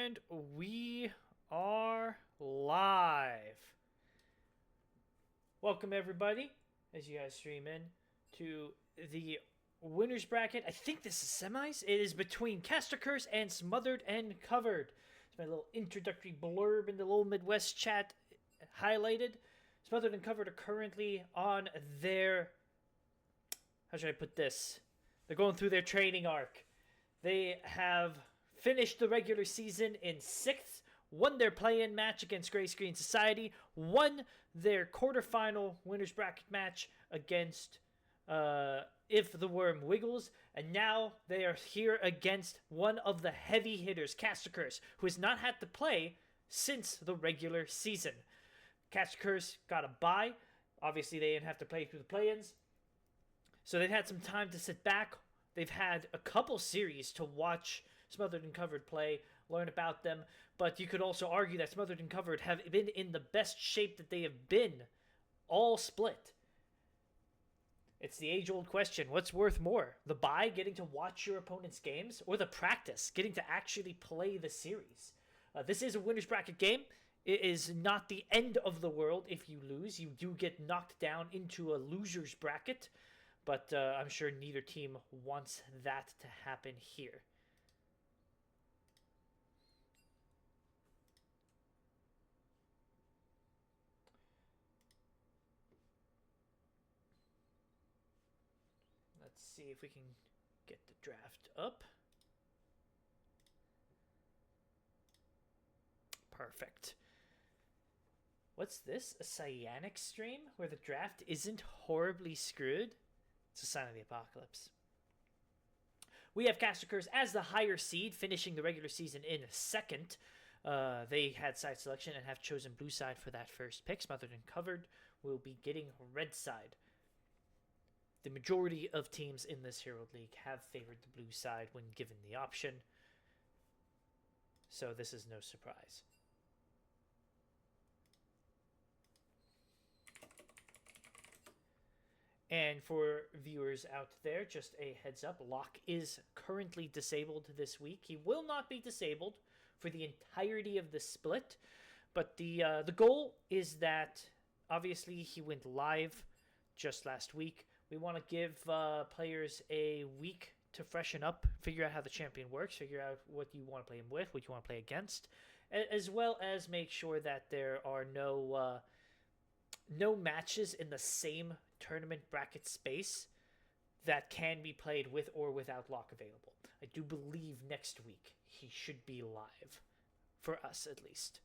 And we are live. Welcome everybody, as you guys stream in, to the winner's bracket. I think this is semis. It is between Caster Curse and Smothered and Covered. It's my little introductory blurb in the LOLMidwest chat highlighted. Smothered and Covered are currently on their... How should I put this? They're going through their training arc. They have finished the regular season in 6th, won their play-in match against Gray Screen Society, won their quarterfinal winner's bracket match against If the Worm Wiggles, and now they are here against one of the heavy hitters, Caster Curse, who has not had to play since the regular season. Caster Curse got a bye. Obviously, they didn't have to play through the play-ins, so they've had some time to sit back. They've had a couple series to watch Smothered and Covered play, learn about them, but you could also argue that Smothered and Covered have been in the best shape that they have been all split. It's the age-old question, what's worth more? The bye, getting to watch your opponent's games, or the practice, getting to actually play the series? This is a winner's bracket game. It is not the end of the world if you lose. You do get knocked down into a loser's bracket, but I'm sure neither team wants that to happen here. Let's see if we can get the draft up. Perfect. What's this? A cyanic stream where the draft isn't horribly screwed? It's a sign of the apocalypse. We have Caster Curse as the higher seed, finishing the regular season in 2nd. They had side selection and have chosen blue side for that first pick. Smothered and Covered will be getting red side. The majority of teams in this Herald League have favored the blue side when given the option, so this is no surprise. And for viewers out there, just a heads up, Locke is currently disabled this week. He will not be disabled for the entirety of the split, but the goal is that, obviously, he went live just last week. We want to give players a week to freshen up, figure out how the champion works, figure out what you want to play him with, what you want to play against, as well as make sure that there are no matches in the same tournament bracket space that can be played with or without Locke available. I do believe next week he should be live, for us at least.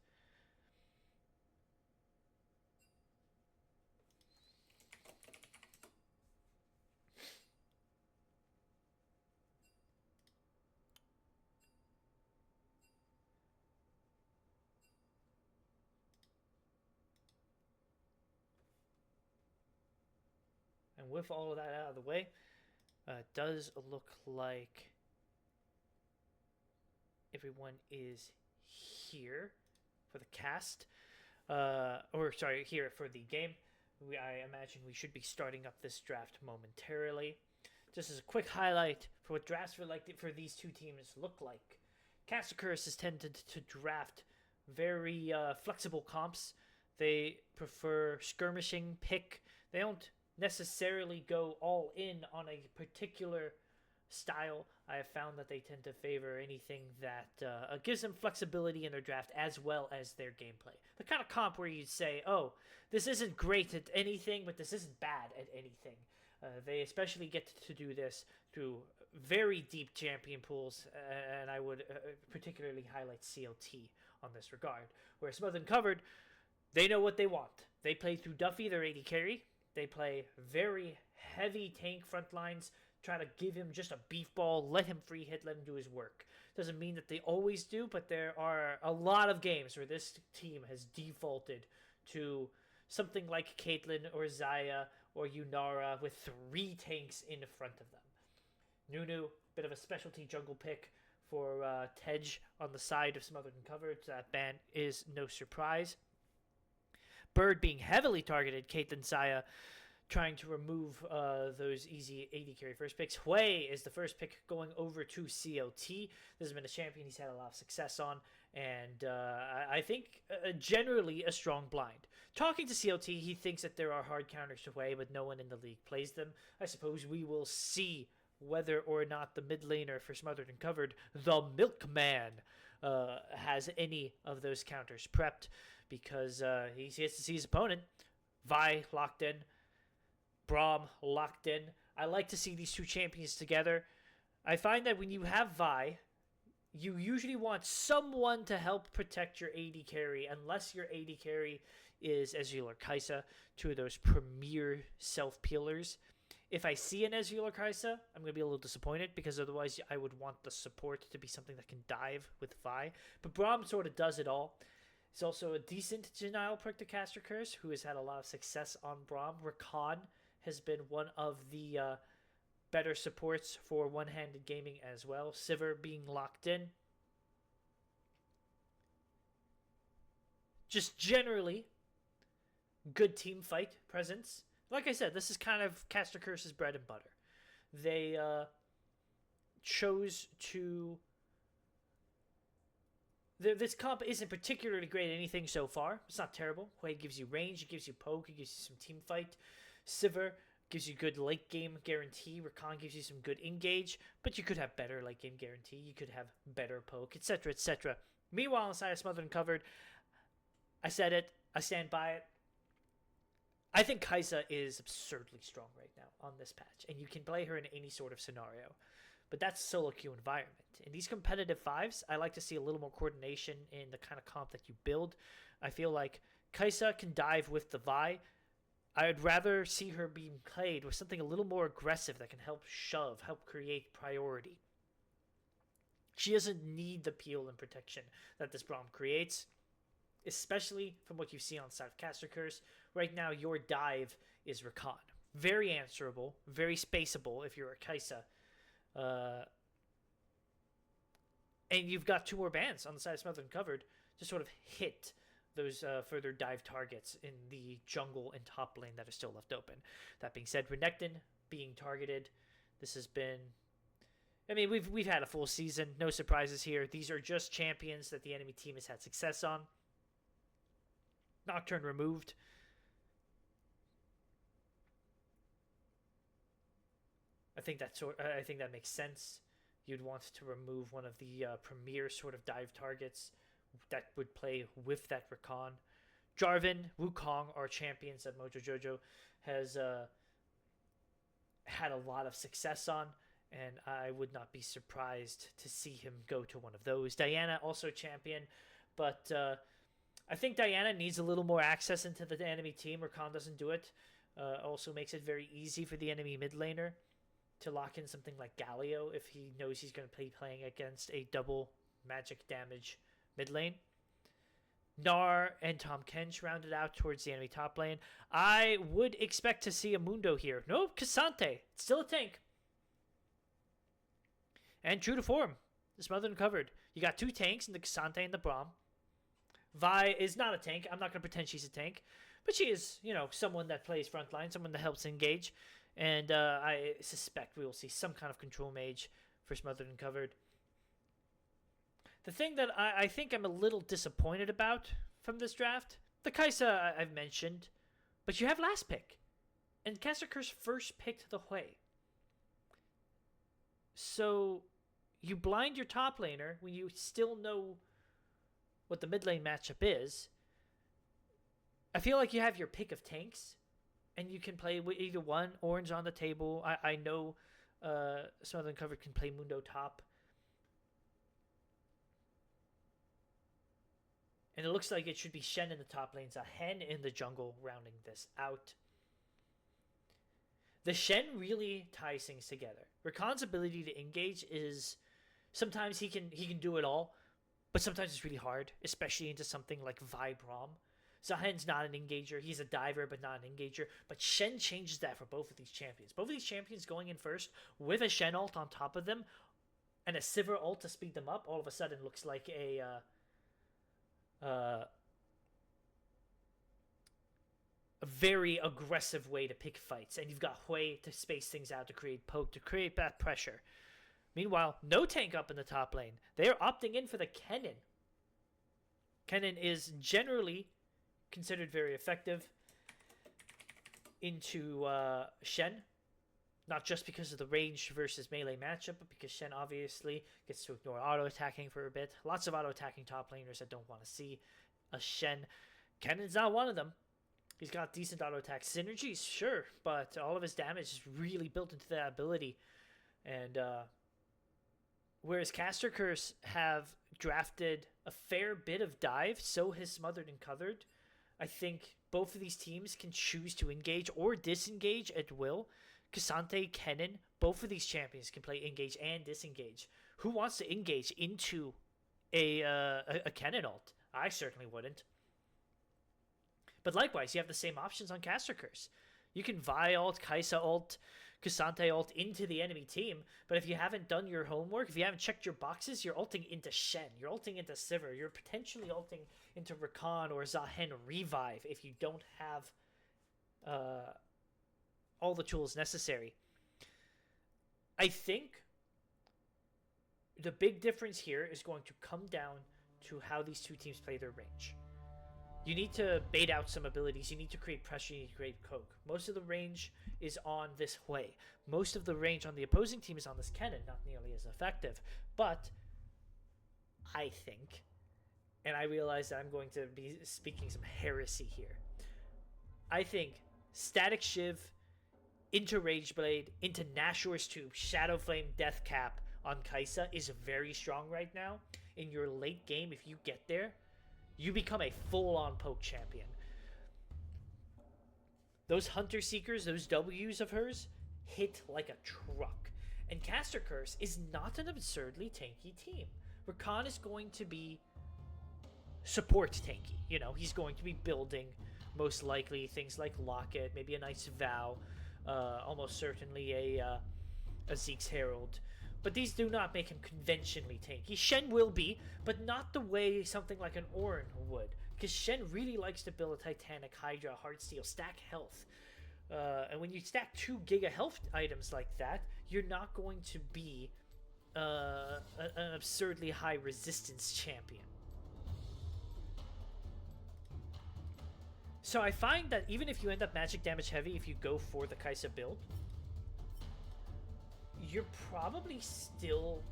And with all of that out of the way, it does look like everyone is here for the cast. Here for the game. I imagine we should be starting up this draft momentarily. Just as a quick highlight for what drafts for these two teams look like. Caster Curse has tended to draft very flexible comps. They prefer skirmishing pick. They don't necessarily go all in on a particular style. I have found that they tend to favor anything that gives them flexibility in their draft as well as their gameplay. The kind of comp where you'd say, oh, this isn't great at anything, but this isn't bad at anything. They especially get to do this through very deep champion pools, and I would particularly highlight CLT on this regard. Where Smothered and Covered, they know what they want. They play through Duffy, their AD carry. They play very heavy tank front lines, try to give him just a beef ball, let him free hit, let him do his work. Doesn't mean that they always do, but there are a lot of games where this team has defaulted to something like Caitlyn or Xayah or Yunara with 3 tanks in front of them. Nunu, bit of a specialty jungle pick for Tej on the side of Smothered and Covered, so that ban is no surprise. Bird being heavily targeted, Caitlyn, Xayah trying to remove those easy AD carry first picks. Hui is the first pick going over to CLT. This has been a champion he's had a lot of success on, And I think generally a strong blind. Talking to CLT, he thinks that there are hard counters to play, but no one in the league plays them. I suppose we will see whether or not the mid laner for Smothered and Covered, the Milkman, has any of those counters prepped, because he has to see his opponent. Vi locked in, Braum locked in. I like to see these two champions together. I find that when you have Vi, you usually want someone to help protect your AD carry, unless your AD carry is Ezreal or Kai'Sa, two of those premier self-peelers. If I see an Ezreal or Kai'Sa, I'm going to be a little disappointed, because otherwise I would want the support to be something that can dive with Vi. But Braum sort of does it all. He's also a decent denial perk to Caster Curse, who has had a lot of success on Braum. Rakan has been one of the better supports for one-handed gaming as well. Sivir being locked in. Just generally, good team fight presence. Like I said, this is kind of Caster Curse's bread and butter. They chose to... This comp isn't particularly great at anything so far. It's not terrible. Hui gives you range, it gives you poke, it gives you some team fight. Sivir gives you good late game guarantee. Rakan gives you some good engage, but you could have better late game guarantee. You could have better poke, etc., etc. Meanwhile, inside of Smothered and Covered, I said it, I stand by it. I think Kai'Sa is absurdly strong right now on this patch, and you can play her in any sort of scenario. But that's solo queue environment. In these competitive fives, I like to see a little more coordination in the kind of comp that you build. I feel like Kai'Sa can dive with the Vi. I would rather see her being played with something a little more aggressive that can help shove, help create priority. She doesn't need the peel and protection that this Braum creates, especially from what you see on side of Caster Curse. Right now, your dive is Rakan. Very answerable, very spaceable if you're a Kai'Sa. And you've got two more bans on the side of Smothered and Covered to sort of hit those further dive targets in the jungle and top lane that are still left open. That being said, Renekton being targeted. This has been... I mean, we've had a full season. No surprises here. These are just champions that the enemy team has had success on. Nocturne removed. I think that makes sense. You'd want to remove one of the premier sort of dive targets that would play with that Rakan. Jarvan, Wukong are champions that Mojo Jojo has had a lot of success on, and I would not be surprised to see him go to one of those. Diana, also champion, but I think Diana needs a little more access into the enemy team. Rakan doesn't do it. Also makes it very easy for the enemy mid laner to lock in something like Galio if he knows he's going to be playing against a double magic damage mid lane. Gnar and Tahm Kench rounded out towards the enemy top lane. I would expect to see a Mundo here. No, Cassante. Still a tank. And true to form, the Smothered and Covered. You got two tanks in the Cassante and the Braum. Vi is not a tank. I'm not going to pretend she's a tank. But she is, someone that plays frontline, someone that helps engage. And I suspect we will see some kind of control mage for Smothered and Covered. The thing that I think I'm a little disappointed about from this draft, the Kai'Sa I've mentioned, but you have last pick. And Caster Curse first picked the Hui. So you blind your top laner when you still know what the mid lane matchup is. I feel like you have your pick of tanks, and you can play with either one. Orange on the table. I know Smothered and Covered can play Mundo top. And it looks like it should be Shen in the top lanes, a Hen in the jungle rounding this out. The Shen really ties things together. Rakan's ability to engage is... Sometimes he can do it all, but sometimes it's really hard, especially into something like Vi Braum. Zahen's not an engager. He's a diver, but not an engager. But Shen changes that for both of these champions. Both of these champions going in first with a Shen ult on top of them and a Sivir ult to speed them up all of a sudden looks like a very aggressive way to pick fights. And you've got Hui to space things out, to create poke, to create that pressure. Meanwhile, no tank up in the top lane. They are opting in for the Kennen. Kennen is generally considered very effective into Shen. Not just because of the range versus melee matchup, but because Shen obviously gets to ignore auto-attacking for a bit. Lots of auto-attacking top laners that don't want to see a Shen. Kennen's not one of them. He's got decent auto-attack synergies, sure, but all of his damage is really built into that ability. And whereas Caster Curse have drafted a fair bit of dive, so has Smothered and Covered. I think both of these teams can choose to engage or disengage at will. K'Sante, Kennen, both of these champions can play engage and disengage. Who wants to engage into a Kennen ult? I certainly wouldn't. But likewise, you have the same options on Caster Curse. You can Vi ult, Kai'Sa ult, K'Sante ult into the enemy team, but if you haven't done your homework, if you haven't checked your boxes, you're ulting into Shen, you're ulting into Sivir, you're potentially ulting into Rakan or Zahen Revive if you don't have all the tools necessary. I think the big difference here is going to come down to how these two teams play their range. You need to bait out some abilities. You need to create pressure. You need to create coke. Most of the range is on this Hui. Most of the range on the opposing team is on this Kennen. Not nearly as effective. But I think, and I realize that I'm going to be speaking some heresy here, I think Static Shiv into Rageblade, into Nashor's Tube, Shadow Flame, Death Cap on Kai'Sa is very strong right now. In your late game, if you get there, you become a full-on poke champion. Those Hunter Seekers, those W's of hers, hit like a truck. And Caster Curse is not an absurdly tanky team. Rakan is going to be support tanky. You know, he's going to be building, most likely, things like Locket, maybe a nice Vow, almost certainly a Zeke's Herald. But these do not make him conventionally tanky. Shen will be, but not the way something like an Ornn would. Because Shen really likes to build a Titanic, Hydra, Heartsteel, stack health. And when you stack 2 giga health items like that, you're not going to be an absurdly high resistance champion. So I find that even if you end up magic damage heavy, if you go for the Kai'Sa build, you're probably still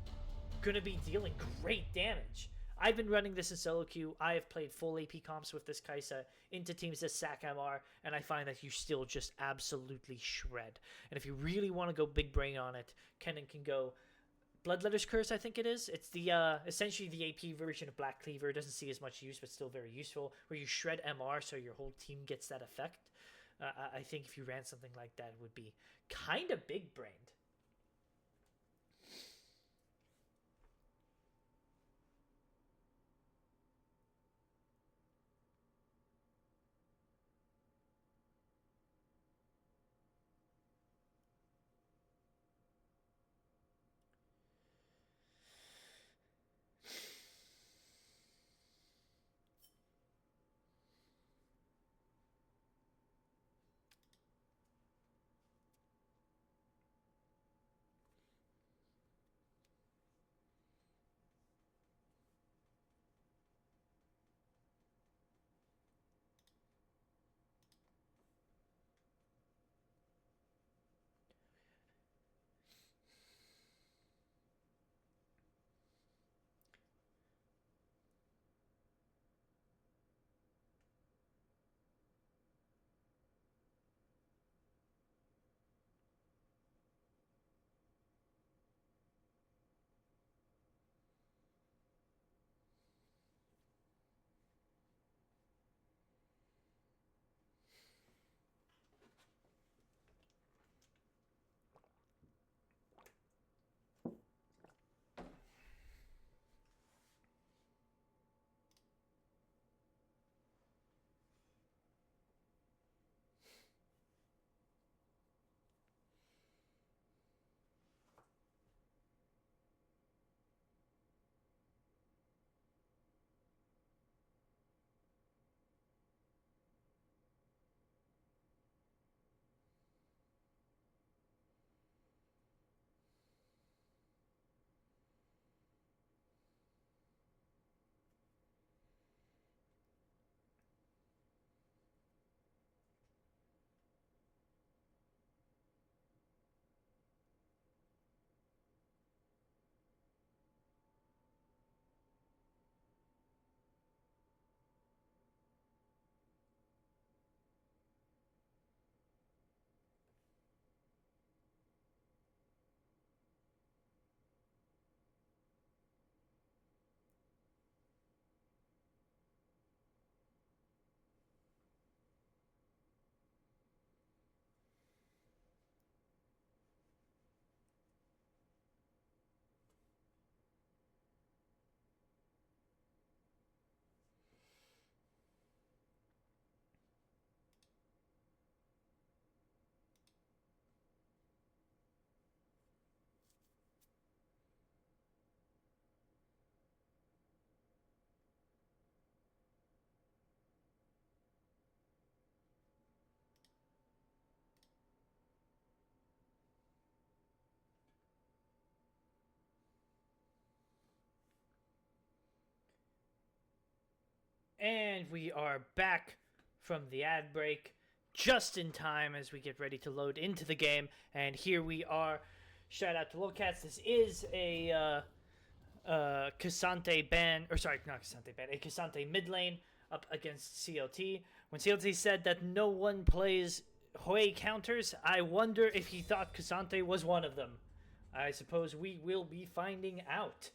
going to be dealing great damage. I've been running this in solo queue. I have played full AP comps with this Kai'Sa into teams that sack MR, and I find that you still just absolutely shred. And if you really want to go big brain on it, Kennen can go Bloodletter's Curse, I think it is. It's the essentially the AP version of Black Cleaver. It doesn't see as much use, but still very useful, where you shred MR so your whole team gets that effect. I think if you ran something like that, it would be kind of big-brained. And we are back from the ad break just in time as we get ready to load into the game. And here we are. Shout out to Lolcats. This is a Cassante ban, or sorry, not Cassante ban, a Cassante mid lane up against CLT. When CLT said that no one plays Hui counters, I wonder if he thought Cassante was one of them. I suppose we will be finding out.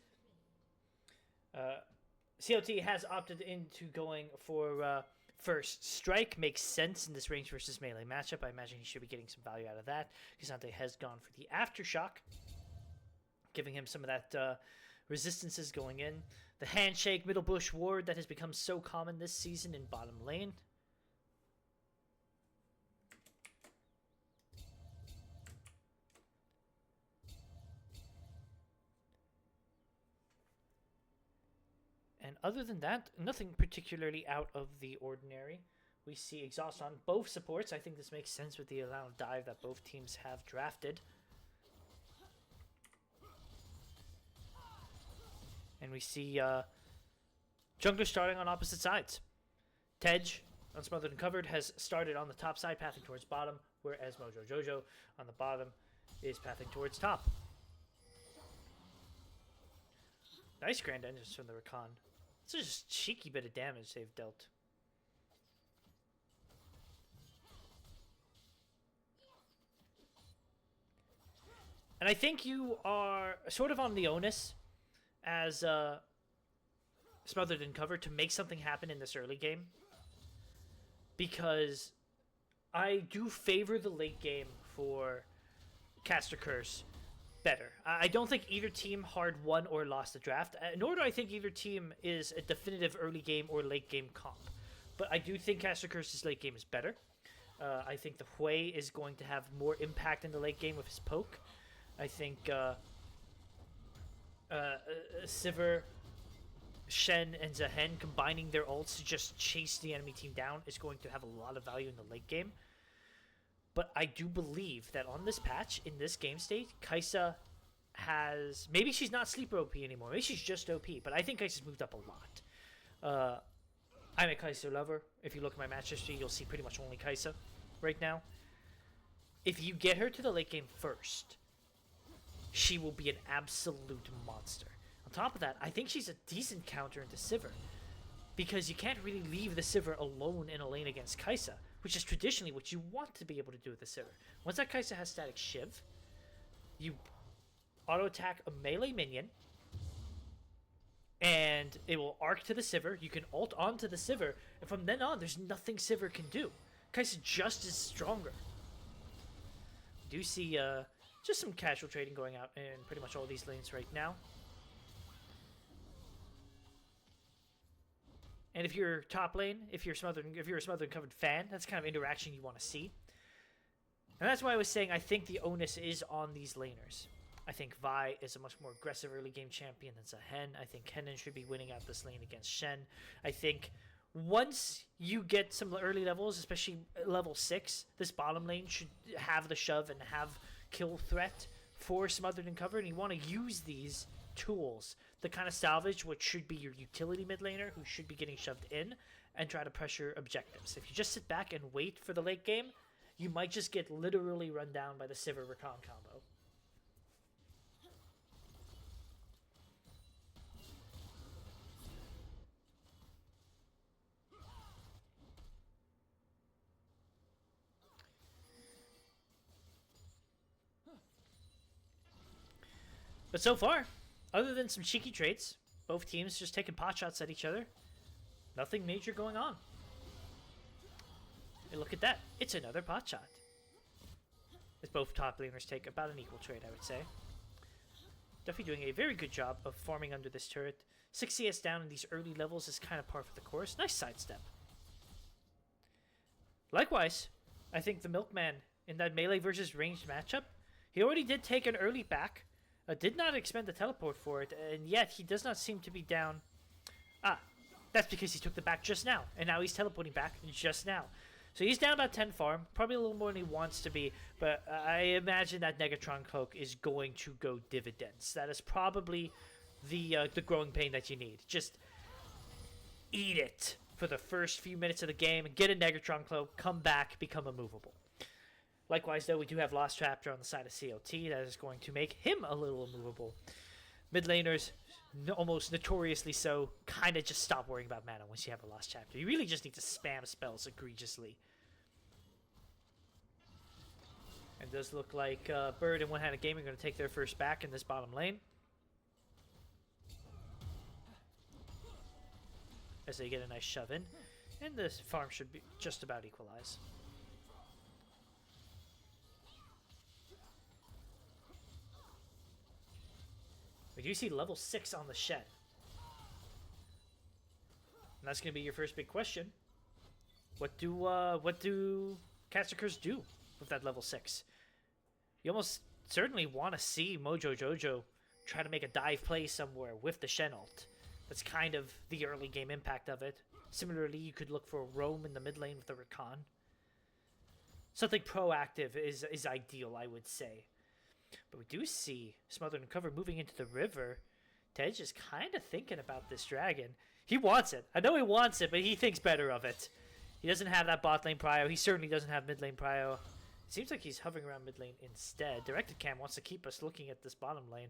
CLT has opted into going for first strike. Makes sense in this range versus melee matchup. I imagine he should be getting some value out of that. Cassante has gone for the aftershock, giving him some of that resistances going in. The handshake middle bush ward that has become so common this season in bottom lane. And other than that, nothing particularly out of the ordinary. We see exhaust on both supports. I think this makes sense with the amount of dive that both teams have drafted. And we see jungler starting on opposite sides. Tej, on Smothered and Covered, has started on the top side, pathing towards bottom, whereas Mojo Jojo on the bottom is pathing towards top. Nice Grand Entrance from the Rakan. It's just a cheeky bit of damage they've dealt. And I think you are sort of on the onus as Smothered and Covered to make something happen in this early game. Because I do favor the late game for Caster Curse better. I don't think either team hard won or lost the draft, nor do I think either team is a definitive early game or late game comp. But I do think Caster Curse's late game is better. I think the Hui is going to have more impact in the late game with his poke. I think Sivir, Shen, and Zehen combining their ults to just chase the enemy team down is going to have a lot of value in the late game. But I do believe that on this patch, in this game state, Kai'Sa has... Maybe she's not sleeper OP anymore. Maybe she's just OP. But I think Kai'Sa's moved up a lot. I'm a Kai'Sa lover. If you look at my match history, you'll see pretty much only Kai'Sa right now. If you get her to the late game first, she will be an absolute monster. On top of that, I think she's a decent counter into Sivir. Because you can't really leave the Sivir alone in a lane against Kai'Sa, which is traditionally what you want to be able to do with the Sivir. Once that Kai'Sa has static Shiv, you auto-attack a melee minion, and it will arc to the Sivir. You can ult onto the Sivir, and from then on, there's nothing Sivir can do. Kai'Sa just is stronger. We do see just some casual trading going out in pretty much all these lanes right now. And if you're top lane, if you're a Smothered and Covered fan, that's the kind of interaction you want to see. And that's why I was saying I think the onus is on these laners. I think Vi is a much more aggressive early game champion than Zehen. I think Kennen should be winning out this lane against Shen. I think once you get some early levels, especially level 6, this bottom lane should have the shove and have kill threat for Smothered and Covered. And you want to use these tools, the kind of salvage which should be your utility mid laner who should be getting shoved in, and try to pressure objectives. If you just sit back and wait for the late game, you might just get literally run down by the Sivir Rakan combo. But so far, other than some cheeky trades, both teams just taking pot shots at each other. Nothing major going on. And look at that. It's another pot shot. As both top laners take about an equal trade, I would say. Definitely doing a very good job of farming under this turret. 6 CS down in these early levels is kind of par for the course. Nice sidestep. Likewise, I think the Milkman in that melee versus ranged matchup, he already did take an early back. Did not expend the teleport for it, and yet he does not seem to be down. Ah, that's because he took the back just now, and now he's teleporting back just now. So he's down about 10 farm, probably a little more than he wants to be, but I imagine that Negatron Cloak is going to go dividends. That is probably the growing pain that you need. Just eat it for for the first few minutes of the game, get a Negatron Cloak, come back, become immovable. Likewise, though, we do have Lost Chapter on the side of CLT. That is going to make him a little immovable. Mid laners, almost notoriously so, kind of just stop worrying about mana once you have a Lost Chapter. You really just need to spam spells egregiously. It does look like Bird and One-Handed Gaming are going to take their first back in this bottom lane. As they get a nice shove in. And this farm should be just about equalize. We do see level 6 on the Shen. And that's going to be your first big question. What do Caster Curse do with that level 6? You almost certainly want to see Mojo Jojo try to make a dive play somewhere with the Shen ult. That's kind of the early game impact of it. Similarly, you could look for Roam in the mid lane with the Rakan. Something proactive is ideal, I would say. But we do see Smothered and Cover moving into the river. Tej is kind of thinking about this dragon. He wants it. I know he wants it, but he thinks better of it. He doesn't have that bot lane prio. He certainly doesn't have mid lane prio. It seems like he's hovering around mid lane instead. Directed Cam wants to keep us looking at this bottom lane.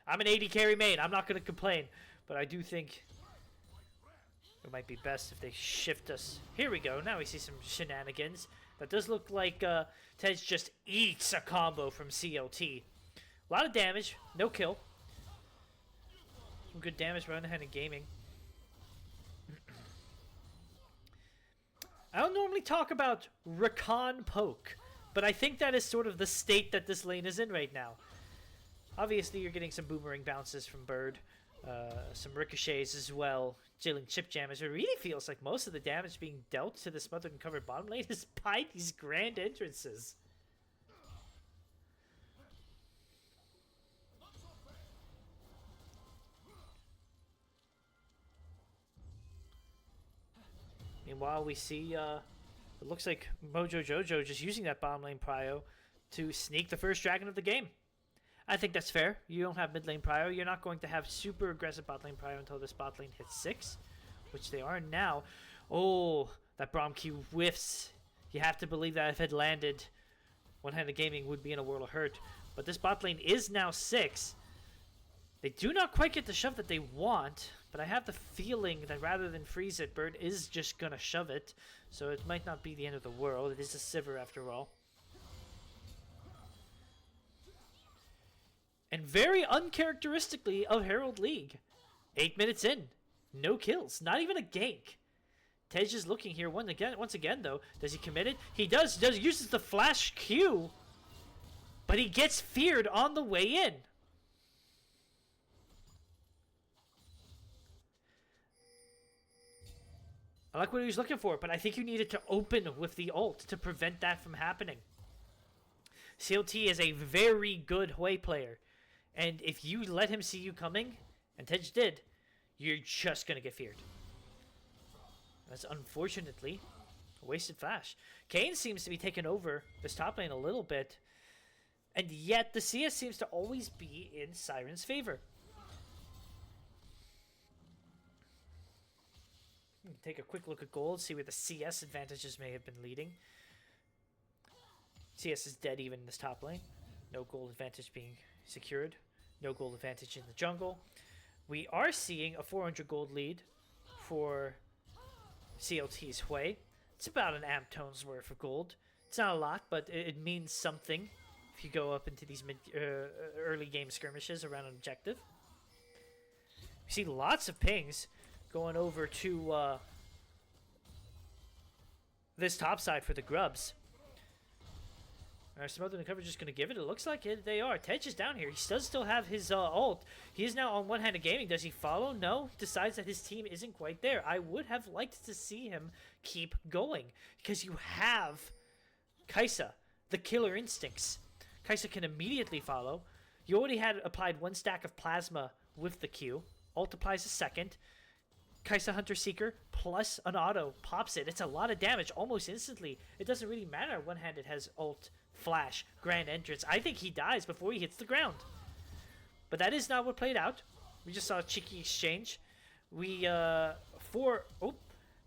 I'm an AD carry main. I'm not going to complain. But I do think it might be best if they shift us. Here we go. Now we see some shenanigans. That does look like Tej just eats a combo from CLT. A lot of damage. No kill. Some good damage by One-Handed Gaming. I don't normally talk about Rakan poke, but I think that is sort of the state that this lane is in right now. Obviously, you're getting some boomerang bounces from Bird. Some ricochets as well, dealing chip damage. It really feels like most of the damage being dealt to the Smothered and Covered bottom lane is by these grand entrances. Meanwhile, we see it looks like Mojo Jojo just using that bottom lane prio to sneak the first dragon of the game. I think that's fair. You don't have mid lane prio. You're not going to have super aggressive bot lane prio until this bot lane hits 6, which they are now. Oh, that Braum Q whiffs. You have to believe that if it landed, One-Handed Gaming would be in a world of hurt. But this bot lane is now 6. They do not quite get the shove that they want, but I have the feeling that rather than freeze it, Bird is just going to shove it. So it might not be the end of the world. It is a Sivir after all. And very uncharacteristically of Herald League. 8 minutes in. No kills. Not even a gank. Tej is looking here once again, though. Does he commit it? He does. Uses the flash Q. But he gets feared on the way in. I like what he was looking for, but I think you needed to open with the ult to prevent that from happening. CLT is a very good Hui player. And if you let him see you coming, and Tej did, you're just going to get feared. That's unfortunately a wasted flash. Kayn seems to be taking over this top lane a little bit, and yet the CS seems to always be in Siren's favor. Take a quick look at gold, see where the CS advantages may have been leading. CS is dead even in this top lane. No gold advantage being secured. No gold advantage in the jungle. We are seeing a 400 gold lead for CLT's Hui. It's about an amp tone's worth of gold. It's not a lot, but it means something if you go up into these early game skirmishes around an objective. We see lots of pings going over to this top side for the grubs. Are Smothered and Cover just going to give it? It looks like it. They are. Tej is down here. He does still have his ult. He is now on One-Handed Gaming. Does he follow? No. Decides that his team isn't quite there. I would have liked to see him keep going because you have Kai'Sa, the killer instincts. Kai'Sa can immediately follow. You already had applied 1 stack of plasma with the Q. Ult applies a second. Kai'Sa Hunter Seeker plus an auto pops it. It's a lot of damage almost instantly. It doesn't really matter. One-Handed has ult, flash, grand entrance. I think he dies before he hits the ground. But that is not what played out. We just saw a cheeky exchange.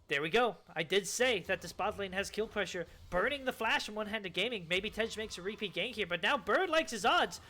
There we go. I did say that this bot lane has kill pressure. Burning the flash from one-handed gaming. Maybe Tej makes a repeat gank here, but now Bird likes his odds.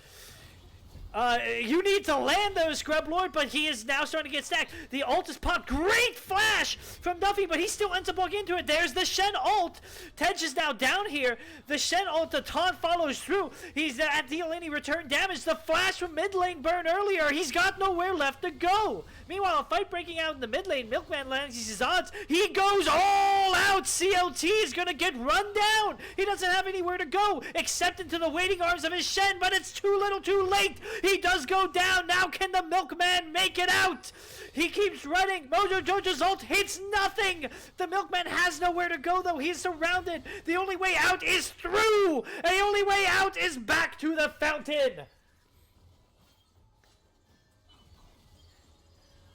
You need to land those, Scrub Lord, but he is now starting to get stacked. The ult is popped. Great flash from Duffy, but he still ends up walking into it. There's the Shen ult. Tej is now down here. The Shen ult, the taunt follows through. He's at deal any return damage. The flash from mid lane burn earlier. He's got nowhere left to go. Meanwhile, a fight breaking out in the mid lane. Milkman lands his odds. He goes all out. CLT is going to get run down. He doesn't have anywhere to go except into the waiting arms of his Shen, but it's too little too late. He does go down. Now can the Milkman make it out? He keeps running. Mojo Jojo's ult hits nothing. The Milkman has nowhere to go, though. He's surrounded. The only way out is through. And the only way out is back to the fountain.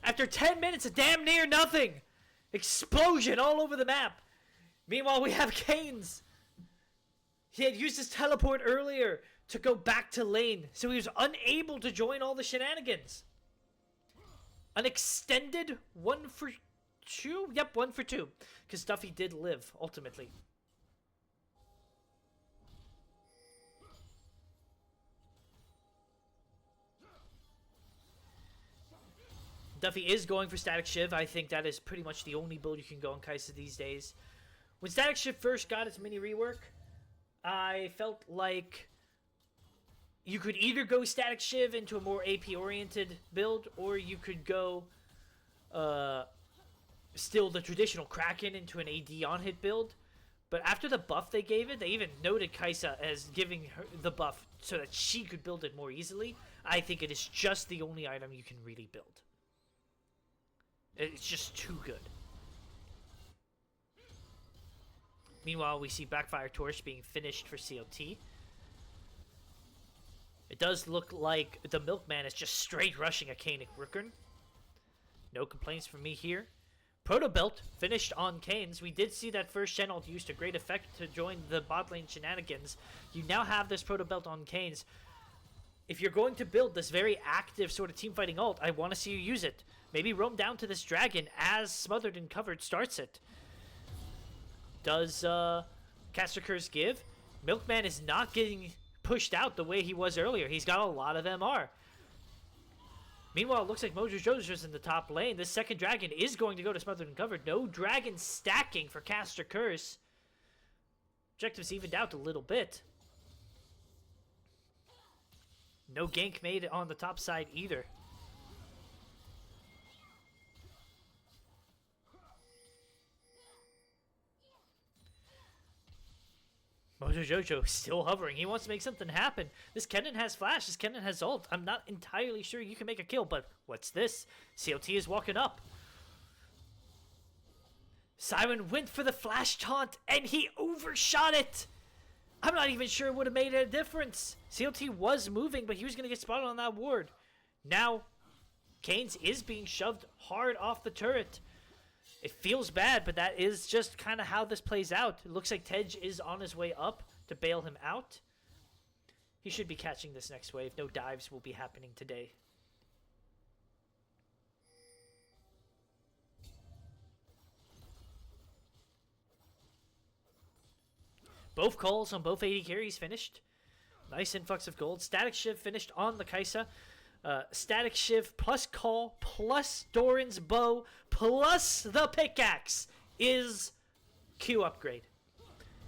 After 10 minutes of damn near nothing. Explosion all over the map. Meanwhile, we have Canes. He had used his teleport earlier to go back to lane, so he was unable to join all the shenanigans. An extended 1 for 2? Yep, 1 for 2. Because Duffy did live, ultimately. Duffy is going for Static Shiv. I think that is pretty much the only build you can go on Kai'Sa these days. When Static Shiv first got its mini rework, I felt like you could either go Static Shiv into a more AP-oriented build, or you could go still the traditional Kraken into an AD on-hit build. But after the buff they gave it, they even noted Kai'Sa as giving her the buff so that she could build it more easily. I think it is just the only item you can really build. It's just too good. Meanwhile, we see Backfire Torch being finished for CLT. It does look like the Milkman is just straight rushing a Kaenic Rookern. No complaints from me here. Proto Belt finished on Canes. We did see that first Shen ult used to great effect to join the bot lane shenanigans. You now have this Proto Belt on Canes. If you're going to build this very active sort of team-fighting ult, I want to see you use it. Maybe roam down to this dragon as Smothered and Covered starts it. Does Caster Curse give? Milkman is not getting pushed out the way he was earlier. He's got a lot of MR. Meanwhile, it looks like Mojo Jojo's in the top lane. This second dragon is going to go to Smothered and Covered. No dragon stacking for Caster Curse. Objectives evened out a little bit. No gank made on the top side either. Mojo Jojo still hovering. He wants to make something happen. This Kennen has flash. This Kennen has ult. I'm not entirely sure you can make a kill, but what's this? CLT is walking up. Simon went for the flash taunt, and he overshot it. I'm not even sure it would have made a difference. CLT was moving, but he was going to get spotted on that ward. Now, Canes is being shoved hard off the turret. It feels bad, but that is just kind of how this plays out. It looks like Tej is on his way up to bail him out. He should be catching this next wave. No dives will be happening today. Both calls on both AD carries finished. Nice influx of gold. Static Shiv finished on the Kai'Sa. Static Shiv plus call plus Doran's bow plus the pickaxe is Q upgrade,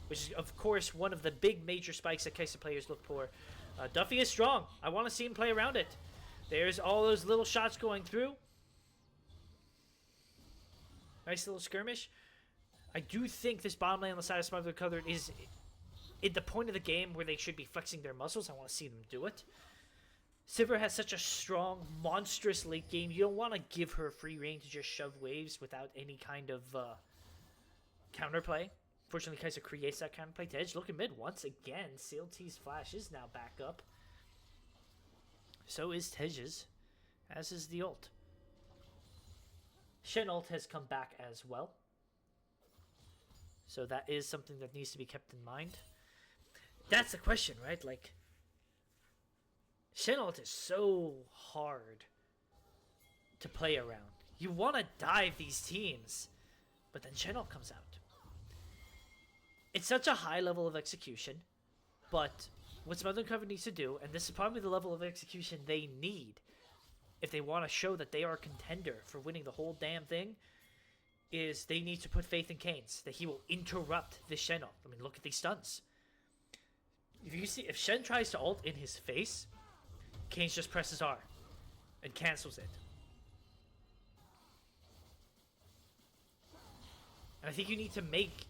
which is of course one of the big major spikes that Kai'Sa players look for. Duffy is strong. I want to see him play around it. There's all those little shots going through. Nice little skirmish. I do think this bottom lane on the side of Smothered Covered is at the point of the game where they should be flexing their muscles. I want to see them do it. Sivir has such a strong, monstrous late game. You don't want to give her free reign to just shove waves without any kind of counterplay. Fortunately, Kai'Sa creates that counterplay. Tej looking mid once again. CLT's flash is now back up. So is Tej's, as is the ult. Shen ult has come back as well. So that is something that needs to be kept in mind. That's the question, right? Like, Shen ult is so hard to play around. You want to dive these teams, But then Shenol comes out. It's such a high level of execution, but what Smothered and Covered needs to do, and this is probably the level of execution they need if they want to show that they are a contender for winning the whole damn thing, is they need to put faith in Kane's, that he will interrupt this Shenol. I mean, look at these stuns. If Shen tries to ult in his face, Kane's just presses R and cancels it. And I think you need to make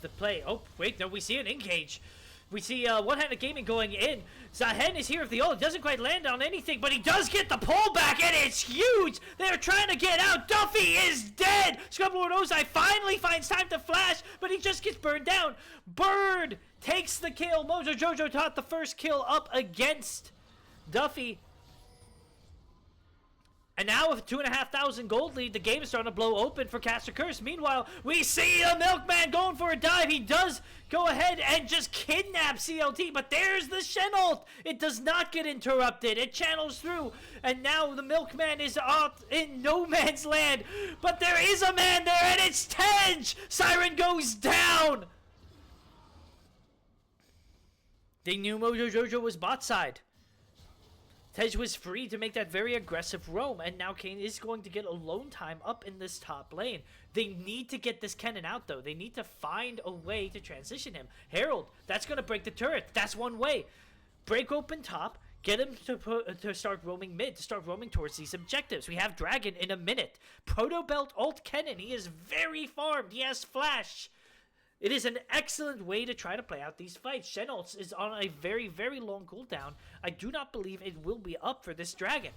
the play. Oh, wait, no, we see an engage. We see one-handed gaming going in. Zahen is here if the ult doesn't quite land on anything, but he does get the pullback, and it's huge! They're trying to get out. Duffy is dead! Scrumlord Ozai finally finds time to flash, but he just gets burned down. Bird takes the kill. Mojo Jojo taught the first kill up against Duffy. And now with 2,500 gold lead, the game is starting to blow open for Caster Curse. Meanwhile, we see the Milkman going for a dive. He does go ahead and just kidnap CLT, but there's the Shen ult. It does not get interrupted. It channels through, and now the Milkman is out in no man's land. But there is a man there, and it's Tej! Siren goes down! They knew Mojo Jojo was bot side. Tej was free to make that very aggressive roam, and now Kane is going to get alone time up in this top lane. They need to get this Kennen out, though. They need to find a way to transition him. Herald, that's going to break the turret. That's one way. Break open top, get him to start roaming mid, to start roaming towards these objectives. We have Dragon in a minute. Proto Belt ult Kennen. He is very farmed. He has flash. It is an excellent way to try to play out these fights. Shen ult is on a very, very long cooldown. I do not believe it will be up for this Dragon.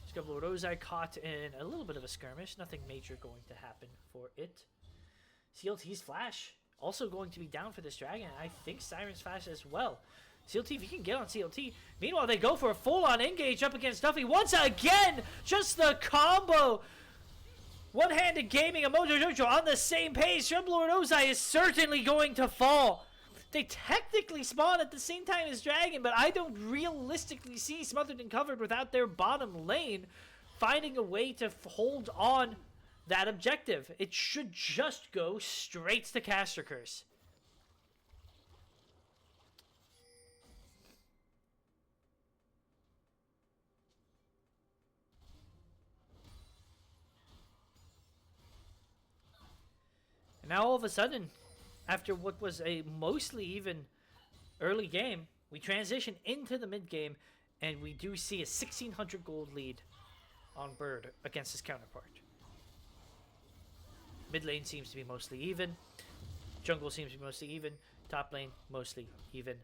Scrumlord Ozai caught in a little bit of a skirmish. Nothing major going to happen for it. CLT's flash also going to be down for this Dragon. I think Siren's flash as well. CLT, if you can get on CLT. Meanwhile, they go for a full-on engage up against Duffy. Once again, just the combo. One-handed gaming and Mojo Jojo on the same page. Scrumlord Ozai is certainly going to fall. They technically spawn at the same time as Dragon, but I don't realistically see Smothered and Covered without their bottom lane finding a way to hold on that objective. It should just go straight to Caster Curse. And now all of a sudden, after what was a mostly even early game, we transition into the mid game, and we do see a 1,600 gold lead on Bird against his counterpart. Mid lane seems to be mostly even. Jungle seems to be mostly even. Top lane, mostly even.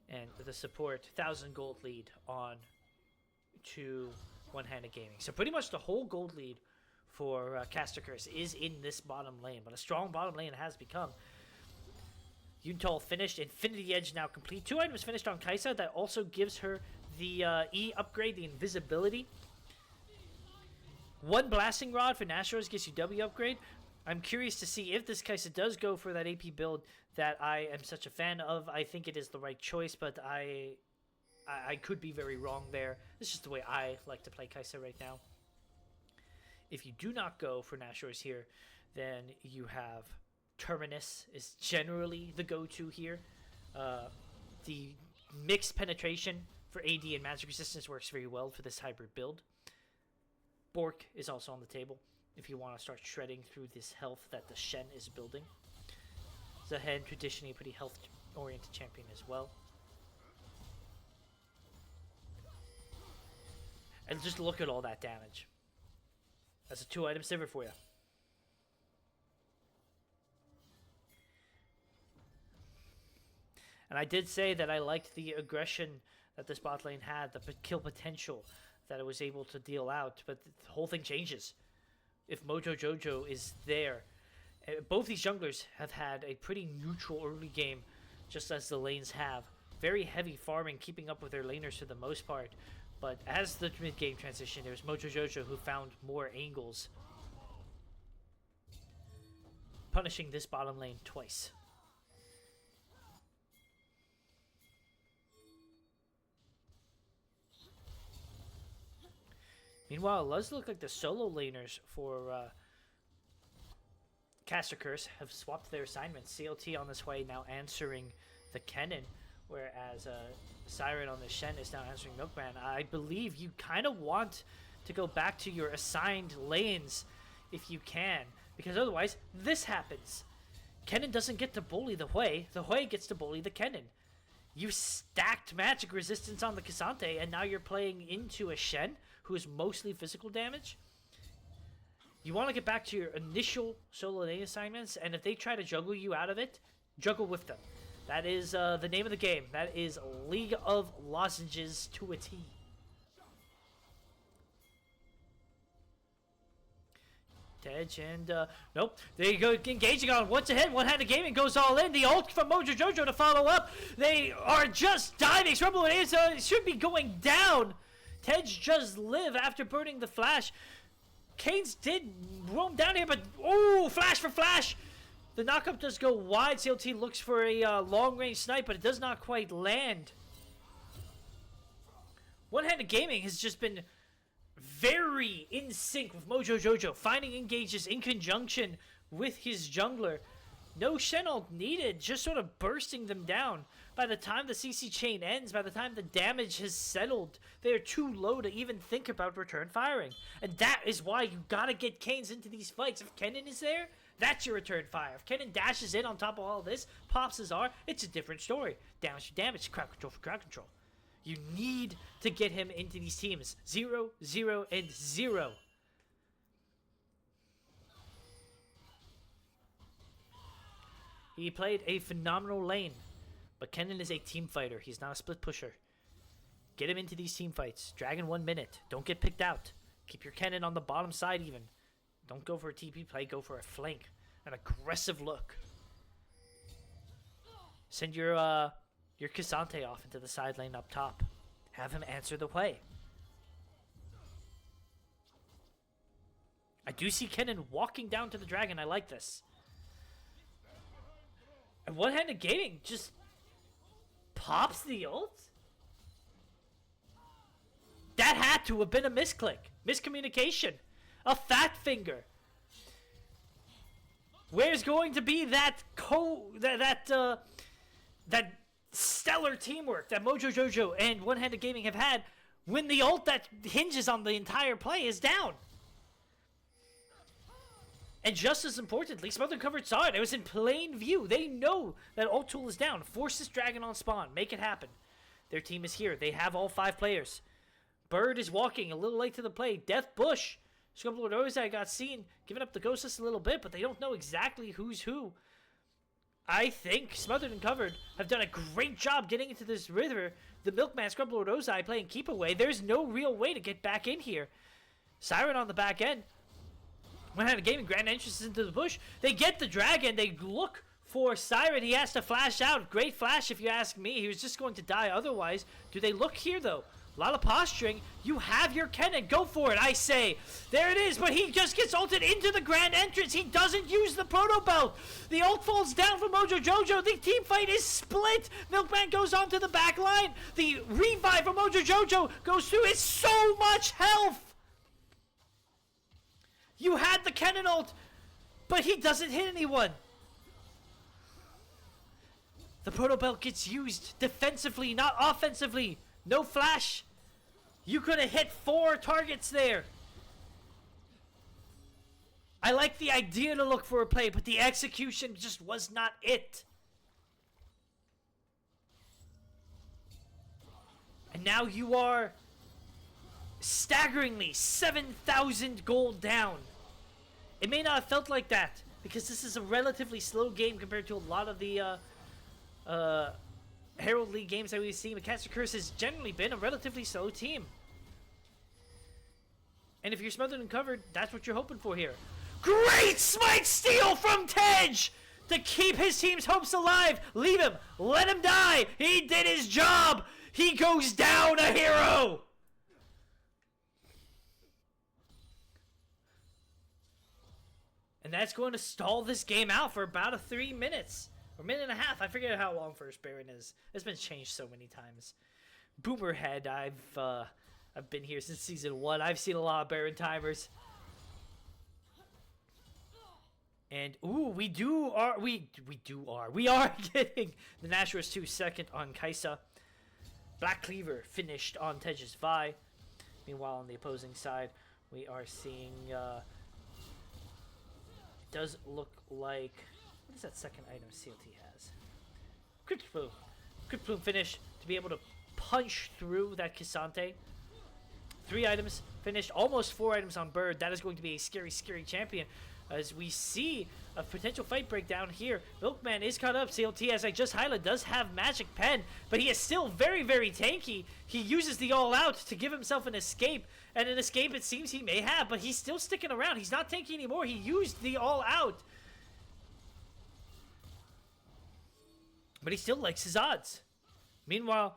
And the support, 1,000 gold lead on to one-handed gaming. So pretty much the whole gold lead for Caster Curse is in this bottom lane, but a strong bottom lane it has become. Yuntal finished, Infinity Edge now complete. 2 items finished on Kai'Sa. That also gives her the E upgrade, the invisibility. 1 Blasting Rod for Nashor's gets you W upgrade. I'm curious to see if this Kai'Sa does go for that AP build that I am such a fan of. I think it is the right choice, but I could be very wrong there. It's just the way I like to play Kai'Sa right now. If you do not go for Nashor's here, then you have Terminus is generally the go-to here. The mixed penetration for AD and magic resistance works very well for this hybrid build. Bork is also on the table if you want to start shredding through this health that the Shen is building. Zahen, traditionally a pretty health-oriented champion as well. And just look at all that damage. That's a 2-item saver for you. And I did say that I liked the aggression that this bot lane had, the kill potential that it was able to deal out, but the whole thing changes if Mojo Jojo is there. Both these junglers have had a pretty neutral early game, just as the lanes have. Very heavy farming, keeping up with their laners for the most part. But as the mid-game transition, there was Mojo Jojo who found more angles, punishing this bottom lane twice. Meanwhile, it does look like the solo laners for Caster Curse have swapped their assignments. CLT on this way now answering the Kennen, whereas Siren on the Shen is now answering Milkman. I believe you kind of want to go back to your assigned lanes if you can, because otherwise this happens. Kennen doesn't get to bully the Hui gets to bully the Kennen. You stacked magic resistance on the K'Sante, and now you're playing into a Shen who is mostly physical damage. You want to get back to your initial solo lane assignments, and if they try to juggle you out of it, juggle with them. That is the name of the game. That is League of Lozenges to a T. Tej and nope. There you go, engaging on what's ahead. One-handed gaming goes all in. The ult from Mojo Jojo to follow up. They are just diving. Scrumble is should be going down. Tej just live after burning the flash. Canes did roam down here, but oh, flash for flash. The knockup does go wide. CLT looks for a long-range snipe, but it does not quite land. One-handed gaming has just been very in sync with Mojo Jojo, finding engages in conjunction with his jungler. No Shen ult needed, just sort of bursting them down. By the time the CC chain ends, by the time the damage has settled, they are too low to even think about return firing. And that is why you gotta get Canes into these fights. If Kennen is there, that's your return fire. If Kennen dashes in on top of all this, pops his R, it's a different story. Damage for damage, crowd control for crowd control. You need to get him into these teams. 0, 0, and 0. He played a phenomenal lane, but Kennen is a team fighter. He's not a split pusher. Get him into these team fights. Dragon 1 minute. Don't get picked out. Keep your Kennen on the bottom side even. Don't go for a TP play. Go for a flank. An aggressive look. Send your K'Sante off into the side lane up top. Have him answer the play. I do see Kennen walking down to the dragon. I like this. And one-handed gaming just pops the ult? That had to have been a misclick. Miscommunication. A fat finger. Where's going to be that that stellar teamwork that Mojo Jojo and One-Handed Gaming have had when the ult that hinges on the entire play is down? And just as importantly, Smothered Covered saw it. It was in plain view. They know that ult tool is down. Force this dragon on spawn. Make it happen. Their team is here. They have all 5 players. Bird is walking a little late to the play. Death Bush. Scrumblord Ozai got seen giving up the Ghostess a little bit, but they don't know exactly who's who. I think Smothered and Covered have done a great job getting into this river. The Milkman, Scrumblord Ozai playing keep away. There's no real way to get back in here. Siren on the back end. One-handed gaming, grand entrances into the bush. They get the dragon. They look for Siren. He has to flash out. Great flash if you ask me. He was just going to die otherwise. Do they look here though? A lot of posturing. You have your Kennen. Go for it, I say. There it is, but he just gets ulted into the grand entrance. He doesn't use the proto belt. The ult falls down from Mojo Jojo. The team fight is split. Milkman goes onto the back line. The revive from Mojo Jojo goes through. It's so much health. You had the Kennen ult, but he doesn't hit anyone. The proto belt gets used defensively, not offensively. No flash. You could have hit 4 targets there. I like the idea to look for a play, but the execution just was not it. And now you are staggeringly 7,000 gold down. It may not have felt like that because this is a relatively slow game compared to a lot of the Herald League games that we've seen. But Caster Curse has generally been a relatively slow team. And if you're Smothered and Covered, that's what you're hoping for here. Great smite steal from Tej to keep his team's hopes alive. Leave him. Let him die. He did his job. He goes down a hero. And that's going to stall this game out for about 3 minutes. Or a minute and a half. I forget how long First Baron is. It's been changed so many times. Boomerhead, I've been here since season 1. I've seen a lot of Baron timers. And ooh, we are getting the Nashor's 2 second on Kaisa. Black Cleaver finished on Tej's Vi. Meanwhile, on the opposing side, we are seeing. It does look like, what is that second item CLT has? Crypt Plume. Crypt Plume finish to be able to punch through that Kisante. 3 items finished, almost 4 items on Bird. That is going to be a scary, scary champion. As we see a potential fight breakdown here. Milkman is caught up. CLT, as I just highlighted, does have Magic Pen, but he is still very, very tanky. He uses the All Out to give himself an escape, and an escape it seems he may have, but he's still sticking around. He's not tanky anymore. He used the All Out. But he still likes his odds. Meanwhile,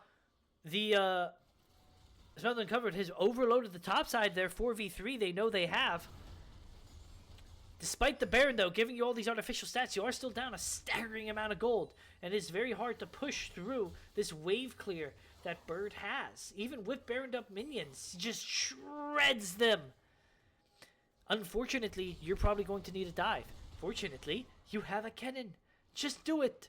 the Smothered Uncovered has overloaded the top side there. 4v3 they know they have. Despite the Baron, though, giving you all these artificial stats, you are still down a staggering amount of gold. And it's very hard to push through this wave clear that Bird has. Even with Baroned up minions, he just shreds them. Unfortunately, you're probably going to need a dive. Fortunately, you have a cannon. Just do it.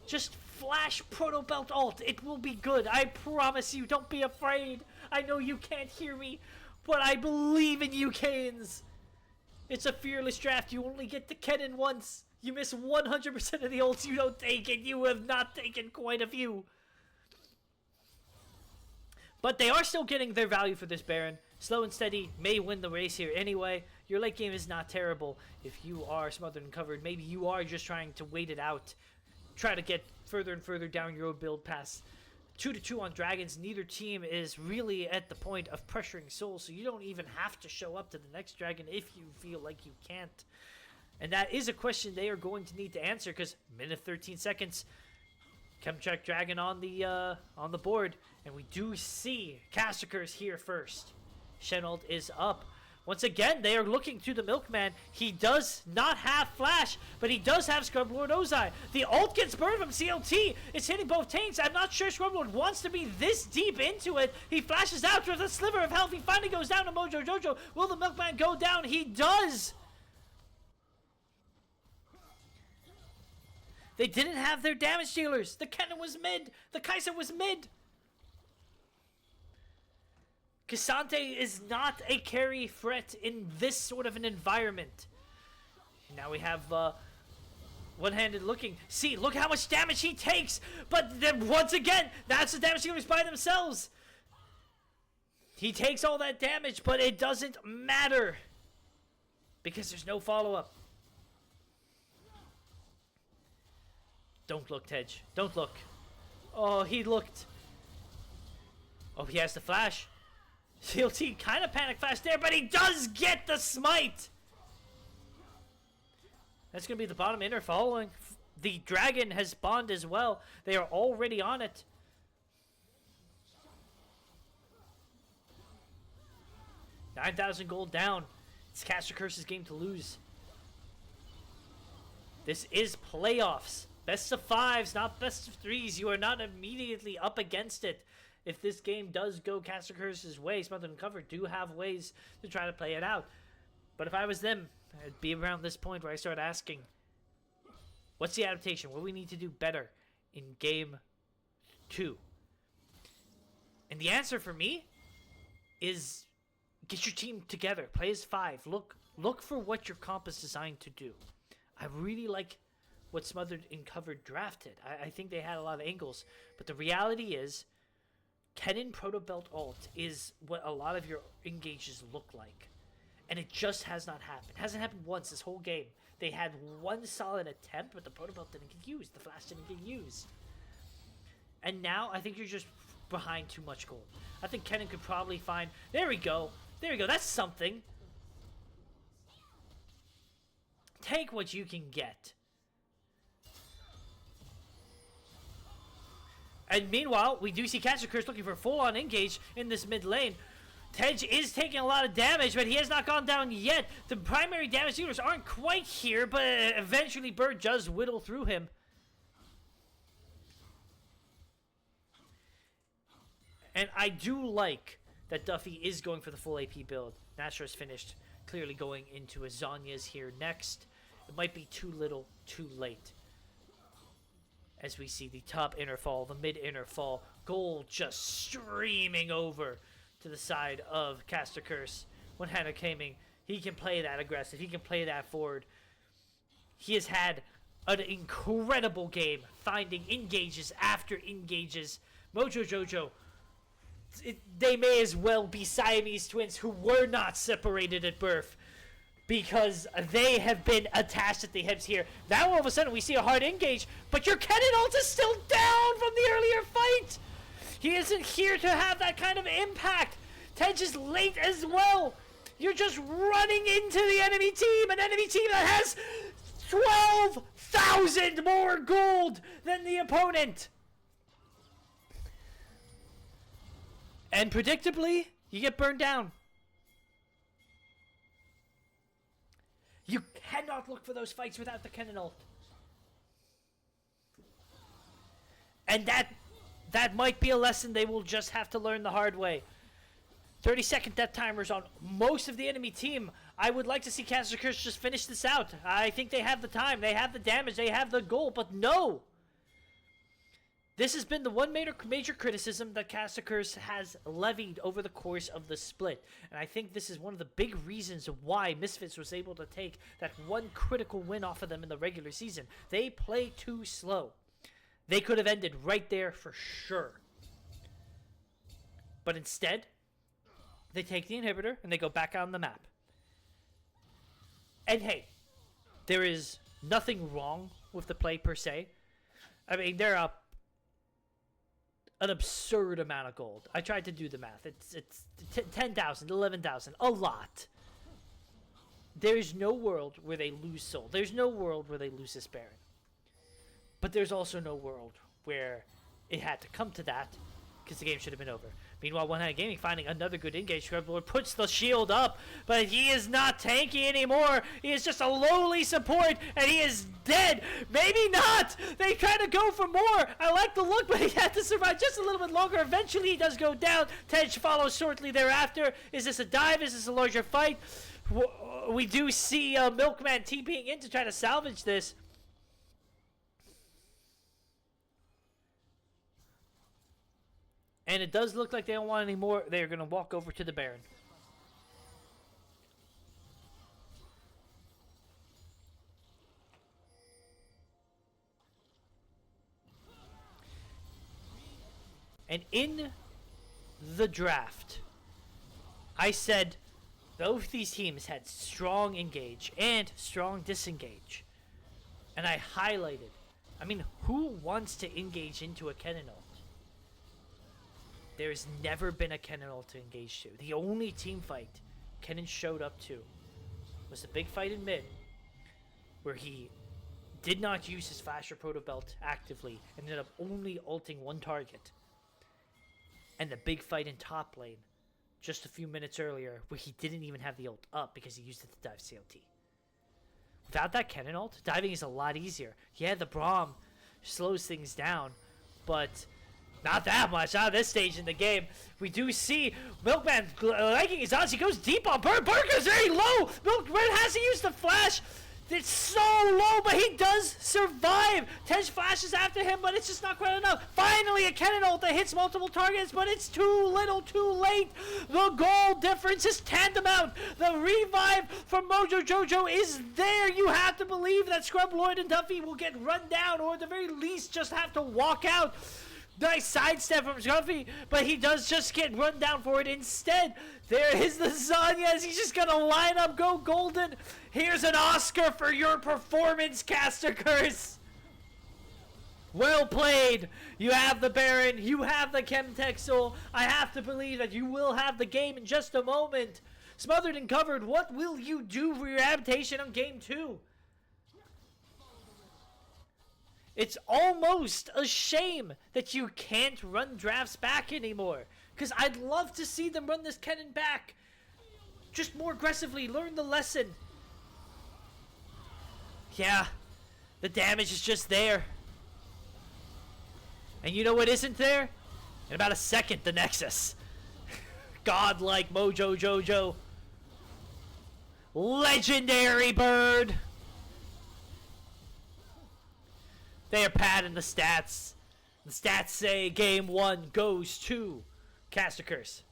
Just flash Proto Belt ult. It will be good. I promise you. Don't be afraid. I know you can't hear me, but I believe in you, Canes. It's a fearless draft. You only get the cannon once. You miss 100% of the ults you don't take, and you have not taken quite a few. But they are still getting their value for this Baron. Slow and Steady may win the race here anyway. Your late game is not terrible. If you are Smothered and Covered, maybe you are just trying to wait it out. Try to get further and further down your own build past 2-2 on Dragons. Neither team is really at the point of pressuring Soul, so you don't even have to show up to the next Dragon if you feel like you can't. And that is a question they are going to need to answer, because minute 13 seconds. Chemcheck Dragon on the board, and we do see Cassicers here first. Shenald is up. Once again, they are looking to the Milkman. He does not have Flash, but he does have Scrublord Ozai. The ult gets burned from CLT. It's hitting both tanks. I'm not sure Scrublord wants to be this deep into it. He flashes out with a sliver of health. He finally goes down to Mojo Jojo. Will the Milkman go down? He does. They didn't have their damage dealers. The cannon was mid. The Kaiser was mid. Kisante is not a carry threat in this sort of an environment. Now we have one-handed looking. See, look how much damage he takes. But then once again, that's the damage dealers by themselves. He takes all that damage, but it doesn't matter because there's no follow-up. Don't look, Tej. Don't look. Oh, he looked. Oh, he has the flash. CLT kind of panic flash there, but he does get the smite. That's going to be the bottom inner following. The dragon has spawned as well. They are already on it. $9,000 gold down. It's Caster Curse's game to lose. This is playoffs. Best of 5s, not best of 3s. You are not immediately up against it. If this game does go Caster Curse's way, Smothered and Covered do have ways to try to play it out. But if I was them, I'd be around this point where I start asking, what's the adaptation? What do we need to do better in game 2? And the answer for me is get your team together. Play as 5. Look for what your comp is designed to do. I really like what Smothered and Covered drafted. I think they had a lot of angles. But the reality is, Kennen Proto Belt ult is what a lot of your engages look like. And it just has not happened. It hasn't happened once this whole game. They had one solid attempt, but the Proto Belt didn't get used. The Flash didn't get used. And now, I think you're just behind too much gold. I think Kennen could probably find... There we go. There we go. That's something. Take what you can get. And meanwhile, we do see Caster Curse looking for a full-on engage in this mid lane. Tej is taking a lot of damage, but he has not gone down yet. The primary damage dealers aren't quite here, but eventually Bird does whittle through him. And I do like that Duffy is going for the full AP build. Nastra is finished, clearly going into Azanya's here next. it might be too little, too late. As we see the top inner fall, the mid inner fall, gold just streaming over to the side of Caster Curse. When Hannah Kaming, he can play that aggressive, he can play that forward. He has had an incredible game, finding engages after engages. Mojo Jojo, they may as well be Siamese twins who were not separated at birth, because they have been attached at the hips here. Now all of a sudden we see a hard engage, but your Kennen ult is still down from the earlier fight. He isn't here to have that kind of impact. Tej is late as well. You're just running into the enemy team, an enemy team that has 12,000 more gold than the opponent. And predictably, you get burned down. You cannot look for those fights without the Kennen ult. And that might be a lesson they will just have to learn the hard way. 30-second death timers on most of the enemy team. I would like to see Caster Curse just finish this out. I think they have the time, they have the damage, they have the goal, but no! This has been the one major criticism that Caster Curse has levied over the course of the split. And I think this is one of the big reasons why Misfits was able to take that one critical win off of them in the regular season. They play too slow. They could have ended right there for sure. But instead, they take the inhibitor and they go back on the map. And hey, there is nothing wrong with the play per se. I mean, they're up an absurd amount of gold. I tried to do the math. It's 10,000, 11,000, a lot. There's no world where they lose Soul. There's no world where they lose this Baron. But there's also no world where it had to come to that, because the game should have been over. Meanwhile, One Handed Gaming finding another good engage. Scrubblord puts the shield up, but he is not tanky anymore. He is just a lowly support, and he is dead. Maybe not. They kind of go for more. I like the look, but he had to survive just a little bit longer. Eventually, he does go down. Tej follows shortly thereafter. Is this a dive? Is this a larger fight? We do see Milkman TPing in to try to salvage this. And it does look like they don't want any more. They're going to walk over to the Baron. And in the draft, I said both these teams had strong engage and strong disengage. And I highlighted, I mean, who wants to engage into a Kennen ult? There's never been a Kennen ult to engage to. The only team fight Kennen showed up to was the big fight in mid, where he did not use his Flasher Proto Belt actively and ended up only ulting one target. And the big fight in top lane just a few minutes earlier, where he didn't even have the ult up because he used it to dive CLT. Without that Kennen ult, diving is a lot easier. Yeah, the Braum slows things down, but not that much. Not this stage in the game. We do see Milkman liking his odds. He goes deep on Burn. Burn goes very low. Milkman has to use the flash. It's so low, but he does survive. Tej flashes after him, but it's just not quite enough. Finally, a Kennen ult that hits multiple targets, but it's too little, too late. The goal difference is tantamount. The revive from Mojo Jojo is there. You have to believe that Scrub Lloyd and Duffy will get run down, or at the very least just have to walk out. Nice sidestep from Scruffy, but he does just get run down for it. Instead, there is the Zanyas. He's just going to line up, go golden. Here's an Oscar for your performance, Caster Curse. Well played. You have the Baron. You have the Chemtech Soul. I have to believe that you will have the game in just a moment. Smothered and Covered, what will you do for your adaptation on Game 2? It's almost a shame that you can't run drafts back anymore. Because I'd love to see them run this Kennen back. Just more aggressively. Learn the lesson. Yeah. The damage is just there. And you know what isn't there? In about a second, the Nexus. Godlike Mojo Jojo. Legendary bird. They are padding the stats. The stats say game 1 goes to Caster Curse.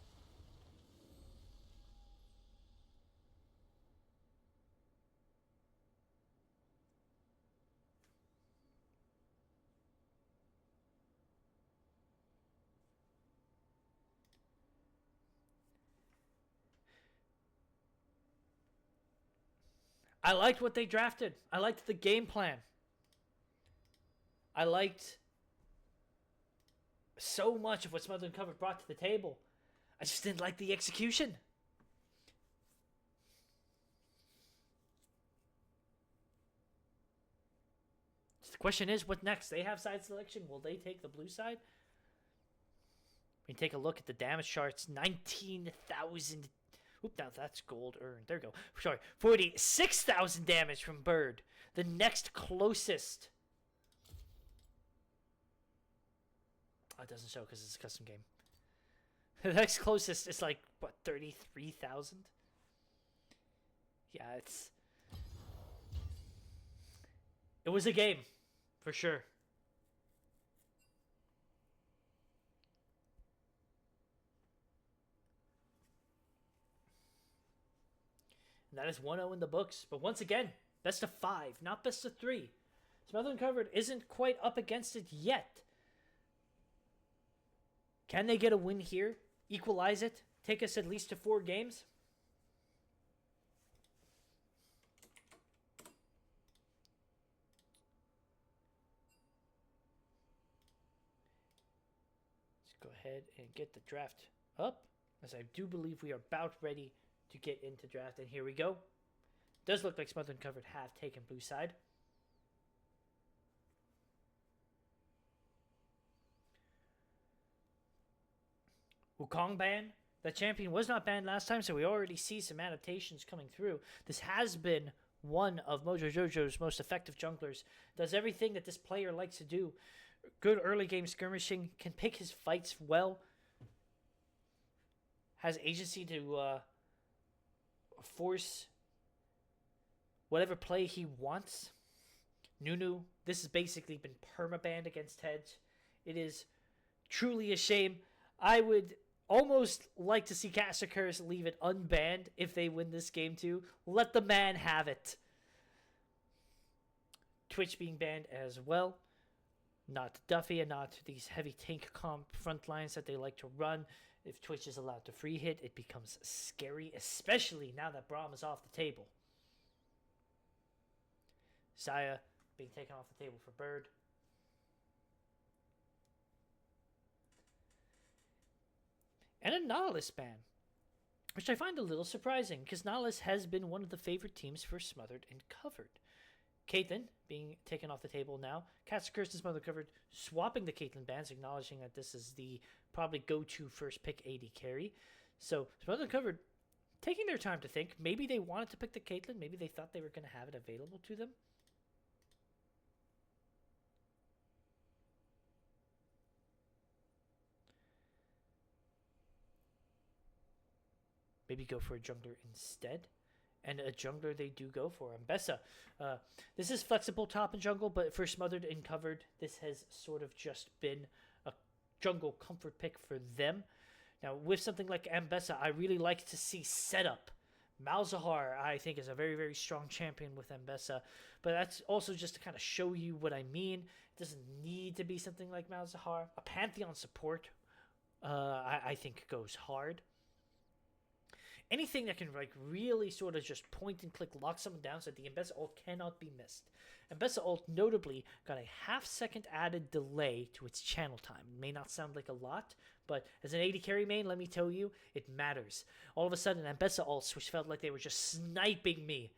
I liked what they drafted. I liked the game plan. I liked so much of what Smothered and Covered brought to the table. I just didn't like the execution. The question is, what next? They have side selection. Will they take the blue side? We take a look at the damage charts. 19,000. Oop, now that's gold earned. There we go. Sorry. 46,000 damage from Bird. The next closest. Oh, it doesn't show because it's a custom game. The next closest is like, what, 33,000? Yeah, it was a game, for sure. And that is 1-0 in the books. But once again, best of 5, not best of 3. Smothered and Covered isn't quite up against it yet. Can they get a win here? Equalize it? Take us at least to 4 games? Let's go ahead and get the draft up, as I do believe we are about ready to get into draft. And here we go. Does look like Smothered and Covered have taken blue side. Wukong ban. That champion was not banned last time, so we already see some adaptations coming through. This has been one of Mojo Jojo's most effective junglers. Does everything that this player likes to do. Good early game skirmishing. Can pick his fights well. Has agency to force whatever play he wants. Nunu, this has basically been permabanned against Hedge. It is truly a shame. I would almost like to see Caster Curse leave it unbanned if they win this game too. Let the man have it. Twitch being banned as well. Not Duffy and not these heavy tank comp front lines that they like to run. If Twitch is allowed to free hit, it becomes scary, especially now that Braum is off the table. Saya being taken off the table for Bird. And a Nautilus ban, which I find a little surprising, because Nautilus has been one of the favorite teams for Smothered and Covered. Caitlyn being taken off the table now. Caster Curse and Smothered Covered swapping the Caitlyn bans, acknowledging that this is the probably go-to first pick AD carry. So Smothered and Covered taking their time to think. Maybe they wanted to pick the Caitlyn. Maybe they thought they were going to have it available to them. Maybe go for a jungler instead. And a jungler they do go for. Mbessa. This is flexible top and jungle, but for Smothered and Covered, this has sort of just been a jungle comfort pick for them. Now, with something like Mbessa, I really like to see setup. Malzahar, I think, is a very, very strong champion with Mbessa. But that's also just to kind of show you what I mean. It doesn't need to be something like Malzahar. A Pantheon support, I think, goes hard. Anything that can like really sort of just point and click lock someone down so that the Mbessa ult cannot be missed. Mbessa ult notably got a half-second added delay to its channel time. It may not sound like a lot, but as an AD carry main, let me tell you, it matters. All of a sudden, Mbessa ults, which felt like they were just sniping me,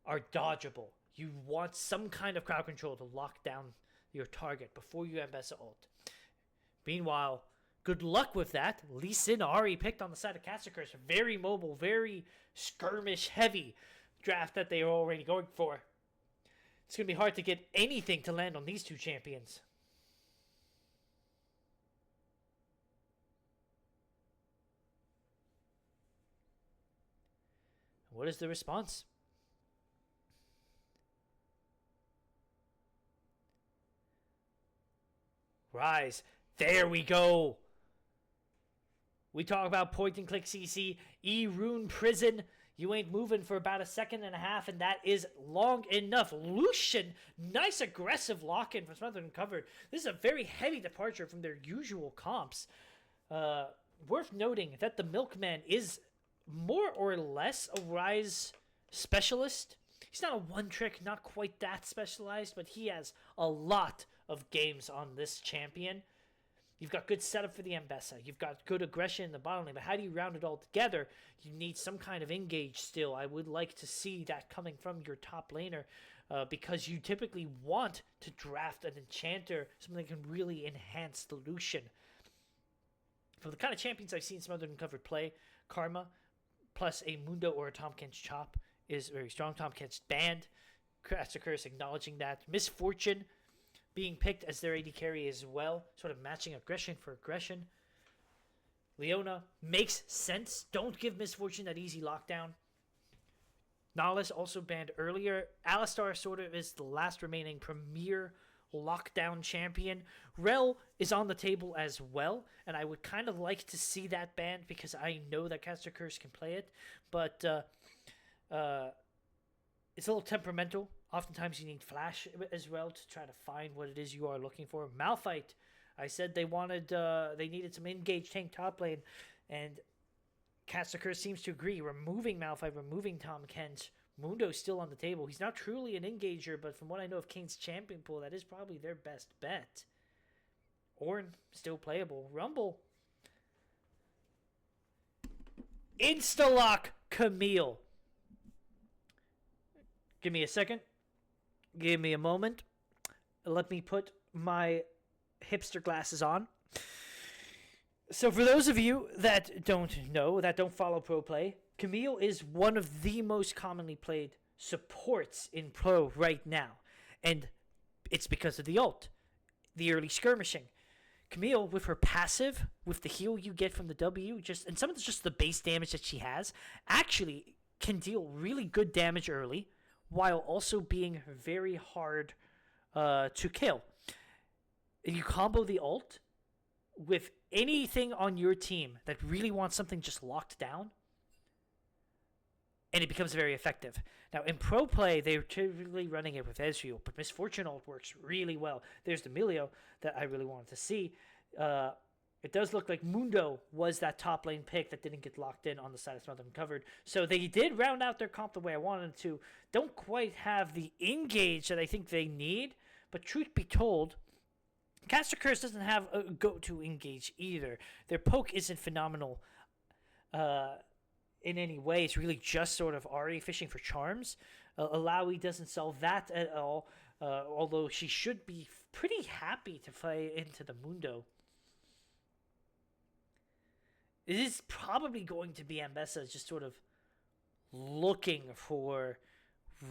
are dodgeable. You want some kind of crowd control to lock down your target before you Mbessa ult. Meanwhile, good luck with that. Lee Sin already picked on the side of Caster Curse. Very mobile, very skirmish-heavy draft that they are already going for. It's going to be hard to get anything to land on these two champions. What is the response? Rise. There we go. We talk about point and click CC. E-Rune Prison. You ain't moving for about a second and a half, and that is long enough. Lucian, nice aggressive lock-in from Smothered and Covered. This is a very heavy departure from their usual comps. Worth noting that the Milkman is more or less a Rise specialist. He's not a one-trick, not quite that specialized, but he has a lot of games on this champion. You've got good setup for the Ambessa. You've got good aggression in the bottom lane. But how do you round it all together? You need some kind of engage still. I would like to see that coming from your top laner because you typically want to draft an enchanter, something that can really enhance the Lucian. For the kind of champions I've seen Smothered and Covered play, Karma plus a Mundo or a Tahm Kench Chop is very strong. Tahm Kench banned. Caster Curse acknowledging that. Misfortune being picked as their AD carry as well, sort of matching aggression for aggression. Leona makes sense. Don't give Misfortune that easy lockdown. Nahlis also banned earlier. Alistar sort of is the last remaining premier lockdown champion. Rel is on the table as well, and I would kind of like to see that banned because I know that Caster Curse can play it, but it's a little temperamental. Oftentimes you need flash as well to try to find what it is you are looking for. Malphite, I said they needed some engaged tank top lane, and Caster Curse seems to agree. Removing Malphite, removing Tahm Kench. Mundo's still on the table. He's not truly an engager, but from what I know of Kane's champion pool, that is probably their best bet. Ornn, still playable. Rumble. Instalock Camille. Give me a second. Give me a moment. Let me put my hipster glasses on. So for those of you that don't know, that don't follow pro play, Camille is one of the most commonly played supports in pro right now. And it's because of the ult, the early skirmishing. Camille, with her passive, with the heal you get from the W, and some of it's just the base damage that she has, actually can deal really good damage early, while also being very hard to kill. If you combo the ult with anything on your team that really wants something just locked down, and it becomes very effective. Now, in pro play, they're typically running it with Ezreal, but Misfortune ult works really well. There's the Emilio that I really wanted to see. It does look like Mundo was that top lane pick that didn't get locked in on the side of Smothered and Covered. So they did round out their comp the way I wanted to. Don't quite have the engage that I think they need, but truth be told, Caster Curse doesn't have a go-to engage either. Their poke isn't phenomenal in any way. It's really just sort of Ahri fishing for charms. Alawi doesn't solve that at all, although she should be pretty happy to play into the Mundo. It is probably going to be Ambessa just sort of looking for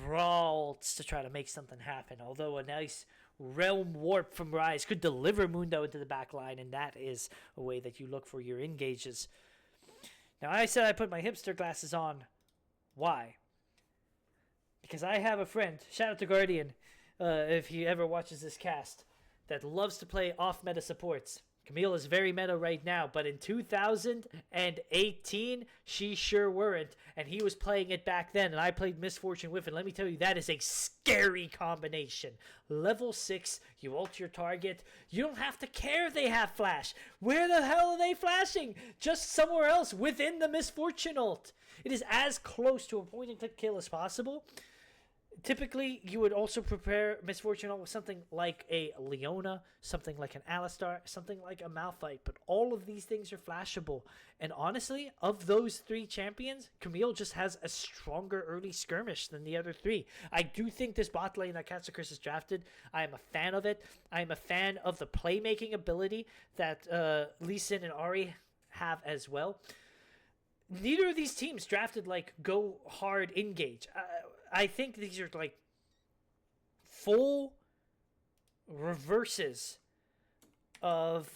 Ralts to try to make something happen. Although a nice Realm Warp from Rise could deliver Mundo into the back line, and that is a way that you look for your engages. Now, I said I put my hipster glasses on. Why? Because I have a friend, shout out to Guardian, if he ever watches this cast, that loves to play off-meta supports. Camille is very meta right now, but in 2018, she sure weren't, and he was playing it back then, and I played Misfortune with it. Let me tell you, that is a scary combination. Level 6, you ult your target. You don't have to care if they have flash. Where the hell are they flashing? Just somewhere else within the Misfortune ult. It is as close to a point-and-click kill as possible. Typically, you would also prepare Misfortune ult with something like a Leona, something like an Alistar, something like a Malphite, but all of these things are flashable. And honestly, of those three champions, Camille just has a stronger early skirmish than the other three. I do think this bot lane that Caster Curse has drafted, I am a fan of it. I am a fan of the playmaking ability that Lee Sin and Ahri have as well. Neither of these teams drafted like go hard engage. I think these are like full reverses of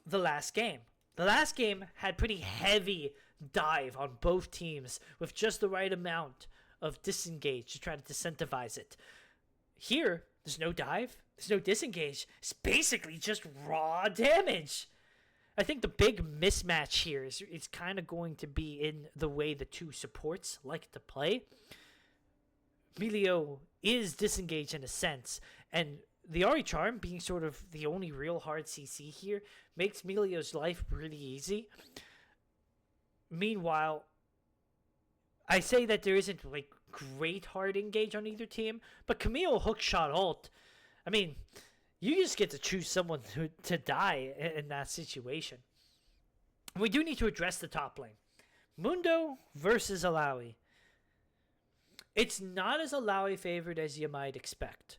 the last game. The last game had pretty heavy dive on both teams with just the right amount of disengage to try to disincentivize it. Here, There's no dive. There's no disengage. It's basically just raw damage. I think the big mismatch here is kind of going to be in the way the two supports like to play. Milio is disengaged in a sense, and the Ari Charm being sort of the only real hard CC here makes Milio's life really easy. Meanwhile, I say that there isn't like great hard engage on either team, but Camille hookshot ult. I mean, you just get to choose someone to die in that situation. We do need to address the top lane. Mundo versus Alawi. It's not as Alawi favored as you might expect.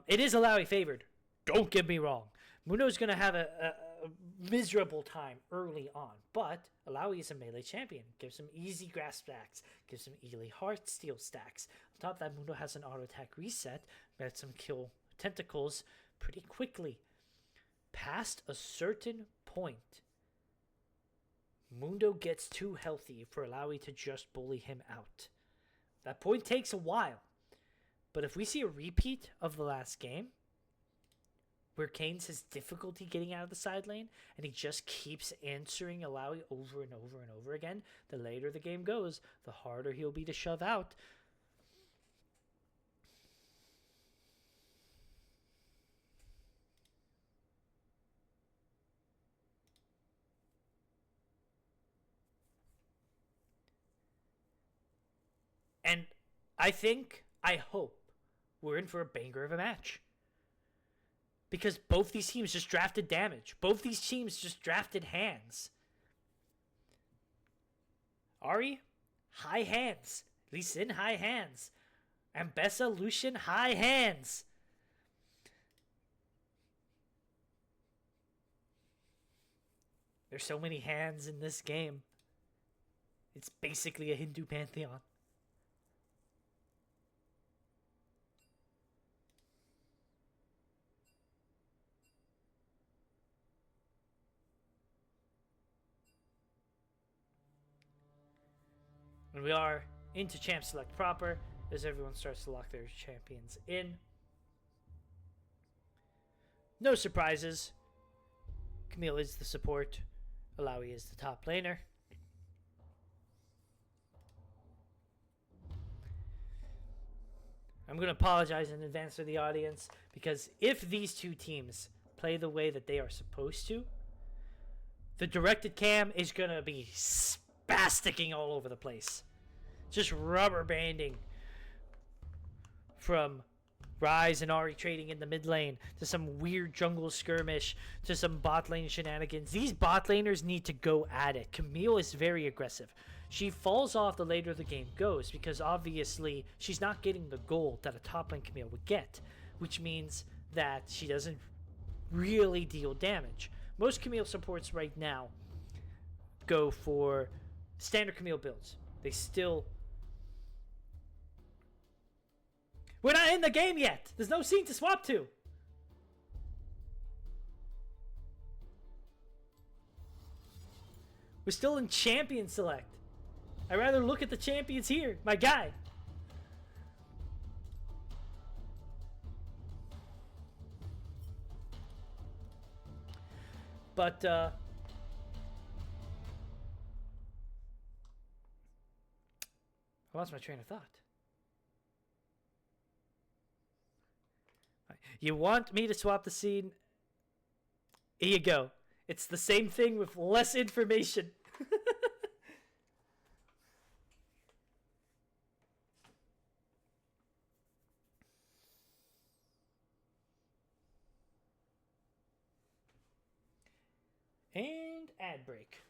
It is Alawi favored. Don't get me wrong. Mundo's going to have a miserable time early on, but Alawi is a melee champion. Gives him easy grasp stacks. Gives him easy heart steal stacks. On top of that, Mundo has an auto attack reset. Lets him kill tentacles pretty quickly. Past a certain point, Mundo gets too healthy for Alawi to just bully him out. That point takes a while. But if we see a repeat of the last game, where Kane's has difficulty getting out of the side lane, and he just keeps answering Alawi over and over and over again, the later the game goes, the harder he'll be to shove out. And I hope we're in for a banger of a match. Because both these teams just drafted damage. Both these teams just drafted hands. Ari, high hands. Lee Sin, high hands. Ambessa, Lucian, high hands. There's so many hands in this game. It's basically a Hindu pantheon. And we are into Champ Select proper as everyone starts to lock their champions in. No surprises. Camille is the support. Alawi is the top laner. I'm going to apologize in advance to the audience because if these two teams play the way that they are supposed to, the directed cam is going to be spasticking all over the place. Just rubber banding from Ryze and Ari trading in the mid lane to some weird jungle skirmish to some bot lane shenanigans. These bot laners need to go at it. Camille is very aggressive. She falls off the later the game goes because obviously she's not getting the gold that a top lane Camille would get, which means that she doesn't really deal damage. Most Camille supports right now go for standard Camille builds. They still... We're not in the game yet. There's no scene to swap to. We're still in champion select. I'd rather look at the champions here. My guy. But, I lost my train of thought. You want me to swap the scene? Here you go. It's the same thing with less information. And ad break.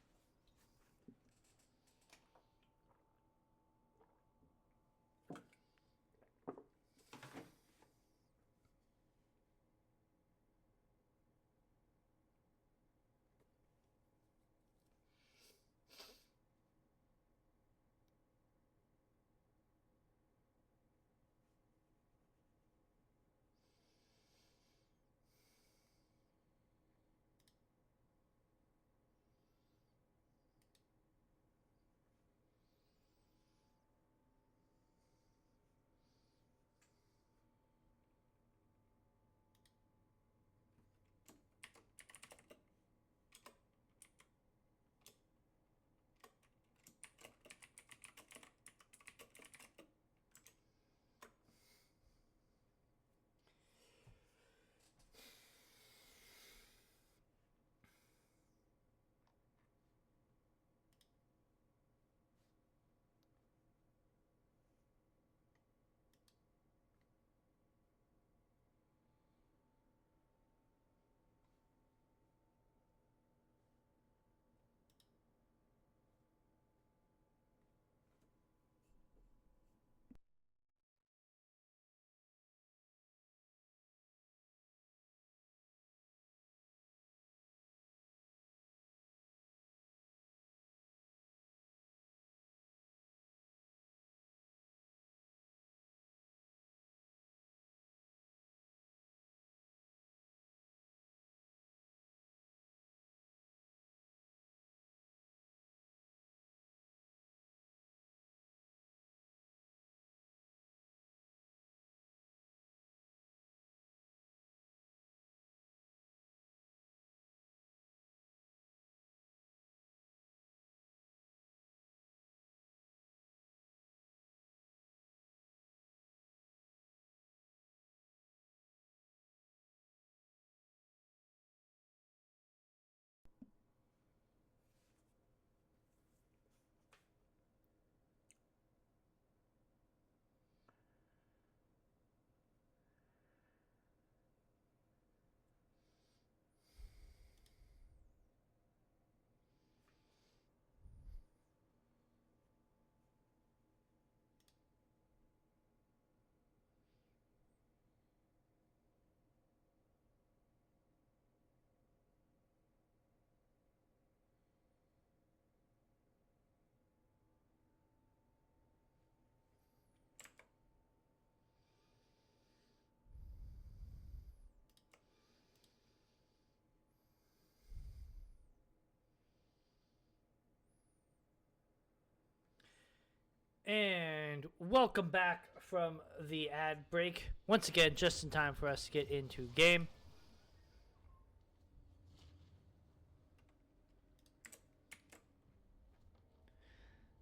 And welcome back from the ad break. Once again, just in time for us to get into game.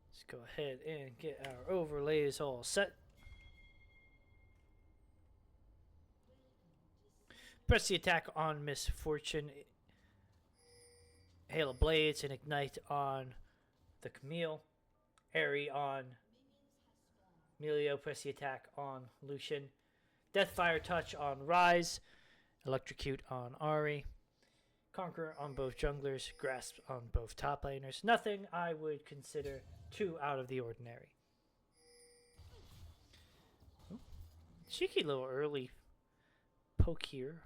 Let's go ahead and get our overlays all set. Press the attack on Misfortune. Hail of Blades and Ignite on the Camille. Airy on Melio. Press the attack on Lucian. Deathfire Touch on Rise. Electrocute on Ari. Conqueror on both junglers. Grasp on both top laners. Nothing I would consider too out of the ordinary. Ooh. Cheeky little early poke here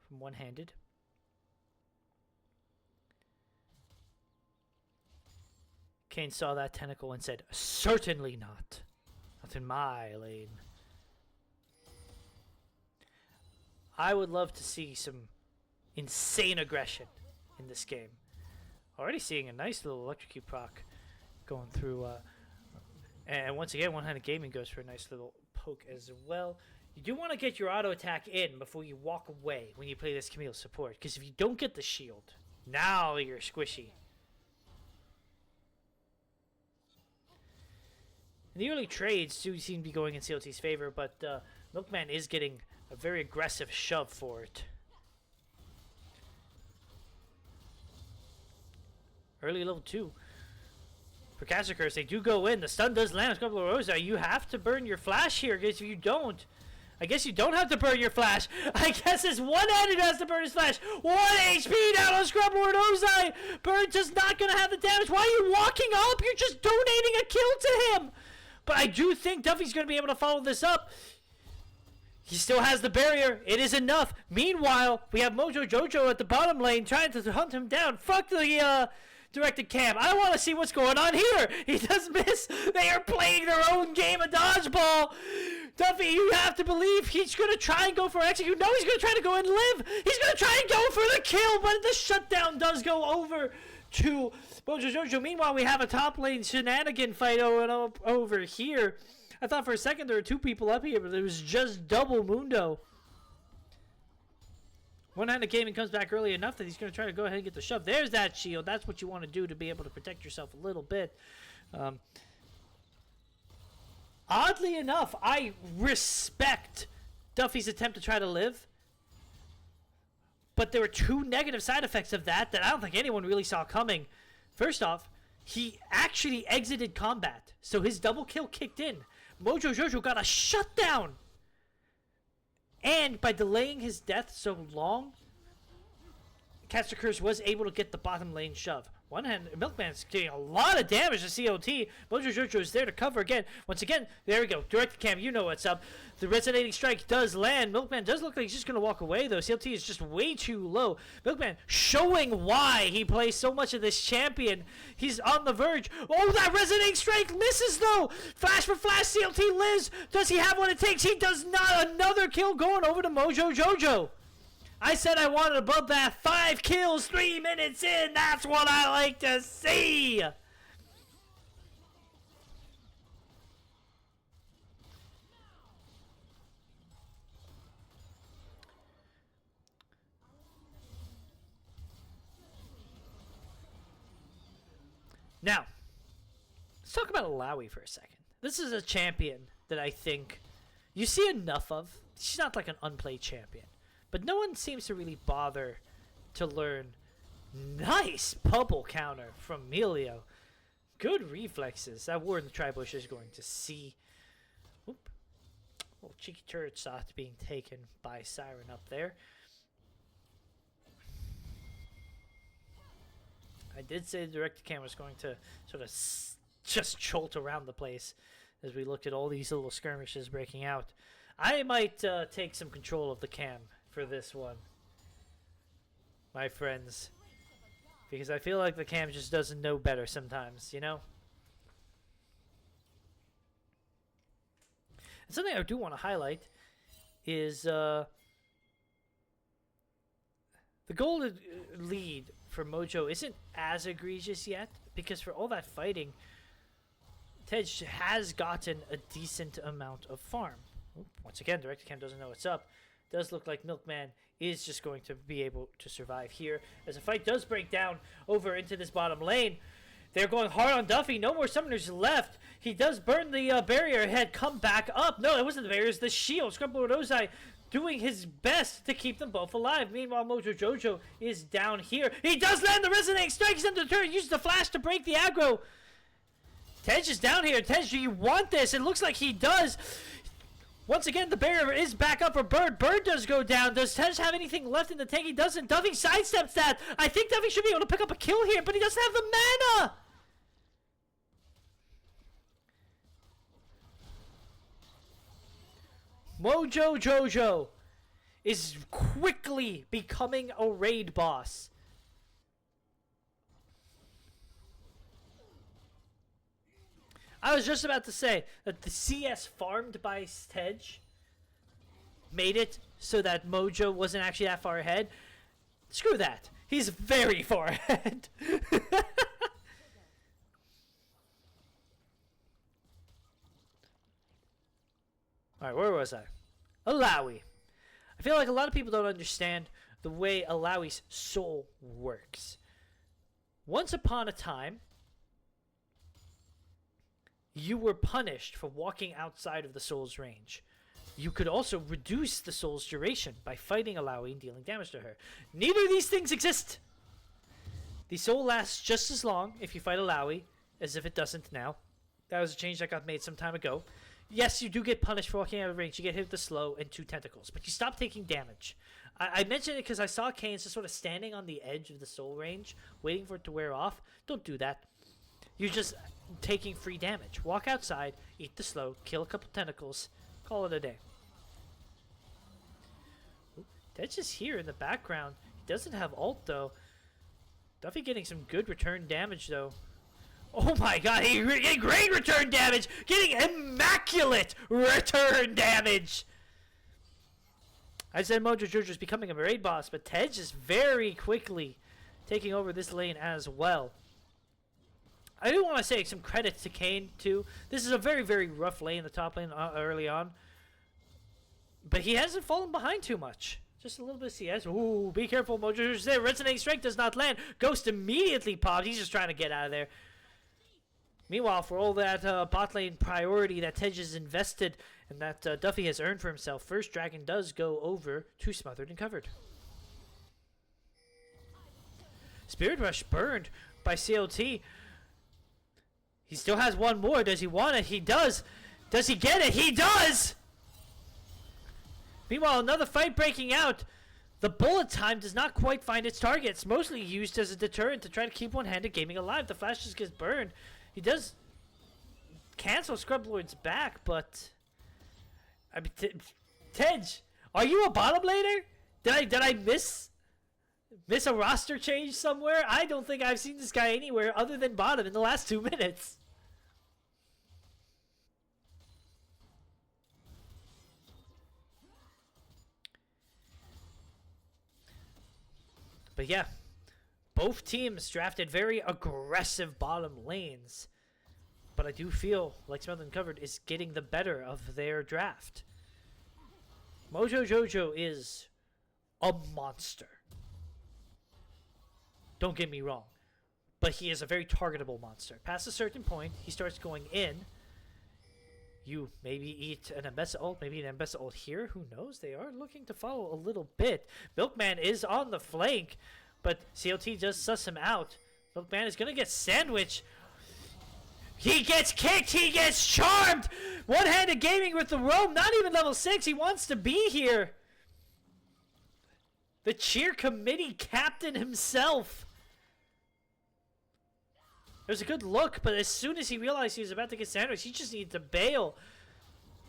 from one-handed. Kane saw that tentacle and said, "Certainly not. Not in my lane." I would love to see some insane aggression in this game. Already seeing a nice little electrocute proc going through. And once again, one-handed gaming goes for a nice little poke as well. You do want to get your auto attack in before you walk away when you play this Camille support. Because if you don't get the shield, now you're squishy. The early trades do seem to be going in CLT's favor, but Milkman is getting a very aggressive shove for it. Early level 2. For Caster Curse, they do go in. The stun does land on Scrubble Rosa. You have to burn your flash here, because if you don't, I guess you don't have to burn your flash. I guess it's one-handed who has to burn his flash. 1 HP down on Scrubble Ozai. Burn just not going to have the damage. Why are you walking up? You're just donating a kill to him. But I do think Duffy's going to be able to follow this up. He still has the barrier. It is enough. Meanwhile, we have Mojo Jojo at the bottom lane trying to hunt him down. Fuck the directed cam. I want to see what's going on here. He does miss. They are playing their own game of dodgeball. Duffy, you have to believe he's going to try and go for execute. No, he's going to try to go and live. He's going to try and go for the kill, but the shutdown does go over to Mojo Jojo. Meanwhile, we have a top lane shenanigan fight over here. I thought for a second there were 2 people up here, but it was just double Mundo. One-handed gaming comes back early enough that he's going to try to go ahead and get the shove. There's that shield. That's what you want to do to be able to protect yourself a little bit. Oddly enough, I respect Duffy's attempt to try to live. But there were 2 negative side effects of that I don't think anyone really saw coming. First off, he actually exited combat, so his double kill kicked in. Mojo Jojo got a shutdown! And by delaying his death so long, Caster Curse was able to get the bottom lane shove. One hand, Milkman's getting a lot of damage to COT. Mojo Jojo is there to cover again. Once again, there we go. Direct cam, you know what's up. The resonating strike does land. Milkman does look like he's just going to walk away, though. CLT is just way too low. Milkman showing why he plays so much of this champion. He's on the verge. Oh, that resonating strike misses, though. Flash for flash. CLT lives. Does he have what it takes? He does not. Another kill going over to Mojo Jojo. I said I wanted above that. 5 kills, 3 minutes in. That's what I like to see. Now, let's talk about Alawi for a second. This is a champion that I think you see enough of. She's not like an unplayed champion. But no one seems to really bother to learn. Nice bubble counter from Melio. Good reflexes. That ward in the tri-bush is going to see. Oop. Little cheeky turret shot being taken by Siren up there. I did say the direct cam was going to sort of just jolt around the place as we looked at all these little skirmishes breaking out. I might take some control of the cam for this one, my friends, because I feel like the cam just doesn't know better sometimes, you know? And something I do want to highlight is the gold lead for Mojo isn't as egregious yet, because for all that fighting, Tej has gotten a decent amount of farm. Oop, once again, Direct-to-Cam doesn't know what's up. Does look like Milkman is just going to be able to survive here as the fight does break down over into this bottom lane. They're going hard on Duffy. No more summoners left. He does burn the barrier head. Come back up. No, it wasn't the barrier. It's the shield. Scrumblord Ozai doing his best to keep them both alive. Meanwhile, Mojo Jojo is down here. He does land the Resonating Strike. He's under the turret. Uses the flash to break the aggro. Tej is down here. Tej, do you want this? It looks like he does. Once again, the barrier is back up for Bird. Bird does go down. Does Tej have anything left in the tank? He doesn't. Duffy sidesteps that. I think Duffy should be able to pick up a kill here, but he doesn't have the mana. Mojo Jojo is quickly becoming a raid boss. I was just about to say that the CS farmed by Tej made it so that Mojo wasn't actually that far ahead. Screw that. He's very far ahead. Alright, where was I? Alawi. I feel like a lot of people don't understand the way Alawi's soul works. Once upon a time, you were punished for walking outside of the soul's range. You could also reduce the soul's duration by fighting Alawi and dealing damage to her. Neither of these things exist. The soul lasts just as long if you fight Alawi as if it doesn't now. That was a change that got made some time ago. Yes, you do get punished for walking out of range. You get hit with the slow and 2 tentacles, but you stop taking damage. I mentioned it because I saw Kane's just sort of standing on the edge of the soul range, waiting for it to wear off. Don't do that. You're just taking free damage. Walk outside, eat the slow, kill a couple tentacles, call it a day. That's just here in the background. He doesn't have ult though. Duffy getting some good return damage though. Oh my god, he getting great return damage! Getting immaculate return damage! I said Mojo Jojo is becoming a raid boss, but Tej is very quickly taking over this lane as well. I do want to say some credit to Kane, too. This is a very, very rough lane, the top lane early on. But he hasn't fallen behind too much. Just a little bit of CS. Ooh, be careful, Mojo Jojo's there. Resonating Strike does not land. Ghost immediately popped. He's just trying to get out of there. Meanwhile, for all that bot lane priority that Tej has invested and that Duffy has earned for himself, First Dragon does go over to Smothered and Covered. Spirit Rush burned by CLT. He still has one more. Does he want it? He does. Does he get it? He does! Meanwhile, another fight breaking out. The bullet time does not quite find its target. It's mostly used as a deterrent to try to keep one-handed gaming alive. The flash just gets burned. He does cancel Scrumblord's back, but I mean, Tej, are you a bottom laner? Did I miss a roster change somewhere? I don't think I've seen this guy anywhere other than bottom in the last 2 minutes. But yeah, both teams drafted very aggressive bottom lanes. But I do feel like Smothered and Covered is getting the better of their draft. Mojo Jojo is a monster. Don't get me wrong. But he is a very targetable monster. Past a certain point, he starts going in. You maybe eat an Ambessa ult, maybe an Ambessa ult here. Who knows? They are looking to follow a little bit. Milkman is on the flank, but CLT does suss him out. Milkman is going to get sandwiched. He gets kicked. He gets charmed. One-handed gaming with the roam. Not even level 6. He wants to be here. The cheer committee captain himself. There's a good look, but as soon as he realized he was about to get sandwiched, he just needed to bail.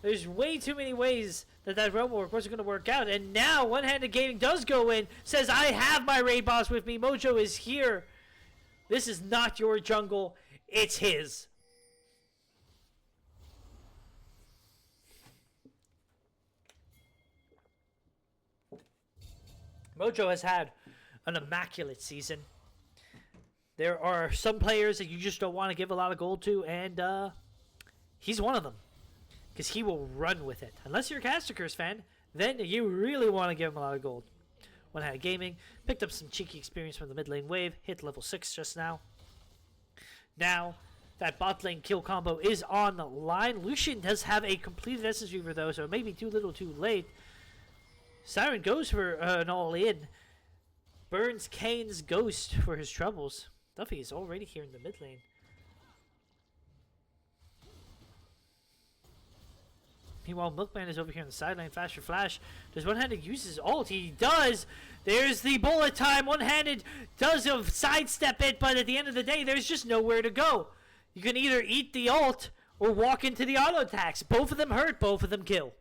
There's way too many ways that realm work wasn't going to work out. And now, One-Handed Gaming does go in, says, I have my raid boss with me. Mojo is here. This is not your jungle. It's his. Mojo has had an immaculate season. There are some players that you just don't want to give a lot of gold to, and he's one of them. Because he will run with it. Unless you're a Caster Curse fan, then you really want to give him a lot of gold. One-handed gaming, picked up some cheeky experience from the mid lane wave, hit level 6 just now. Now, that bot lane kill combo is on the line. Lucian does have a completed Essence Reaver though, so it may be too little too late. Siren goes for an all-in. Burns Kane's Ghost for his troubles. Duffy is already here in the mid lane. Meanwhile, Milkman is over here on the sideline. Flash for Flash. Does one-handed use his ult? He does! There's the bullet time. One-handed does sidestep it, but at the end of the day, there's just nowhere to go. You can either eat the ult or walk into the auto attacks. Both of them hurt, both of them kill.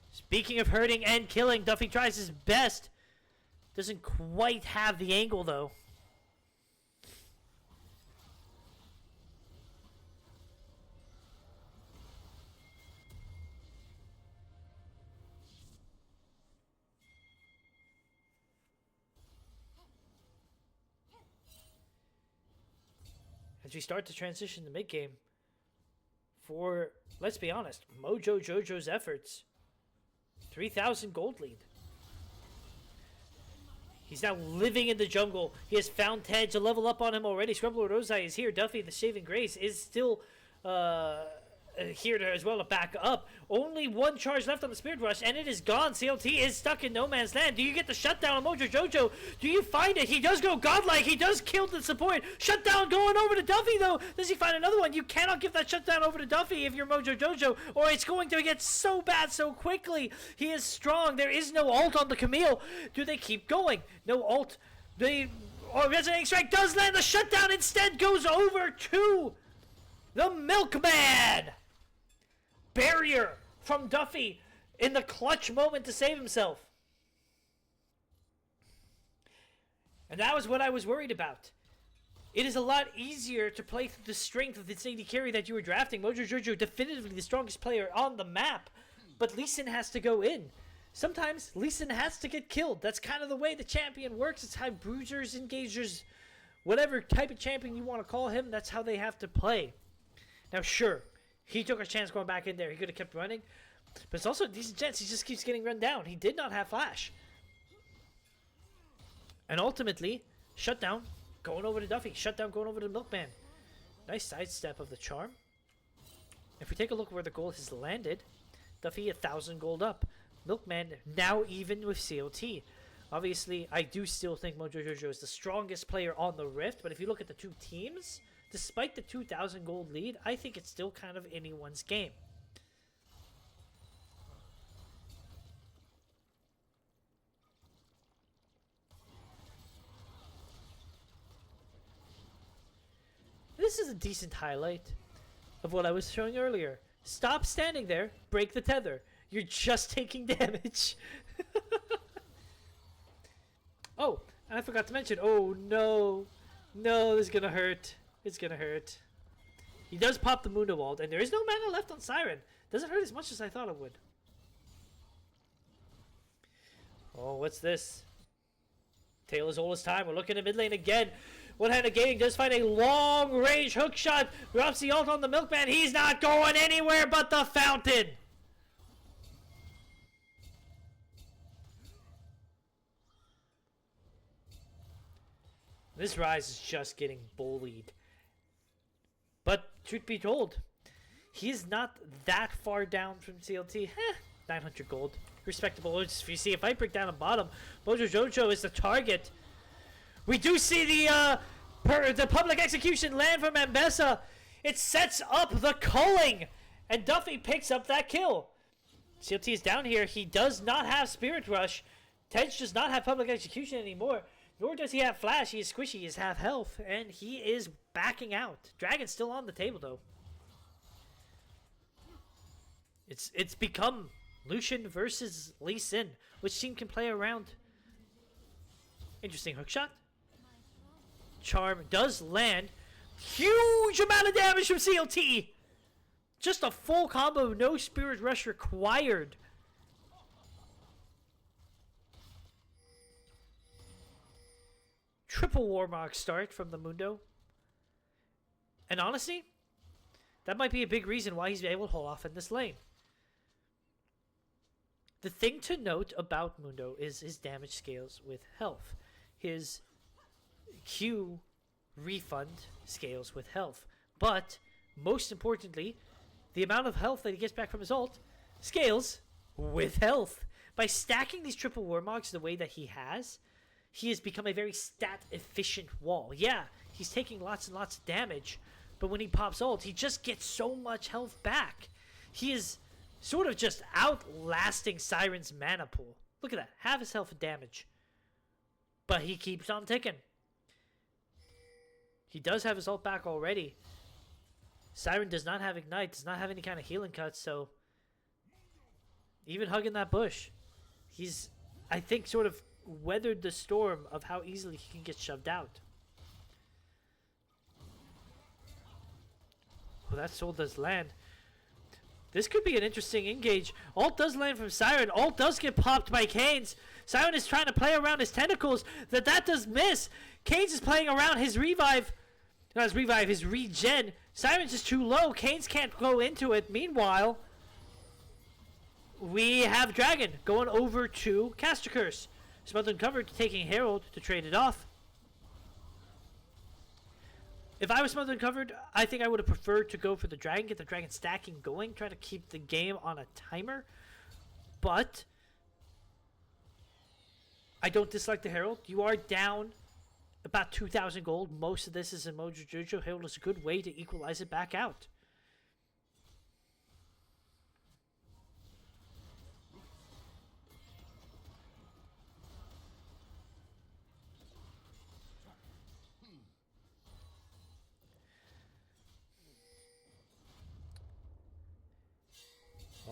Speaking of hurting and killing, Duffy tries his best. Doesn't quite have the angle, though. As we start to transition to mid-game, for, let's be honest, Mojo Jojo's efforts, 3,000 gold lead. He's now living in the jungle. He has found Ted to level up on him already. Scrumblord Ozai is here. Duffy, the Saving Grace, is still here to, as well to back up. Only one charge left on the Spirit Rush, and it is gone. CLT is stuck in no man's land. Do you get the shutdown on Mojo Jojo? Do you find it? He does go godlike. He does kill the support. Shutdown going over to Duffy, though. Does he find another one? You cannot give that shutdown over to Duffy if you're Mojo Jojo, or it's going to get so bad so quickly. He is strong. There is no ult on the Camille. Do they keep going? No ult. Resonating Strike does land. The shutdown instead goes over to the Milkman. Barrier from Duffy in the clutch moment to save himself. And that was what I was worried about. It is a lot easier to play through the strength of the AD carry that you were drafting. Mojo Jojo, definitively the strongest player on the map. But Lee Sin has to go in. Sometimes Lee Sin has to get killed. That's kind of the way the champion works. It's how bruisers, engagers, whatever type of champion you want to call him, that's how they have to play. Now, sure, he took a chance going back in there. He could have kept running. But it's also a decent chance he just keeps getting run down. He did not have Flash. And ultimately, shutdown going over to Duffy. Shutdown going over to Milkman. Nice sidestep of the charm. If we take a look where the gold has landed, Duffy 1,000 gold up. Milkman now even with COT. Obviously, I do still think Mojo Jojo is the strongest player on the Rift. But if you look at the two teams, despite the 2,000 gold lead, I think it's still kind of anyone's game. This is a decent highlight of what I was showing earlier. Stop standing there, break the tether. You're just taking damage. Oh, and I forgot to mention, oh no. No, this is gonna hurt. It's gonna hurt. He does pop the Mundawald, and there is no mana left on Siren. Doesn't hurt as much as I thought it would. Oh, what's this? Tale as old as time. We're looking at mid lane again. One-handed gaming does find a long-range hook shot. Drops the ult on the Milkman. He's not going anywhere but the fountain. This Rise is just getting bullied. But, truth be told, he is not that far down from CLT. 900 gold. Respectable. If you see, if I break down the bottom, Mojo Jojo is the target. We do see the public execution land from Ambessa. It sets up the culling. And Duffy picks up that kill. CLT is down here. He does not have Spirit Rush. Tench does not have public execution anymore. Nor does he have Flash. He is squishy. He is half health. And he is backing out. Dragon's still on the table, though. It's become Lucian versus Lee Sin. Which team can play around? Interesting hookshot. Charm does land. Huge amount of damage from CLT. Just a full combo. No Spirit Rush required. Triple Warmark start from the Mundo. And honestly, that might be a big reason why he's able to hold off in this lane. The thing to note about Mundo is his damage scales with health. His Q refund scales with health. But, most importantly, the amount of health that he gets back from his ult scales with health. By stacking these triple Warmogs the way that he has become a very stat-efficient wall. Yeah, he's taking lots and lots of damage, but when he pops ult, he just gets so much health back. He is sort of just outlasting Siren's mana pool. Look at that. Half his health and damage. But he keeps on ticking. He does have his ult back already. Siren does not have Ignite, does not have any kind of healing cuts, so even hugging that bush, he's, I think, sort of weathered the storm of how easily he can get shoved out. Oh, that soul does land. This could be an interesting engage. Ult does land from Siren. Ult does get popped by Canes. Siren is trying to play around his tentacles. That does miss. Canes is playing around his revive. Not his revive, his regen. Siren's just too low. Canes can't go into it. Meanwhile, we have Dragon going over to Caster Curse. Smothered covered, taking Herald to trade it off. If I was Smothered covered, I think I would have preferred to go for the Dragon, get the Dragon stacking going, try to keep the game on a timer. But I don't dislike the Herald. You are down about 2,000 gold. Most of this is in Mojo Jojo. Herald is a good way to equalize it back out.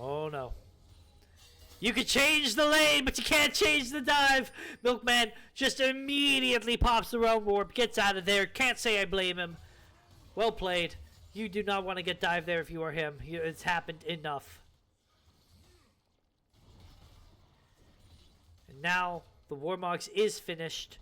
Oh no. You can change the lane, but you can't change the dive. Milkman just immediately pops the Realm Warp, gets out of there. Can't say I blame him. Well played. You do not want to get dived there if you are him. It's happened enough. And now the Warmogs is finished.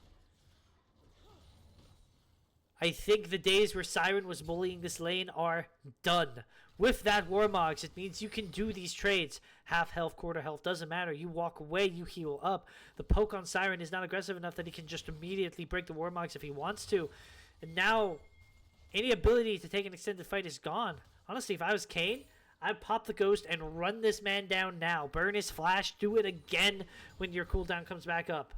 I think the days where Siren was bullying this lane are done. With that Warmogs, it means you can do these trades. Half health, quarter health, doesn't matter. You walk away, you heal up. The poke on Siren is not aggressive enough that he can just immediately break the Warmogs if he wants to. And now, any ability to take an extended fight is gone. Honestly, if I was Kane, I'd pop the Ghost and run this man down now. Burn his flash, do it again when your cooldown comes back up.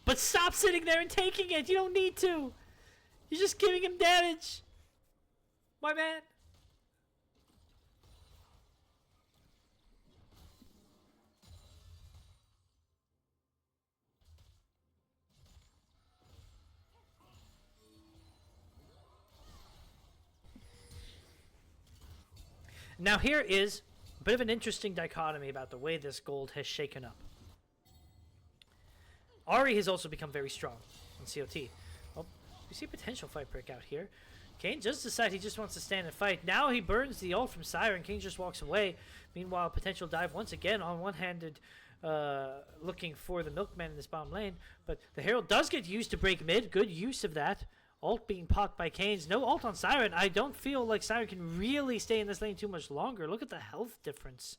But stop sitting there and taking it. You don't need to. You're just giving him damage. My man. Now here is a bit of an interesting dichotomy about the way this gold has shaken up. Ahri has also become very strong on COT. Oh, we see a potential fight break out here. Kane just decides he just wants to stand and fight. Now he burns the ult from Siren. Kane just walks away. Meanwhile, potential dive once again on one-handed, looking for the Milkman in this bottom lane. But the Herald does get used to break mid. Good use of that. Ult being popped by Canes. No ult on Siren. I don't feel like Siren can really stay in this lane too much longer. Look at the health difference.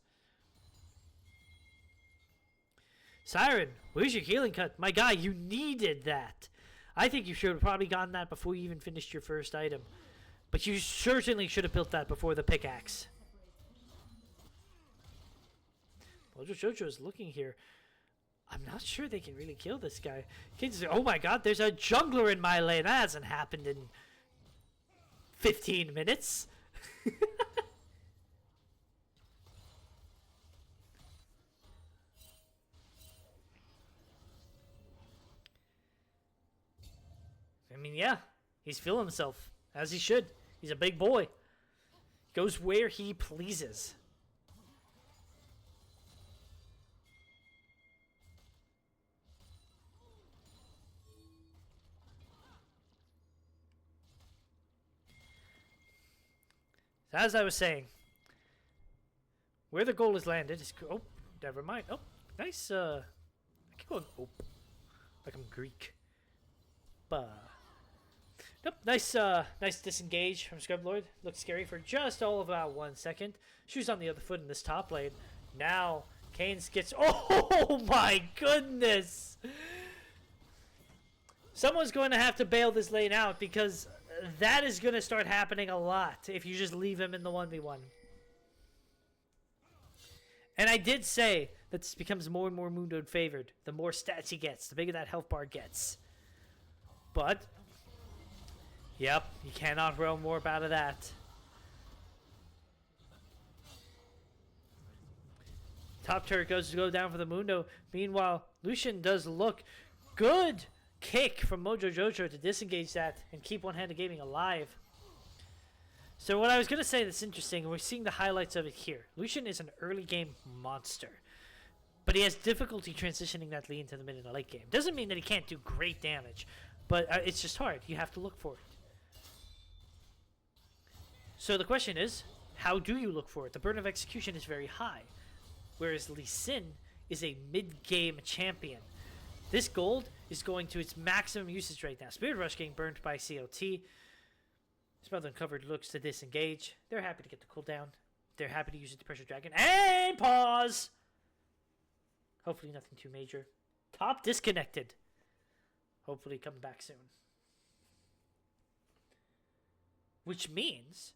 Siren, where's your healing cut? My guy, you needed that. I think you should have probably gotten that before you even finished your first item. But you certainly should have built that before the pickaxe. Mojo Jojo is looking here. I'm not sure they can really kill this guy. Oh my god, there's a jungler in my lane. That hasn't happened in 15 minutes. I mean, yeah, he's feeling himself, as he should. He's a big boy. Goes where he pleases. As I was saying, where the goal is landed is... Oh, never mind. Oh, nice, I keep going, oh, like I'm Greek. Bah. Nope. Nice disengage from Scrublord. Looks scary for just all of about 1 second. Shoes on the other foot in this top lane. Now, Canes gets... Oh my goodness! Someone's going to have to bail this lane out because that is going to start happening a lot if you just leave him in the 1v1. And I did say that this becomes more and more Moondode favored. The more stats he gets, the bigger that health bar gets. But... Yep, you cannot realm warp out of that. Top turret goes to go down for the Mundo. Meanwhile, Lucian does look good. Kick from Mojo Jojo to disengage that and keep one-handed gaming alive. So what I was going to say that's interesting, and we're seeing the highlights of it here. Lucian is an early game monster. But he has difficulty transitioning that lead into the mid and the late game. Doesn't mean that he can't do great damage. But it's just hard. You have to look for it. So the question is, how do you look for it? The burden of execution is very high, whereas Lee Sin is a mid-game champion. This gold is going to its maximum usage right now. Spirit Rush getting burned by CLT. Smothered Covered looks to disengage. They're happy to get the cooldown. They're happy to use it to pressure Dragon. And pause! Hopefully nothing too major. Top disconnected. Hopefully coming back soon. Which means...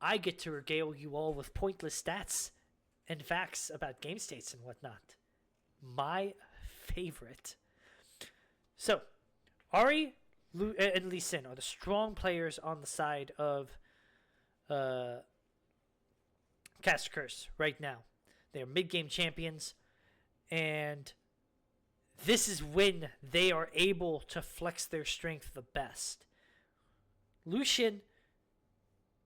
I get to regale you all with pointless stats and facts about game states and whatnot. My favorite. So, Ahri and Lee Sin are the strong players on the side of Cast Curse right now. They are mid-game champions, and this is when they are able to flex their strength the best. Lucian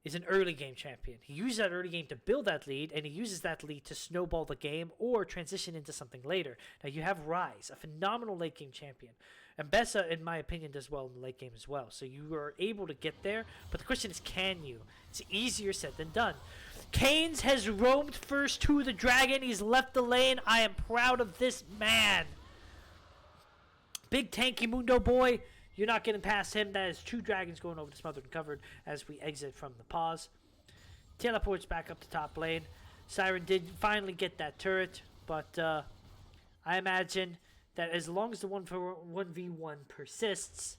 is an early game champion. He uses that early game to build that lead, and he uses that lead to snowball the game or transition into something later. Now you have Ryze, a phenomenal late game champion. And Bessa, in my opinion, does well in the late game as well. So you are able to get there, but the question is, can you? It's easier said than done. Canes has roamed first to the dragon. He's left the lane. I am proud of this man. Big tanky Mundo boy. You're not getting past him. That is 2 dragons going over to Smothered and Covered as we exit from the pause. Teleports back up to top lane. Siren did finally get that turret, but I imagine that as long as the 1v1 persists,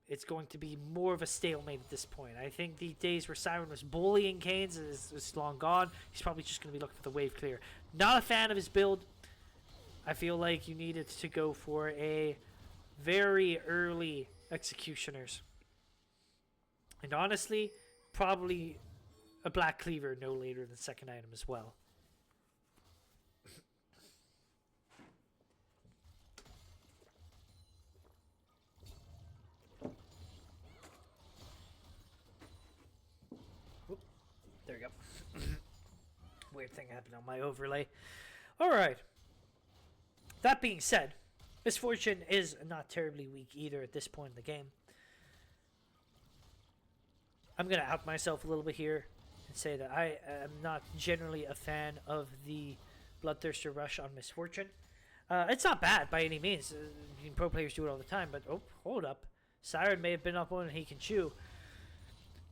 it's going to be more of a stalemate at this point. I think the days where Siren was bullying Canes is long gone. He's probably just going to be looking for the wave clear. Not a fan of his build. I feel like you needed to go for a very early executioners. And honestly, probably a Black Cleaver no later than the second item as well. Whoop. There we go. Weird thing happened on my overlay. Alright. That being said, Misfortune is not terribly weak either at this point in the game. I'm going to out myself a little bit here and say that I am not generally a fan of the Bloodthirster Rush on Misfortune. It's not bad by any means. Pro players do it all the time, but oh, hold up. Siren may have been up one and he can chew.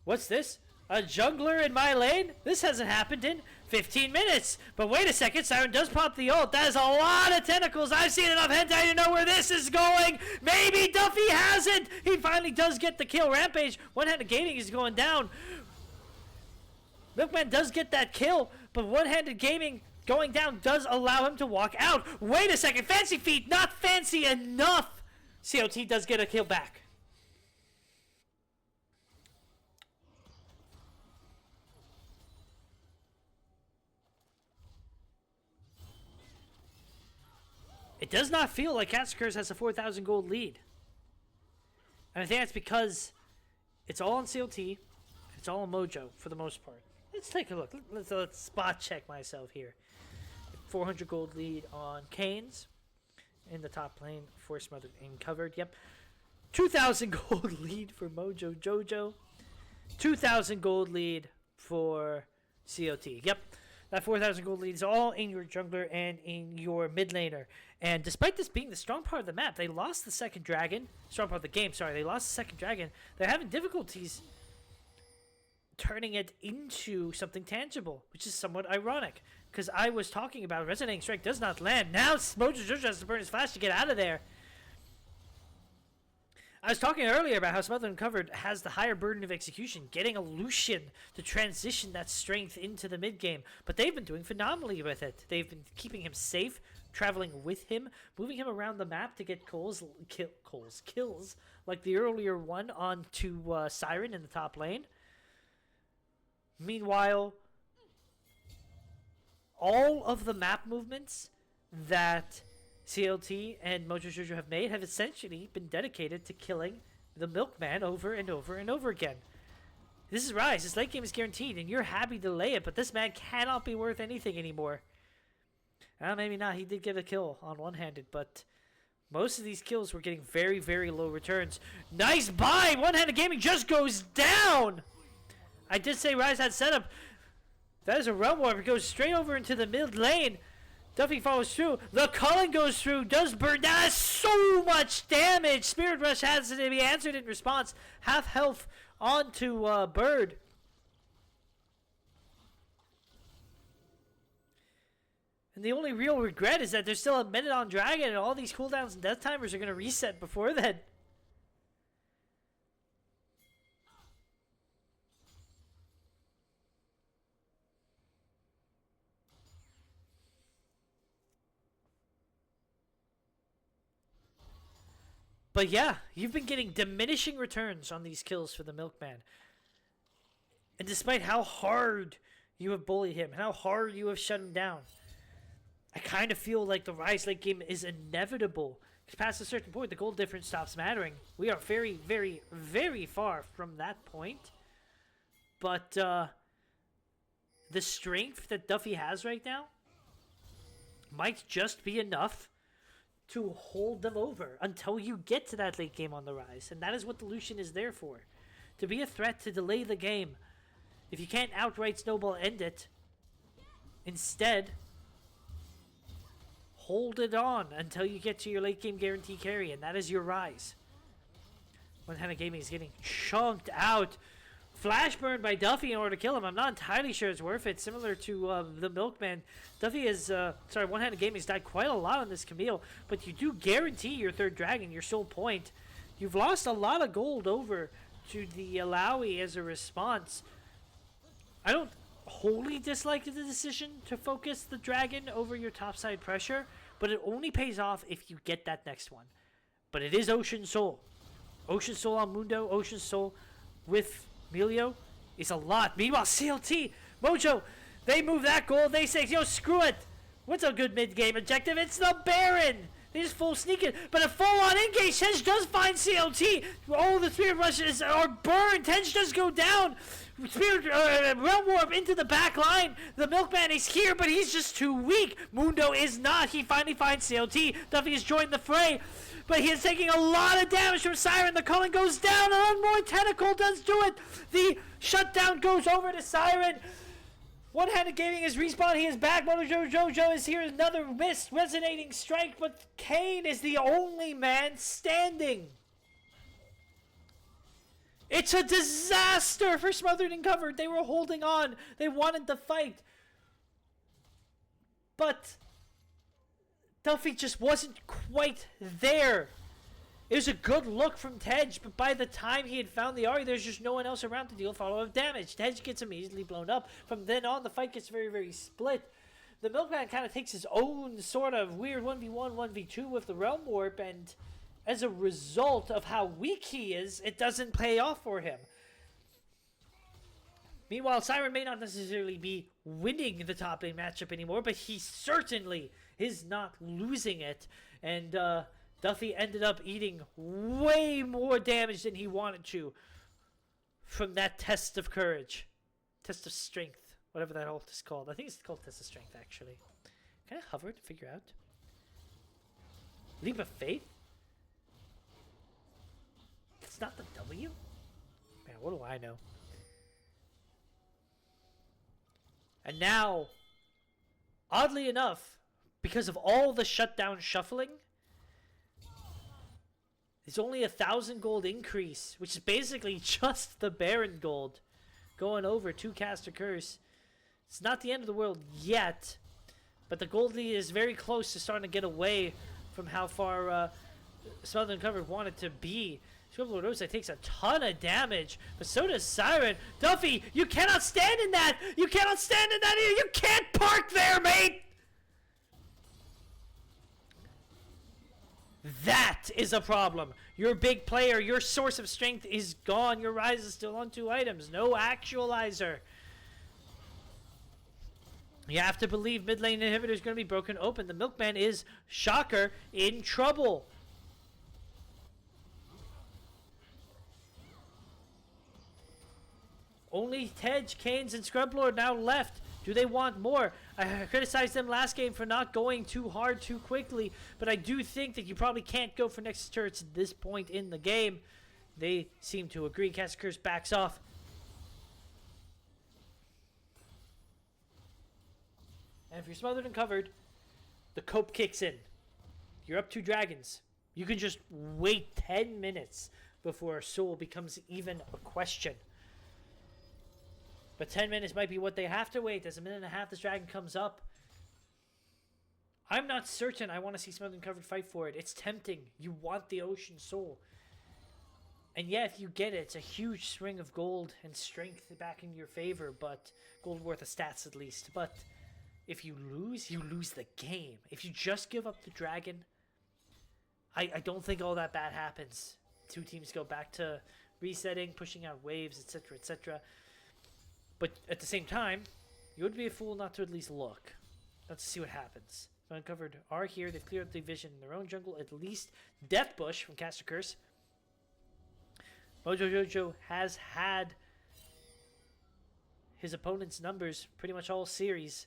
What's this? A jungler in my lane? This hasn't happened in 15 minutes. But wait a second, Siren does pop the ult. That is a lot of tentacles. I've seen enough hentai to know where this is going. Maybe Duffy hasn't. He finally does get the kill. Rampage, one-handed gaming is going down. Milkman does get that kill, but one-handed gaming going down does allow him to walk out. Wait a second, Fancy Feet, not fancy enough. COT does get a kill back. It does not feel like Catskers has a 4,000 gold lead. And I think that's because it's all on CLT. It's all on Mojo for the most part. Let's take a look. Let's spot check myself here. 400 gold lead on Canes in the top lane for Smothered and Covered. Yep. 2,000 gold lead for Mojo Jojo. 2,000 gold lead for COT. Yep. That 4,000 gold lead is all in your jungler and in your mid laner. And despite this being the strong part of the map, they lost the second dragon. Strong part of the game, sorry. They lost the second dragon. They're having difficulties turning it into something tangible, which is somewhat ironic. Because I was talking about Resonating Strike does not land. Now Mojo has to burn his flash to get out of there. I was talking earlier about how Smothered and Covered has the higher burden of execution, getting a Lucian to transition that strength into the mid game. But they've been doing phenomenally with it. They've been keeping him safe, traveling with him, moving him around the map to get kills, like the earlier one onto Siren in the top lane. Meanwhile, all of the map movements that CLT and Mojo Jojo have made have essentially been dedicated to killing the Milkman over and over and over again. This is Rise. This late game is guaranteed, and you're happy to lay it, but this man cannot be worth anything anymore. Maybe not. He did get a kill on one-handed, but most of these kills were getting very, very low returns. Nice buy! One-handed gaming just goes down! I did say Rise had setup. That is a Realm Warp. It goes straight over into the mid lane. Duffy follows through. The Cullen goes through. Does burn. That is so much damage. Spirit Rush has to be answered in response. Half health onto Bird. And the only real regret is that there's still a minute on Dragon, and all these cooldowns and death timers are going to reset before then. But yeah, you've been getting diminishing returns on these kills for the Milkman. And despite how hard you have bullied him, how hard you have shut him down, I kind of feel like the Rise late game is inevitable. Because past a certain point, the gold difference stops mattering. We are very, very, very far from that point. But the strength that Duffy has right now might just be enough to hold them over until you get to that late game on the Rise. And that is what the Lucian is there for. To be a threat, to delay the game. If you can't outright snowball end it, instead, hold it on until you get to your late game guarantee carry, and that is your Rise. One-handed gaming is getting chunked out. Flash burn by Duffy in order to kill him. I'm not entirely sure it's worth it. Similar to the Milkman, Duffy is, One-handed gaming has died quite a lot on this Camille, but you do guarantee your third dragon, your sole point. You've lost a lot of gold over to the Alawi as a response. I don't wholly dislike the decision to focus the dragon over your topside pressure, but it only pays off if you get that next one. But it is Ocean Soul. Ocean Soul on Mundo, Ocean Soul with Melio is a lot. Meanwhile, CLT, Mojo, they move that goal. They say, yo, screw it. What's a good mid-game objective? It's the Baron. They just full sneak it. But a full-on engage. Tench does find CLT. All the Spirit Rushes are burned. Tench does go down. Spirit Realm Warp into the back line. The Milkman is here, but he's just too weak. Mundo is not. He finally finds CLT. Duffy has joined the fray, but he is taking a lot of damage from Siren. The Cullen goes down. One more tentacle does do it. The shutdown goes over to Siren. One-handed gaming is respawned. He is back. Mojo Jojo is here. Another missed resonating strike, but Kane is the only man standing. It's a disaster for Smothered and Covered. They were holding on. They wanted to fight. But Duffy just wasn't quite there. It was a good look from Tej, but by the time he had found the Ahri, there's just no one else around to deal follow-up damage. Tej gets immediately blown up. From then on, the fight gets very, very split. The Milkman kind of takes his own sort of weird 1v1, 1v2 with the Realm Warp, and as a result of how weak he is, it doesn't pay off for him. Meanwhile, Siren may not necessarily be winning the top lane matchup anymore, but he certainly is not losing it. And Duffy ended up eating way more damage than he wanted to from that test of courage. Test of strength, whatever that ult is called. I think it's called test of strength, actually. Can I hover to figure out? Leap of faith? It's not the W? Man, what do I know? And now, Oddly enough, because of all the shutdown shuffling, it's only 1,000 gold increase, which is basically just the Baron gold going over to Caster Curse. It's not the end of the world yet, but the gold lead is very close to starting to get away from how far Smothered and Covered want it to be. Scribbler Rosa takes a ton of damage, but so does Siren. Duffy, you cannot stand in that! You cannot stand in that either! You can't park there, mate! That is a problem. Your big player, your source of strength is gone. Your rise is still on 2 items. No actualizer. You have to believe mid lane inhibitor is going to be broken open. The Milkman is, shocker, in trouble. Only Tej, Canes, and Scrublord now left. Do they want more? I criticized them last game for not going too hard too quickly, but I do think that you probably can't go for Nexus turrets at this point in the game. They seem to agree. Caster Curse backs off. And if you're Smothered and Covered, the cope kicks in. You're up 2 dragons. You can just wait 10 minutes before a soul becomes even a question. But 10 minutes might be what they have to wait. As a minute and a half, this dragon comes up. I'm not certain I want to see Smothered and Covered fight for it. It's tempting. You want the Ocean Soul. And yeah, if you get it, it's a huge swing of gold and strength back in your favor. But gold worth of stats at least. But if you lose the game. If you just give up the dragon, I don't think all that bad happens. 2 teams go back to resetting, pushing out waves, etc., etc. But at the same time, you would be a fool not to at least look. Let's see what happens. Uncovered are here. They've cleared the vision in their own jungle. At least Death Bush from Caster Curse. Mojo Jojo has had his opponent's numbers pretty much all series.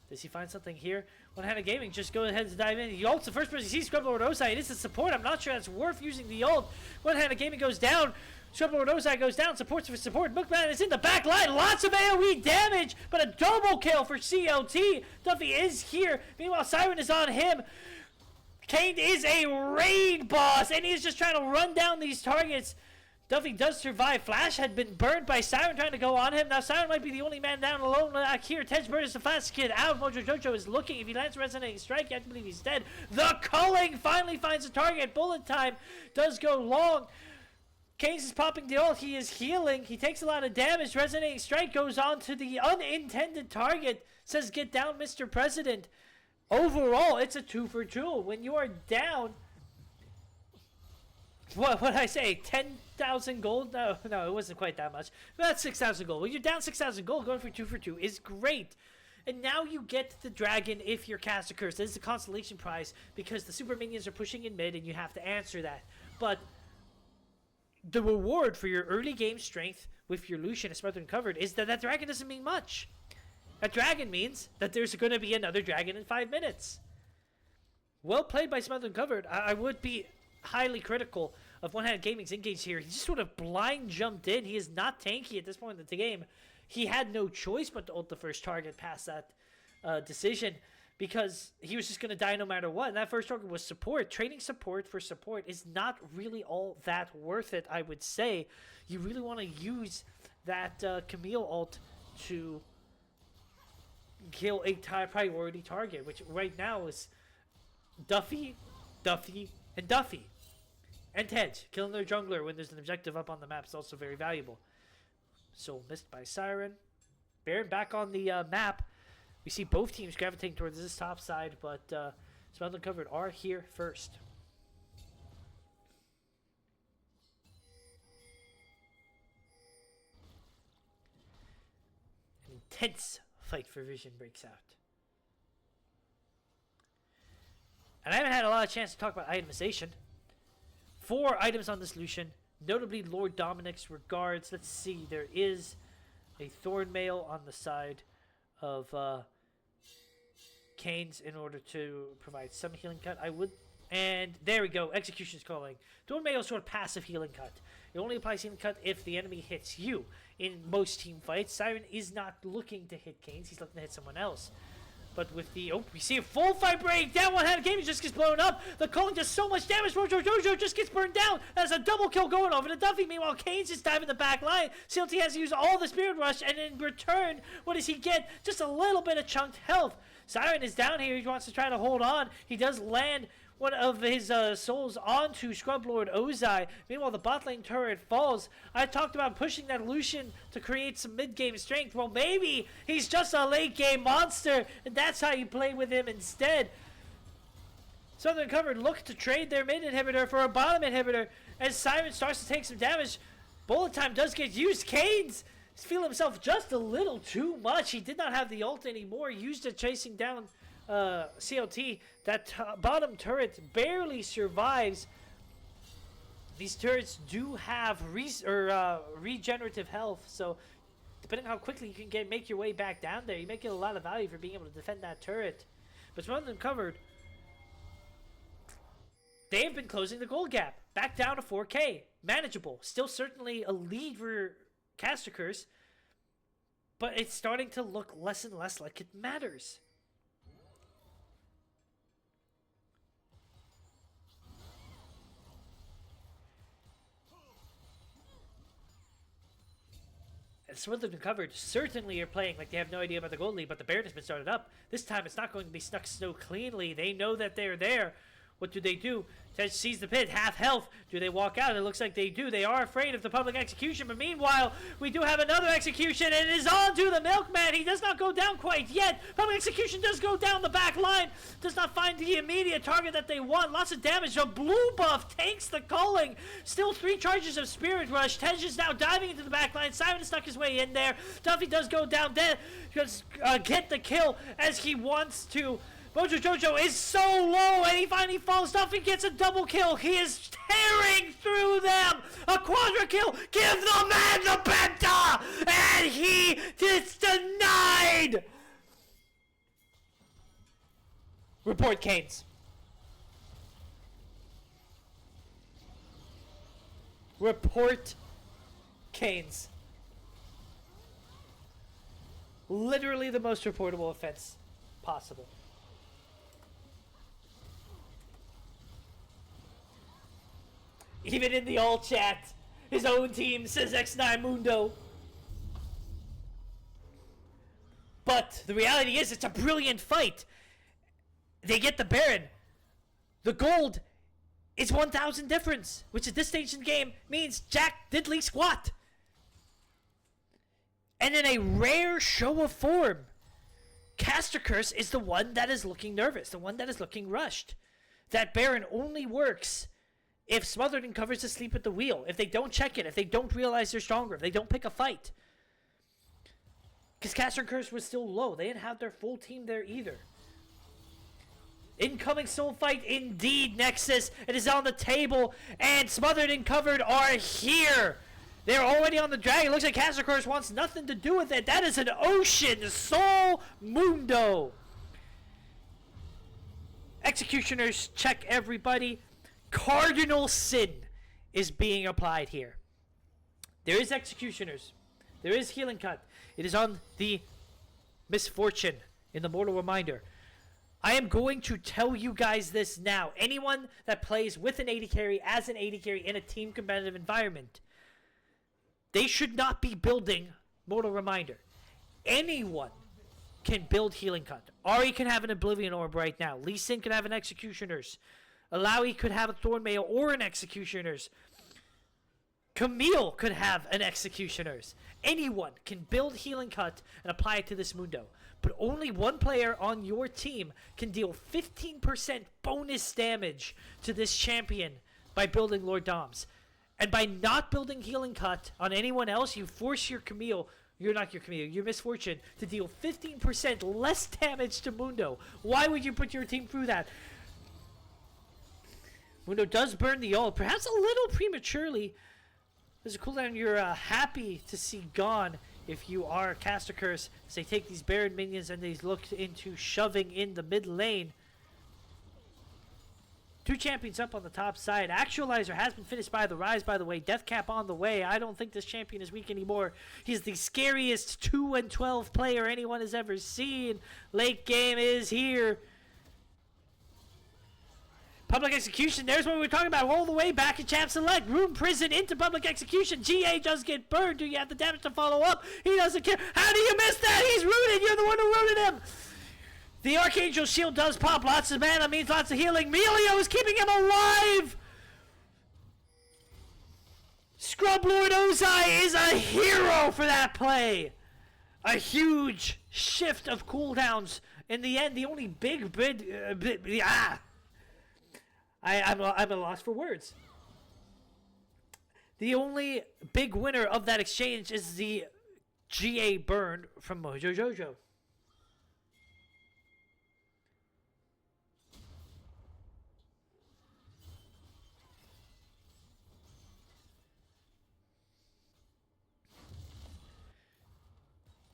Does he find something here? One-handed gaming just go ahead and dive in. He ults the first person he sees. Scrub Lord Ozai. It is the support. I'm not sure that's worth using the ult. One-handed gaming goes down. Scrub Lord Ozai goes down. Supports for support. Milkman is in the back line. Lots of AoE damage, but a double kill for CLT. Duffy is here. Meanwhile, Siren is on him. Kane is a raid boss, and he's just trying to run down these targets. Duffy does survive. Flash had been burned by Siren trying to go on him. Now Siren might be the only man down alone back here. Tej Bird is the fastest kid out. Mojo Jojo is looking. If he lands a resonating strike, you have to believe he's dead. The culling finally finds a target. Bullet time does go long. Keynes is popping the ult. He is healing. He takes a lot of damage. Resonating strike goes on to the unintended target. Says, get down, Mr. President. Overall, it's a 2 for 2. When you are down... What did I say? 10,000 gold? No, it wasn't quite that much. That's 6,000 gold. When you're down 6,000 gold, going for 2 for 2 is great. And now you get the dragon if you're Caster Curse. This is a constellation prize because the super minions are pushing in mid and you have to answer that. But the reward for your early game strength with your Lucian and Smothered and Covered is that dragon doesn't mean much. That dragon means that there's going to be another dragon in 5 minutes. Well played by Smothered and Covered. I would be highly critical of One-Handed Gaming's engage here. He just sort of blind jumped in. He is not tanky at this point in the game. He had no choice but to ult the first target past that decision because he was just going to die no matter what. And that first target was support. Trading support for support is not really all that worth it, I would say. You really want to use that Camille ult to kill a priority target, which right now is Duffy, and Duffy. And Tej. Killing their jungler when there's an objective up on the map is also very valuable. So missed by Siren. Baron back on the map. We see both teams gravitating towards this top side, but Smothered and Covered are here first. An intense fight for vision breaks out. And I haven't had a lot of chance to talk about itemization. 4 items on this Lucian, notably Lord Dominic's regards. Let's see, there is a Thorn Mail on the side of Kane's in order to provide some healing cut. And there we go, Execution's calling. Thorn Mail is sort of passive healing cut. It only applies healing cut if the enemy hits you. In most team fights, Siren is not looking to hit Kane's, he's looking to hit someone else. But with the... Oh, we see a full fight break down. One-handed game just gets blown up. The calling does so much damage. Mojo just gets burned down. That's a double kill going over to Duffy. Meanwhile, Kane's just diving the back line. CLT has to use all the Spirit Rush. And in return, what does he get? Just a little bit of chunked health. Siren is down here. He wants to try to hold on. He does land one of his souls onto Scrub Lord Ozai. Meanwhile, the bot lane turret falls. I talked about pushing that Lucian to create some mid-game strength. Well, maybe he's just a late-game monster, and that's how you play with him instead. Southern Covered look to trade their mid inhibitor for a bottom inhibitor as Siren starts to take some damage. Bullet time does get used. Cade's feeling himself just a little too much. He did not have the ult anymore. Used it chasing down CLT. That bottom turret barely survives. These turrets do have regenerative health, so depending on how quickly you can make your way back down there, you may get a lot of value for being able to defend that turret. But some of them covered. They have been closing the gold gap. Back down to 4K. Manageable. Still certainly a lead for Caster Curse, but it's starting to look less and less like it matters. And Smothered and Covered certainly are playing like they have no idea about the gold lead, but the Baron has been started up. This time it's not going to be snuck so cleanly. They know that they're there. What do? Tej sees the pit, half health. Do they walk out? It looks like they do. They are afraid of the public execution, but meanwhile, we do have another execution, and it is on to the Milkman. He does not go down quite yet. Public execution does go down the back line. Does not find the immediate target that they want. Lots of damage. A blue buff takes the culling. Still 3 charges of Spirit Rush. Tej is now diving into the back line. Simon stuck his way in there. Duffy does go down there. Just get the kill as he wants to. Mojo Jojo is so low, and he finally falls off and gets a double kill. He is tearing through them. A quadra kill. Give the man the penta, and he is denied. Report Canes. Report Canes. Literally the most reportable offense possible. Even in the all chat, his own team says X9 Mundo. But the reality is, it's a brilliant fight. They get the Baron. The gold is 1,000 difference, which at this stage in the game means Jack diddly squat. And in a rare show of form, Caster Curse is the one that is looking nervous, the one that is looking rushed. That Baron only works if Smothered and Cover's asleep at the wheel, if they don't check it, if they don't realize they're stronger, if they don't pick a fight. Because Caster Curse was still low. They didn't have their full team there either. Incoming soul fight indeed, Nexus. It is on the table, and Smothered and Covered are here. They're already on the dragon. Looks like Caster Curse wants nothing to do with it. That is an Ocean Soul Mundo. Executioners check everybody. Cardinal sin is being applied here. There is Executioners. There is Healing Cut. It is on the Misfortune in the Mortal Reminder. I am going to tell you guys this now. Anyone that plays with an AD carry, as an AD carry in a team competitive environment, they should not be building Mortal Reminder. Anyone can build Healing Cut. Ari can have an Oblivion Orb right now. Lee Sin can have an Executioners. Alawi could have a Thornmail or an Executioners. Camille could have an Executioners. Anyone can build Healing Cut and apply it to this Mundo. But only one player on your team can deal 15% bonus damage to this champion by building Lord Doms. And by not building Healing Cut on anyone else, you force your Camille, your Misfortune, to deal 15% less damage to Mundo. Why would you put your team through that? Mundo does burn the ult, perhaps a little prematurely. There's a cooldown you're happy to see gone if you are Caster Curse, as they take these Baron minions and they look into shoving in the mid lane. Two champions up on the top side. Actualizer has been finished by the Rise, by the way. Death Cap on the way. I don't think this champion is weak anymore. He's the scariest 2-12 player anyone has ever seen. Late game is here. Public Execution, there's what we were talking about. All the way back in Champ Select. Room Prison into Public Execution. GA does get burned. Do you have the damage to follow up? He doesn't care. How do you miss that? He's rooted. You're the one who rooted him. The Archangel Shield does pop. Lots of mana means lots of healing. Melio is keeping him alive. Scrub Lord Ozai is a hero for that play. A huge shift of cooldowns. In the end, the only big I'm at a loss for words. The only big winner of that exchange is the GA burn from Mojo Jojo.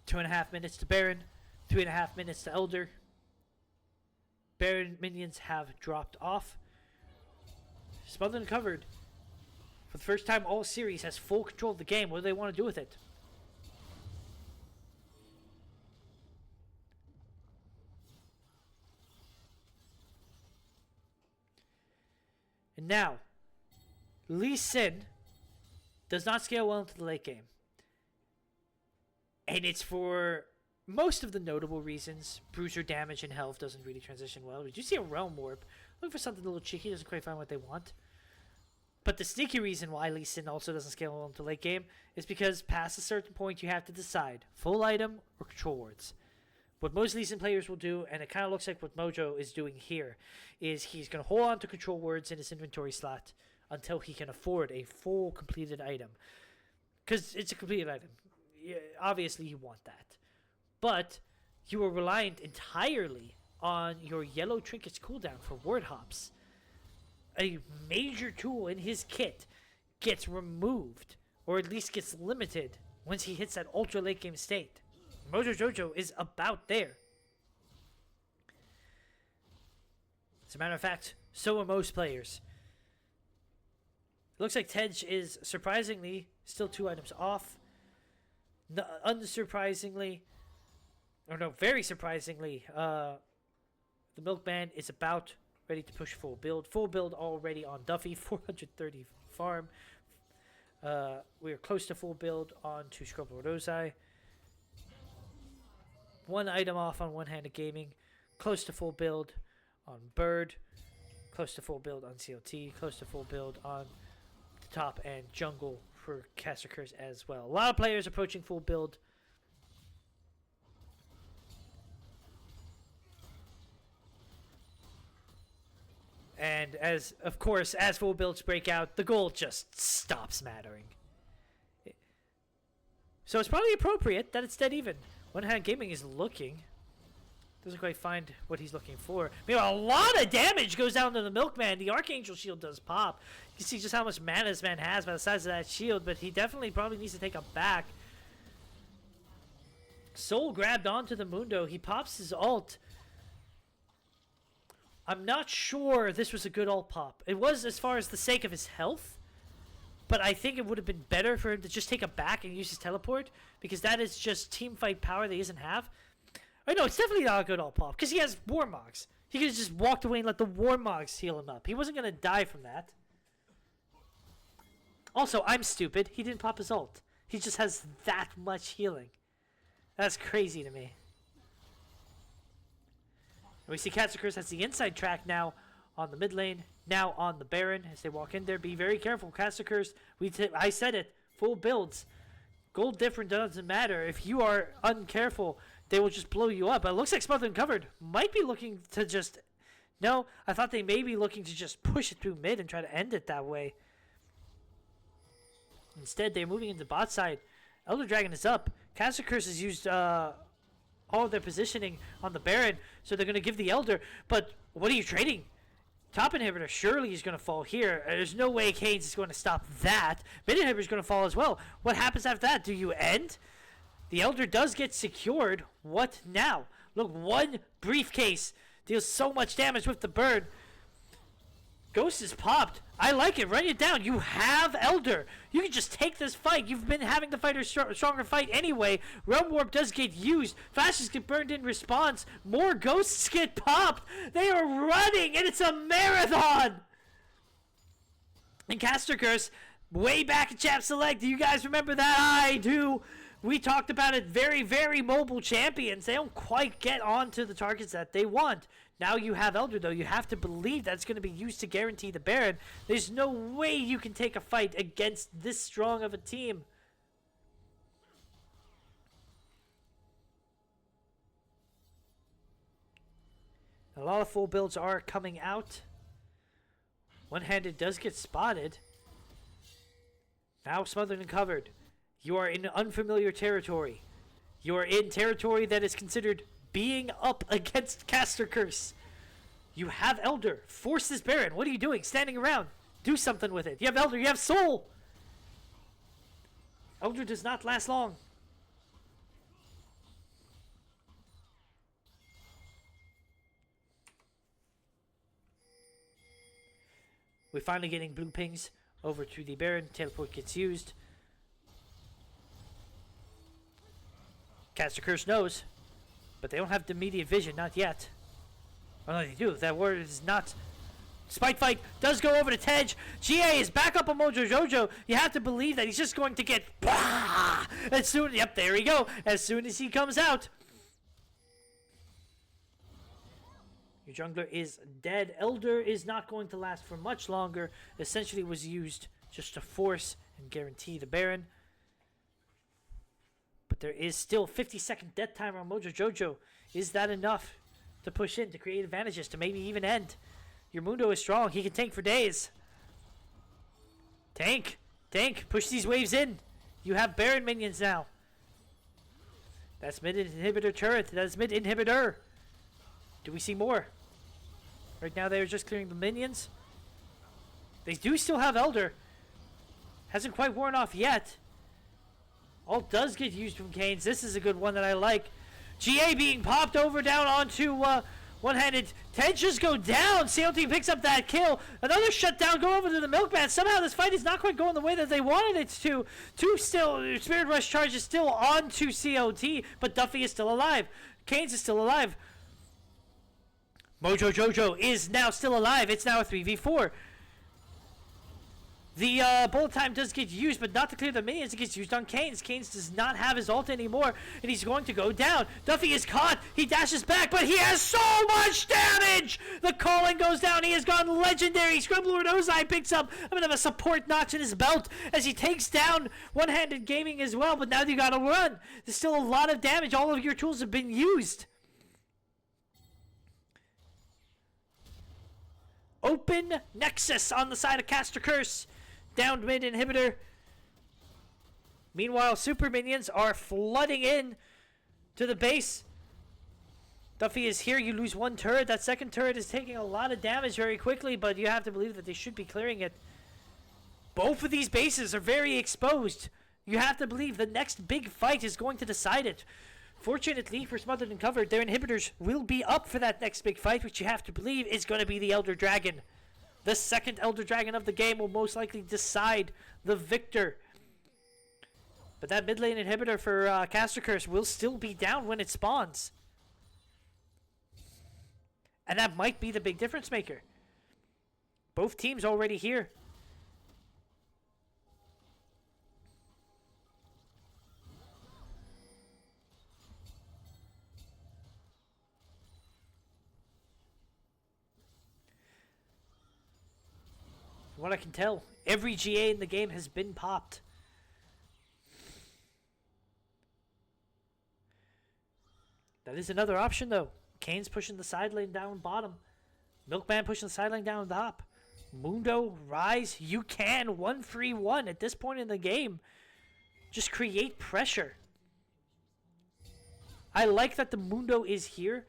Two and a half minutes to Baron, 3.5 minutes to Elder. Baron minions have dropped off. Smothered and Covered, for the first time all series, has full control of the game. What do they want to do with it? And now, Lee Sin does not scale well into the late game. And it's for most of the notable reasons. Bruiser damage and health doesn't really transition well. Did you see a Realm Warp? Looking for something a little cheeky, doesn't quite find what they want. But the sneaky reason why Lee Sin also doesn't scale well into late game is because past a certain point you have to decide full item or control wards. What most Lee Sin players will do, and it kind of looks like what Mojo is doing here, is he's going to hold on to control wards in his inventory slot until he can afford a full completed item. Because it's a completed item. Obviously you want that. But you are reliant entirely on your yellow trinkets cooldown for ward hops. A major tool in his kit gets removed, or at least gets limited, once he hits that ultra late game state. Mojo Jojo is about there. As a matter of fact, so are most players. It looks like Tej is surprisingly still 2 items off. Unsurprisingly, or no, very surprisingly, the Milkman is about ready to push full build. Full build already on Duffy, 430 farm. We are close to full build on to Scrub Lord Ozai. 1 item off on one-handed gaming. Close to full build on Bird. Close to full build on CLT. Close to full build on the top and jungle for Caster Curse as well. A lot of players approaching full build. And as, of course, as full builds break out, the gold just stops mattering. So it's probably appropriate that it's dead even. One Hand Gaming is looking. Doesn't quite find what he's looking for. Meanwhile, a lot of damage goes down to the Milkman. The Archangel Shield does pop. You can see just how much mana this man has by the size of that shield, but he definitely probably needs to take a back. Soul grabbed onto the Mundo. He pops his ult. I'm not sure this was a good ult pop. It was as far as the sake of his health, but I think it would have been better for him to just take a back and use his teleport, because that is just team fight power that he doesn't have. Oh, no, it's definitely not a good ult pop, because he has Warmogs. He could have just walked away and let the Warmogs heal him up. He wasn't going to die from that. Also, I'm stupid. He didn't pop his ult. He just has that much healing. That's crazy to me. And we see Katsukurs has the inside track now on the mid lane, now on the Baron as they walk in there. Be very careful, Katsukurs. I said it, full builds. Gold different doesn't matter. If you are uncareful, they will just blow you up. But it looks like Smothered and Covered might be looking to just... No, I thought they may be looking to just push it through mid and try to end it that way. Instead, they're moving into bot side. Elder Dragon is up. Katsukurs has used all of their positioning on the Baron, so they're going to give the Elder. But what are you trading? Top inhibitor surely is going to fall here. There's no way Canes is going to stop that. Mid inhibitor is going to fall as well. What happens after that? Do you end? The Elder does get secured. What now? Look, one briefcase deals so much damage with the bird. Ghost is popped. I like it. Write it down. You have Elder. You can just take this fight. You've been having the fighter stronger fight anyway. Realm Warp does get used. Flashes get burned in response. More ghosts get popped. They are running, and it's a marathon. And Caster Curse, way back at Chap Select. Do you guys remember that? I do. We talked about it. Very, very mobile champions. They don't quite get onto the targets that they want. Now you have Elder, though. You have to believe that's going to be used to guarantee the Baron. There's no way you can take a fight against this strong of a team. A lot of full builds are coming out. One-handed does get spotted. Now smothered and covered. You are in unfamiliar territory. You are in territory that is considered being up against Caster Curse. You have Elder. Force this Baron. What are you doing? Standing around. Do something with it. You have Elder. You have Soul. Elder does not last long. We're finally getting blue pings over to the Baron. Teleport gets used. Caster Curse knows. But they don't have the immediate vision, not yet. Oh no, they do. That word is not. Spike Fight does go over to Tej. GA is back up on Mojo Jojo. You have to believe that he's just going to get. As soon, yep, there we go. As soon as he comes out, your jungler is dead. Elder is not going to last for much longer. Essentially, was used just to force and guarantee the Baron. But there is still 50-second death timer on Mojo Jojo. Is that enough to push in, to create advantages, to maybe even end? Your Mundo is strong. He can tank for days. Tank. Tank. Push these waves in. You have Baron minions now. That's mid-inhibitor turret. That is mid-inhibitor. Do we see more? Right now they are just clearing the minions. They do still have Elder. Hasn't quite worn off yet. Ult does get used from Canes. This is a good one that I like. GA being popped over down onto one-handed. Tej just go down. CLT picks up that kill. Another shutdown. Go over to the Milkman. Somehow this fight is not quite going the way that they wanted it to. Spirit Rush charge is still on to CLT, but Duffy is still alive. Canes is still alive. Mojo Jojo is now still alive. It's now a 3v4. The bullet time does get used, but not to clear the minions. It gets used on Canes. Canes does not have his ult anymore, and he's going to go down. Duffy is caught. He dashes back, but he has so much damage! The calling goes down. He has gone legendary. Scrumlord Ozai picks up a bit of a support notch in his belt as he takes down One-Handed Gaming as well, but now you gotta run. There's still a lot of damage. All of your tools have been used. Open Nexus on the side of Caster Curse. Downed mid inhibitor. Meanwhile, super minions are flooding in to the base. Duffy is here. You lose one turret. That second turret is taking a lot of damage very quickly, but you have to believe that they should be clearing it. Both of these bases are very exposed. You have to believe the next big fight is going to decide it. Fortunately for Smothered and Covered, their inhibitors will be up for that next big fight, which you have to believe is going to be the Elder Dragon. The second Elder Dragon of the game will most likely decide the victor. But that mid lane inhibitor for Caster Curse will still be down when it spawns. And that might be the big difference maker. Both teams already here. From what I can tell, every GA in the game has been popped. That is another option, though. Kane's pushing the side lane down bottom. Milkman pushing the side lane down top. Mundo, Rise, you can 1-3-1 at this point in the game. Just create pressure. I like that the Mundo is here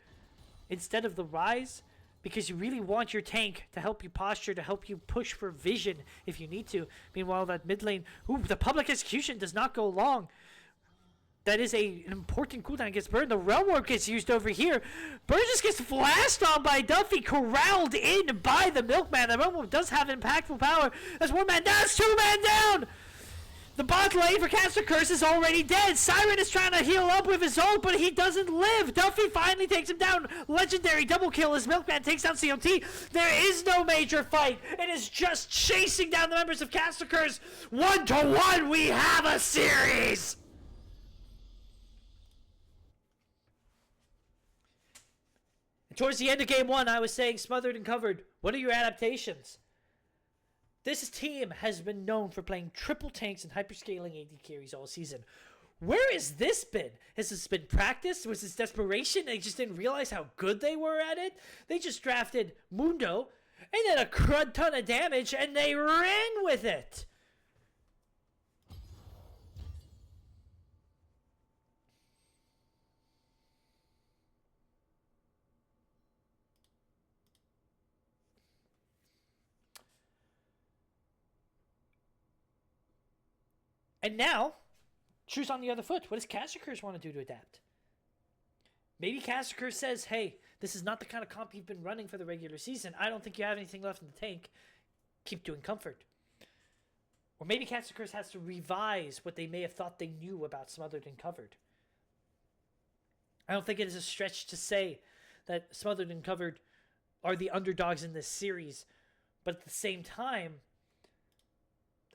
instead of the Rise, because you really want your tank to help you posture, to help you push for vision if you need to. Meanwhile, that mid lane, ooh, the public execution does not go long. that is an important cooldown against Burn. The Realm Warp gets used over here. Burn just gets flashed on by Duffy, corralled in by the Milkman. The Realm Warp does have impactful power. That's one man down, that's two man down! The bot lane for Caster Curse is already dead. Siren is trying to heal up with his ult, but he doesn't live. Duffy finally takes him down. Legendary double kill as Milkman takes down COT. There is no major fight. It is just chasing down the members of Caster Curse. 1-1, we have a series! And towards the end of game 1, I was saying Smothered and Covered. What are your adaptations? This team has been known for playing triple tanks and hyperscaling AD carries all season. Where has this been? Has this been practice? Was this desperation? They just didn't realize how good they were at it? They just drafted Mundo and then a crud ton of damage and they ran with it. And now, choose on the other foot. What does Caster Curse want to do to adapt? Maybe Caster Curse says, hey, this is not the kind of comp you've been running for the regular season. I don't think you have anything left in the tank. Keep doing Comfort. Or maybe Caster Curse has to revise what they may have thought they knew about Smothered and Covered. I don't think it is a stretch to say that Smothered and Covered are the underdogs in this series. But at the same time,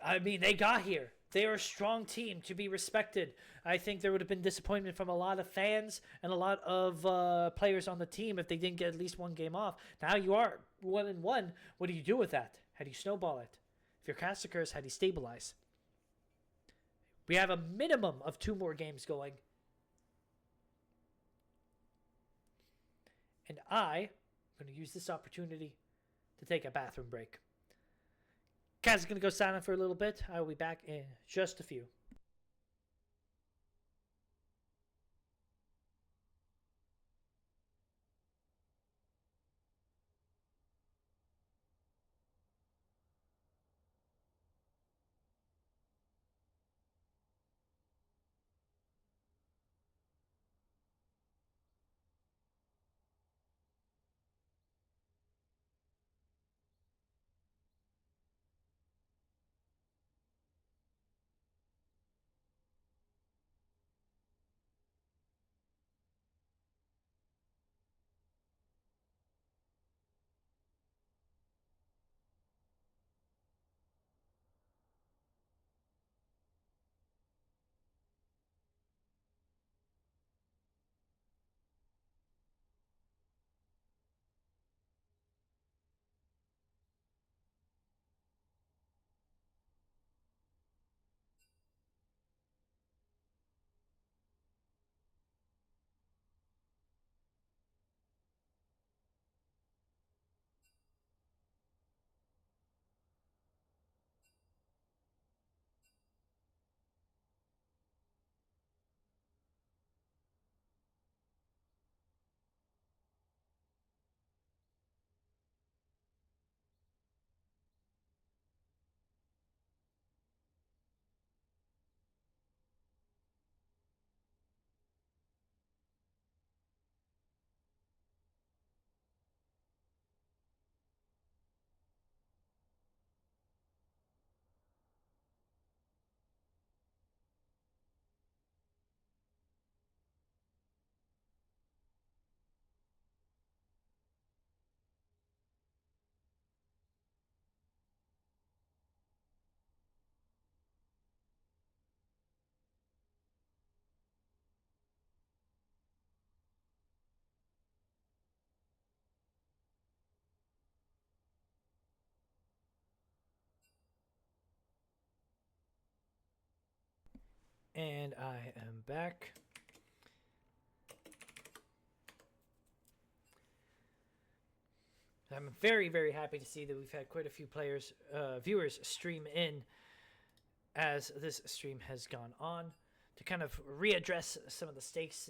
I mean, they got here. They are a strong team to be respected. I think there would have been disappointment from a lot of fans and a lot of players on the team if they didn't get at least one game off. Now you are 1-1. What do you do with that? How do you snowball it? If you're Caster Curse, how do you stabilize? We have a minimum of 2 more games going. And I'm going to use this opportunity to take a bathroom break. Kaz is going to go silent for a little bit. I will be back in just a few. And I am back. I'm very, very happy to see that we've had quite a few viewers stream in as this stream has gone on to kind of readdress some of the stakes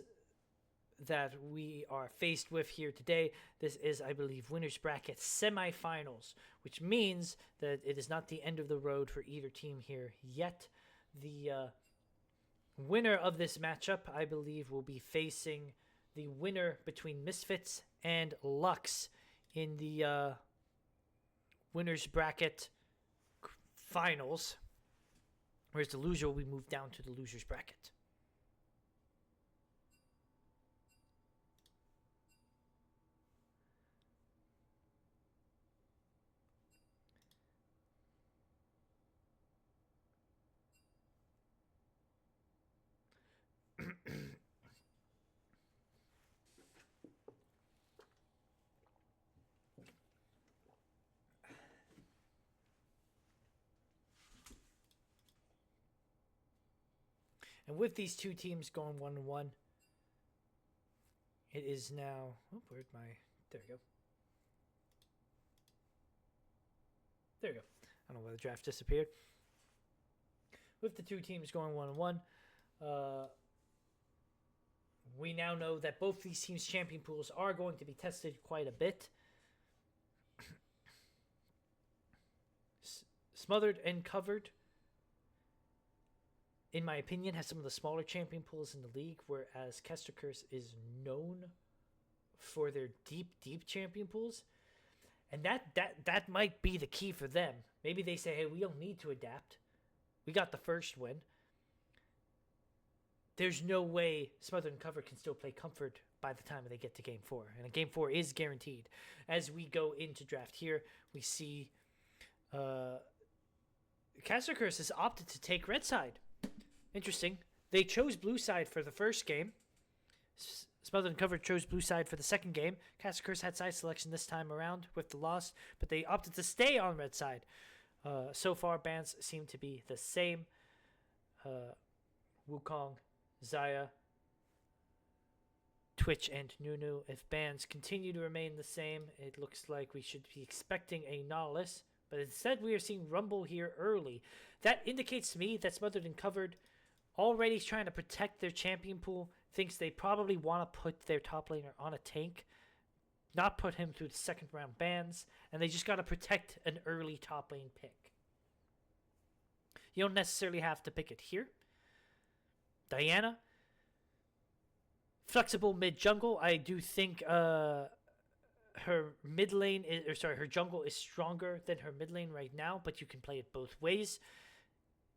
that we are faced with here today. This is, I believe, Winners Bracket semifinals, which means that it is not the end of the road for either team here yet. The winner of this matchup, I believe, will be facing the winner between Misfits and Lux in the winner's bracket finals, whereas the loser will be moved down to the loser's bracket. And with these two teams going 1-1, it is now. Oh, where'd my. There we go. There we go. I don't know why the draft disappeared. With the two teams going 1-1, we now know that both these teams' champion pools are going to be tested quite a bit. Smothered and Covered, in my opinion, has some of the smaller champion pools in the league, whereas Kester Curse is known for their deep champion pools. And that might be the key for them. Maybe they say, hey, we don't need to adapt. We got the first win. There's no way Smothered and Covered can still play Comfort by the time they get to Game 4. And Game 4 is guaranteed. As we go into draft here, we see Kester Curse has opted to take red side. Interesting. They chose blue side for the first game. Smothered and Covered chose blue side for the second game. Kester Curse had side selection this time around with the loss, but they opted to stay on red side. So far, bans seem to be the same. Wukong, Zaya, Twitch, and Nunu. If bans continue to remain the same, it looks like we should be expecting a Nautilus, but instead we are seeing Rumble here early. That indicates to me that Smothered and Covered, already trying to protect their champion pool, thinks they probably want to put their top laner on a tank, not put him through the second round bans, and they just got to protect an early top lane pick. You don't necessarily have to pick it here. Diana, flexible mid jungle. I do think her mid lane her jungle is stronger than her mid lane right now, but you can play it both ways.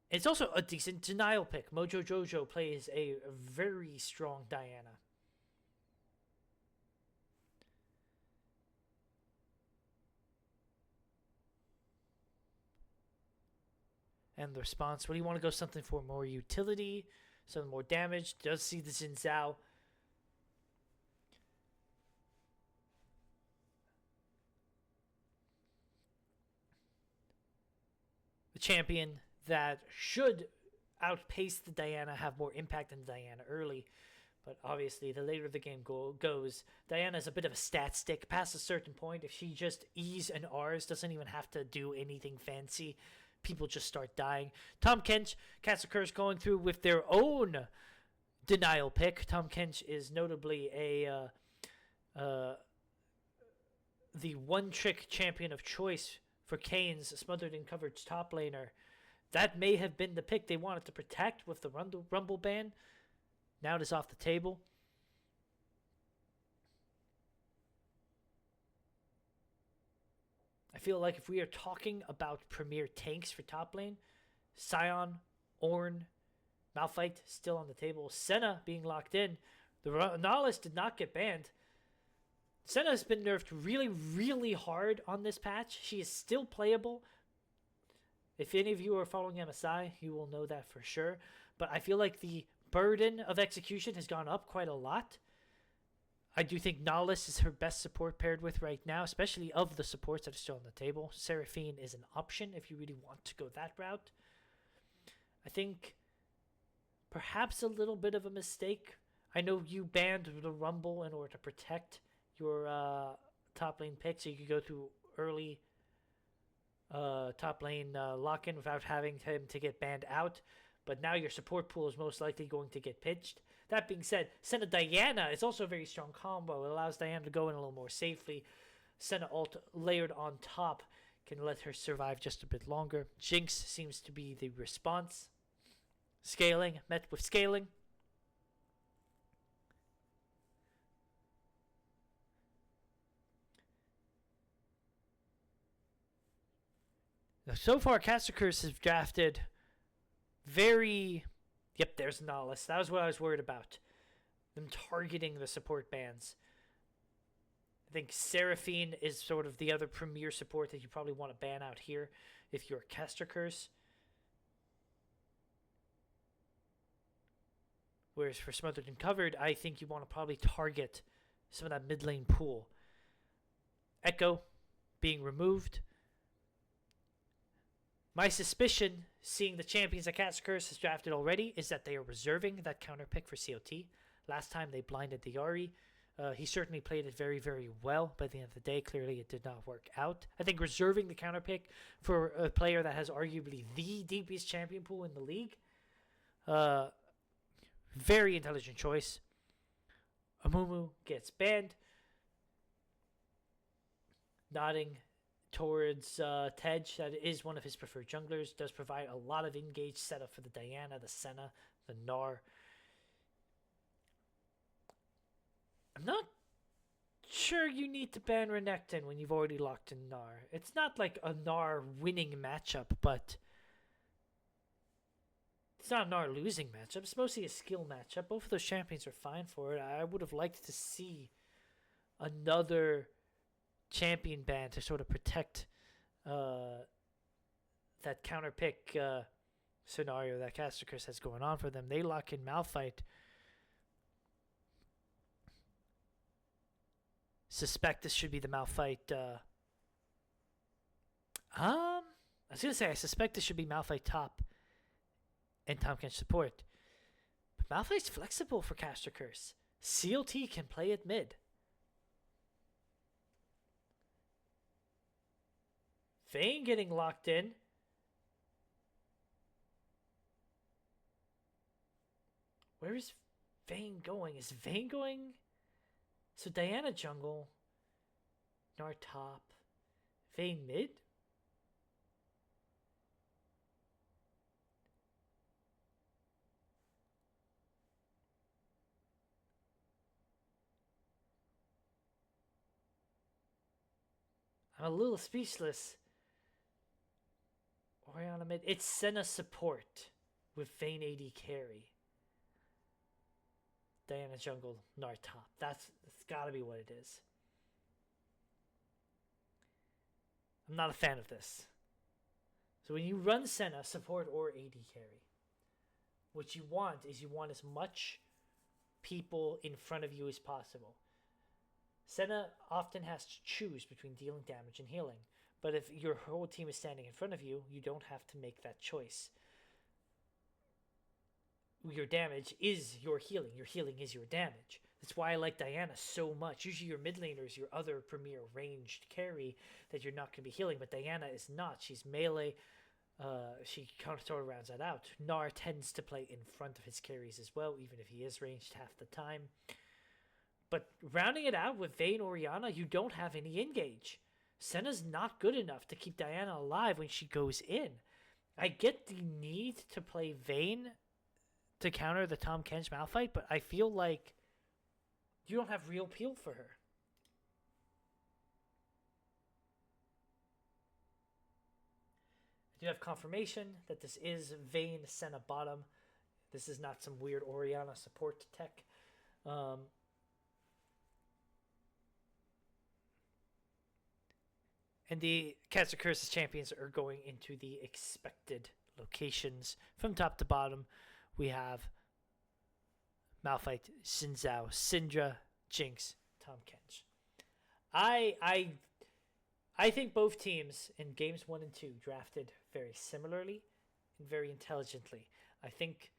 It's also a decent denial pick. Mojo Jojo plays a very strong Diana. And the response, what do you want to go something for more utility, some more damage? Does see the Xin Zhao. The champion that should outpace the Diana, have more impact than Diana early. But obviously, the later the game goes, Diana's a bit of a stat stick. Past a certain point, if she just E's and R's, doesn't even have to do anything fancy, people just start dying. Tom Kench, Kester Curse going through with their own denial pick. Tom Kench is notably the one-trick champion of choice for Kane's Smothered and Covered's top laner. That may have been the pick they wanted to protect with the Rumble ban. Now it is off the table. I feel like if we are talking about premier tanks for top lane, Sion, Ornn, Malphite still on the table, Senna being locked in. The Nautilus did not get banned. Senna has been nerfed really, really hard on this patch. She is still playable. If any of you are following MSI, you will know that for sure. But I feel like the burden of execution has gone up quite a lot. I do think Nautilus is her best support paired with right now, especially of the supports that are still on the table. Seraphine is an option if you really want to go that route. I think perhaps a little bit of a mistake. I know you banned the Rumble in order to protect your top lane pick, so you could go through early top lane lock-in without having him to get banned out. But now your support pool is most likely going to get pitched. That being said, Senna Diana is also a very strong combo. It allows Diana to go in a little more safely. Senna ult layered on top can let her survive just a bit longer. Jinx seems to be the response. Scaling met with scaling. Now, so far, Caster-Curse has drafted very... Yep, there's Nihilus. That was what I was worried about. Them targeting the support bands. I think Seraphine is sort of the other premier support that you probably want to ban out here if you're Caster-Curse. Whereas for Smothered and Covered, I think you want to probably target some of that mid lane pool. Echo being removed. My suspicion, seeing the champions that Caster-Curse has drafted already, is that they are reserving that counter pick for COT. Last time they blinded the Ahri. He certainly played it very, very well. By the end of the day, clearly it did not work out. I think reserving the counter pick for a player that has arguably the deepest champion pool in the league, very intelligent choice. Amumu gets banned. Nodding towards Tej, that is one of his preferred junglers. Does provide a lot of engaged setup for the Diana, the Senna, the Gnar. I'm not sure you need to ban Renekton when you've already locked in Gnar. It's not like a Gnar winning matchup, but it's not a Gnar losing matchup. It's mostly a skill matchup. Both of those champions are fine for it. I would have liked to see another champion ban to sort of protect that counter pick scenario that Caster-Curse has going on for them. They lock in Malphite. Suspect this should be the Malphite. I was gonna say I suspect this should be Malphite top and Tahm Kench support. But Malphite's flexible for Caster-Curse. CLT can play it mid. Vayne getting locked in. Where is Vayne going? Is Vayne going? So Diana jungle. Gnar top. Vayne mid? I'm a little speechless. Orianna mid. It's Senna support with Vayne AD carry. Diana jungle, Gnar top. That's gotta be what it is. I'm not a fan of this. So when you run Senna, support or AD carry, what you want is you want as much people in front of you as possible. Senna often has to choose between dealing damage and healing. But if your whole team is standing in front of you, you don't have to make that choice. Your damage is your healing. Your healing is your damage. That's why I like Diana so much. Usually your mid laner is your other premier ranged carry that you're not going to be healing, but Diana is not. She's melee. She kind of sort of rounds that out. Gnar tends to play in front of his carries as well, even if he is ranged half the time. But rounding it out with Vayne Orianna, you don't have any engage. Senna's not good enough to keep Diana alive when she goes in. I get the need to play Vayne to counter the Tahm Kench Malphite, but I feel like you don't have real appeal for her. I do have confirmation that this is Vayne Senna bottom. This is not some weird Orianna support tech. And the Caster-Curse's champions are going into the expected locations. From top to bottom, we have Malphite, Xin Zhao, Syndra, Jinx, Tahm Kench. I think both teams in games 1 and 2 drafted very similarly and very intelligently. I think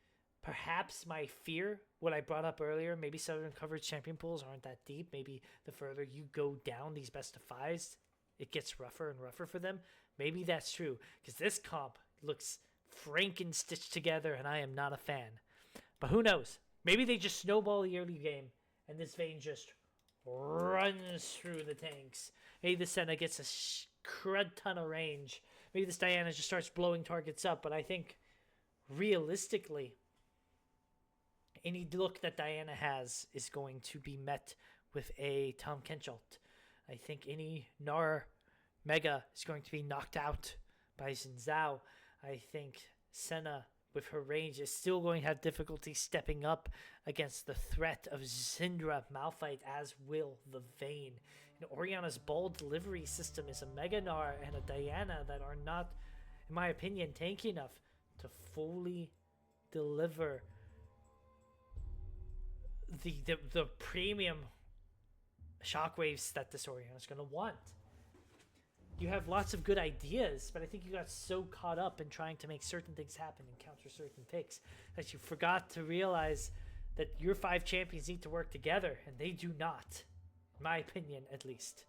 perhaps my fear, what I brought up earlier, maybe Southern Coverage champion pools aren't that deep. Maybe the further you go down these best of fives, it gets rougher and rougher for them. Maybe that's true, because this comp looks Franken-stitched together, and I am not a fan. But who knows? Maybe they just snowball the early game, and this Vayne just runs through the tanks. Maybe the Senna gets a crud ton of range. Maybe this Diana just starts blowing targets up, but I think realistically, any look that Diana has is going to be met with a Tom Kenchult. I think any Nar Mega is going to be knocked out by Xin Zhao. I think Senna, with her range, is still going to have difficulty stepping up against the threat of Syndra Malphite, as will the Vayne. And Oriana's ball delivery system is a Mega Gnar and a Diana that are not, in my opinion, tanky enough to fully deliver the premium shockwaves that this Oriana is going to want. You have lots of good ideas, but I think you got so caught up in trying to make certain things happen and counter certain picks that you forgot to realize that your 5 champions need to work together, and they do not. In my opinion, at least.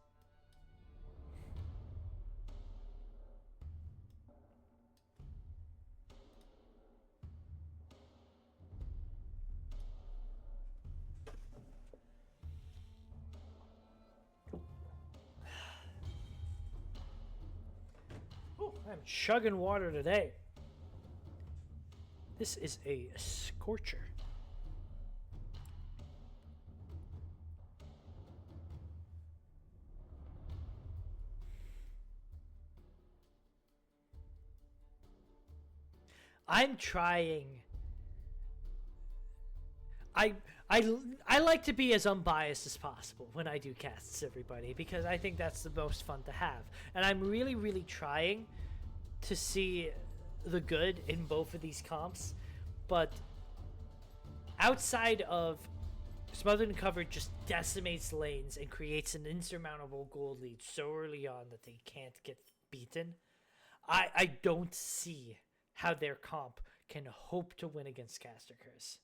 I'm chugging water today. This is a scorcher. I'm trying. I like to be as unbiased as possible when I do casts, everybody, because I think that's the most fun to have. And I'm really, really trying to see the good in both of these comps, but outside of Smothered and Covered just decimates lanes and creates an insurmountable gold lead so early on that they can't get beaten, I don't see how their comp can hope to win against Caster Curse.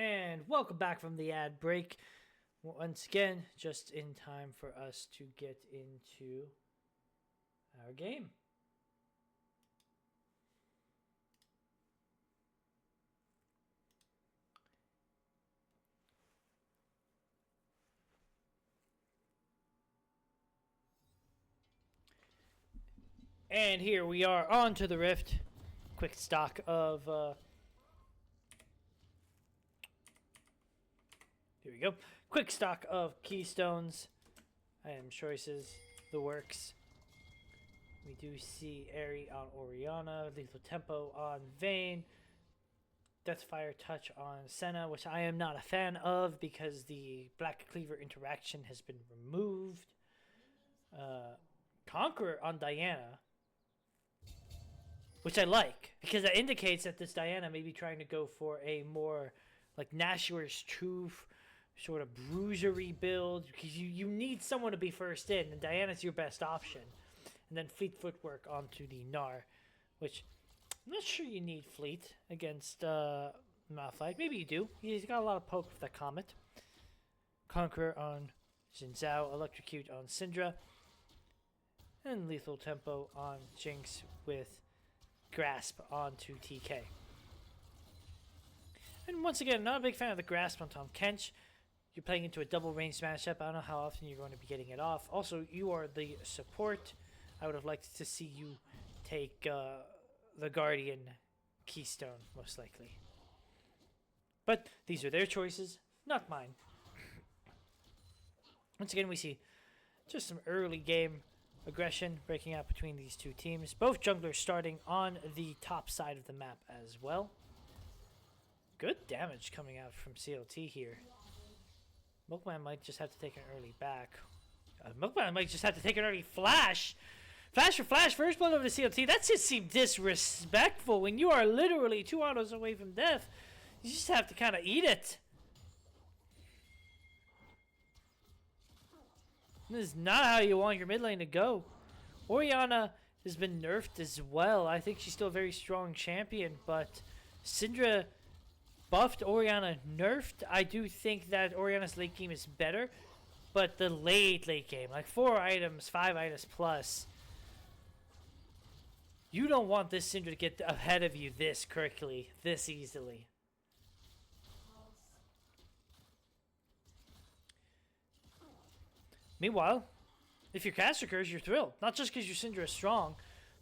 And welcome back from the ad break. Once again, just in time for us to get into our game. And here we are on to the Rift. Quick stock of... here we go. Quick stock of keystones, item choices, the works. We do see Aerie on Orianna, Lethal Tempo on Vayne, Deathfire Touch on Senna, which I am not a fan of because the Black Cleaver interaction has been removed. Conqueror on Diana, which I like because that indicates that this Diana may be trying to go for a more like Nashor's Truth sort of bruisery build because you need someone to be first in, and Diana's your best option. And then Fleet Footwork onto the Gnar, which I'm not sure you need Fleet against Malphite. Maybe you do. He's got a lot of poke with that Comet. Conqueror on Xin Zhao, Electrocute on Syndra, and Lethal Tempo on Jinx with Grasp onto TK. And once again, not a big fan of the Grasp on Tom Kench. You're playing into a double range matchup. I don't know how often you're going to be getting it off. Also, you are the support. I would have liked to see you take the Guardian Keystone, most likely. But these are their choices, not mine. Once again, we see just some early game aggression breaking out between these two teams. Both junglers starting on the top side of the map as well. Good damage coming out from CLT here. Milkman might just have to take an early back. Milkman might just have to take an early flash. Flash for flash, first blood over the CLT. That just seemed disrespectful when you are literally 2 autos away from death. You just have to kind of eat it. This is not how you want your mid lane to go. Orianna has been nerfed as well. I think she's still a very strong champion, but Syndra buffed, Orianna nerfed. I do think that Orianna's late game is better, but the late game, like 4 items, 5 items plus, you don't want this Syndra to get ahead of you this quickly, this easily. Meanwhile, if you're caster curse, you're thrilled. Not just because your Syndra is strong,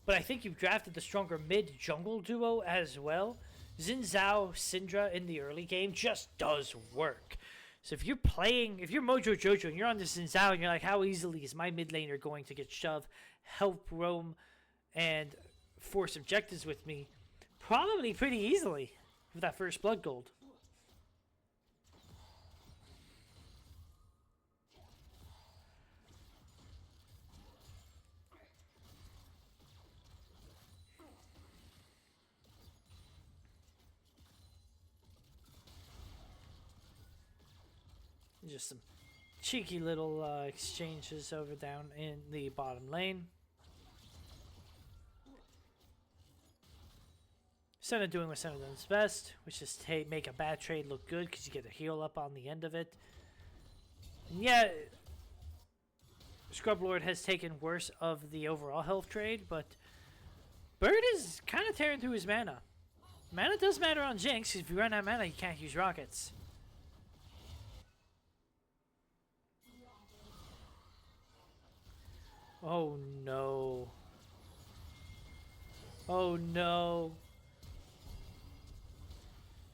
but I think you've drafted the stronger mid-jungle duo as well. Xin Zhao Syndra in the early game just does work. So if you're Mojo Jojo and you're on the Xin Zhao and you're like, how easily is my mid laner going to get shoved, help roam, and force objectives with me? Probably pretty easily with that first blood gold. Just some cheeky little exchanges over down in the bottom lane. Senna doing what Senna does best, which is make a bad trade look good because you get a heal up on the end of it. And yeah, Scrub Lord has taken worse of the overall health trade, but Bird is kind of tearing through his mana. Mana does matter on Jinx. If you run out of mana, you can't use rockets. Oh no. Oh no.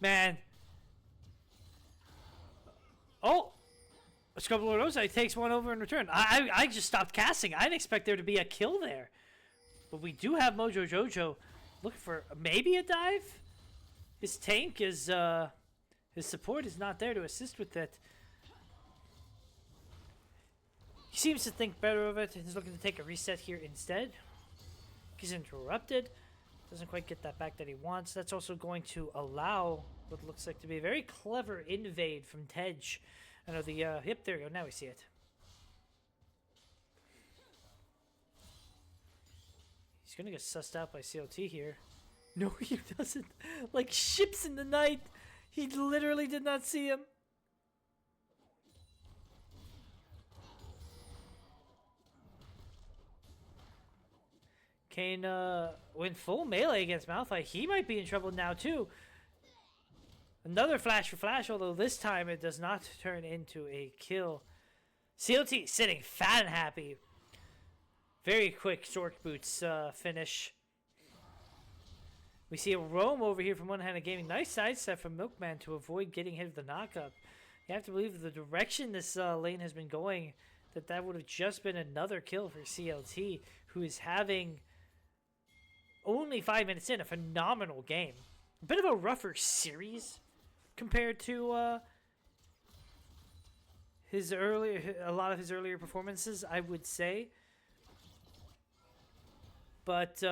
Man. Oh! Scrub Lord Ozai takes one over in return. I just stopped casting. I didn't expect there to be a kill there. But we do have Mojo Jojo looking for maybe a dive. His tank is, his support is not there to assist with it. He seems to think better of it. He's looking to take a reset here instead. He's interrupted. Doesn't quite get that back that he wants. That's also going to allow what looks like to be a very clever invade from Tej. I know the, yep, there we go. Now we see it. He's going to get sussed out by CLT here. No, he doesn't. Like ships in the night. He literally did not see him. Kane went full melee against Malphite. He might be in trouble now too. Another flash for flash, although this time it does not turn into a kill. CLT sitting fat and happy. Very quick short boots finish. We see a roam over here from one-handed gaming. Nice sidestep from Milkman to avoid getting hit with the knockup. You have to believe the direction this lane has been going, that would have just been another kill for CLT, who is having only 5 minutes in a phenomenal game. A bit of a rougher series compared to a lot of his earlier performances, I would say. But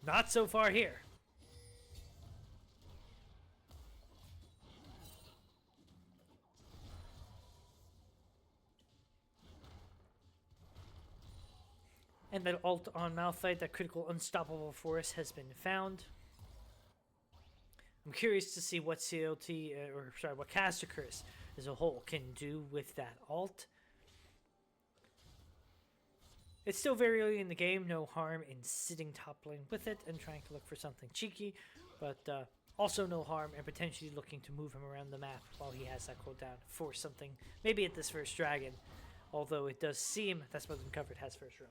not so far here. And that ult on Malphite, that critical unstoppable force, has been found. I'm curious to see what what Caster Curse as a whole can do with that ult. It's still very early in the game, no harm in sitting top lane with it and trying to look for something cheeky, but also no harm in potentially looking to move him around the map while he has that cooldown for something, maybe at this first dragon, although it does seem that Smothered and Covered has first roam.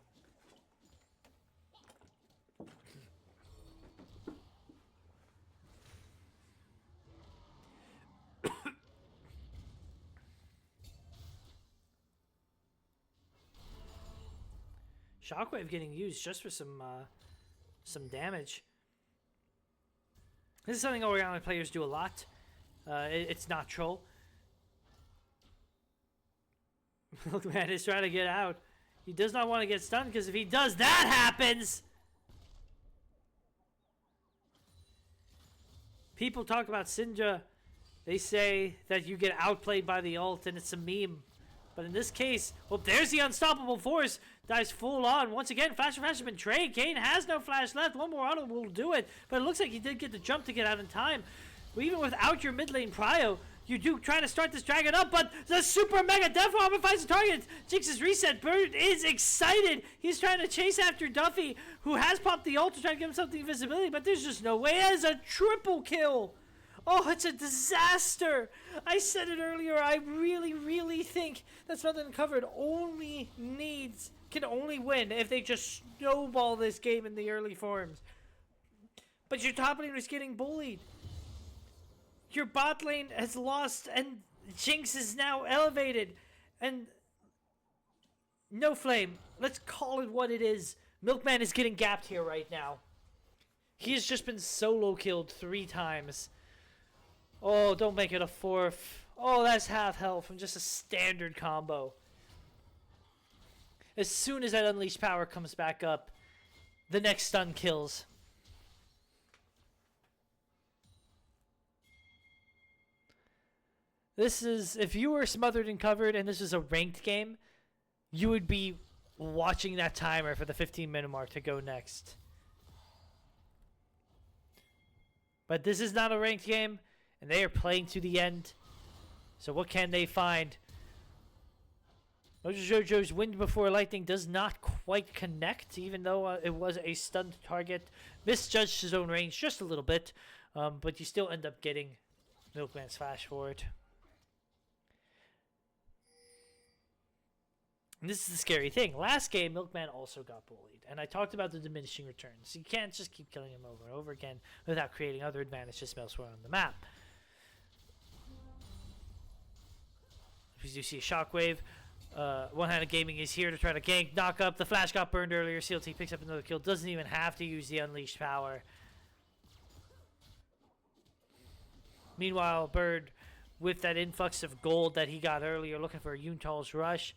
Shockwave getting used just for some damage. This is something Oriana players do a lot. It's not troll. Look, man, he's trying to get out. He does not want to get stunned, because if he does, that happens! People talk about Syndra. They say that you get outplayed by the ult and it's a meme. But in this case, well, there's the unstoppable force. Dives full on. Once again, Flash has been traded. Kane has no flash left. One more auto will do it. But it looks like he did get the jump to get out in time. But even without your mid lane prio, you do try to start this dragon up, but the super mega death bomb finds the target. Jinx's reset. Bird is excited. He's trying to chase after Duffy, who has popped the ult to try to give him something invisibility, but there's just no way. It is a triple kill. Oh, it's a disaster. I said it earlier. I really, really think that Smothered and Covered can only win if they just snowball this game in the early forms. But your top lane is getting bullied. Your bot lane has lost, and Jinx is now elevated. And no flame. Let's call it what it is. Milkman is getting gapped here right now. He has just been solo killed 3 times. Oh, don't make it a 4th. Oh, that's half health from just a standard combo. As soon as that unleashed power comes back up, the next stun kills. This is, if you were Smothered and Covered and this is a ranked game, you would be watching that timer for the 15-minute mark to go next. But this is not a ranked game, and they are playing to the end. So what can they find? Mojo Jojo's Wind Before Lightning does not quite connect, even though it was a stunned target. Misjudged his own range just a little bit, but you still end up getting Milkman's flash for it. And this is the scary thing. Last game, Milkman also got bullied. And I talked about the diminishing returns. You can't just keep killing him over and over again without creating other advantages elsewhere on the map. As you see a Shockwave. One-handed gaming is here to try to gank, knock up. The flash got burned earlier. CLT picks up another kill. Doesn't even have to use the unleashed power. Meanwhile, Bird, with that influx of gold that he got earlier, looking for a Yuntal's Rush,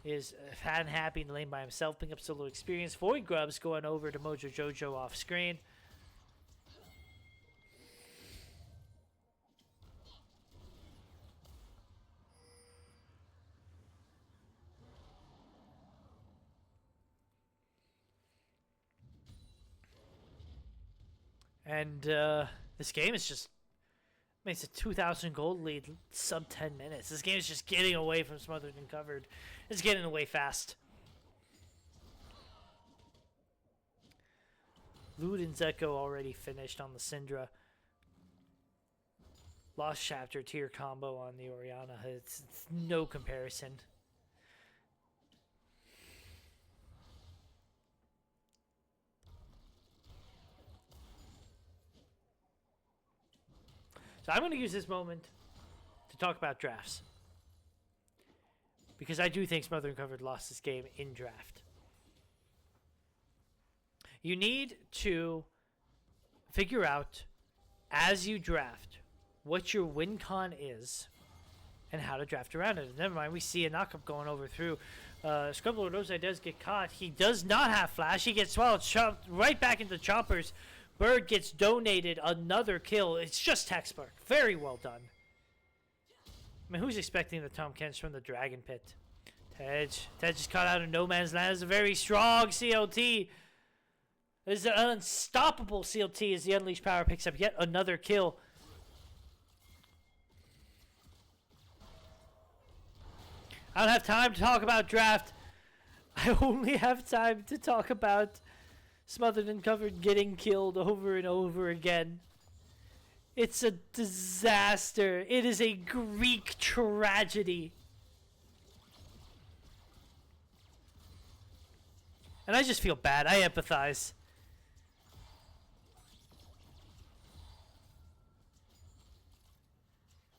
is fat and happy in the lane by himself, picking up solo experience. Void Grubs going over to Mojo Jojo off screen. And this game is just Makes a 2,000 gold lead sub 10 minutes. This game is just getting away from Smothered and Covered. It's getting away fast. Luden's Echo already finished on the Syndra. Lost Chapter tier combo on the Oriana. It's no comparison. So I'm going to use this moment to talk about drafts. Because I do think Smothered and Covered lost this game in draft. You need to figure out, as you draft, what your win con is and how to draft around it. Never mind, we see a knockup going over through. Scrubble Rose does get caught. He does not have flash. He gets swallowed, chopped right back into choppers. Bird gets donated another kill. It's just textbook. Very well done. I mean, who's expecting the Tom Kents from the Dragon Pit? Tej is caught out of no man's land. It's a very strong CLT. It's an unstoppable CLT as the Unleashed Power picks up yet another kill. I don't have time to talk about draft. I only have time to talk about Smothered and Covered getting killed over and over again. It's a disaster. It is a Greek tragedy. And I just feel bad. I empathize.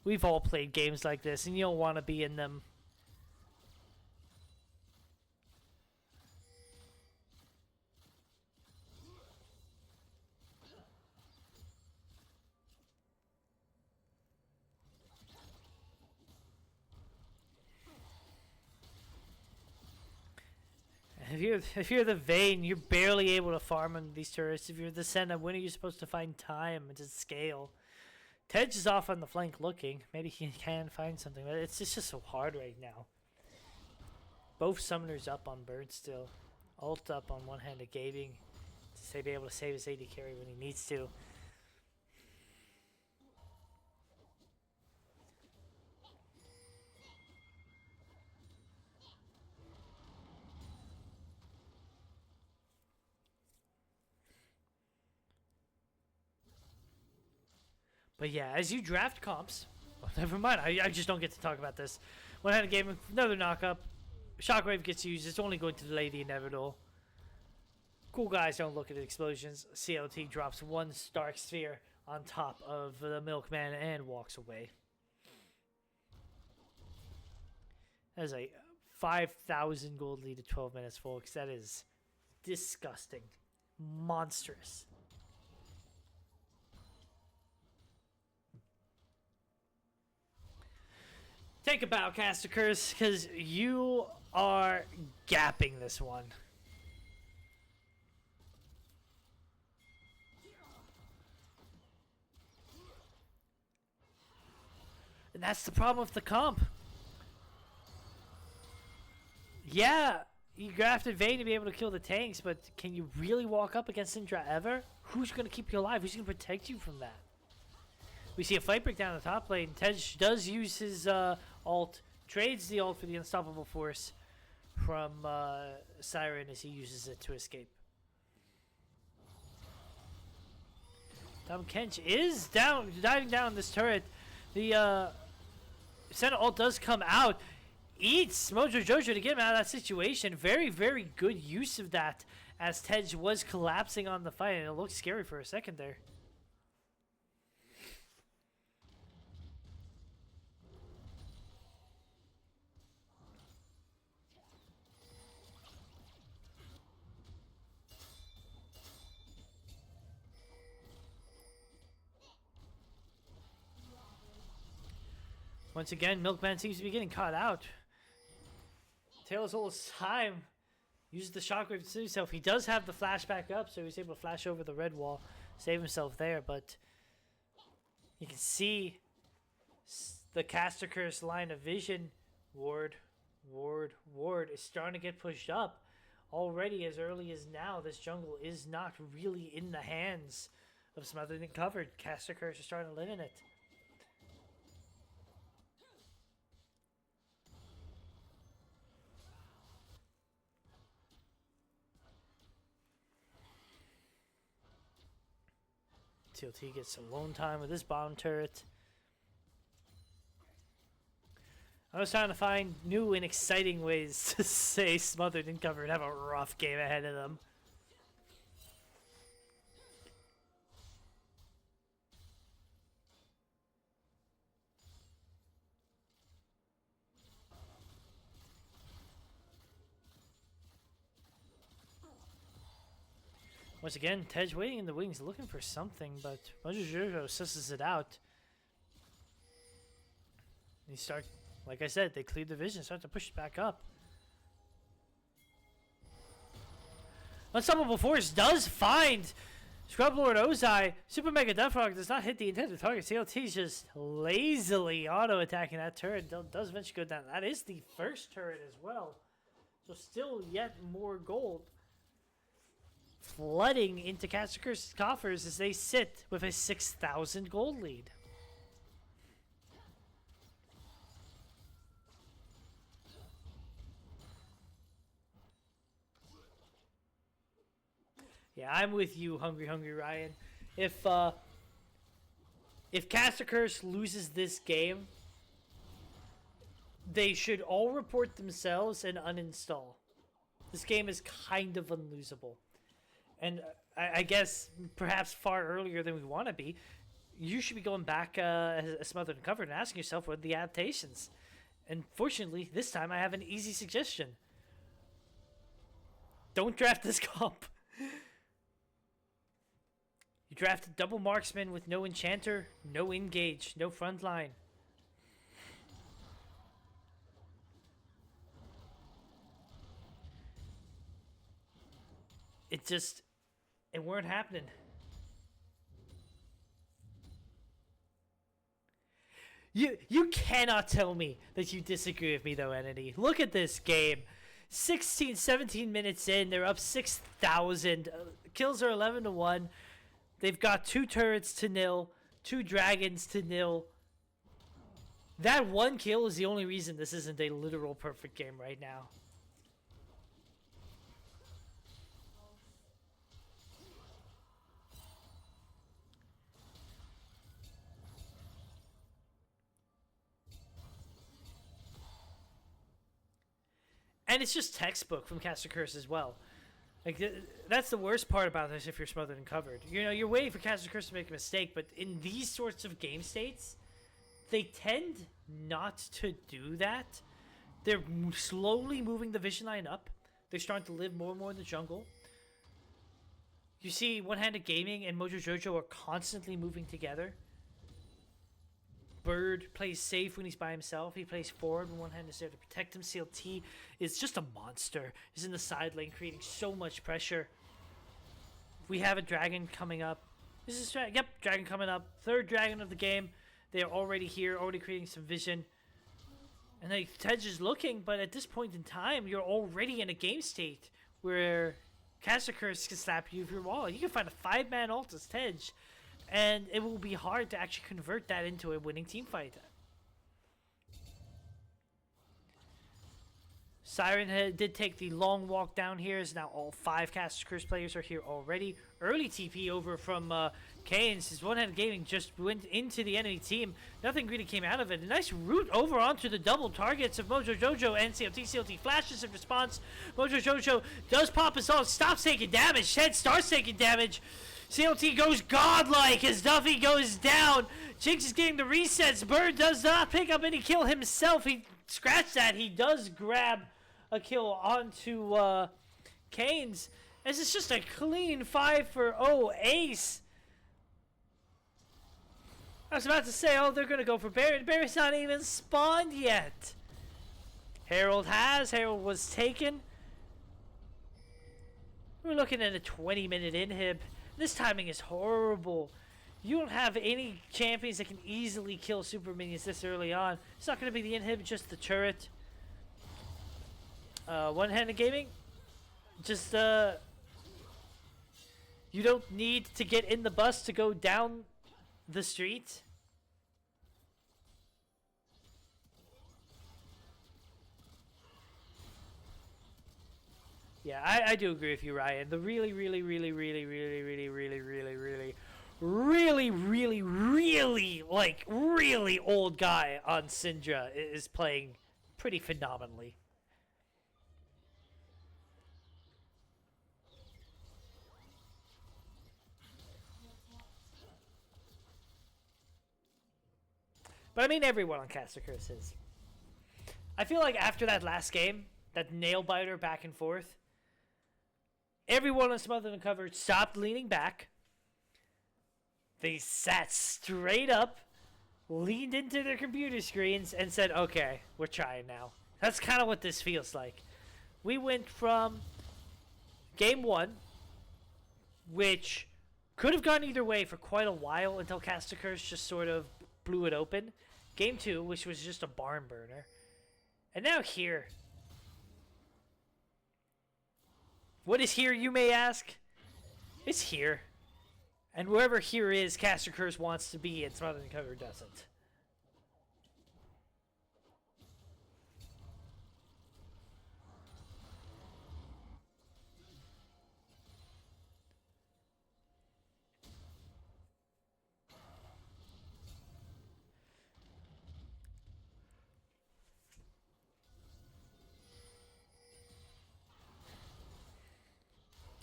We've all played games like this, and you don't want to be in them. If you're the Vayne, you're barely able to farm on these turrets. If you're the Senna, when are you supposed to find time and to scale? Tej is off on the flank looking. Maybe he can find something, but it's just so hard right now. Both summoners up on Bird still. Ult up on one hand of Gaving to be able to save his AD carry when he needs to. But yeah, as you draft comps, well, never mind. I just don't get to talk about this. One hand of game, another knockup. Shockwave gets used. It's only going to delay the inevitable. Cool guys don't look at explosions. CLT drops one Stark Sphere on top of the Milkman and walks away. That is a 5,000 gold lead at 12 minutes, folks. That is disgusting. Monstrous. Take a bow, Casticers, because you are gapping this one. And that's the problem with the comp. Yeah, you drafted Vayne to be able to kill the tanks, but can you really walk up against Syndra ever? Who's going to keep you alive? Who's going to protect you from that? We see a fight break down the top lane. Tej does use his ult, trades the ult for the unstoppable force from Siren as he uses it to escape. Tom Kench is diving down this turret. The Senna ult does come out. Eats Mojo Jojo to get him out of that situation. Very, very good use of that as Tej was collapsing on the fight, and it looked scary for a second there. Once again, Milkman seems to be getting caught out. Taylor's all his time. Uses the shockwave to save himself. He does have the flashback up, so he's able to flash over the red wall, save himself there, but you can see the Caster Curse line of vision. Ward is starting to get pushed up. Already as early as now, this jungle is not really in the hands of Smothered and Covered. Caster Curse is starting to live in it. CLT gets some lone time with this bottom turret. I was trying to find new and exciting ways to say Smothered and Covered have a rough game ahead of them. Once again, Tej waiting in the wings looking for something, but Mojojojo susses it out. He start, like I said, they cleared the vision, start to push it back up. Unstoppable Force does find Scrub Lord Ozai. Super Mega Death Frog does not hit the intended target. CLT's just lazily auto-attacking that turret. Does eventually go down. That is the first turret as well. So still yet more gold flooding into Castercurse's coffers as they sit with a 6,000 gold lead. Yeah, I'm with you, Hungry Ryan. If Castercurse loses this game, they should all report themselves and uninstall. This game is kind of unlosable. And I guess perhaps far earlier than we want to be, you should be going back as Smothered and Covered and asking yourself what are the adaptations. And fortunately, this time I have an easy suggestion. Don't draft this comp. You draft a double marksman with no enchanter, no engage, no frontline. It weren't happening. You cannot tell me that you disagree with me though, Entity. Look at this game. 16, 17 minutes in, they're up 6,000. Kills are 11-1. They've got 2 turrets to 0, 2 dragons to 0. That 1 kill is the only reason this isn't a literal perfect game right now. And it's just textbook from Castercurse as well. Like that's the worst part about this if you're Smothered and Covered. You know, you're waiting for Castercurse to make a mistake, but in these sorts of game states, they tend not to do that. They're slowly moving the vision line up. They're starting to live more and more in the jungle. You see One-Handed Gaming and Mojojojo are constantly moving together. Bird plays safe when he's by himself. He plays forward when one hand is there to protect him. CLT is just a monster. He's in the side lane creating so much pressure. We have a dragon coming up. This is dragon coming up. 3rd dragon of the game. They are already here, already creating some vision. And then Tej is looking, but at this point in time, you're already in a game state where Castercurse can slap you with your wall. You can find a 5-man ult as Tej. And it will be hard to actually convert that into a winning team fight. Siren did take the long walk down here, as now all 5 Castercurse players are here already. Early TP over from Canes. His One-Handed Gaming just went into the enemy team. Nothing really came out of it. A nice route over onto the double targets of Mojojojo and CLT. CLT flashes in response. Mojojojo does pop his ult, stops taking damage. Ted starts taking damage. CLT goes godlike as Duffy goes down. Jinx is getting the resets. Bird does not pick up any kill himself. He scratched that. He does grab a kill onto Canes. This is just a clean 5-for-0 ace. I was about to say, oh, they're going to go for Baron. Baron's not even spawned yet. Herald was taken. We're looking at a 20-minute inhib. This timing is horrible. You don't have any champions that can easily kill super minions this early on. It's not going to be the inhib, just the turret. One-Handed Gaming. Just, you don't need to get in the bus to go down the street. Yeah, I do agree with you, Ryan. The really really, really, really, like, really old guy on Syndra is playing pretty phenomenally. But I mean, everyone on Caster Curse is. I feel like after that last game, that nail biter back and forth, everyone on Smothered and Covered stopped leaning back. They sat straight up, leaned into their computer screens, and said, okay, we're trying now. That's kind of what this feels like. We went from game one, which could have gone either way for quite a while until Caster Curse just sort of blew it open. Game two, which was just a barn burner. And now here. What is here, you may ask? It's here. And wherever here is, Caster Curse wants to be, and Smothered and Covered doesn't.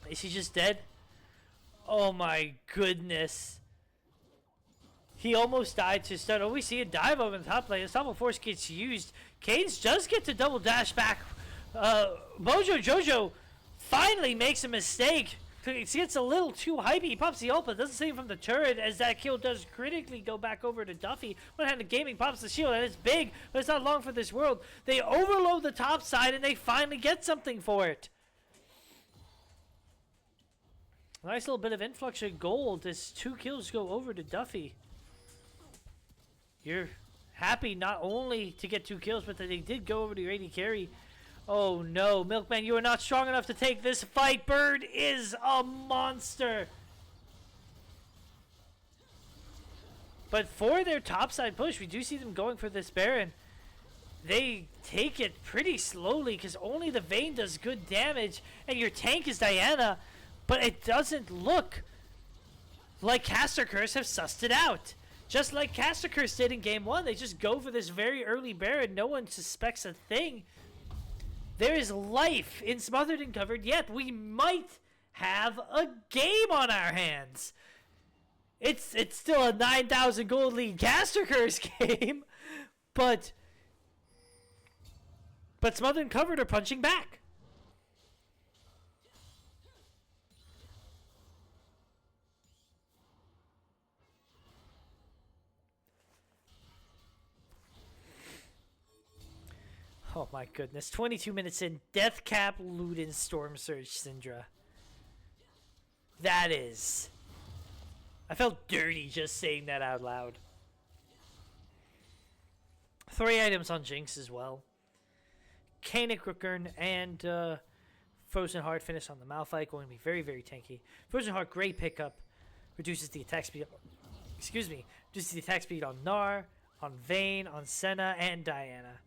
Is he just dead? Oh my goodness. He almost died to stun. Oh, we see a dive over the top lane. The Stumble Force gets used. Canes does get to double dash back. Mojo Jojo finally makes a mistake. He gets a little too hypey. He pops the ult, but doesn't see him from the turret as that kill does critically go back over to Duffy. One-handed Gaming pops the shield, and it's big, but it's not long for this world. They overload the top side, and they finally get something for it. Nice little bit of influx of gold as 2 kills go over to Duffy. You're happy not only to get 2 kills, but that they did go over to your AD carry. Oh no, Milkman, you are not strong enough to take this fight. Bird is a monster. But for their topside push, we do see them going for this Baron. They take it pretty slowly because only the Vayne does good damage, and your tank is Diana. But it doesn't look like Caster Curse have sussed it out. Just like Caster Curse did in game 1, they just go for this very early Baron. No one suspects a thing. There is life in Smothered and Covered, yet we might have a game on our hands. It's still a 9,000 gold lead Caster Curse game, but Smothered and Covered are punching back. Oh my goodness. 22 minutes in. Deathcap, Luden, Storm Surge, Syndra. That is... I felt dirty just saying that out loud. 3 items on Jinx as well. Kanik, Rookern, and Frozen Heart finish on the Malphite. Going to be very, very tanky. Frozen Heart, great pickup. Reduces the attack speed... Excuse me. Reduces the attack speed on Gnar, on Vayne, on Senna, and Diana.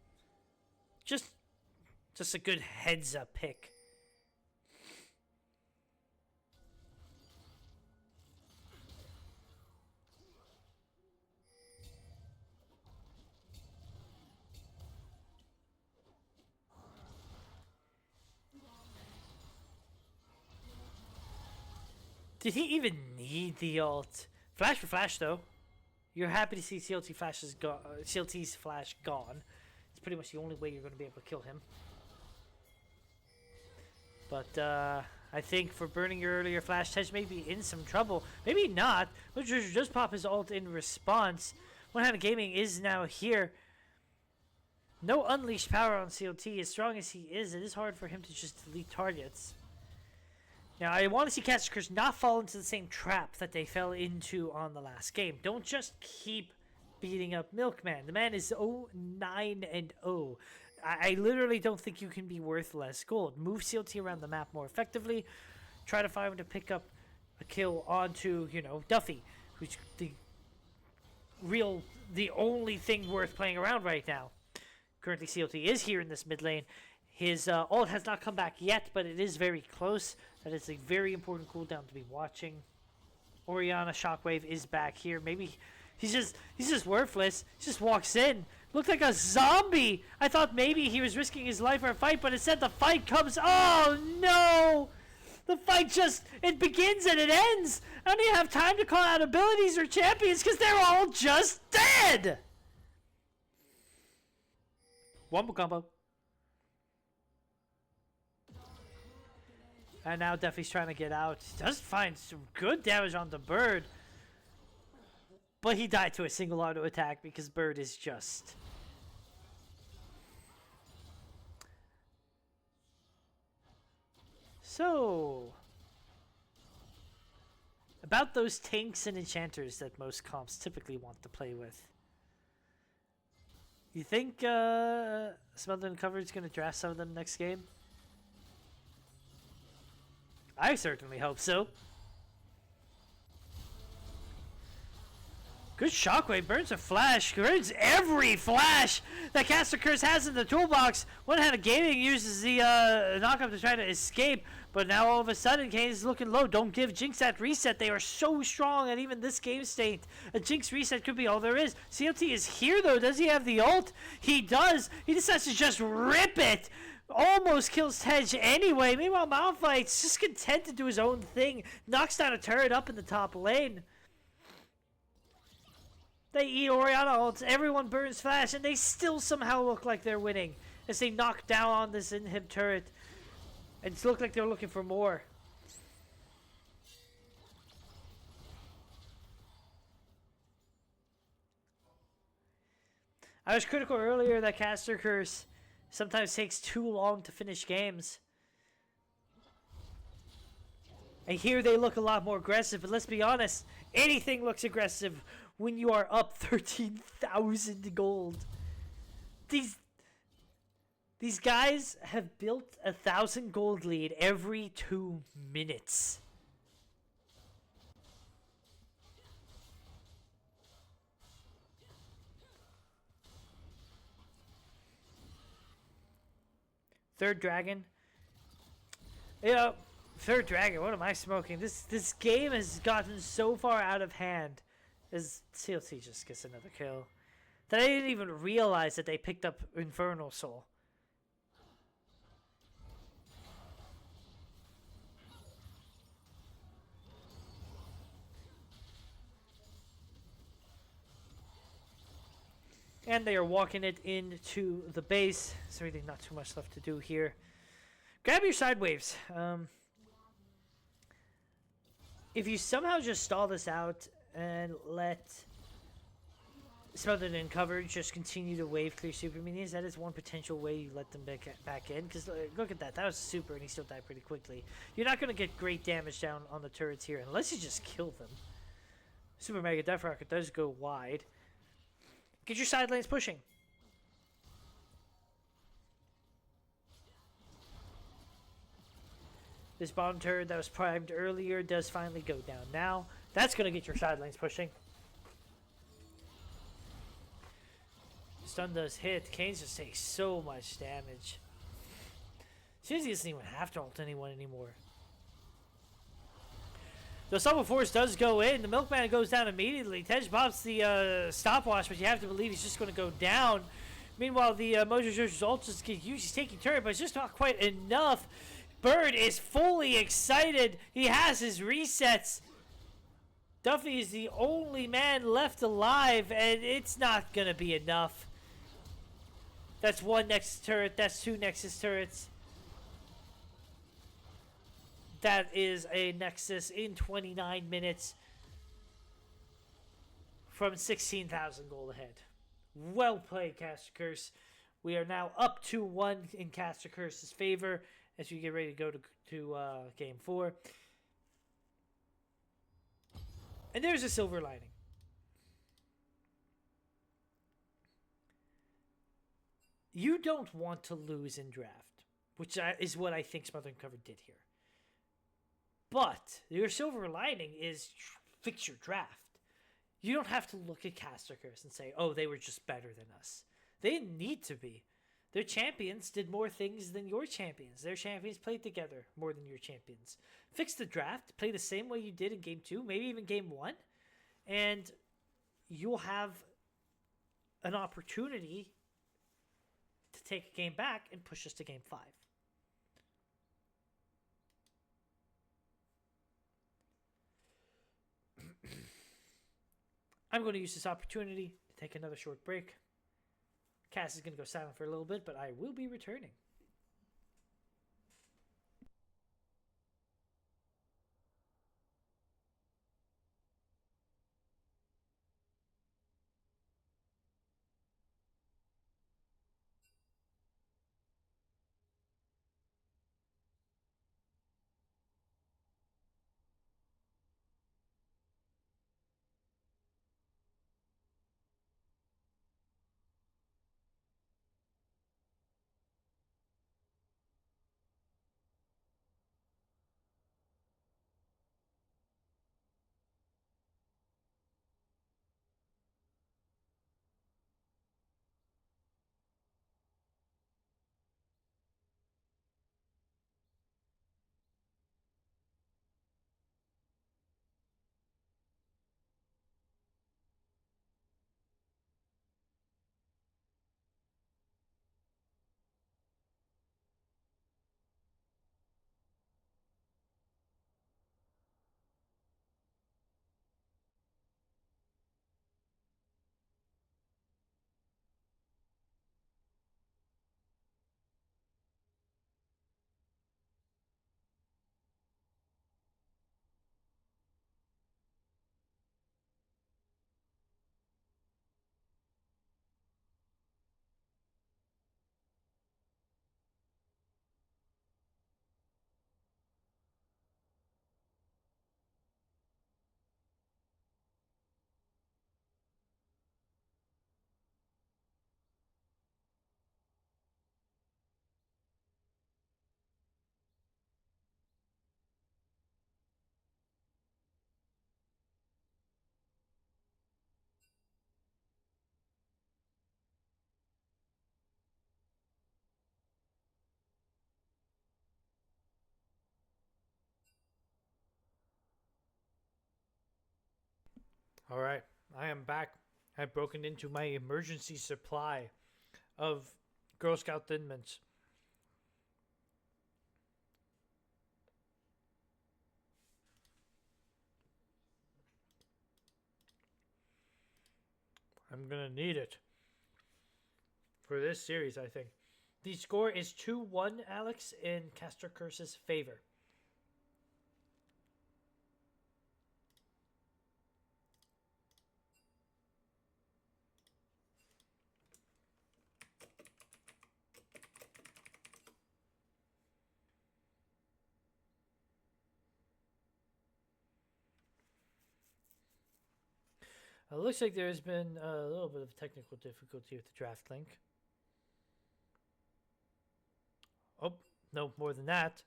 Just a good heads-up pick. Did he even need the ult? Flash for flash, though. You're happy to see CLT's flash gone. It's pretty much the only way you're going to be able to kill him. But I think for burning your earlier flash, Tej may be in some trouble. Maybe not. But just pop his ult in response. One-handed Gaming is now here. No unleashed power on CLT. As strong as he is, it is hard for him to just delete targets. Now, I want to see Caster Curse not fall into the same trap that they fell into on the last game. Don't just keep beating up Milkman. The man is 0-9-0. I literally don't think you can be worth less gold. Move CLT around the map more effectively. Try to find him to pick up a kill onto, Duffy, who's the only thing worth playing around right now. Currently, CLT is here in this mid lane. His ult has not come back yet, but it is very close. That is a very important cooldown to be watching. Orianna Shockwave is back here. Maybe he's just worthless. He just walks in. Looked like a zombie. I thought maybe he was risking his life for a fight, but instead the fight comes. Oh no! The fight it begins and it ends. I don't even have time to call out abilities or champions because they're all just dead. Wombo combo. And now Duffy's trying to get out. He does find some good damage on the bird. But he died to a single auto attack because Bird is just... So... about those tanks and enchanters that most comps typically want to play with. You think Smothered and Covered's going to draft some of them next game? I certainly hope so. Good shockwave, burns a flash, burns every flash that Caster Curse has in the toolbox. One-handed gaming uses the knockup to try to escape, but now all of a sudden Kane is looking low. Don't give Jinx that reset. They are so strong at even this game state. A Jinx reset could be all there is. CLT is here though. Does he have the ult? He does. He decides to just rip it. Almost kills Tej anyway. Meanwhile, Malphite's just content to do his own thing. Knocks down a turret up in the top lane. They eat Orianna ults, everyone burns flash, and they still somehow look like they're winning as they knock down on this inhib turret. And it look like they're looking for more. I was critical earlier that Caster Curse sometimes takes too long to finish games. And here they look a lot more aggressive, but let's be honest, anything looks aggressive when you are up 13,000 gold. These guys have built 1,000 gold lead every 2 minutes. Third dragon. Yeah, third dragon. What am I smoking? This game has gotten so far out of hand. As CLT just gets another kill. That I didn't even realize that they picked up Infernal Soul. And they are walking it into the base. So really not too much left to do here. Grab your side waves. If you somehow just stall this out and let Smothered and Covered just continue to wave clear super minions, that is one potential way you let them back in. Because look at that. That was a super and he still died pretty quickly. You're not going to get great damage down on the turrets here unless you just kill them. Super Mega Death Rocket does go wide. Get your side lanes pushing. This bottom turret that was primed earlier does finally go down now. That's going to get your side lanes pushing. Stun does hit. Kane's just takes so much damage. Susie doesn't even have to ult anyone anymore. The Summon Force does go in. The Milkman goes down immediately. Tej pops the stopwatch, but you have to believe he's just going to go down. Meanwhile, the Mojo Jojo's ult just gets used. He's taking turret, but it's just not quite enough. Bird is fully excited. He has his resets. Duffy is the only man left alive, and it's not going to be enough. That's one Nexus turret. That's two Nexus turrets. That is a Nexus in 29 minutes from 16,000 gold ahead. Well played, Caster Curse. We are now up 2-1 in Caster Curse's favor as we get ready to go to Game 4. And there's a silver lining. You don't want to lose in draft, which is what I think Smothered and Covered did here. But your silver lining is fix your draft. You don't have to look at Caster Curse and say, oh, they were just better than us. They didn't need to be. Their champions did more things than your champions. Their champions played together more than your champions. Fix the draft. Play the same way you did in game 2, maybe even game 1. And you'll have an opportunity to take a game back and push us to game 5. I'm going to use this opportunity to take another short break. Cass is going to go silent for a little bit, but I will be returning. All right, I am back. I've broken into my emergency supply of Girl Scout Thin Mints. I'm going to need it for this series, I think. The score is 2-1, Alex, in Caster Curse's favor. It looks like there's been a little bit of technical difficulty with the draft link. Oh, no, more than that.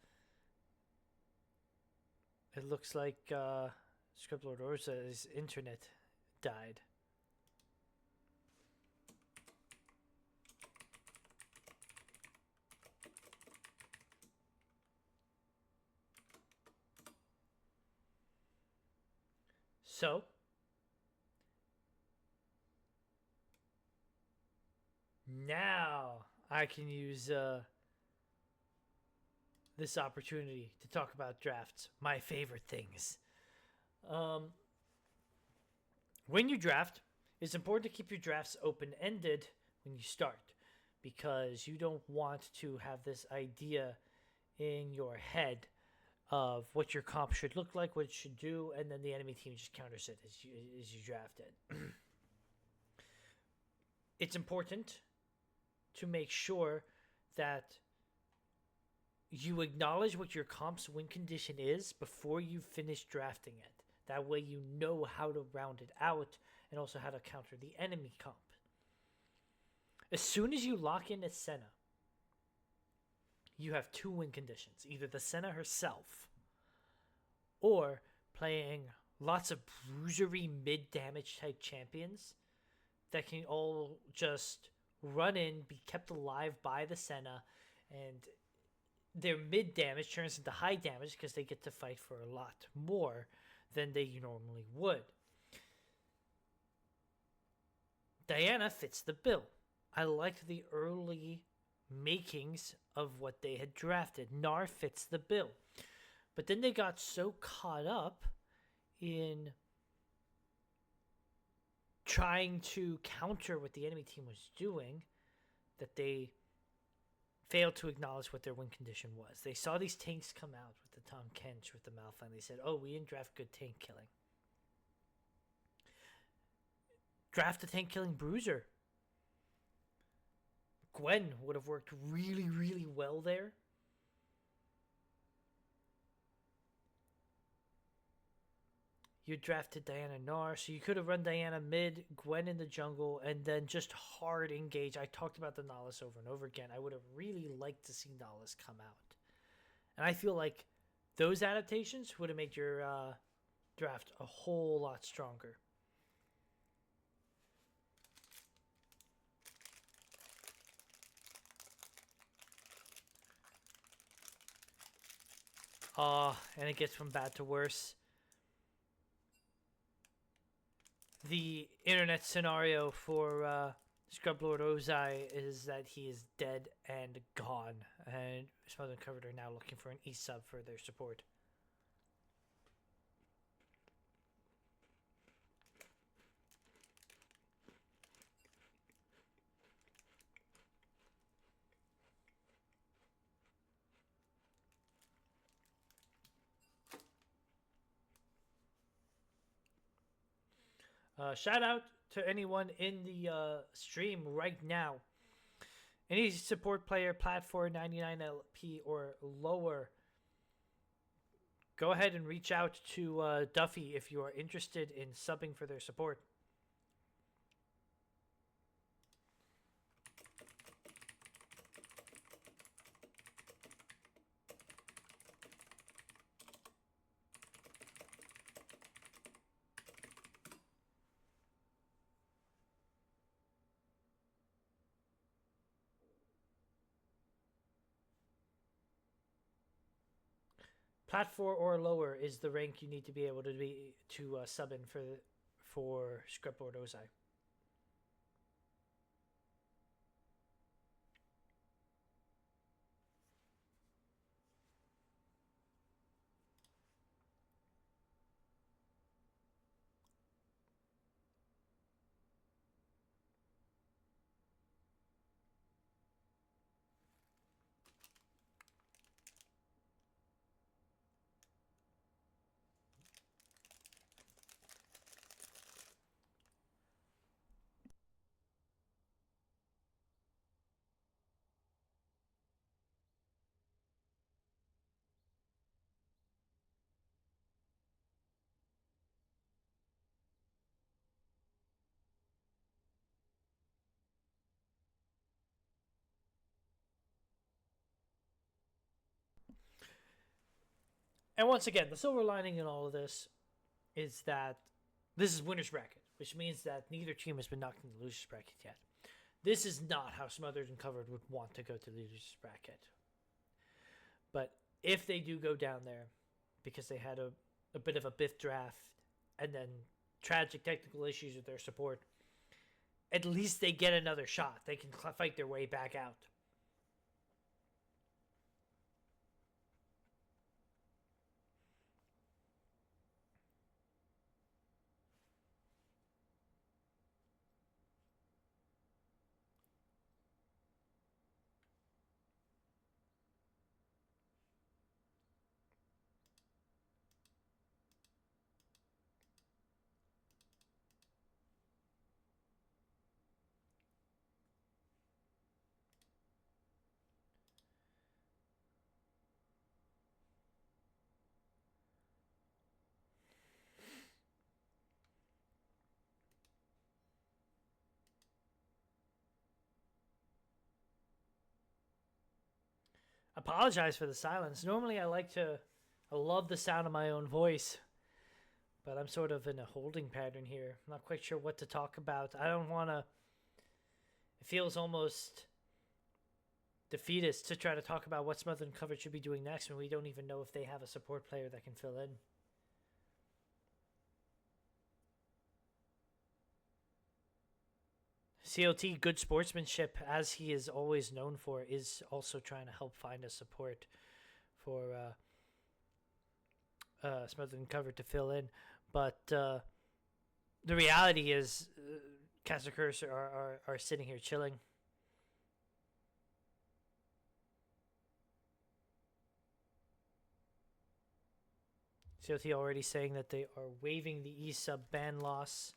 It looks like Scriptlord Orsa's internet died. So, now I can use this opportunity to talk about drafts, my favorite things. When you draft, it's important to keep your drafts open-ended when you start, because you don't want to have this idea in your head of what your comp should look like, what it should do, and then the enemy team just counters it as you draft it. It's important to make sure that you acknowledge what your comp's win condition is before you finish drafting it. That way you know how to round it out and also how to counter the enemy comp. As soon as you lock in a Senna, you have 2 win conditions. Either the Senna herself or playing lots of bruisery mid-damage type champions that can all just run in, be kept alive by the Senna, and their mid damage turns into high damage because they get to fight for a lot more than they normally would. Diana fits the bill. I liked the early makings of what they had drafted. Gnar fits the bill. But then they got so caught up in trying to counter what the enemy team was doing that they failed to acknowledge what their win condition was. They saw these tanks come out with the Tom Kench, with the Malphite, and they said, oh, we didn't draft good tank killing. Draft a tank killing bruiser. Gwen would have worked really, really well there. You drafted Diana Gnar, so you could have run Diana mid, Gwen in the jungle, and then just hard engage. I talked about the Nahlis over and over again. I would have really liked to see Nahlis come out. And I feel like those adaptations would have made your draft a whole lot stronger. And it gets from bad to worse. The internet scenario for Scrublord Ozai is that he is dead and gone, and Smothered and Covered are now looking for an E-sub for their support. Shout out to anyone in the stream right now. Any support player, platform 99 LP or lower, go ahead and reach out to Duffy if you are interested in subbing for their support. Plat 4 or lower is the rank you need to be able to sub in for Scrapboard Ozai. And once again, the silver lining in all of this is that this is winner's bracket, which means that neither team has been knocked into the loser's bracket yet. This is not how Smothered and Covered would want to go to the loser's bracket. But if they do go down there because they had a bit of a biff draft and then tragic technical issues with their support, at least they get another shot. They can fight their way back out. Apologize for the silence. Normally I love the sound of my own voice, but I'm sort of in a holding pattern here. I'm not quite sure what to talk about. I don't want to, it feels almost defeatist to try to talk about what Smothered and Covered should be doing next when we don't even know if they have a support player that can fill in. COT, good sportsmanship, as he is always known for, is also trying to help find a support for Smothered and Covered to fill in. But the reality is, Caster Curse are sitting here chilling. COT already saying that they are waiving the E-sub ban loss.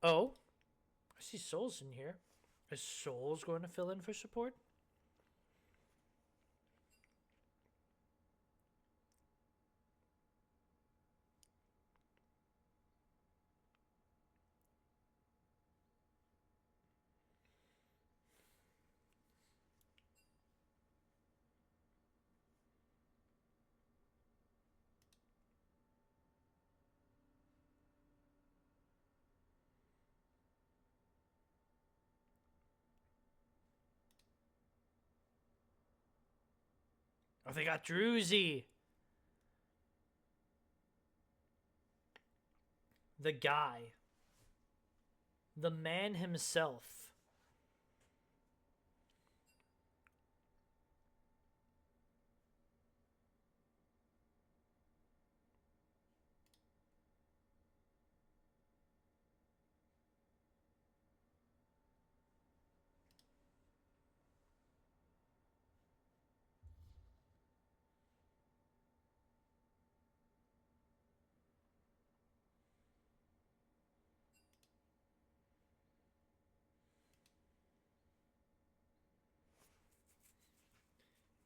Oh, I see Soul's in here. Is Soul's going to fill in for support? Oh, they got Druzy. The guy. The man himself.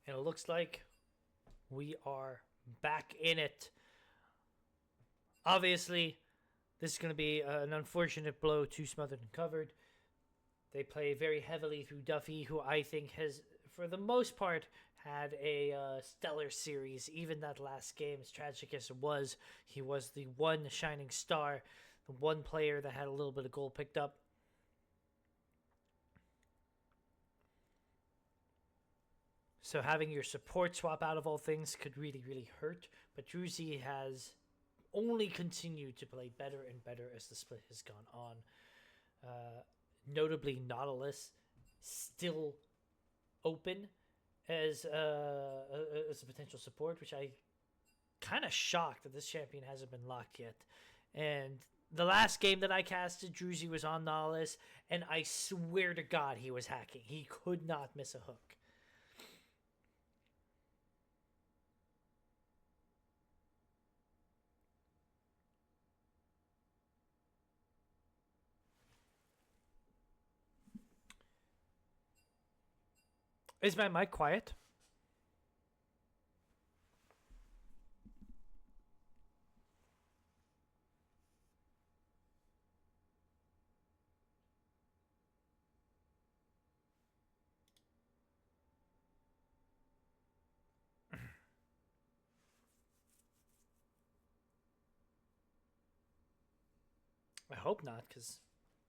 And it looks like we are back in it. Obviously, this is going to be an unfortunate blow to Smothered and Covered. They play very heavily through Duffy, who I think has, for the most part, had a stellar series. Even that last game, as tragic as it was, he was the one shining star, the one player that had a little bit of goal picked up. So having your support swap out of all things could really, really hurt. But Druzy has only continued to play better and better as the split has gone on. Notably, Nautilus still open as a potential support, which I kind of shocked that this champion hasn't been locked yet. And the last game that I casted, Druzy was on Nautilus, and I swear to God he was hacking. He could not miss a hook. Is my mic quiet? I hope not, because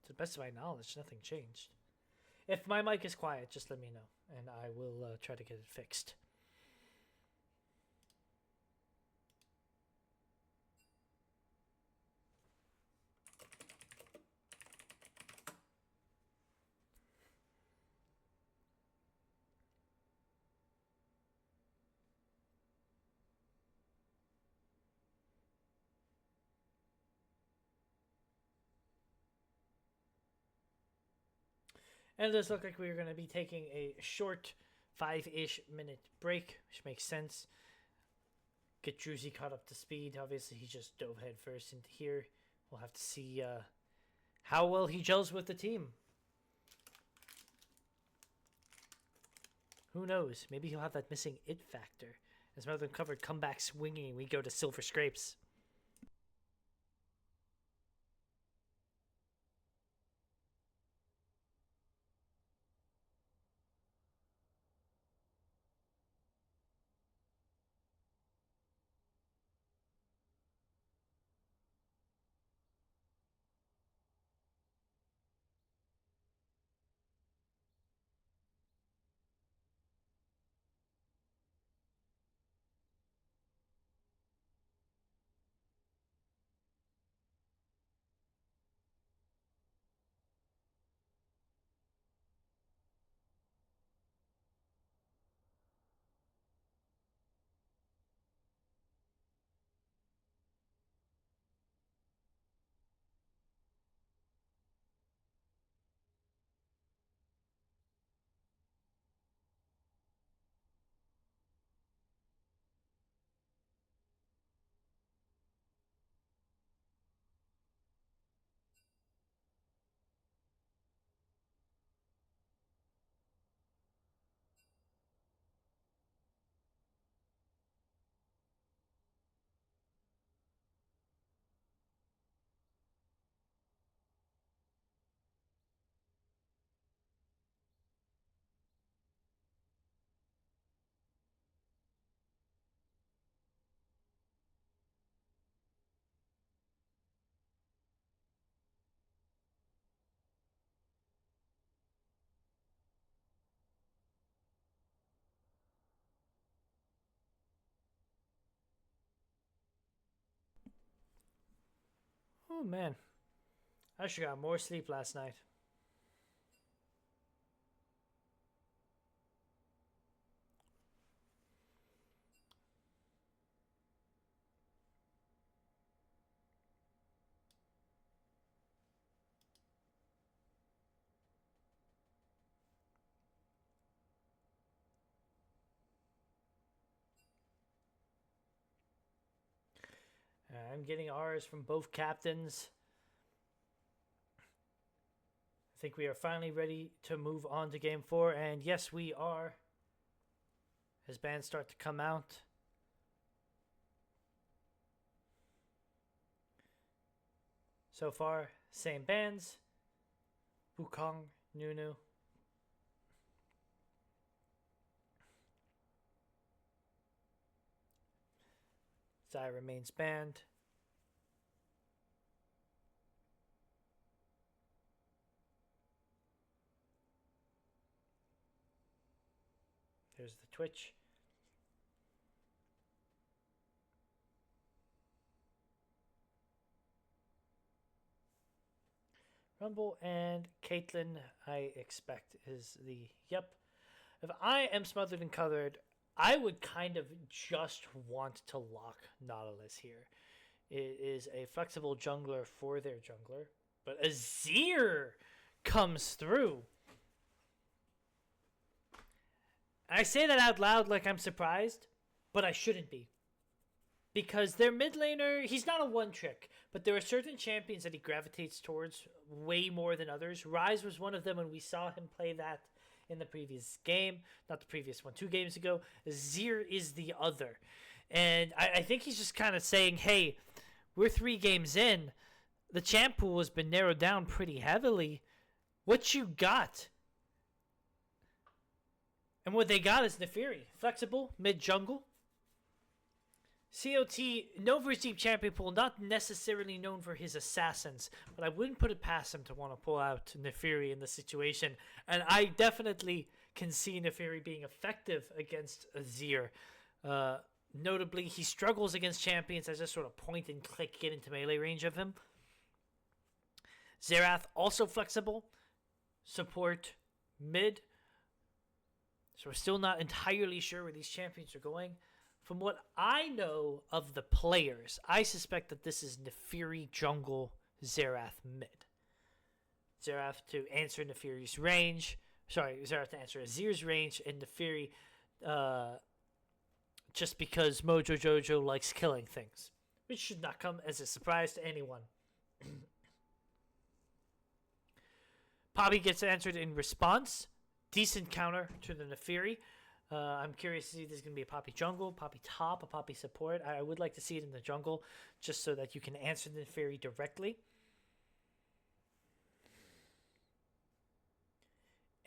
to the best of my knowledge, nothing changed. If my mic is quiet, just let me know, and I will try to get it fixed. And it does look like we're going to be taking a short 5-ish minute break, which makes sense. Get Druzy caught up to speed. Obviously, he just dove head first into here. We'll have to see how well he gels with the team. Who knows? Maybe he'll have that missing it factor. As Smothered and Covered come back swinging, we go to Silver Scrapes. Oh man, I should got more sleep last night. I'm getting R's from both captains. I think we are finally ready to move on to game 4, and yes, we are. As bands start to come out. So far, same bands. Wukong, Nunu. Zai remains banned. There's the Twitch. Rumble and Caitlyn, I expect, is the yep. If I am Smothered and Covered, I would kind of just want to lock Nautilus here. It is a flexible jungler for their jungler, but Azir comes through. I say that out loud like I'm surprised, but I shouldn't be. Because their mid laner, he's not a one trick, but there are certain champions that he gravitates towards way more than others. Ryze was one of them, and we saw him play that in the previous game. Not the previous one, 2 games ago. Azir is the other. And I think he's just kind of saying, hey, we're 3 games in. The champ pool has been narrowed down pretty heavily. What you got? And what they got is Neferi. Flexible, mid-jungle. COT, known for his deep champion pool, not necessarily known for his assassins, but I wouldn't put it past him to want to pull out Neferi in the situation. And I definitely can see Neferi being effective against Azir. Notably, he struggles against champions that just sort of point and click, get into melee range of him. Xerath, also flexible. Support, mid. So we're still not entirely sure where these champions are going. From what I know of the players, I suspect that this is Neferi jungle, Xerath mid. Xerath to answer Neferi's range. Sorry, Xerath to answer Azir's range, and Neferi just because Mojo Jojo likes killing things. Which should not come as a surprise to anyone. Poppy gets answered in response. Decent counter to the Neferi. I'm curious to see if there's going to be a Poppy jungle, Poppy top, a Poppy support. I would like to see it in the jungle just so that you can answer the Neferi directly.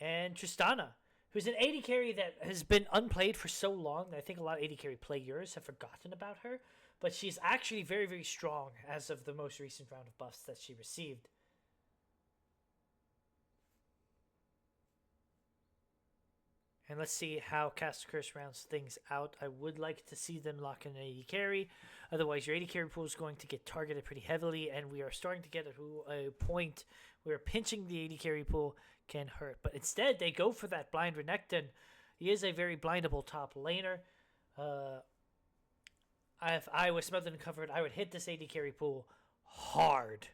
And Tristana, who's an AD carry that has been unplayed for so long that I think a lot of AD carry players have forgotten about her. But she's actually very, very strong as of the most recent round of buffs that she received. And let's see how Caster Curse rounds things out. I would like to see them lock in an AD carry. Otherwise, your AD carry pool is going to get targeted pretty heavily. And we are starting to get to a point where pinching the AD carry pool can hurt. But instead, they go for that blind Renekton. He is a very blindable top laner. If I was Smothered and Covered, I would hit this AD carry pool hard.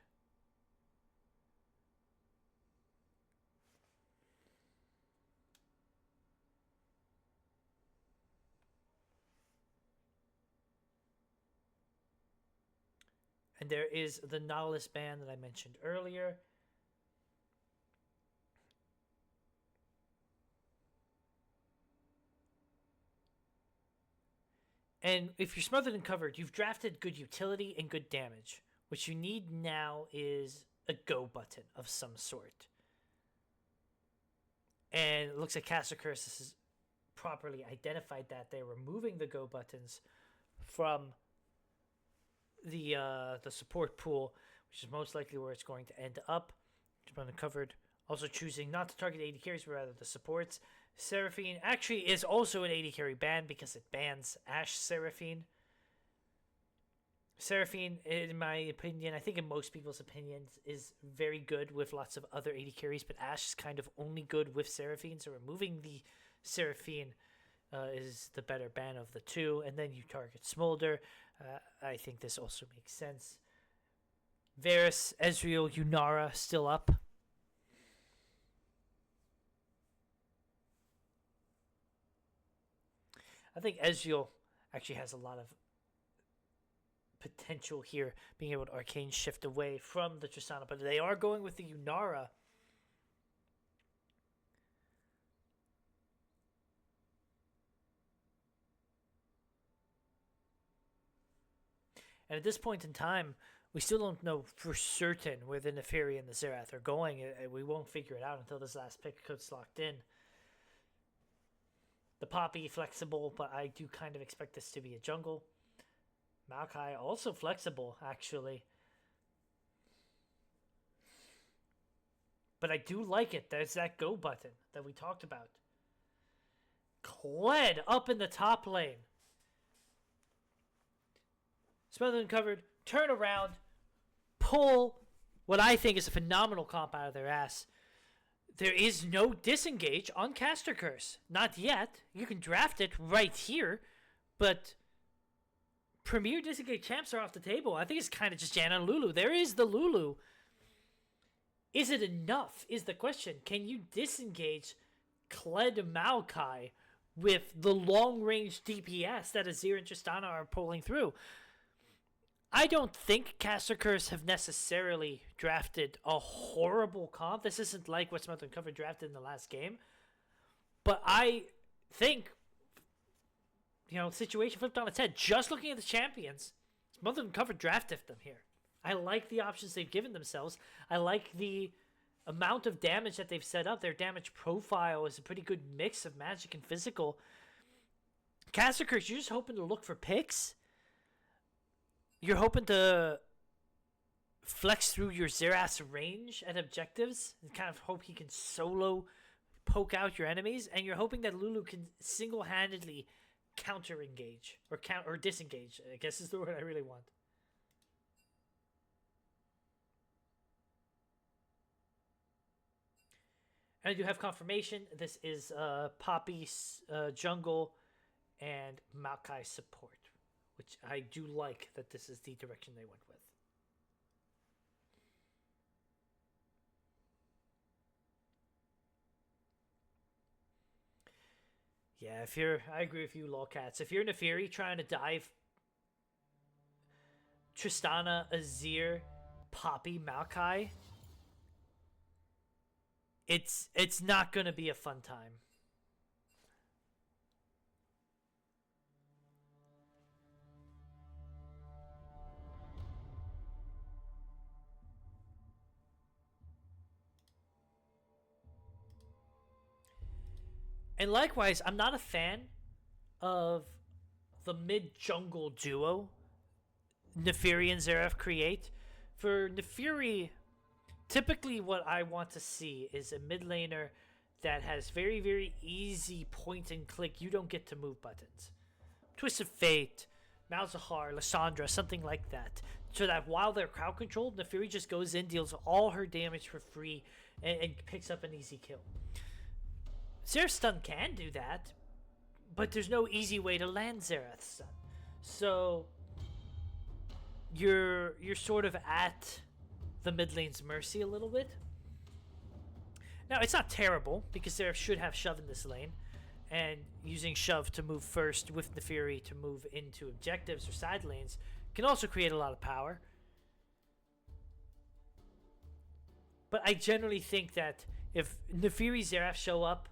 And there is the Nautilus ban that I mentioned earlier. And if you're Smothered and Covered, you've drafted good utility and good damage. What you need now is a go button of some sort. And it looks like Caster Curse has properly identified that. They're removing the go buttons from the support pool, which is most likely where it's going to end up. Smothered and Covered also choosing not to target AD carries, but rather the supports. Seraphine actually is also an AD carry ban because it bans Ashe Seraphine. Seraphine, in my opinion, I think in most people's opinions, is very good with lots of other AD carries, but Ashe is kind of only good with Seraphine, so removing the Seraphine is the better ban of the two, and then you target Smolder. I think this also makes sense. Varus, Ezreal, Yunara still up. I think Ezreal actually has a lot of potential here, being able to arcane shift away from the Tristana, but they are going with the Yunara. And at this point in time, we still don't know for certain where the Neferi and the Xerath are going. We won't figure it out until this last pick gets locked in. The Poppy, flexible, but I do kind of expect this to be a jungle. Maokai, also flexible, actually. But I do like it. There's that go button that we talked about. Kled up in the top lane. Smothered and covered, turn around, pull what I think is a phenomenal comp out of their ass. There is no disengage on Caster Curse. Not yet. You can draft it right here, but Premier disengage champs are off the table. I think it's kind of just Janna and Lulu. There is the Lulu. Is it enough, is the question. Can you disengage Kled Maokai with the long-range DPS that Azir and Tristana are pulling through? I don't think Caster Curse have necessarily drafted a horrible comp. This isn't like what Smothered and Covered drafted in the last game. But I think, situation flipped on its head. Just looking at the champions, Smothered and Covered drafted them here. I like the options they've given themselves. I like the amount of damage that they've set up. Their damage profile is a pretty good mix of magic and physical. Caster Curse, you're just hoping to look for picks. You're hoping to flex through your Xerath's range at objectives and kind of hope he can solo poke out your enemies, and you're hoping that Lulu can single-handedly counter-engage or disengage, I guess is the word I really want. And I do have confirmation. This is Poppy's jungle and Maokai support, which I do like that this is the direction they went with. Yeah, I agree with you, lolcats. If you're Neferi trying to dive Tristana, Azir, Poppy, Maokai, it's not gonna be a fun time. And likewise, I'm not a fan of the mid-jungle duo Neferi and Xerath create. For Neferi, typically what I want to see is a mid laner that has very, very easy point and click. You don't get to move buttons. Twist of Fate, Malzahar, Lissandra, something like that. So that while they're crowd controlled, Neferi just goes in, deals all her damage for free, and picks up an easy kill. Xerath's stun can do that, but there's no easy way to land Xerath's stun. So you're sort of at the mid lane's mercy a little bit. Now, it's not terrible, because Xerath should have Shove in this lane, and using Shove to move first with Neferi to move into objectives or side lanes can also create a lot of power. But I generally think that if Neferi Xerath show up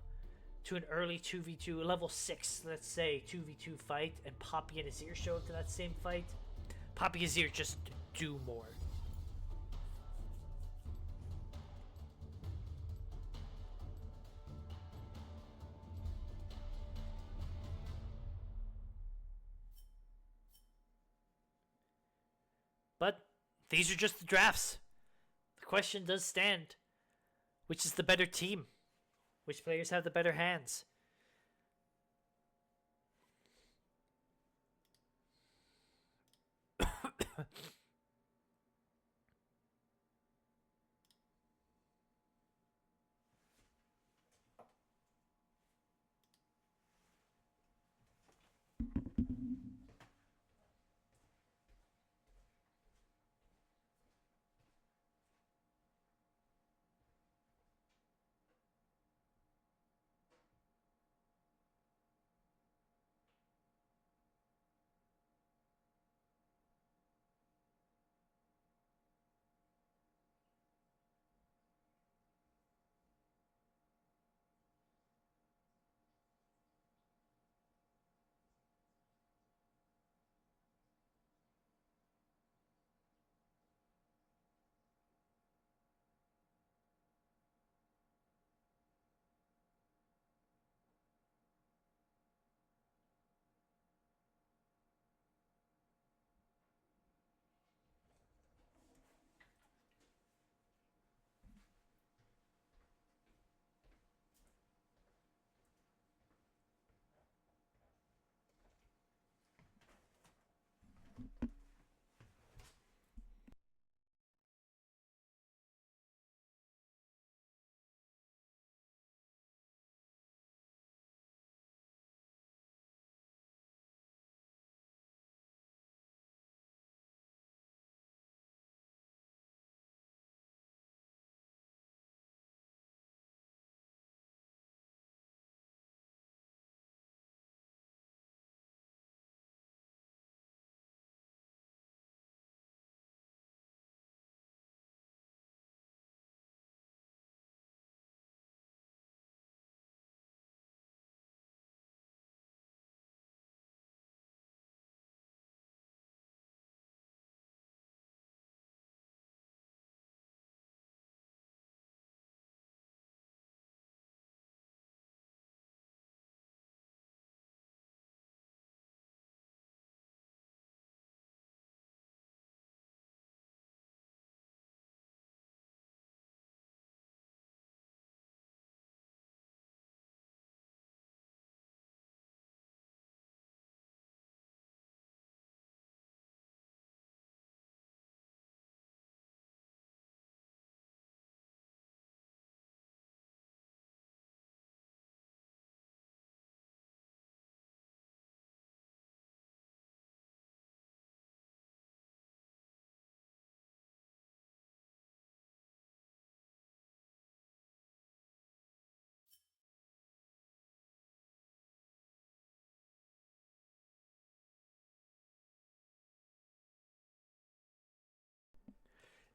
to an early 2v2, level 6, let's say, 2v2 fight, and Poppy and Azir show up to that same fight, Poppy and Azir just do more. But these are just the drafts. The question does stand. Which is the better team? Which players have the better hands?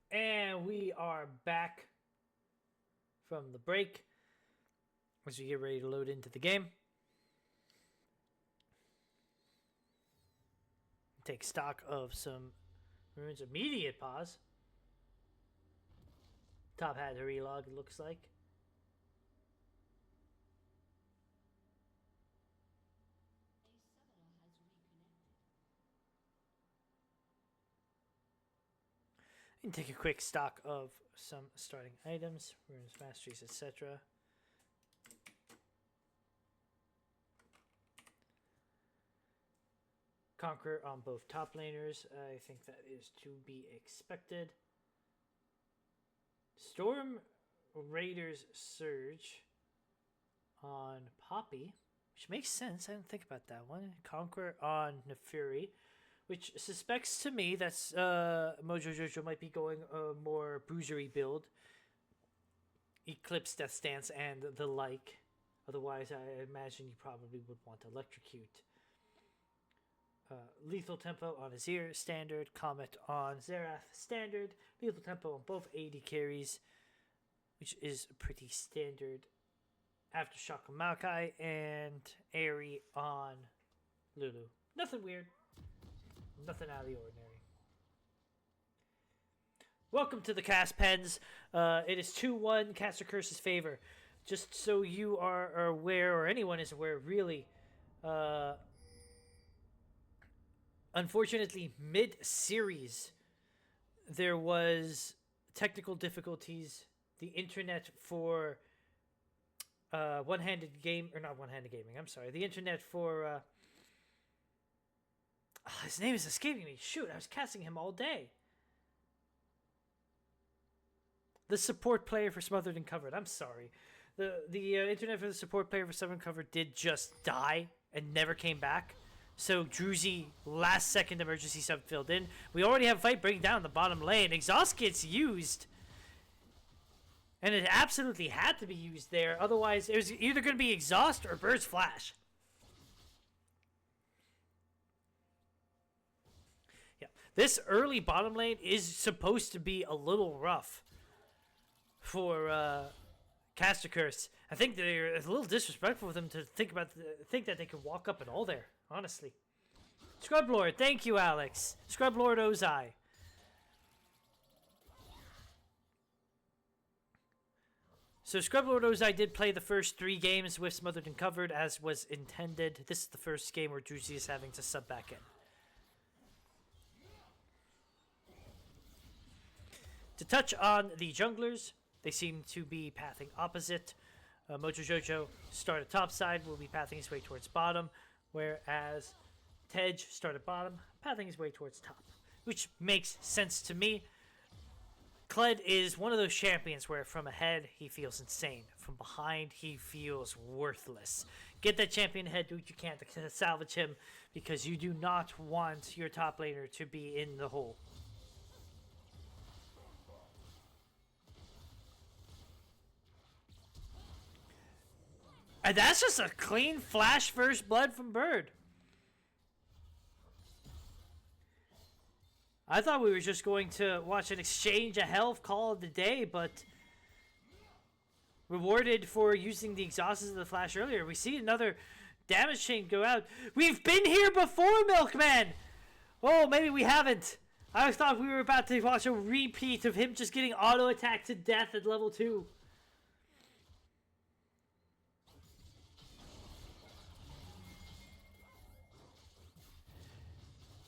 And we are back from the break as we get ready to load into the game. Take stock of some runes. Immediate pause. Top hat relog, it looks like. And take a quick stock of some starting items, runes, masteries, etc. Conquer on both top laners. I think that is to be expected. Storm Raiders Surge on Poppy, which makes sense. I didn't think about that one. Conquer on Neferi, which suspects to me that's Mojo Jojo might be going a more bruisery build. Eclipse, Death Stance, and the like. Otherwise, I imagine you probably would want to Electrocute. Lethal Tempo on Azir, standard. Comet on Xerath, standard. Lethal Tempo on both 80 carries, which is pretty standard. Aftershock on Maokai, and Airy on Lulu. Nothing weird. Nothing out of the ordinary. Welcome to the Cast Pens. It is 2-1 Caster Curse's favor. Just so you are aware, or anyone is aware, really, unfortunately, mid-series, there was technical difficulties. The internet for one-handed game, or not one-handed gaming, I'm sorry. The internet for, his name is escaping me. Shoot, I was casting him all day. The support player for Smothered and Covered. I'm sorry. The internet for the support player for Smothered and Covered did just die and never came back. So Druzy, last second emergency sub filled in. We already have a fight breaking down the bottom lane. Exhaust gets used. And it absolutely had to be used there. Otherwise, it was either going to be Exhaust or Bird's Flash. Yeah, this early bottom lane is supposed to be a little rough for Caster Curse. I think they're a little disrespectful for them to think that they can walk up and all there. Honestly, Scrub Lord, thank you, Alex. Scrub Lord Ozai. So Scrub Lord Ozai did play the first 3 games with Smothered and Covered as was intended. This is the first game where Druzy is having to sub back in. To touch on the junglers, they seem to be pathing opposite. Mojo Jojo started top side, will be pathing his way towards bottom, whereas Tej started bottom, pathing his way towards top, which makes sense to me. Kled is one of those champions where from ahead he feels insane, from behind he feels worthless. Get that champion ahead, do what you can to salvage him, because you do not want your top laner to be in the hole. And that's just a clean flash first blood from Bird. I thought we were just going to watch an exchange of health, call it the day, but rewarded for using the exhausts of the flash earlier. We see another damage chain go out. We've been here before, Milkman! Oh, maybe we haven't. I thought we were about to watch a repeat of him just getting auto-attacked to death at level 2.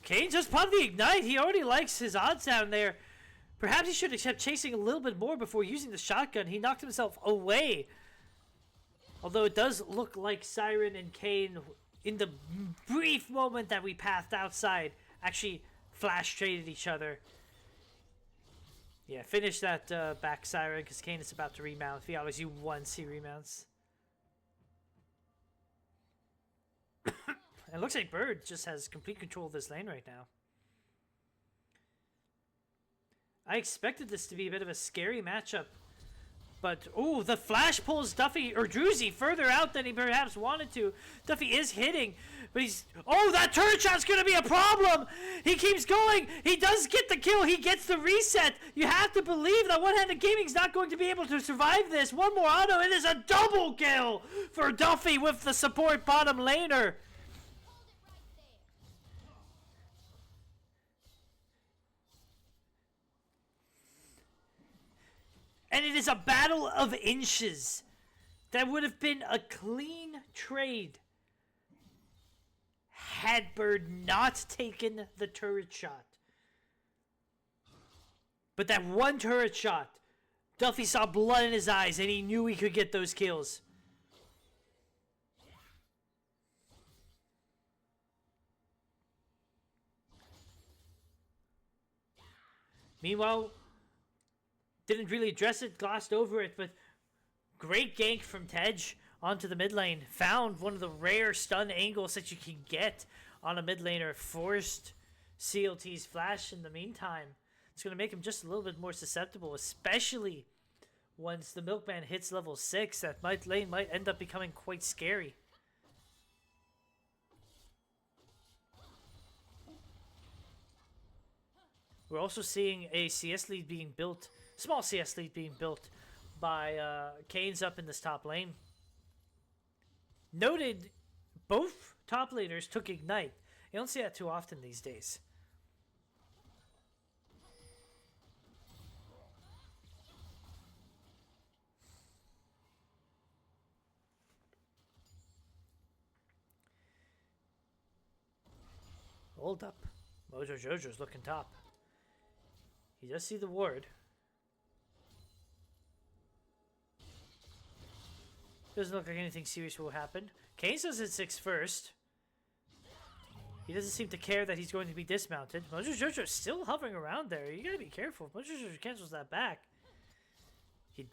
Kane just popped the Ignite. He already likes his odds down there. Perhaps he should have kept chasing a little bit more before using the shotgun. He knocked himself away. Although it does look like Siren and Kane, in the brief moment that we pathed outside, actually flash traded each other. Yeah, finish that back Siren because Kane is about to remount. If he always you once, he remounts. It looks like Bird just has complete control of this lane right now. I expected this to be a bit of a scary matchup. But, ooh, the flash pulls Duffy, or Druzy, further out than he perhaps wanted to. Duffy is hitting, but he's... Oh, that turret shot's going to be a problem! He keeps going! He does get the kill! He gets the reset! You have to believe that One-Handed Gaming's not going to be able to survive this. One more auto, it is a double kill for Duffy with the support bottom laner. And it is a battle of inches. That would have been a clean trade had Bird not taken the turret shot. But that one turret shot, Duffy saw blood in his eyes and he knew he could get those kills. Meanwhile, didn't really address it, glossed over it, but great gank from Tej onto the mid lane. Found one of the rare stun angles that you can get on a mid laner. Forced CLT's flash in the meantime. It's going to make him just a little bit more susceptible, especially once the Milkman hits level 6. That lane might end up becoming quite scary. We're also seeing a CS lead being built. Small CS lead being built by Kane's up in this top lane. Noted, both top laners took Ignite. You don't see that too often these days. Hold up. Mojo Jojo's looking top. He does see the ward. Doesn't look like anything serious will happen. Kane says it's 6 first. He doesn't seem to care that he's going to be dismounted. Mojo Jojo's still hovering around there. You gotta be careful. Mojo Jojo cancels that back. He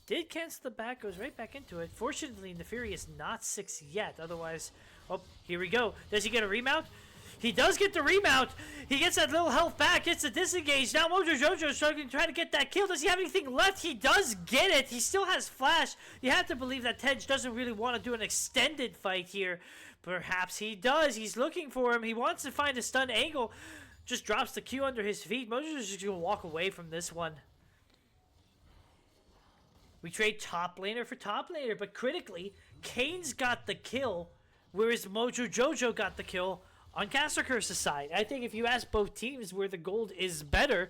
did cancel the back, goes right back into it. Fortunately, Nefiri is not 6 yet. Otherwise, oh, here we go. Does he get a remount? He does get the remount. He gets that little health back, gets the disengage. Now Mojo Jojo is struggling to try to get that kill. Does he have anything left? He does get it. He still has flash. You have to believe that Tej doesn't really want to do an extended fight here. Perhaps he does. He's looking for him. He wants to find a stun angle. Just drops the Q under his feet. Mojo Jojo's just going to walk away from this one. We trade top laner for top laner, but critically, Kane's got the kill, whereas Mojo Jojo got the kill on Caster Curse's side. I think if you ask both teams where the gold is better,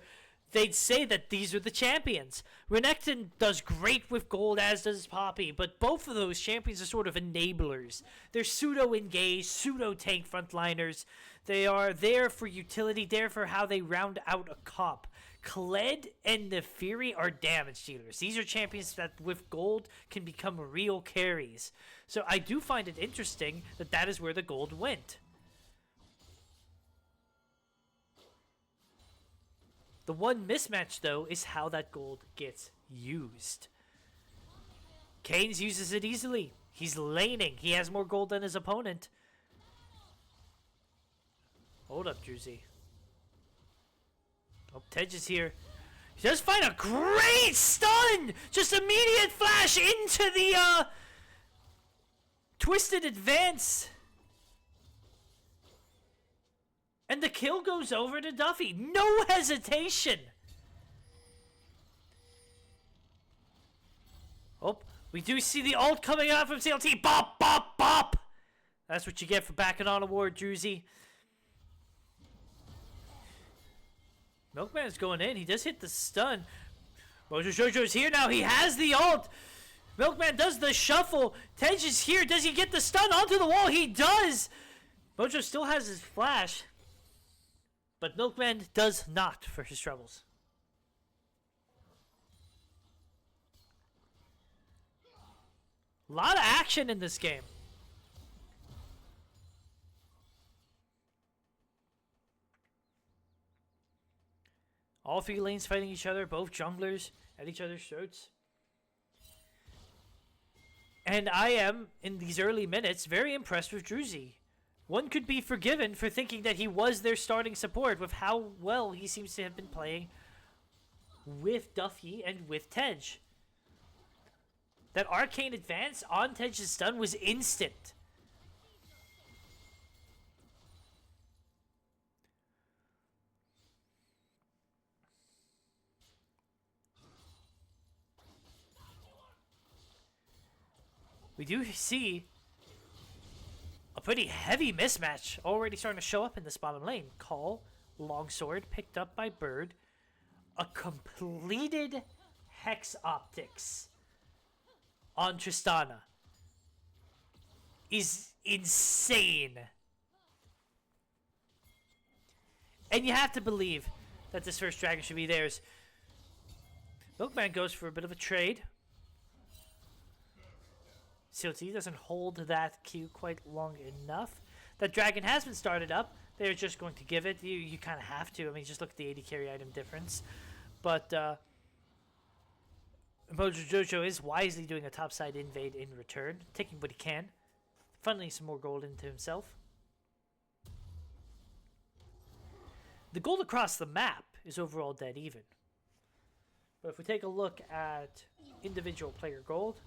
they'd say that these are the champions. Renekton does great with gold, as does Poppy, but both of those champions are sort of enablers. They're pseudo-engaged, pseudo-tank frontliners. They are there for utility, there for how they round out a comp. Kled and Nefiri are damage dealers. These are champions that with gold can become real carries. So I do find it interesting that that is where the gold went. The one mismatch, though, is how that gold gets used. Kane's uses it easily. He's laning. He has more gold than his opponent. Hold up, Druzy. Oh, Tej is here. He does find a great stun! Just immediate flash into the, twisted advance. And the kill goes over to Duffy. No hesitation. Oh, we do see the ult coming out from CLT. Bop, bop, bop. That's what you get for backing on a ward, Druzy. Milkman's going in. He does hit the stun. Mojo Jojo's here now. He has the ult. Milkman does the shuffle. Tej is here. Does he get the stun onto the wall? He does. Mojo still has his flash. But Milkman does not for his troubles. A lot of action in this game. All three lanes fighting each other, both junglers at each other's throats. And I am, in these early minutes, very impressed with Druzy. One could be forgiven for thinking that he was their starting support with how well he seems to have been playing with Duffy and with Tej. That arcane advance on Tej's stun was instant. We do see a pretty heavy mismatch already starting to show up in this bottom lane. Call, longsword, picked up by Bird. A completed Hex Optics on Tristana is insane. And you have to believe that this first dragon should be theirs. Milkman goes for a bit of a trade. CLT doesn't hold that Q quite long enough. That dragon has been started up. They're just going to give it. You kind of have to. I mean, just look at the AD carry item difference. But Mojo Jojo is wisely doing a topside invade in return, taking what he can, funneling some more gold into himself. The gold across the map is overall dead even. But if we take a look at individual player gold,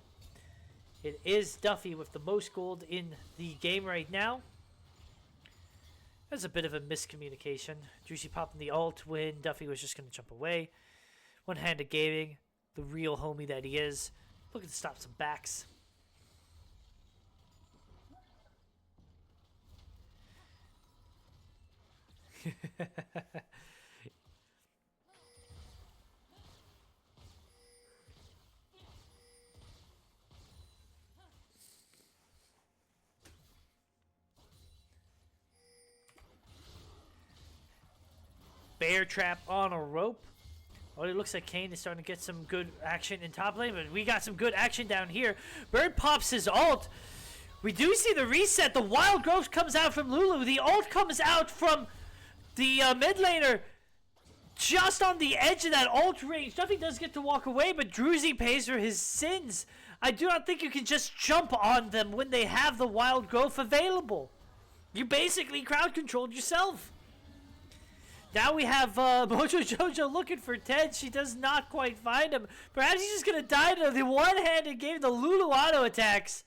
it is Duffy with the most gold in the game right now. There's a bit of a miscommunication. Juicy popping the ult when Duffy was just going to jump away. One-handed gaming, the real homie that he is. Looking to stop some backs. Bear trap on a rope. Oh, it looks like Kane is starting to get some good action in top lane, but we got some good action down here. Bird pops his ult. We do see the reset. The wild growth comes out from Lulu. The ult comes out from the mid laner. Just on the edge of that ult range. Duffy does get to walk away, but Druzy pays for his sins. I do not think you can just jump on them when they have the wild growth available. You basically crowd controlled yourself. Now we have Mojo Jojo looking for Ted. She does not quite find him. Perhaps he's just going to die to the one-handed game, the Lulu auto attacks.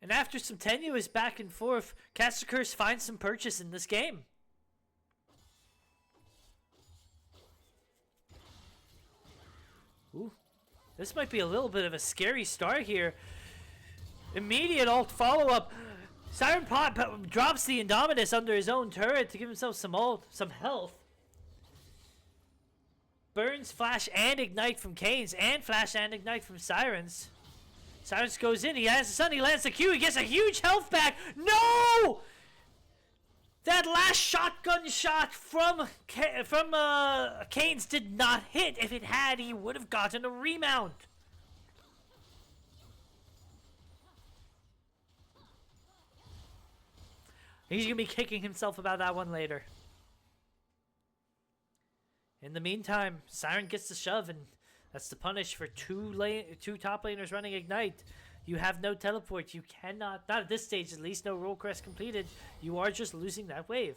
And after some tenuous back and forth, Caster Curse finds some purchase in this game. Ooh, this might be a little bit of a scary start here. Immediate ult follow-up. Siren Pot drops the Indominus under his own turret to give himself some health. Burns, Flash, and Ignite from Canes, and Flash and Ignite from Sirens. Sirens goes in, he has the stun, he lands the Q, he gets a huge health back. No! That last shotgun shot from Canes did not hit. If it had, he would have gotten a remount. He's going to be kicking himself about that one later. In the meantime, Siren gets the shove, and that's the punish for two top laners running Ignite. You have no teleport. You cannot, not at this stage at least, no roll crest completed. You are just losing that wave.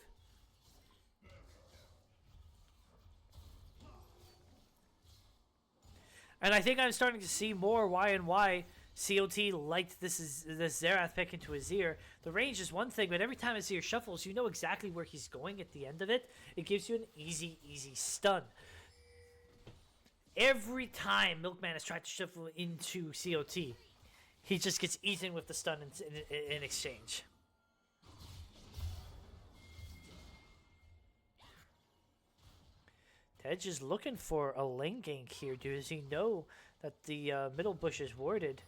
And I think I'm starting to see more why and why COT liked this Xerath pick into Azir. The range is one thing, but every time Azir shuffles, you know exactly where he's going at the end of it. It gives you an easy stun. Every time Milkman has tried to shuffle into COT, he just gets eaten with the stun in exchange. Tej is looking for a lane gank here. Does he know that the middle bush is warded?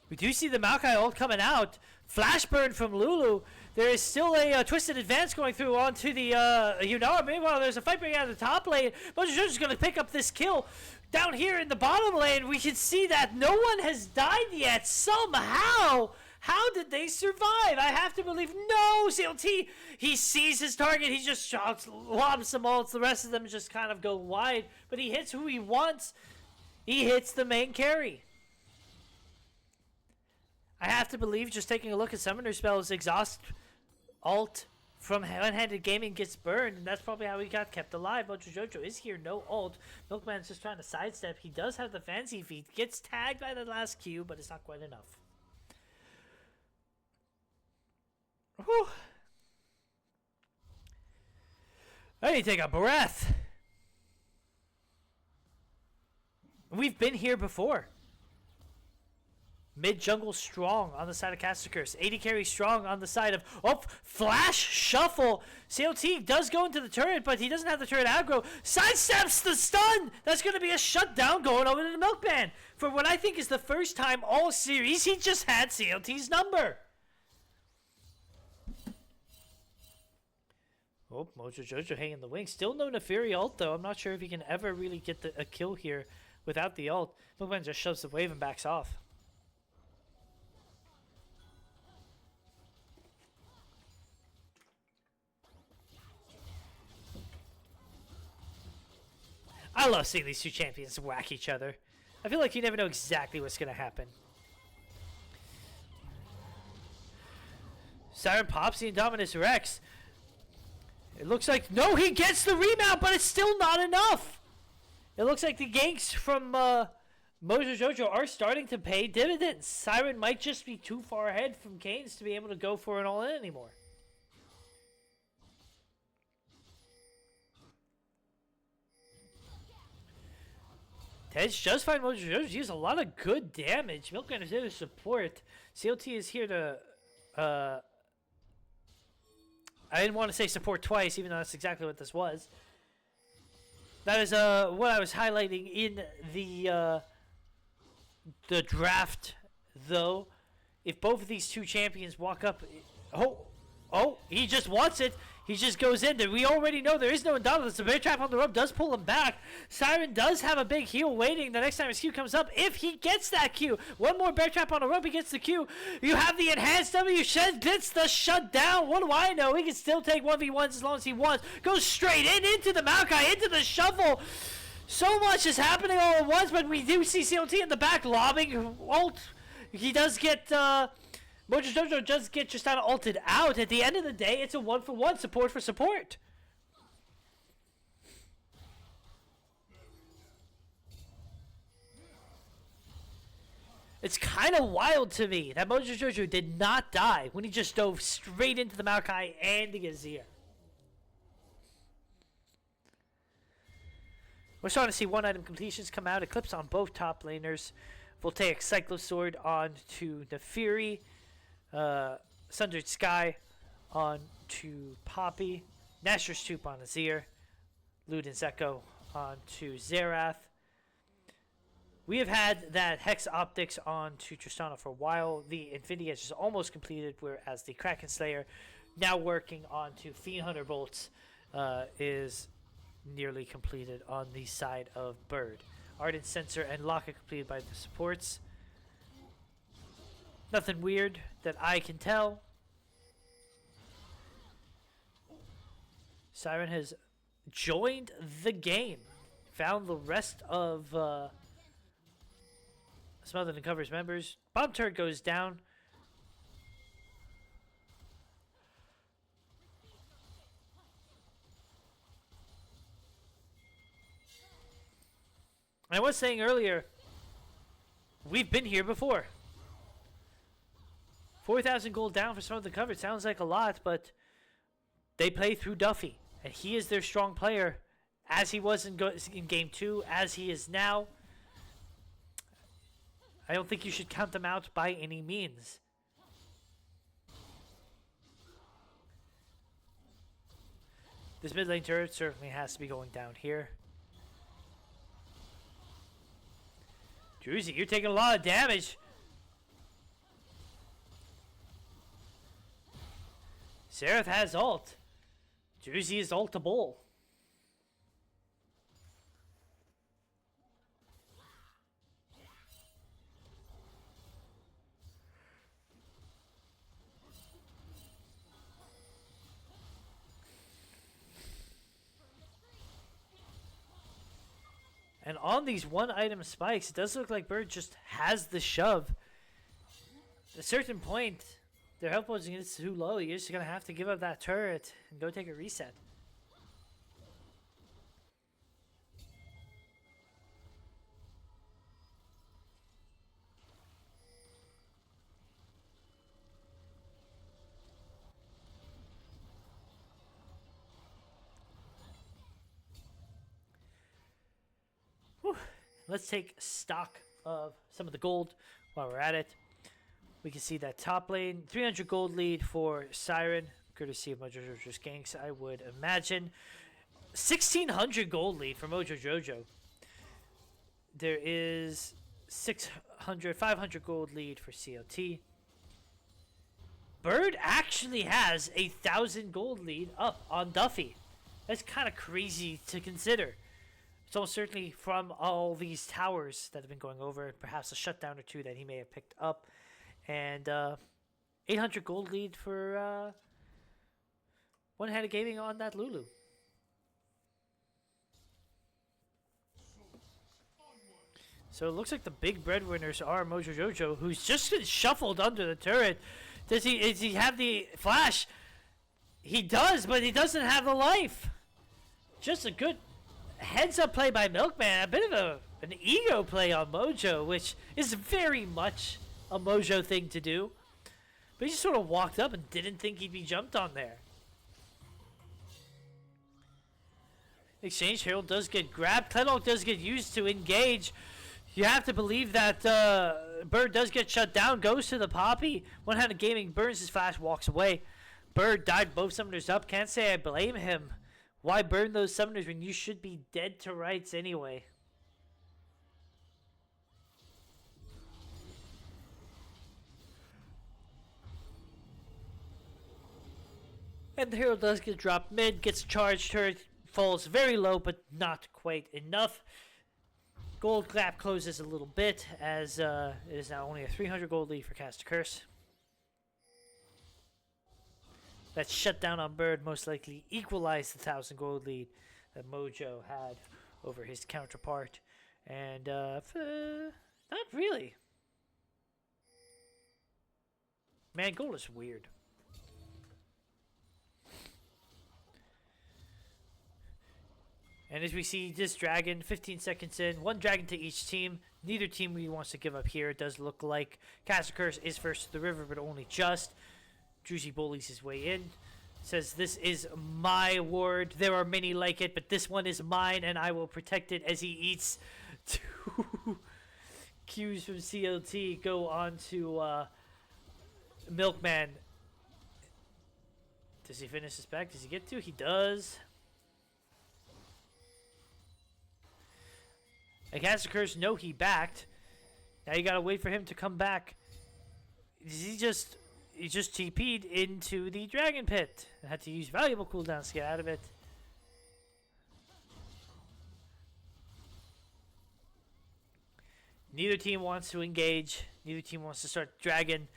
We do see the Maokai ult coming out. Flash burn from Lulu. There is still a twisted advance going through onto the Yunara. Meanwhile, there's a fight breaking out of the top lane. Mojojo's going to pick up this kill. Down here in the bottom lane, we can see that no one has died yet. Somehow, how did they survive? I have to believe, no, CLT. He sees his target. He just shots, lobs some ults. The rest of them just kind of go wide. But he hits who he wants. He hits the main carry. I have to believe, just taking a look at Summoner Spells, Exhaust ult from One-Handed Gaming gets burned, and that's probably how he got kept alive. Mojo Jojo is here, no ult. Milkman's just trying to sidestep. He does have the fancy feet. Gets tagged by the last Q, but it's not quite enough. Whew. I need to take a breath. We've been here before. Mid jungle strong on the side of Caster Curse. 80 carry strong on the side of Flash Shuffle. COT does go into the turret, but he doesn't have the turret aggro. Sidesteps the stun. That's going to be a shutdown going over to the Milkman. For what I think is the first time all series, he just had COT's number. Mojo Jojo hanging the wing. Still no Neferi ult though. I'm not sure if he can ever really get a kill here without the ult. Milkman just shoves the wave and backs off. I love seeing these two champions whack each other. I feel like you never know exactly what's going to happen. Siren pops the Indominus Rex. It looks like, no, he gets the remount, but it's still not enough. It looks like the ganks from Mojo Jojo are starting to pay dividends. Siren might just be too far ahead from Canes to be able to go for an all-in anymore. Tej does find Mojo Jojo use a lot of good damage. Milkman is here to support. CLT is here to... I didn't want to say support twice, even though that's exactly what this was. That is what I was highlighting in the draft, though. If both of these two champions walk up... Oh, he just wants it. He just goes in there. We already know there is no Indominus. The bear trap on the rope does pull him back. Siren does have a big heal waiting the next time his Q comes up. If he gets that Q, one more bear trap on the rope, he gets the Q. You have the enhanced W. Shed gets the shutdown. What do I know? He can still take 1v1s as long as he wants. Goes straight into the Maokai, into the shuffle. So much is happening all at once, but we do see CLT in the back lobbing ult. He does get... Mojo Jojo does get Tristana ulted out. At the end of the day, it's a 1-for-1 support for support. It's kind of wild to me that Mojo Jojo did not die when he just dove straight into the Maokai and the Azir. We're starting to see one-item completions come out. Eclipse on both top laners. Voltaic Cyclosword on to Nefiri. Sundered Sky on to Poppy. Nashor's Troop on Azir. Luden's Echo on to Xerath. We have had that Hex Optics on to Tristana for a while. The Infinity Edge is almost completed, whereas the Kraken Slayer, now working on to Fiend Hunter Bolts, is nearly completed on the side of Bird. Ardent Sensor and Locket completed by the supports. Nothing weird that I can tell. Siren has joined the game. Found the rest of Smothered and Cover's members. Bomb turret goes down. I was saying earlier, we've been here before. 4,000 gold down for some of the cover. Sounds like a lot, but they play through Duffy. And he is their strong player, as he was in Game 2, as he is now. I don't think you should count them out by any means. This mid lane turret certainly has to be going down here. Druzy, you're taking a lot of damage. Xerath has ult. Druzy is ultable. And on these one-item spikes, it does look like Bird just has the shove. At a certain point, their health points is too low. You're just going to have to give up that turret and go take a reset. Whew. Let's take stock of some of the gold while we're at it. We can see that top lane, 300 gold lead for Siren, courtesy of Mojo Jojo's ganks, I would imagine. 1,600 gold lead for Mojo Jojo. There is 500 gold lead for CLT. Bird actually has 1,000 gold lead up on Duffy. That's kind of crazy to consider. It's almost certainly from all these towers that have been going over, perhaps a shutdown or two that he may have picked up. And 800 gold lead for one-handed gaming on that Lulu. So it looks like the big breadwinners are Mojo Jojo, who's just been shuffled under the turret. Does he have the flash? He does, but he doesn't have the life. Just a good heads-up play by Milkman. A bit of an ego play on Mojo, which is very much a Mojo thing to do. But he just sort of walked up and didn't think he'd be jumped on there. Exchange, Herald does get grabbed. Clenhawk does get used to engage. You have to believe that Bird does get shut down, goes to the Poppy. One-handed gaming burns his flash, walks away. Bird died both summoners up. Can't say I blame him. Why burn those summoners when you should be dead to rights anyway? And the Herald does get dropped mid, gets charged, turret falls very low, but not quite enough. Gold gap closes a little bit, as it is now only a 300 gold lead for Cast a Curse. That shutdown on Bird most likely equalized the 1,000 gold lead that Mojo had over his counterpart. And, not really. Man, gold is weird. And as we see this dragon, 15 seconds in, one dragon to each team. Neither team really wants to give up here. It does look like Cast a Curse is first to the river, but only just. Druzy bullies his way in. Says, this is my ward. There are many like it, but this one is mine, and I will protect it, as he eats two Qs from CLT. Go on to Milkman. Does he finish his back? Does he get to? He does. And Cast a Curse, no, he backed. Now you gotta wait for him to come back. He just TP'd into the Dragon Pit. Had to use valuable cooldowns to get out of it. Neither team wants to engage. Neither team wants to start Dragon.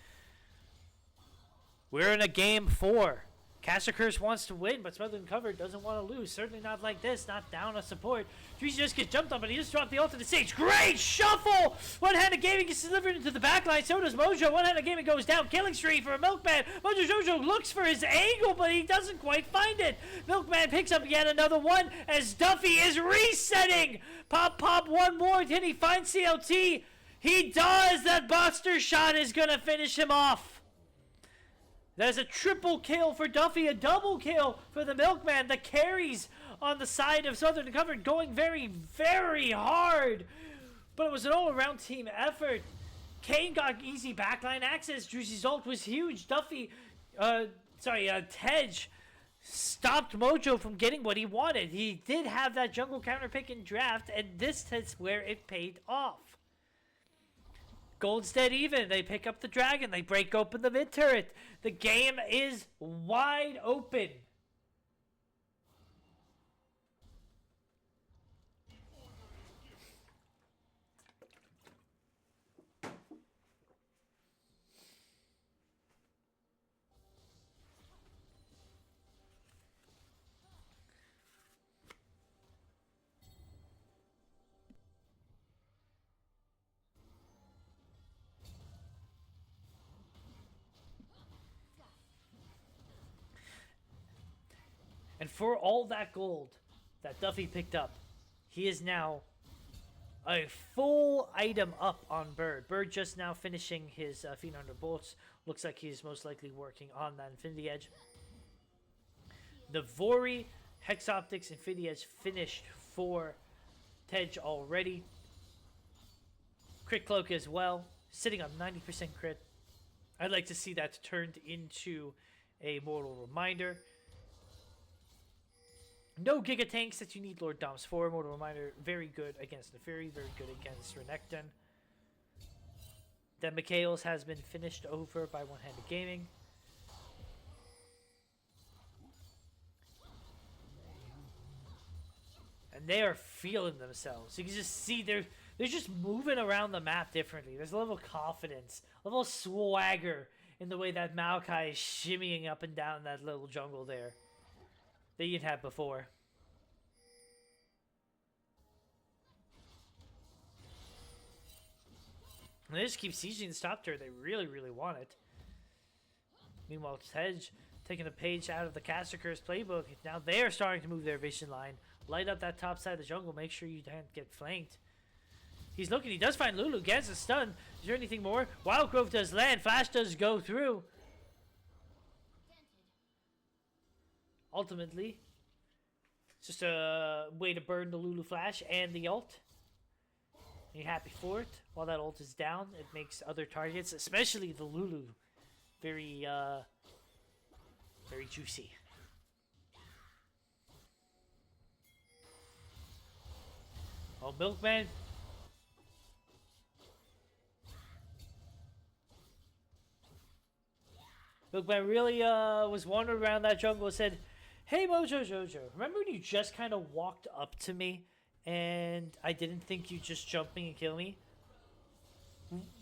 We're in a game 4. Cast a Curse wants to win, but Smothered and Covered doesn't want to lose. Certainly not like this. Not down on support. Druzy just gets jumped on, but he just dropped the ult to the stage. Great shuffle! One-handed gaming gets delivered into the backline. So does Mojo. One-handed gaming goes down. Killing streak for a Milkman. Mojo Jojo looks for his angle, but he doesn't quite find it. Milkman picks up yet another one as Duffy is resetting. Pop, one more. Can he find CLT? He does. That Buster shot is going to finish him off. There's a triple kill for Duffy, a double kill for the Milkman. The carries on the side of Smothered and Covered going very, very hard. But it was an all-around team effort. Kane got easy backline access. Druzy's ult was huge. Duffy, Tej stopped Mojo from getting what he wanted. He did have that jungle counter pick in draft, and this is where it paid off. Gold's dead even. They pick up the dragon. They break open the mid turret. The game is wide open. And for all that gold that Duffy picked up, he is now a full item up on Bird. Bird just now finishing his Feet Under Bolts. Looks like he's most likely working on that Infinity Edge. The Vori, Hex Optics, Infinity Edge finished for Tej already. Crit Cloak as well, sitting on 90% crit. I'd like to see that turned into a Mortal Reminder. No Giga Tanks that you need Lord Doms for. Mortal Reminder, very good against Neferi, very good against Renekton. Then Mikhail's has been finished over by One-Handed Gaming. And they are feeling themselves. You can just see they're just moving around the map differently. There's a level of confidence, a little swagger in the way that Maokai is shimmying up and down that little jungle there that you'd had before. And they just keep sieging the top turret. They really, really want it. Meanwhile, Tej taking a page out of the Cast a Curse playbook. Now they are starting to move their vision line. Light up that top side of the jungle. Make sure you don't get flanked. He's looking. He does find Lulu. Gets a stun. Is there anything more? Wild Growth does land. Flash does go through. Ultimately, it's just a way to burn the Lulu Flash and the ult. And you're happy for it. While that ult is down, it makes other targets, especially the Lulu, very, very juicy. Oh, Milkman. Milkman really was wandering around that jungle and said, "Hey Mojo Jojo, remember when you just kind of walked up to me and I didn't think you'd just jump me and kill me?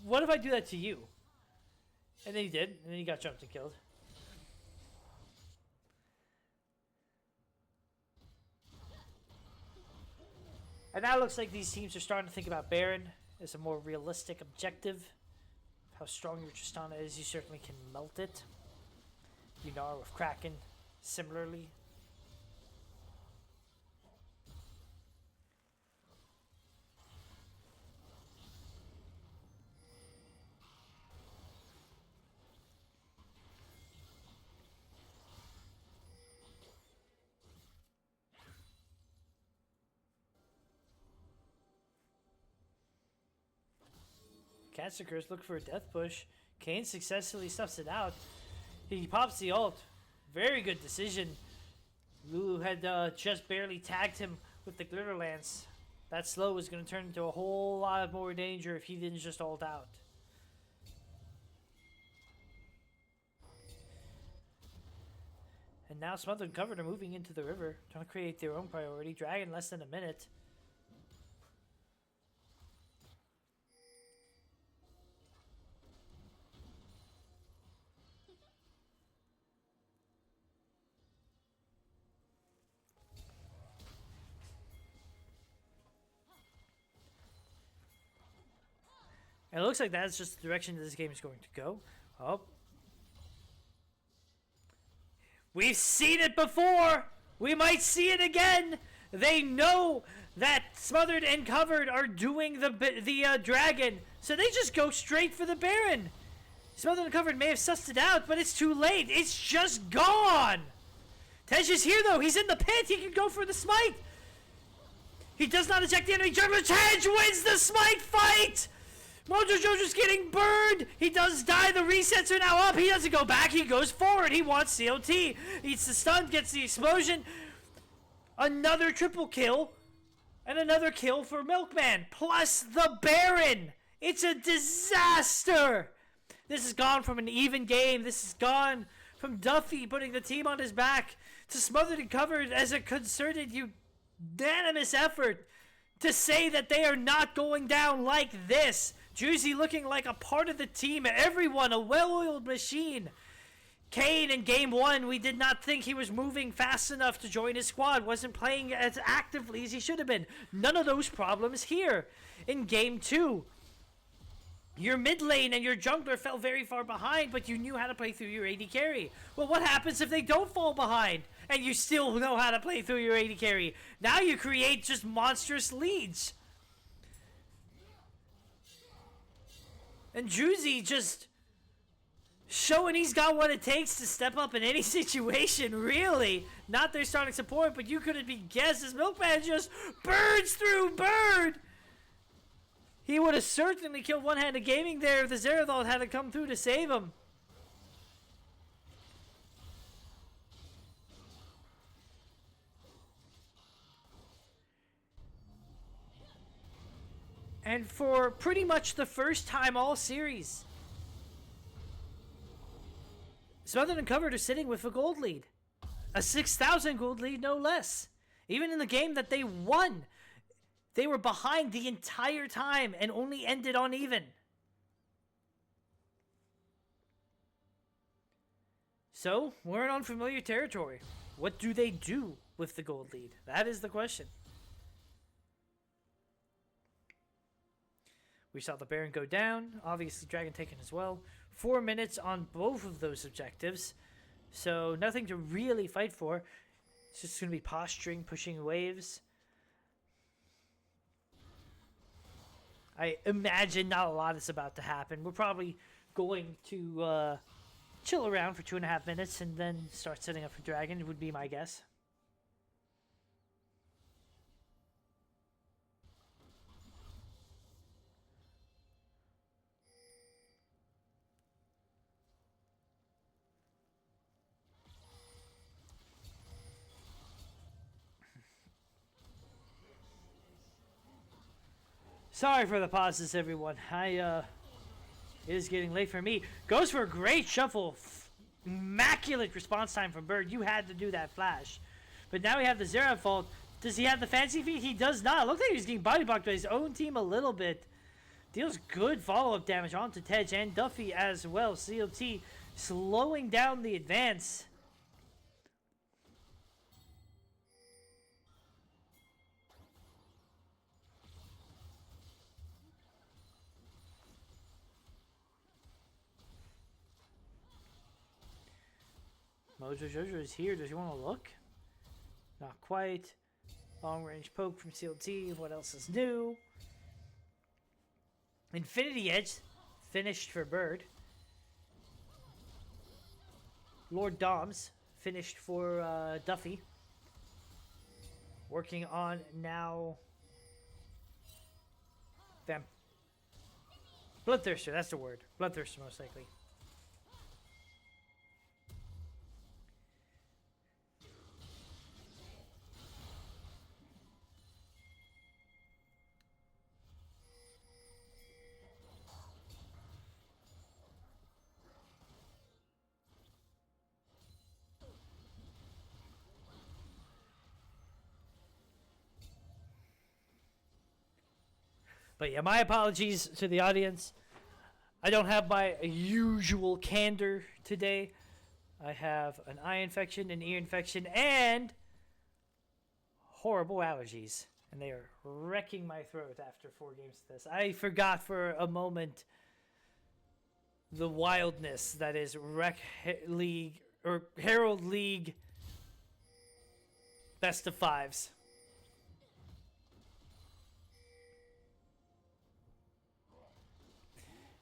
What if I do that to you?" And then he did, and then he got jumped and killed. And now it looks like these teams are starting to think about Baron as a more realistic objective. How strong your Tristana is, you certainly can melt it. Yunar with Kraken, similarly. Catstakers look for a death push. Kane successfully stuffs it out. He pops the ult. Very good decision. Lulu had just barely tagged him with the Glitter Lance. That slow was going to turn into a whole lot more danger if he didn't just ult out. And now Smothered and Covered are moving into the river, trying to create their own priority. Dragon less than a minute. And it looks like that's just the direction that this game is going to go. Oh. We've seen it before! We might see it again! They know that Smothered and Covered are doing the dragon, so they just go straight for the Baron. Smothered and Covered may have sussed it out, but it's too late. It's just gone! Tej is here, though. He's in the pit. He can go for the smite. He does not eject the enemy jungler. Tej wins the smite fight! Mojo Jojo's getting burned! He does die, the resets are now up, he doesn't go back, he goes forward, he wants COT. Eats the stun, gets the explosion. Another triple kill. And another kill for Milkman, plus the Baron! It's a disaster! This has gone from an even game, this has gone from Duffy putting the team on his back, to Smothered and Covered as a concerted, unanimous effort to say that they are not going down like this. Juicy looking like a part of the team. Everyone, a well-oiled machine. Kane in game 1, we did not think he was moving fast enough to join his squad. Wasn't playing as actively as he should have been. None of those problems here. In game 2, your mid lane and your jungler fell very far behind, but you knew how to play through your AD carry. Well, what happens if they don't fall behind and you still know how to play through your AD carry? Now you create just monstrous leads. And Juicy just showing he's got what it takes to step up in any situation, really. Not their starting support, but you couldn't be guessed as Milkman just burns through Bird. He would have certainly killed one-handed gaming there if the Zerathal had to come through to save him. And for pretty much the first time all series, Smothered and Covered are sitting with a gold lead. A 6,000 gold lead, no less. Even in the game that they won, they were behind the entire time and only ended on even. So, we're in unfamiliar territory. What do they do with the gold lead? That is the question. We saw the Baron go down. Obviously, Dragon taken as well. 4 minutes on both of those objectives. So, nothing to really fight for. It's just going to be posturing, pushing waves. I imagine not a lot is about to happen. We're probably going to chill around for 2.5 minutes and then start setting up for Dragon, would be my guess. Sorry for the pauses, everyone. It is getting late for me. Goes for a great shuffle. immaculate response time from Bird. You had to do that flash. But now we have the Zera fault. Does he have the fancy feet? He does not. Looks like he's getting body blocked by his own team a little bit. Deals good follow-up damage onto Tej and Duffy as well. CLT slowing down the advance. Mojo Jojo is here. Does he want to look? Not quite. Long range poke from CLT. What else is new? Infinity Edge finished for Bird. Lord Doms finished for Duffy. Working on now. Bloodthirster, that's the word. Bloodthirster, most likely. But yeah, my apologies to the audience. I don't have my usual candor today. I have an eye infection, an ear infection, and horrible allergies. And they are wrecking my throat after 4 games of this. I forgot for a moment the wildness that is League or Herald League best of 5s.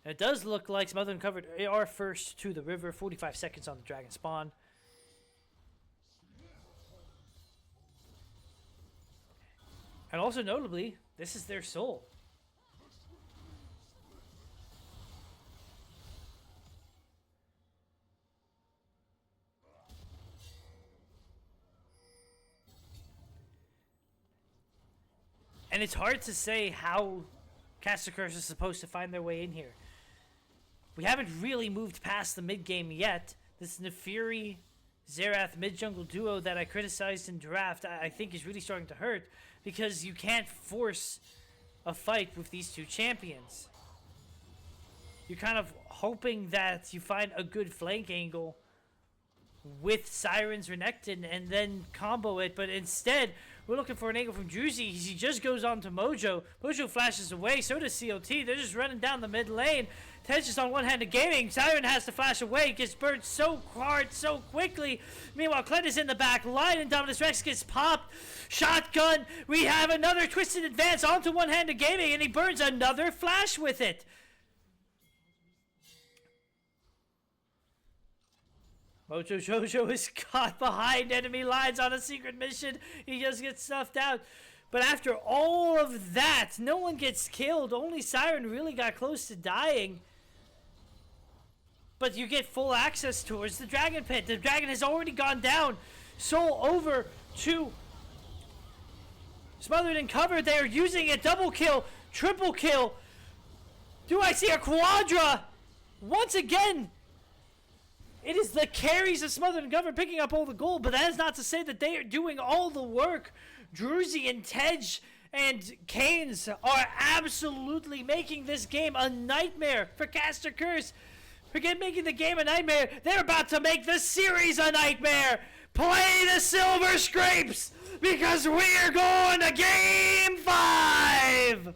And it does look like Smothered and Covered are first to the river. 45 seconds on the Dragon Spawn. And also notably, this is their soul. And it's hard to say how Caster Curse is supposed to find their way in here. We haven't really moved past the mid game yet. This Nefiri Xerath mid jungle duo that I criticized in draft, I think is really starting to hurt because you can't force a fight with these two champions. You're kind of hoping that you find a good flank angle with Siren's Renekton and then combo it, but instead we're looking for an angle from Druzy. He just goes on to Mojo. Mojo flashes away, so does CLT. They're just running down the mid lane. Ted's just on one-handed gaming. Siren has to flash away, gets burned so hard, so quickly. Meanwhile, Clint is in the back line, and Dominus Rex gets popped. Shotgun. We have another twisted advance onto one-handed gaming, and he burns another flash with it. Mojo Jojo is caught behind enemy lines on a secret mission. He just gets snuffed out. But after all of that, no one gets killed. Only Siren really got close to dying. But you get full access towards the Dragon Pit. The Dragon has already gone down. Soul over to Smothered and Covered. They are using a double kill, triple kill. Do I see a quadra? Once again, it is the carries of Smothered and Covered picking up all the gold, but that is not to say that they are doing all the work. Druzy and Tej and Canes are absolutely making this game a nightmare for Caster Curse. Forget making the game a nightmare. They're about to make the series a nightmare. Play the Silver Scrapes because we're going to Game 5.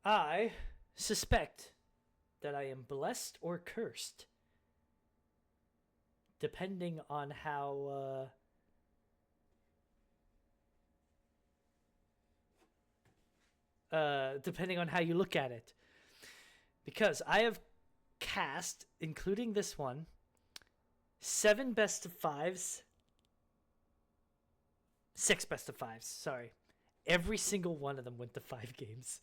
I suspect that I am blessed or cursed, depending on how you look at it. Because I have cast, including this one, 7 best of 5s, 6 best of 5s, sorry. Every single one of them went to 5 games.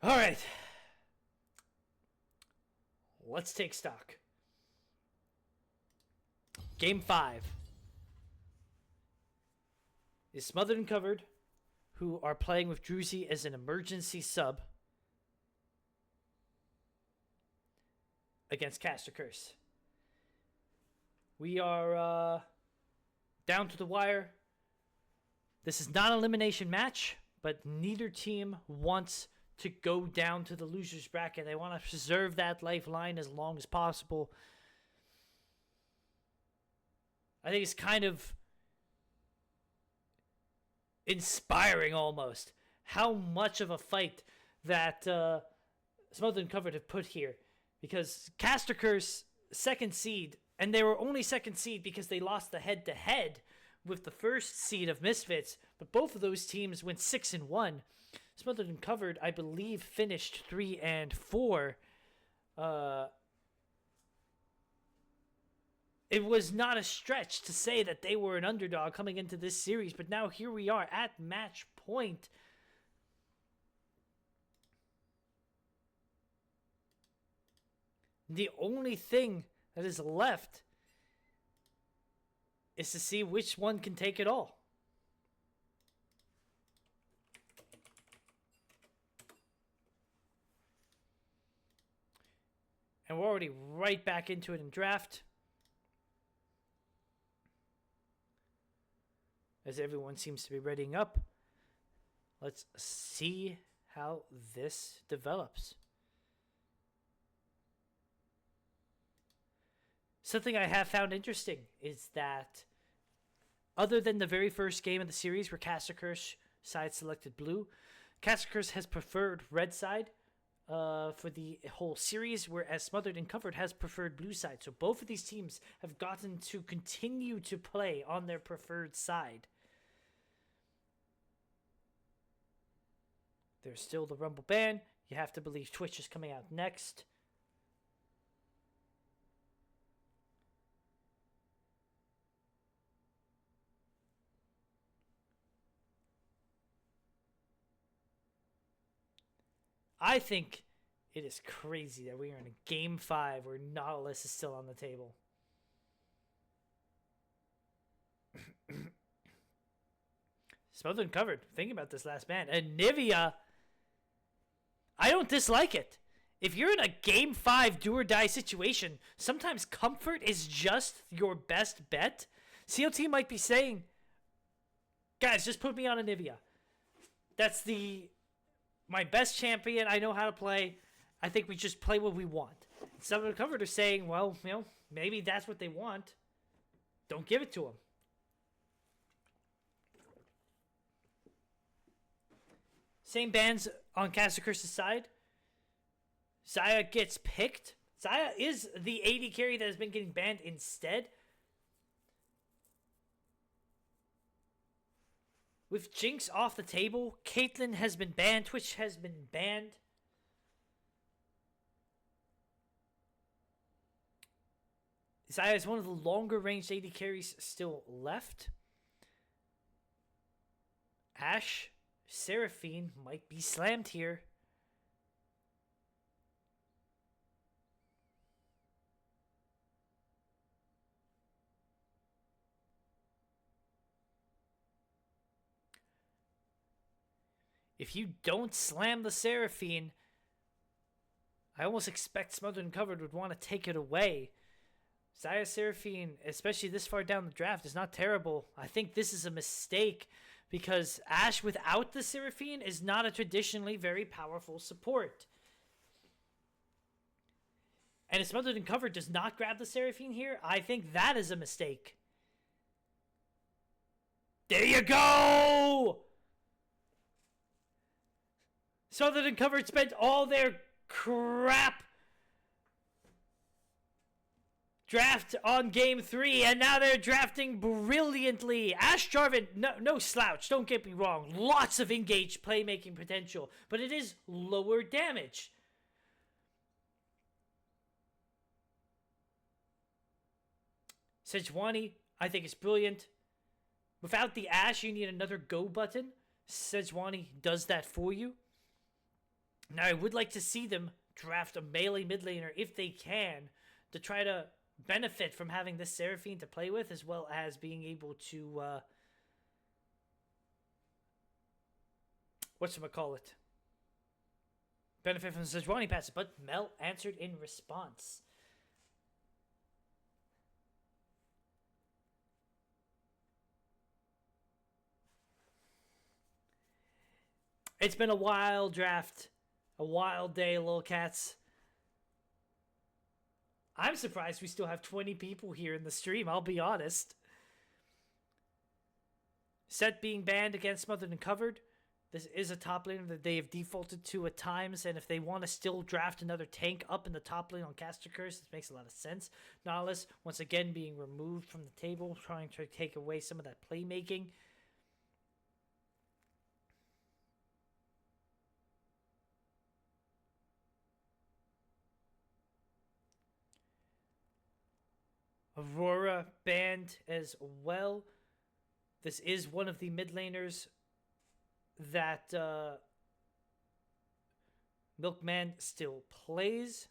All right. Let's take stock. Game 5 is Smothered and Covered, who are playing with Druzy as an emergency sub, against Caster Curse. We are down to the wire. This is not an elimination match, but neither team wants to go down to the loser's bracket. They want to preserve that lifeline as long as possible. I think it's kind of inspiring almost how much of a fight that Smothered and Covered have put here. Because Caster Curse, second seed, and they were only second seed because they lost the head-to-head with the first seed of Misfits, but both of those teams went 6-1. Smothered and Covered, I believe, finished 3-4. It was not a stretch to say that they were an underdog coming into this series, but now here we are at match point. The only thing that is left is to see which one can take it all. And we're already right back into it in draft, as everyone seems to be readying up. Let's see how this develops. Something I have found interesting is that other than the very first game of the series where Caster Curse side selected blue, Caster Curse has preferred red side for the whole series, whereas Smothered and Covered has preferred blue side. So both of these teams have gotten to continue to play on their preferred side. There's still the Rumble ban. You have to believe Twitch is coming out next. I think it is crazy that we are in a Game 5 where Nautilus is still on the table. Smothered and Covered, thinking about this last ban. And Nivea, I don't dislike it. If you're in a Game 5 do-or-die situation, sometimes comfort is just your best bet. CLT might be saying, guys, just put me on a Nivea. That's my best champion. I know how to play. I think we just play what we want. Some of the Covered are saying, well, maybe that's what they want. Don't give it to them. Same bans on Caster Curse's side. Xayah gets picked. Xayah is the AD carry that has been getting banned instead. With Jinx off the table, Caitlyn has been banned. Twitch has been banned. Xayah is one of the longer ranged AD carries still left. Ashe, Seraphine might be slammed here. If you don't slam the Seraphine, I almost expect Smothered and Covered would want to take it away. Xayah Seraphine, especially this far down the draft, is not terrible. I think this is a mistake because Ashe without the Seraphine is not a traditionally very powerful support. And if Smothered and Covered does not grab the Seraphine here, I think that is a mistake. There you go! Smothered and Covered spent all their crap draft on game 3, and now they're drafting brilliantly. Ashe Jarvan, no slouch, don't get me wrong. Lots of engaged playmaking potential, but it is lower damage. Sejuani, I think is brilliant. Without the Ashe, you need another go button. Sejuani does that for you. Now, I would like to see them draft a melee mid laner if they can to try to benefit from having this Seraphine to play with, as well as being able to, whatchamacallit, benefit from the Sejuani passive. But Mel answered in response. It's been a wild draft, a wild day, lil cats. I'm surprised we still have 20 people here in the stream, I'll be honest. Set being banned against Smothered and Covered. This is a top laner that they have defaulted to at times, and if they want to still draft another tank up in the top lane on Caster Curse, this makes a lot of sense. Nautilus, once again, being removed from the table, trying to take away some of that playmaking. Aurora banned as well. This is one of the mid laners that Milkman still plays.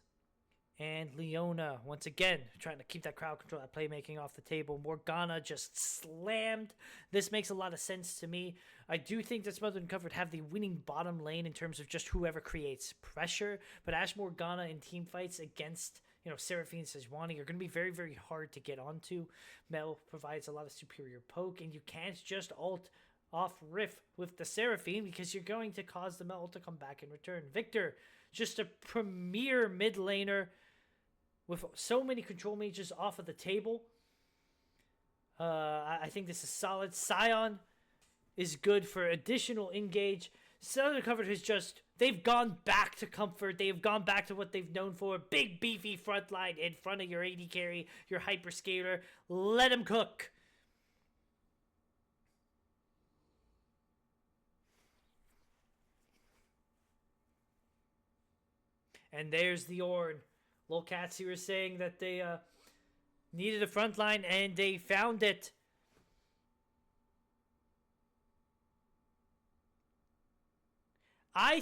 And Leona, once again, trying to keep that crowd control, that playmaking off the table. Morgana just slammed. This makes a lot of sense to me. I do think that Smothered and Covered have the winning bottom lane in terms of just whoever creates pressure. But Ash Morgana in team fights against, Seraphine and Sejuani are going to be very, very hard to get onto. Mel provides a lot of superior poke, and you can't just ult off Riff with the Seraphine because you're going to cause the Mel to come back in return. Victor, just a premier mid laner with so many control mages off of the table. I think this is solid. Scion is good for additional engage. Southern Covered has just, they've gone back to comfort. They've gone back to what they've known for. Big, beefy front line in front of your AD carry, your hyperscaler. Let him cook. And there's the Ornn. Lil Cats here is saying that they needed a front line and they found it. I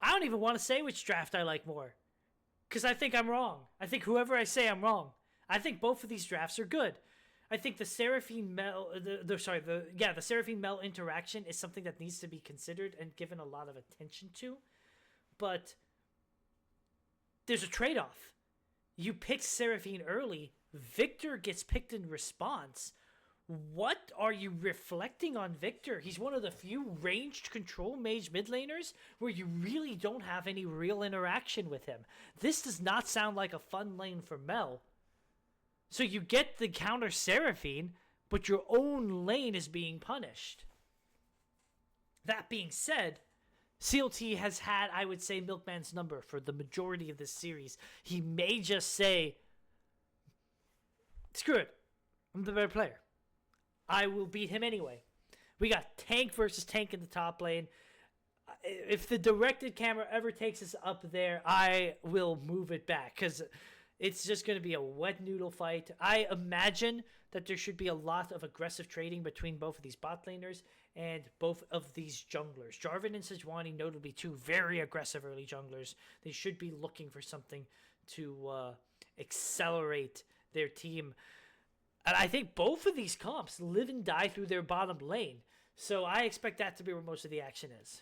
don't even want to say which draft I like more, because I think I'm wrong. I think whoever I say, I'm wrong. I think both of these drafts are good. I think the Seraphine Mel, the Seraphine Mel interaction is something that needs to be considered and given a lot of attention to. But there's a trade-off. You picked Seraphine early. Victor gets picked in response. What are you reflecting on Victor? He's one of the few ranged control mage mid laners where you really don't have any real interaction with him. This does not sound like a fun lane for Mel. So you get the counter Seraphine, but your own lane is being punished. That being said, CLT has had, I would say, Milkman's number for the majority of this series. He may just say, screw it, I'm the better player. I will beat him anyway. We got tank versus tank in the top lane. If the directed camera ever takes us up there, I will move it back because it's just going to be a wet noodle fight. I imagine that there should be a lot of aggressive trading between both of these bot laners and both of these junglers. Jarvan and Sejuani, notably two very aggressive early junglers. They should be looking for something to accelerate their team. And I think both of these comps live and die through their bottom lane. So I expect that to be where most of the action is.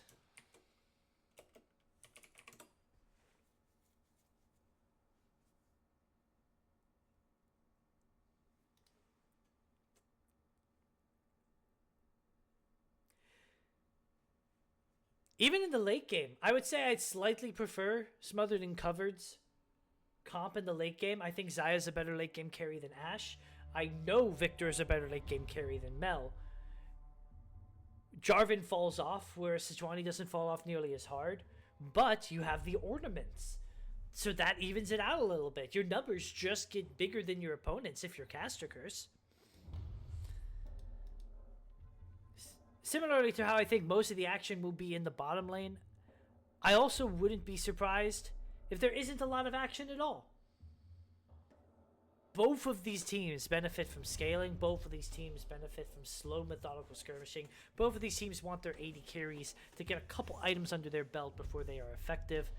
Even in the late game, I would say I'd slightly prefer Smothered and Covered's comp in the late game. I think Xayah's a better late game carry than Ashe. I know Victor is a better late game carry than Mel. Jarvan falls off, whereas Sejuani doesn't fall off nearly as hard. But you have the ornaments. So that evens it out a little bit. Your numbers just get bigger than your opponents if you're Caster Curse. Similarly to how I think most of the action will be in the bottom lane, I also wouldn't be surprised if there isn't a lot of action at all. both of these teams benefit from scaling. Both of these teams benefit from slow, methodical skirmishing. Both of these teams want their 80 carries to get a couple items under their belt before they are effective.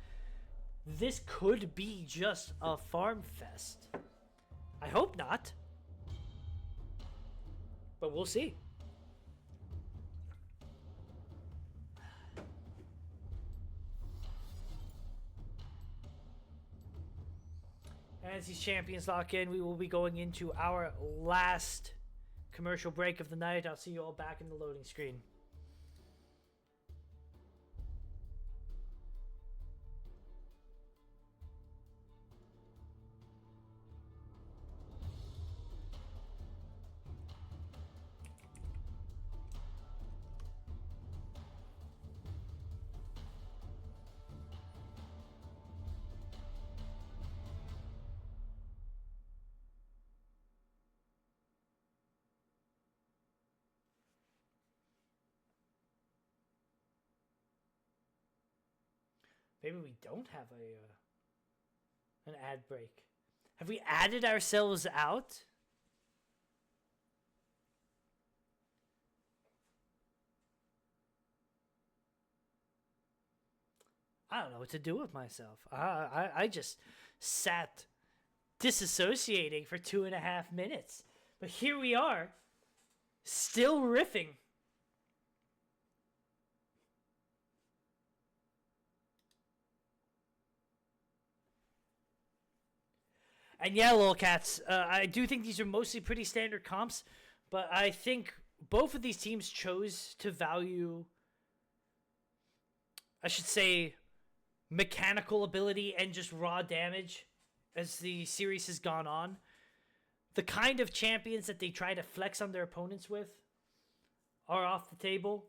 This could be just a farm fest. I hope not. But we'll see. As these champions lock in, we will be going into our last commercial break of the night. I'll see you all back in the loading screen. Maybe we don't have an ad break. Have we added ourselves out? I don't know what to do with myself. I just sat disassociating for 2.5 minutes. But here we are, still riffing. And yeah, Lolcats, I do think these are mostly pretty standard comps, but I think both of these teams chose to value, I should say, mechanical ability and just raw damage as the series has gone on. The kind of champions that they try to flex on their opponents with are off the table.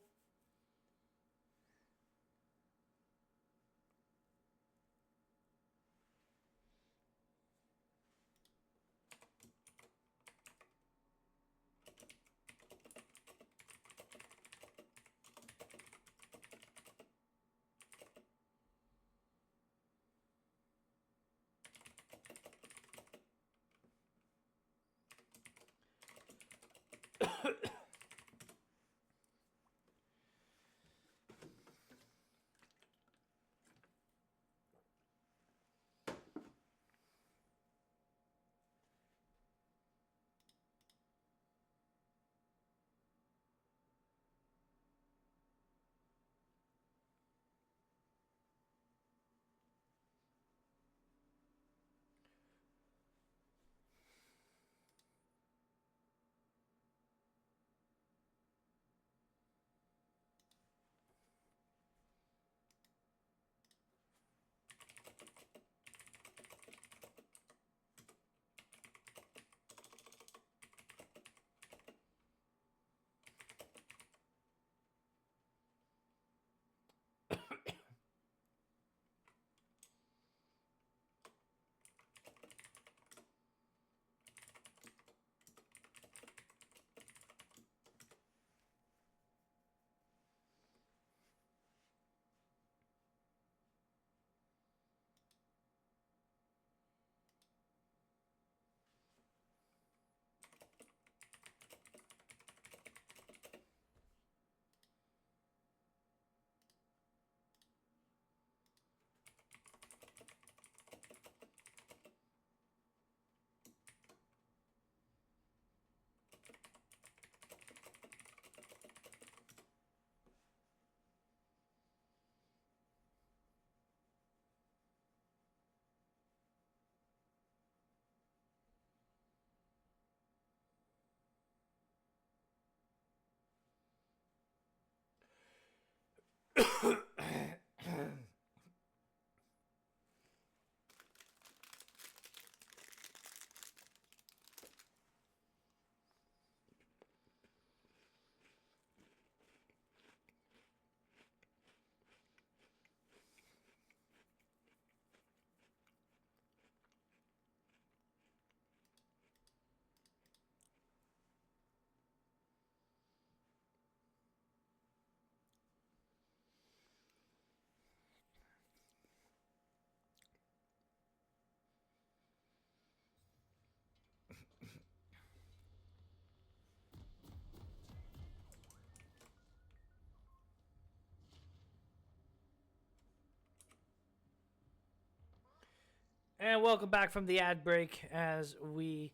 And welcome back from the ad break as we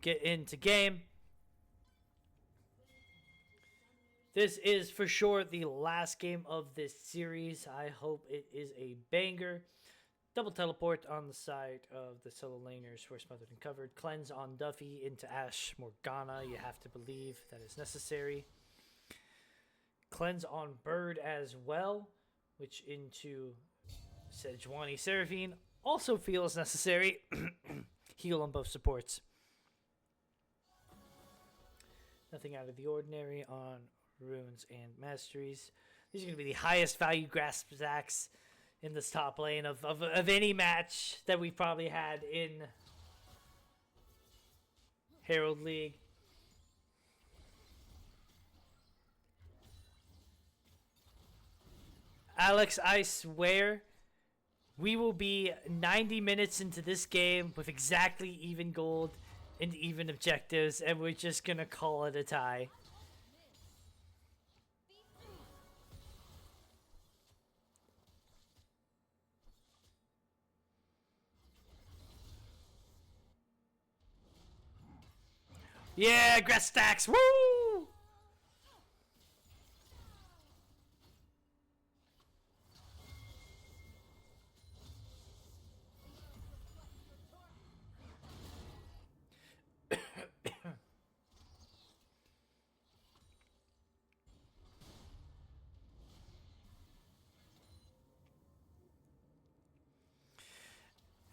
get into game. This is for sure the last game of this series. I hope it is a banger. Double teleport on the side of the solo laners for Smothered and Covered. Cleanse on Duffy into Ashe Morgana. You have to believe that is necessary. Cleanse on Bird as well, which into Sejuani Seraphine also feels necessary. Heal on both supports. Nothing out of the ordinary on Runes and Masteries. These are going to be the highest value grasp stacks in this top lane of any match that we've probably had in Herald League. Alex, I swear we will be 90 minutes into this game with exactly even gold and even objectives, and we're just going to call it a tie. Yeah, grass stacks, woo!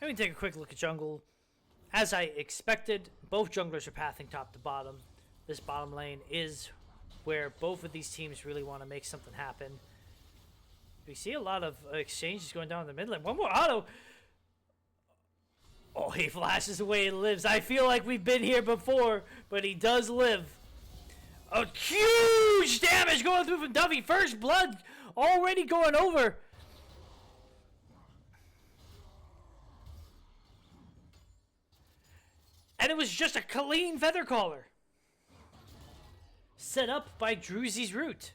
Let me take a quick look at jungle. As I expected, both junglers are pathing top to bottom. This bottom lane is where both of these teams really want to make something happen. We see a lot of exchanges going down in the mid lane. One more auto. Oh, he flashes away and lives. I feel like we've been here before, but he does live. A huge damage going through from Duffy. First blood already going over. And it was just a clean feather collar. Set up by Druzy's Root.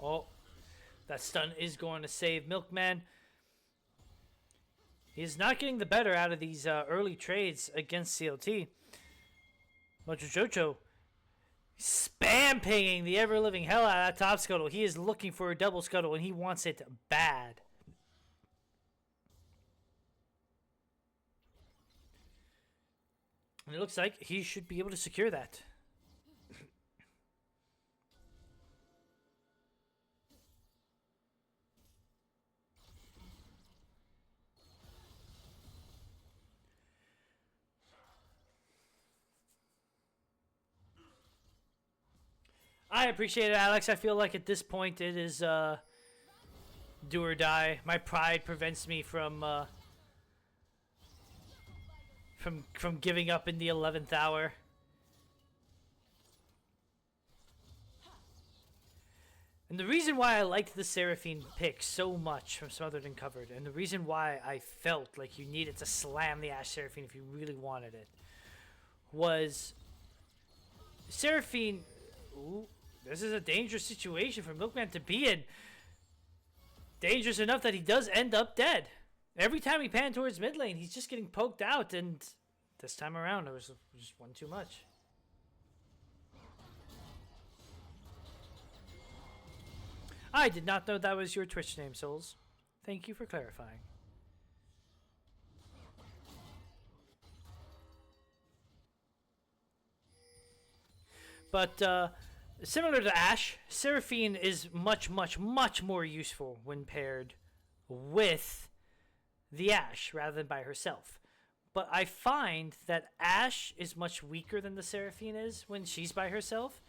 Oh, that stun is going to save Milkman. He's not getting the better out of these early trades against CLT. Mojo Jojo spam pinging the ever-living hell out of that top scuttle. He is looking for a double scuttle, and he wants it bad. And it looks like he should be able to secure that. I appreciate it, Alex. I feel like at this point it is do or die. My pride prevents me from giving up in the 11th hour. And the reason why I liked the Seraphine pick so much from Smothered and Covered, and the reason why I felt like you needed to slam the Ashe Seraphine if you really wanted it, was Seraphine... Ooh, this is a dangerous situation for Milkman to be in. Dangerous enough that he does end up dead. Every time he panned towards mid lane, he's just getting poked out, and this time around, it was just one too much. I did not know that was your Twitch name, Souls. Thank you for clarifying. But, similar to Ashe, Seraphine is much, much, much more useful when paired with the Ashe rather than by herself. But I find that Ashe is much weaker than the Seraphine is when she's by herself.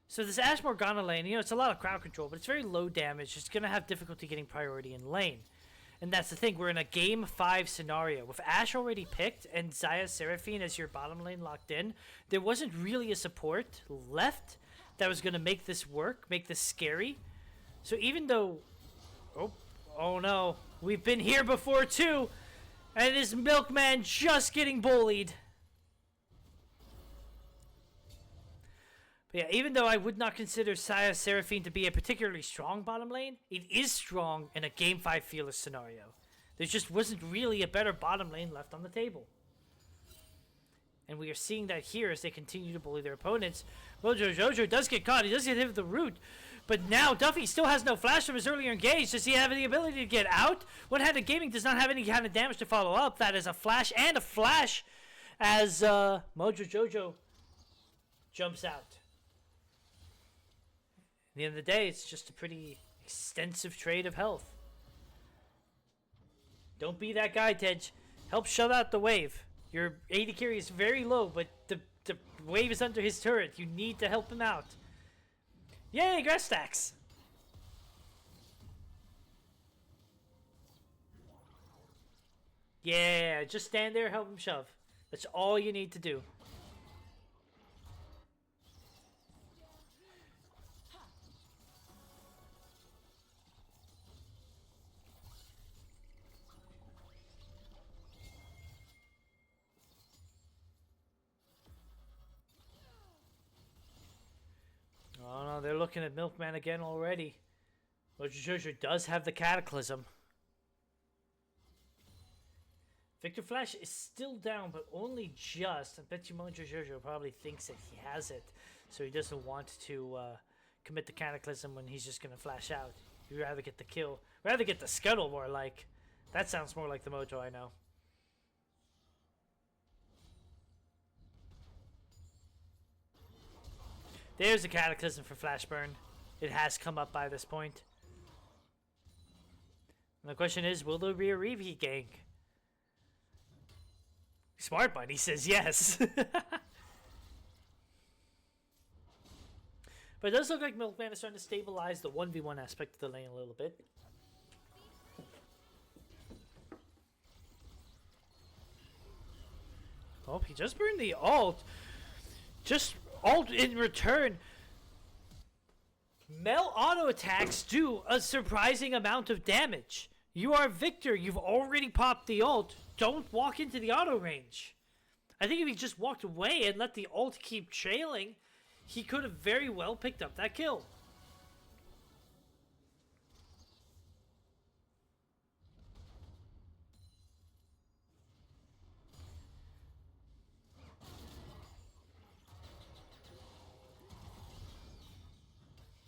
So this Ashe Morgana lane, it's a lot of crowd control, but it's very low damage. It's going to have difficulty getting priority in lane. And that's the thing. We're in a Game 5 scenario. With Ashe already picked and Xayah Seraphine as your bottom lane locked in, there wasn't really a support left that was going to make this work, make this scary. So even though... Oh no. We've been here before too. And this Milkman just getting bullied. But yeah, even though I would not consider Xayah Seraphine to be a particularly strong bottom lane, it is strong in a Game 5 Fearless scenario. There just wasn't really a better bottom lane left on the table. And we are seeing that here as they continue to bully their opponents. Mojo does get caught. He does get hit with the root. But now Duffy still has no flash from his earlier engage. Does he have the ability to get out? One-Handed Gaming does not have any kind of damage to follow up. That is a flash and a flash as Mojo jumps out. At the end of the day, it's just a pretty extensive trade of health. Don't be that guy, Tej. Help shut out the wave. Your AD carry is very low, but the wave is under his turret. You need to help him out. Yay, grass stacks! Yeah, just stand there, help him shove. That's all you need to do. Oh no, they're looking at Milkman again already. Mojo does have the Cataclysm. Victor Flash is still down, but only just. I bet you Mojo probably thinks that he has it, so he doesn't want to commit the Cataclysm when he's just going to flash out. He'd rather get the kill. Rather get the scuttle, more like. That sounds more like the Mojo I know. There's a Cataclysm for Flashburn. It has come up by this point. And the question is, will there be a repeat gank? Smart Bunny says yes. But it does look like Milkman is starting to stabilize the 1v1 aspect of the lane a little bit. Oh, he just burned the ult. Just ult in return. Mel auto attacks do a surprising amount of damage. You are Victor. You've already popped the ult. Don't walk into the auto range. I think if he just walked away and let the ult keep trailing, he could have very well picked up that kill.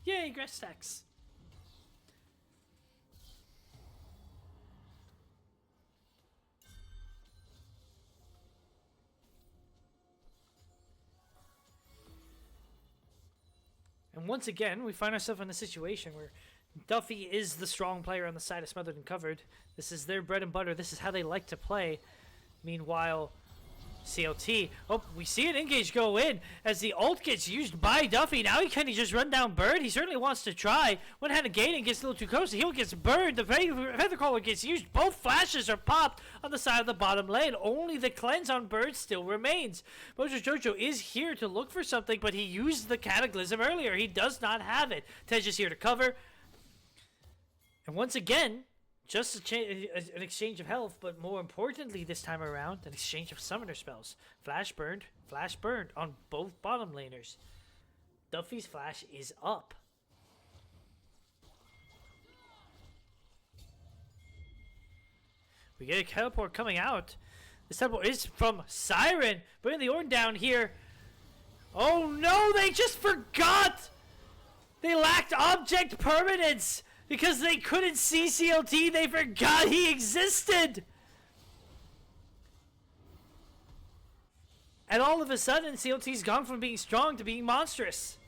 Yay, grass stacks. And once again, we find ourselves in a situation where Duffy is the strong player on the side of Smothered and Covered. This is their bread and butter. This is how they like to play. Meanwhile, CLT. Oh, we see an engage go in as the ult gets used by Duffy. Now he can just run down Bird. He certainly wants to try. One-Handed Gaming gets a little too close. The heal gets burned. The Feather Caller gets used. Both flashes are popped on the side of the bottom lane. Only the cleanse on Bird still remains. Mojo is here to look for something, but he used the Cataclysm earlier. He does not have it. Tej is here to cover. And once again, just an exchange of health, but more importantly this time around, an exchange of summoner spells. Flash burned on both bottom laners. Duffy's flash is up. We get a teleport coming out. This teleport is from Siren. Bringing the Ornn down here. Oh no, they just forgot! They lacked object permanence! Because they couldn't see CLT, they forgot he existed! And all of a sudden, CLT's gone from being strong to being monstrous.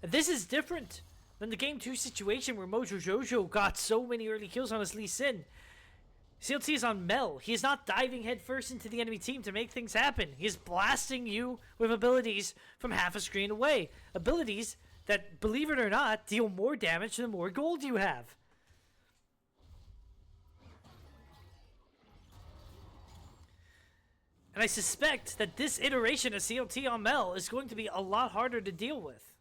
And this is different than the Game 2 situation where Mojo got so many early kills on his Lee Sin. CLT is on Mel. He is not diving headfirst into the enemy team to make things happen. He is blasting you with abilities from half a screen away. Abilities that, believe it or not, deal more damage the more gold you have. And I suspect that this iteration of CLT on Mel is going to be a lot harder to deal with.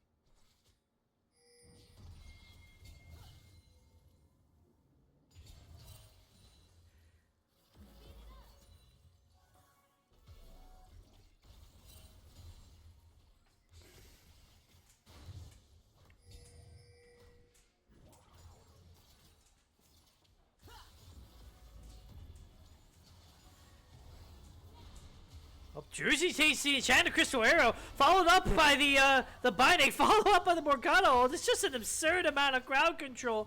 Druzy takes the Enchanted Crystal Arrow, followed up by the Binding, followed up by the Morgana. It's just an absurd amount of crowd control.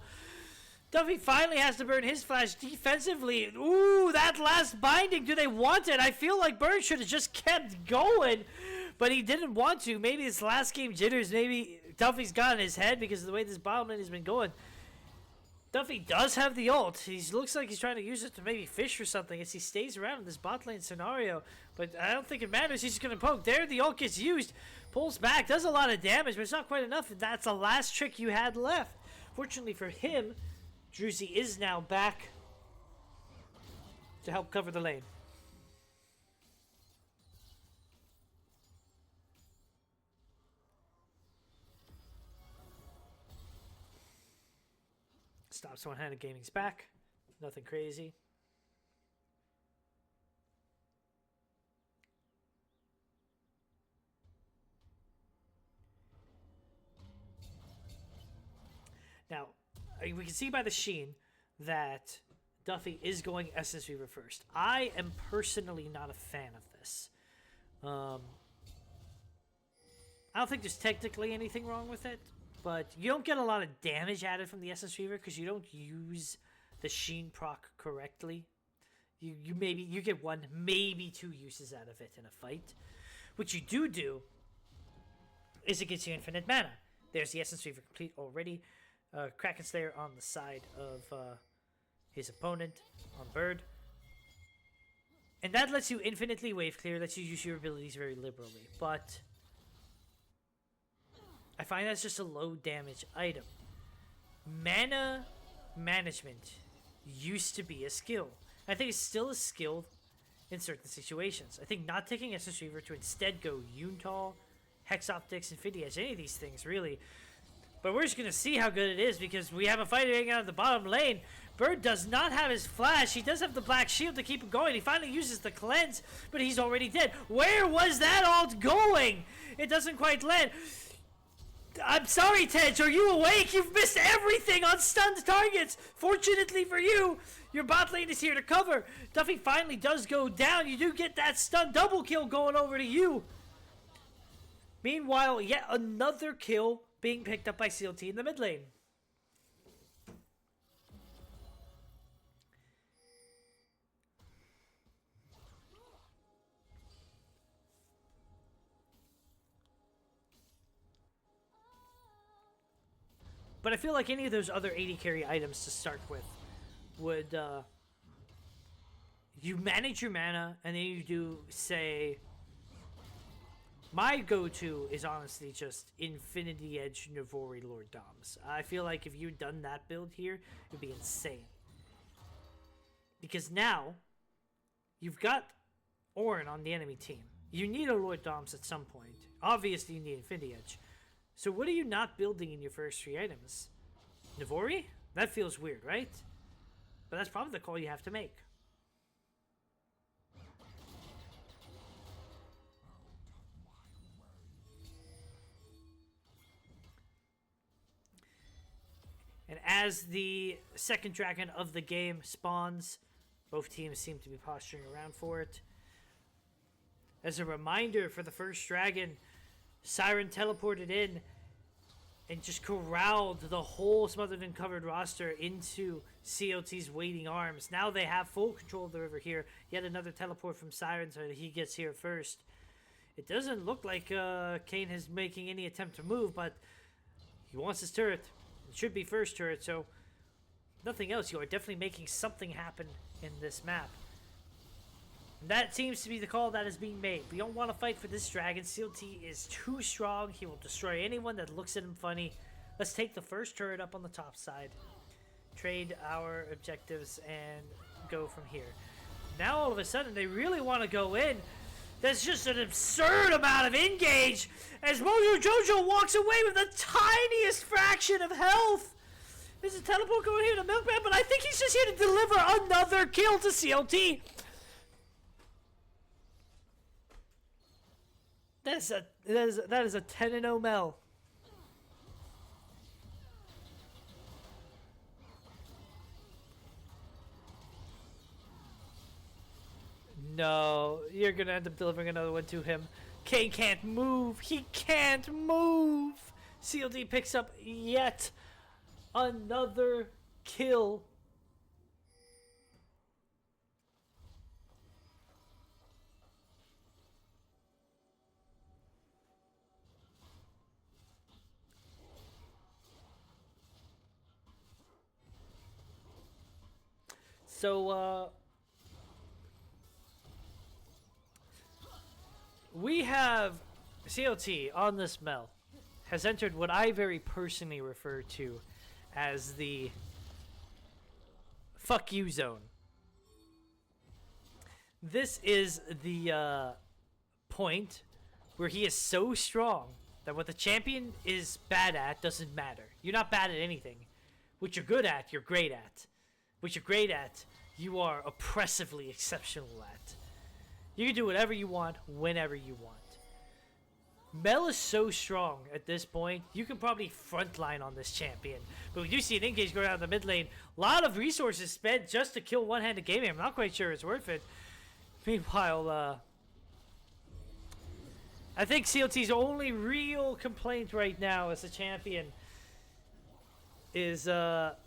Duffy finally has to burn his flash defensively. Ooh, that last Binding, do they want it? I feel like Burn should have just kept going, but he didn't want to. Maybe his last game jitters, maybe Duffy's got in his head because of the way this bottom lane has been going. Duffy does have the ult. He looks like he's trying to use it to maybe fish or something as he stays around in this bot lane scenario. But I don't think it matters. He's just going to poke. There, the ult gets used. Pulls back. Does a lot of damage, but it's not quite enough. That's the last trick you had left. Fortunately for him, Druzy is now back to help cover the lane. Stops one-handed gaming's back. Nothing crazy. Now, we can see by the sheen that Duffy is going Essence Reaver first. I am personally not a fan of this. I don't think there's technically anything wrong with it, but you don't get a lot of damage added from the Essence Reaver because you don't use the sheen proc correctly. You get one, maybe two uses out of it in a fight. What you do is it gets you infinite mana. There's the Essence Reaver complete already. Kraken Slayer on the side of his opponent on Bird. And that lets you infinitely wave clear, lets you use your abilities very liberally. But I find that's just a low damage item. Mana management used to be a skill. I think it's still a skill in certain situations. I think not taking Essence Reaver to instead go Yuntal, Hex Optics, Infinity Edge, any of these things really. But we're just going to see how good it is because we have a fight hanging out of the bottom lane. Bird does not have his flash. He does have the black shield to keep him going. He finally uses the cleanse, but he's already dead. Where was that ult going? It doesn't quite land. I'm sorry, Tej. Are you awake? You've missed everything on stunned targets. Fortunately for you, your bot lane is here to cover. Duffy finally does go down. You do get that stun double kill going over to you. Meanwhile, yet another kill being picked up by CLT in the mid lane. But I feel like any of those other 80 carry items to start with would, you manage your mana, and then you do, say, my go-to is honestly just Infinity Edge Navori Lord Doms. I feel like if you'd done that build here, it would be insane. Because now, you've got Ornn on the enemy team. You need a Lord Doms at some point. Obviously, you need Infinity Edge. So what are you not building in your first three items? Navori? That feels weird, right? But that's probably the call you have to make. And as the second dragon of the game spawns, both teams seem to be posturing around for it. As a reminder for the first dragon, Siren teleported in and just corralled the whole Smothered and Covered roster into CLT's waiting arms. Now they have full control of the river here. Yet another teleport from Siren so that he gets here first. It doesn't look like Kane is making any attempt to move, but he wants his turret. It should be first turret, so nothing else. You are definitely making something happen in this map. That seems to be the call that is being made. We don't want to fight for this dragon. CLT is too strong. He will destroy anyone that looks at him funny. Let's take the first turret up on the top side. Trade our objectives and go from here. Now all of a sudden they really want to go in. That's just an absurd amount of engage as Mojo Jojo walks away with the tiniest fraction of health. There's a teleport going here to Milkman, but I think he's just here to deliver another kill to CLT. That is a 10-0 Mel. No, you're gonna end up delivering another one to him. Kane can't move. He can't move. CLD picks up yet another kill. So, we have CLT on this Mel has entered what I very personally refer to as the fuck you zone. This is the point where he is so strong that what the champion is bad at doesn't matter. You're not bad at anything. What you're good at, you're great at. What you're great at, you are oppressively exceptional at. You can do whatever you want, whenever you want. Mel is so strong at this point, you can probably frontline on this champion. But we do see an engage go down the mid lane. A lot of resources spent just to kill one-handed gaming. I'm not quite sure it's worth it. Meanwhile, I think CLT's only real complaint right now as a champion is that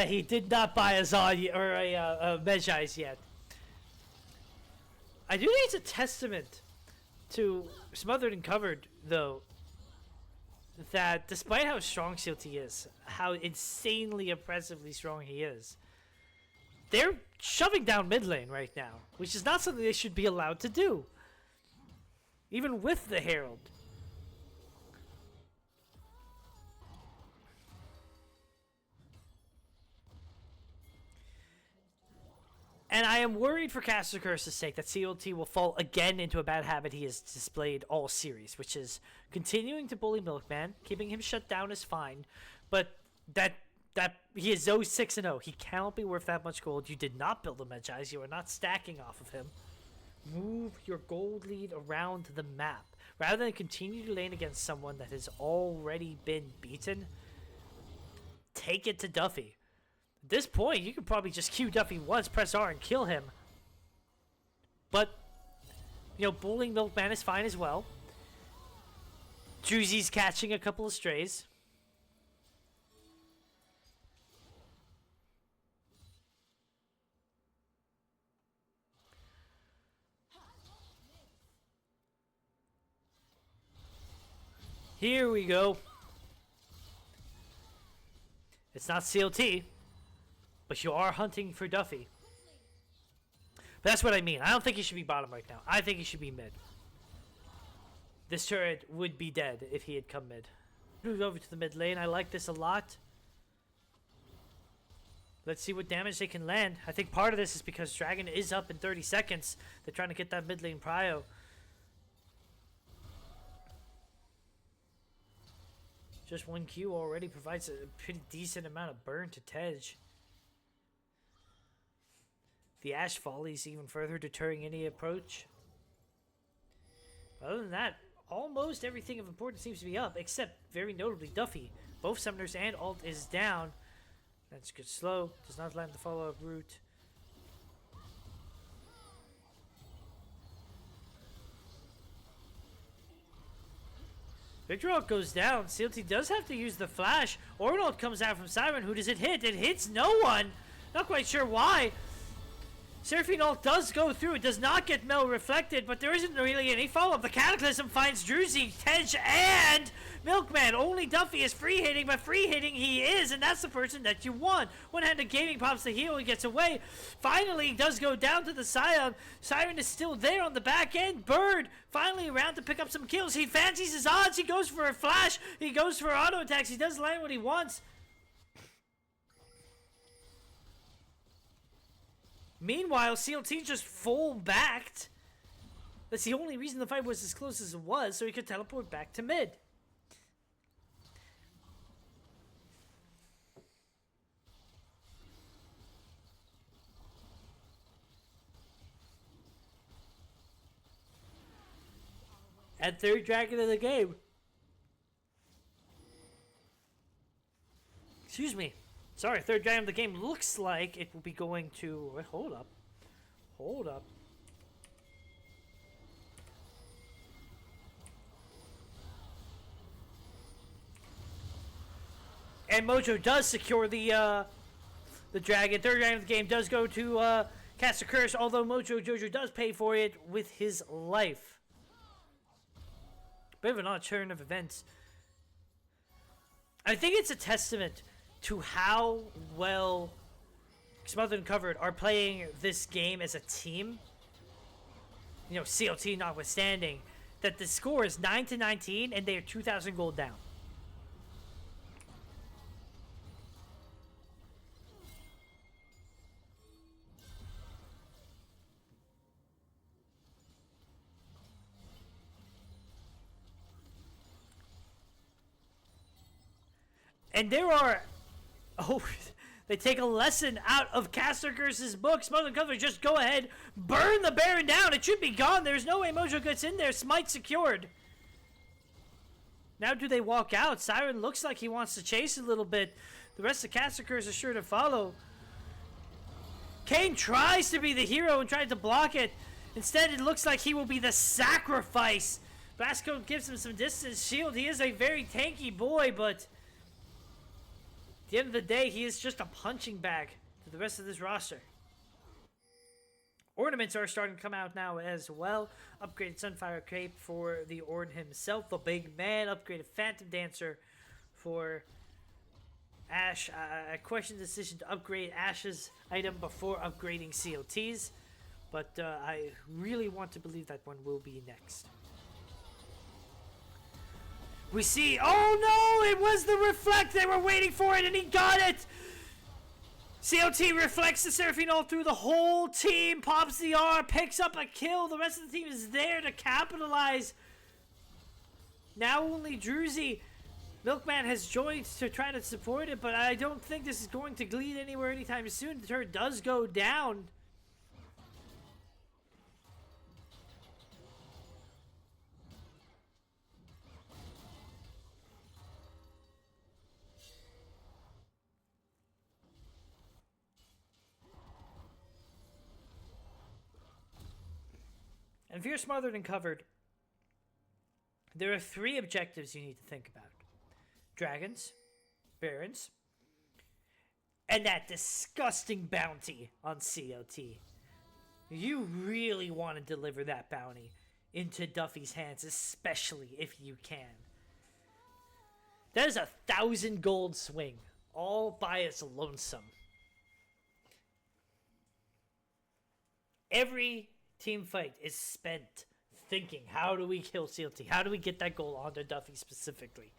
he did not buy a Zod or a Medjai's yet. I do think it's a testament to Smothered and Covered, though, that despite how strong CLT is, how insanely oppressively strong he is, they're shoving down mid lane right now, which is not something they should be allowed to do, even with the Herald. And I am worried for Caster Curse's sake that CLT will fall again into a bad habit he has displayed all series, which is continuing to bully Milkman. Keeping him shut down is fine, but that he is 0-6-0. He cannot be worth that much gold. You did not build a Medjai's. You are not stacking off of him. Move your gold lead around the map. Rather than continue to lane against someone that has already been beaten, take it to Duffy. At this point, you could probably just Q Duffy once, press R, and kill him. But, you know, bullying Milkman is fine as well. Druzy's catching a couple of strays. Here we go. It's not CLT. But you are hunting for Duffy. But that's what I mean. I don't think he should be bottom right now. I think he should be mid. This turret would be dead if he had come mid. Move over to the mid lane. I like this a lot. Let's see what damage they can land. I think part of this is because Dragon is up in 30 seconds. They're trying to get that mid lane prio. Just 1 Q already provides a pretty decent amount of burn to Tej. The Ash Follies even further deterring any approach. Other than that, almost everything of importance seems to be up, except, very notably, Duffy. Both summoners and ult is down. That's good slow. Does not land the follow-up route. Victor ult goes down. CLT does have to use the flash. Ornn ult comes out from Siren. Who does it hit? It hits no one. Not quite sure why. Seraphine ult does go through. It does not get Mel reflected, but there isn't really any follow-up. The Cataclysm finds Druzy, Tej, and Milkman. Only Duffy is free hitting, but free hitting he is, and that's the person that you want. One-handed gaming pops the heal and gets away. Finally, he does go down to the Scion. Siren is still there on the back end. Bird finally around to pick up some kills. He fancies his odds. He goes for a flash. He goes for auto attacks. He does land what he wants. Meanwhile, CLT just full backed. That's the only reason the fight was as close as it was, so he could teleport back to mid. At third dragon of the game. Excuse me. Sorry, third dragon of the game looks like it will be going to... Wait, hold up. Hold up. And Mojo does secure the dragon. Third dragon of the game does go to cast a curse, although Mojo Jojo does pay for it with his life. Bit of an odd turn of events. I think it's a testament to how well Smothered and Covered are playing this game as a team. You know, CLT notwithstanding, that the score is 9-19 and they are 2,000 gold down. And there are... Oh, they take a lesson out of Caster Curse's book. Smothered and Covered, just go ahead, burn the Baron down. It should be gone. There's no way Mojo gets in there. Smite secured. Now do they walk out? Siren looks like he wants to chase a little bit. The rest of Caster Curse is sure to follow. Kane tries to be the hero and tries to block it. Instead, it looks like he will be the sacrifice. Blasco gives him some distance. Shield, he is a very tanky boy, but... at the end of the day, he is just a punching bag to the rest of this roster. Ornaments are starting to come out now as well. Upgraded Sunfire Cape for the Orn himself, the big man. Upgraded Phantom Dancer for Ash. I questioned the decision to upgrade Ash's item before upgrading COT's, but I really want to believe that one will be next. We see, oh no, it was the reflect. They were waiting for it and he got it. CLT reflects the Seraphine all through. The whole team pops the R, picks up a kill. The rest of the team is there to capitalize. Now only Druzy. Milkman has joined to try to support it, but I don't think this is going to lead anywhere anytime soon. The turret does go down. And if you're Smothered and Covered, there are 3 objectives you need to think about. Dragons, Barons, and that disgusting bounty on CLT. You really want to deliver that bounty into Duffy's hands, especially if you can. That is 1,000 gold swing, all by its lonesome. Every team fight is spent thinking, how do we kill CLT? How do we get that goal onto Duffy specifically?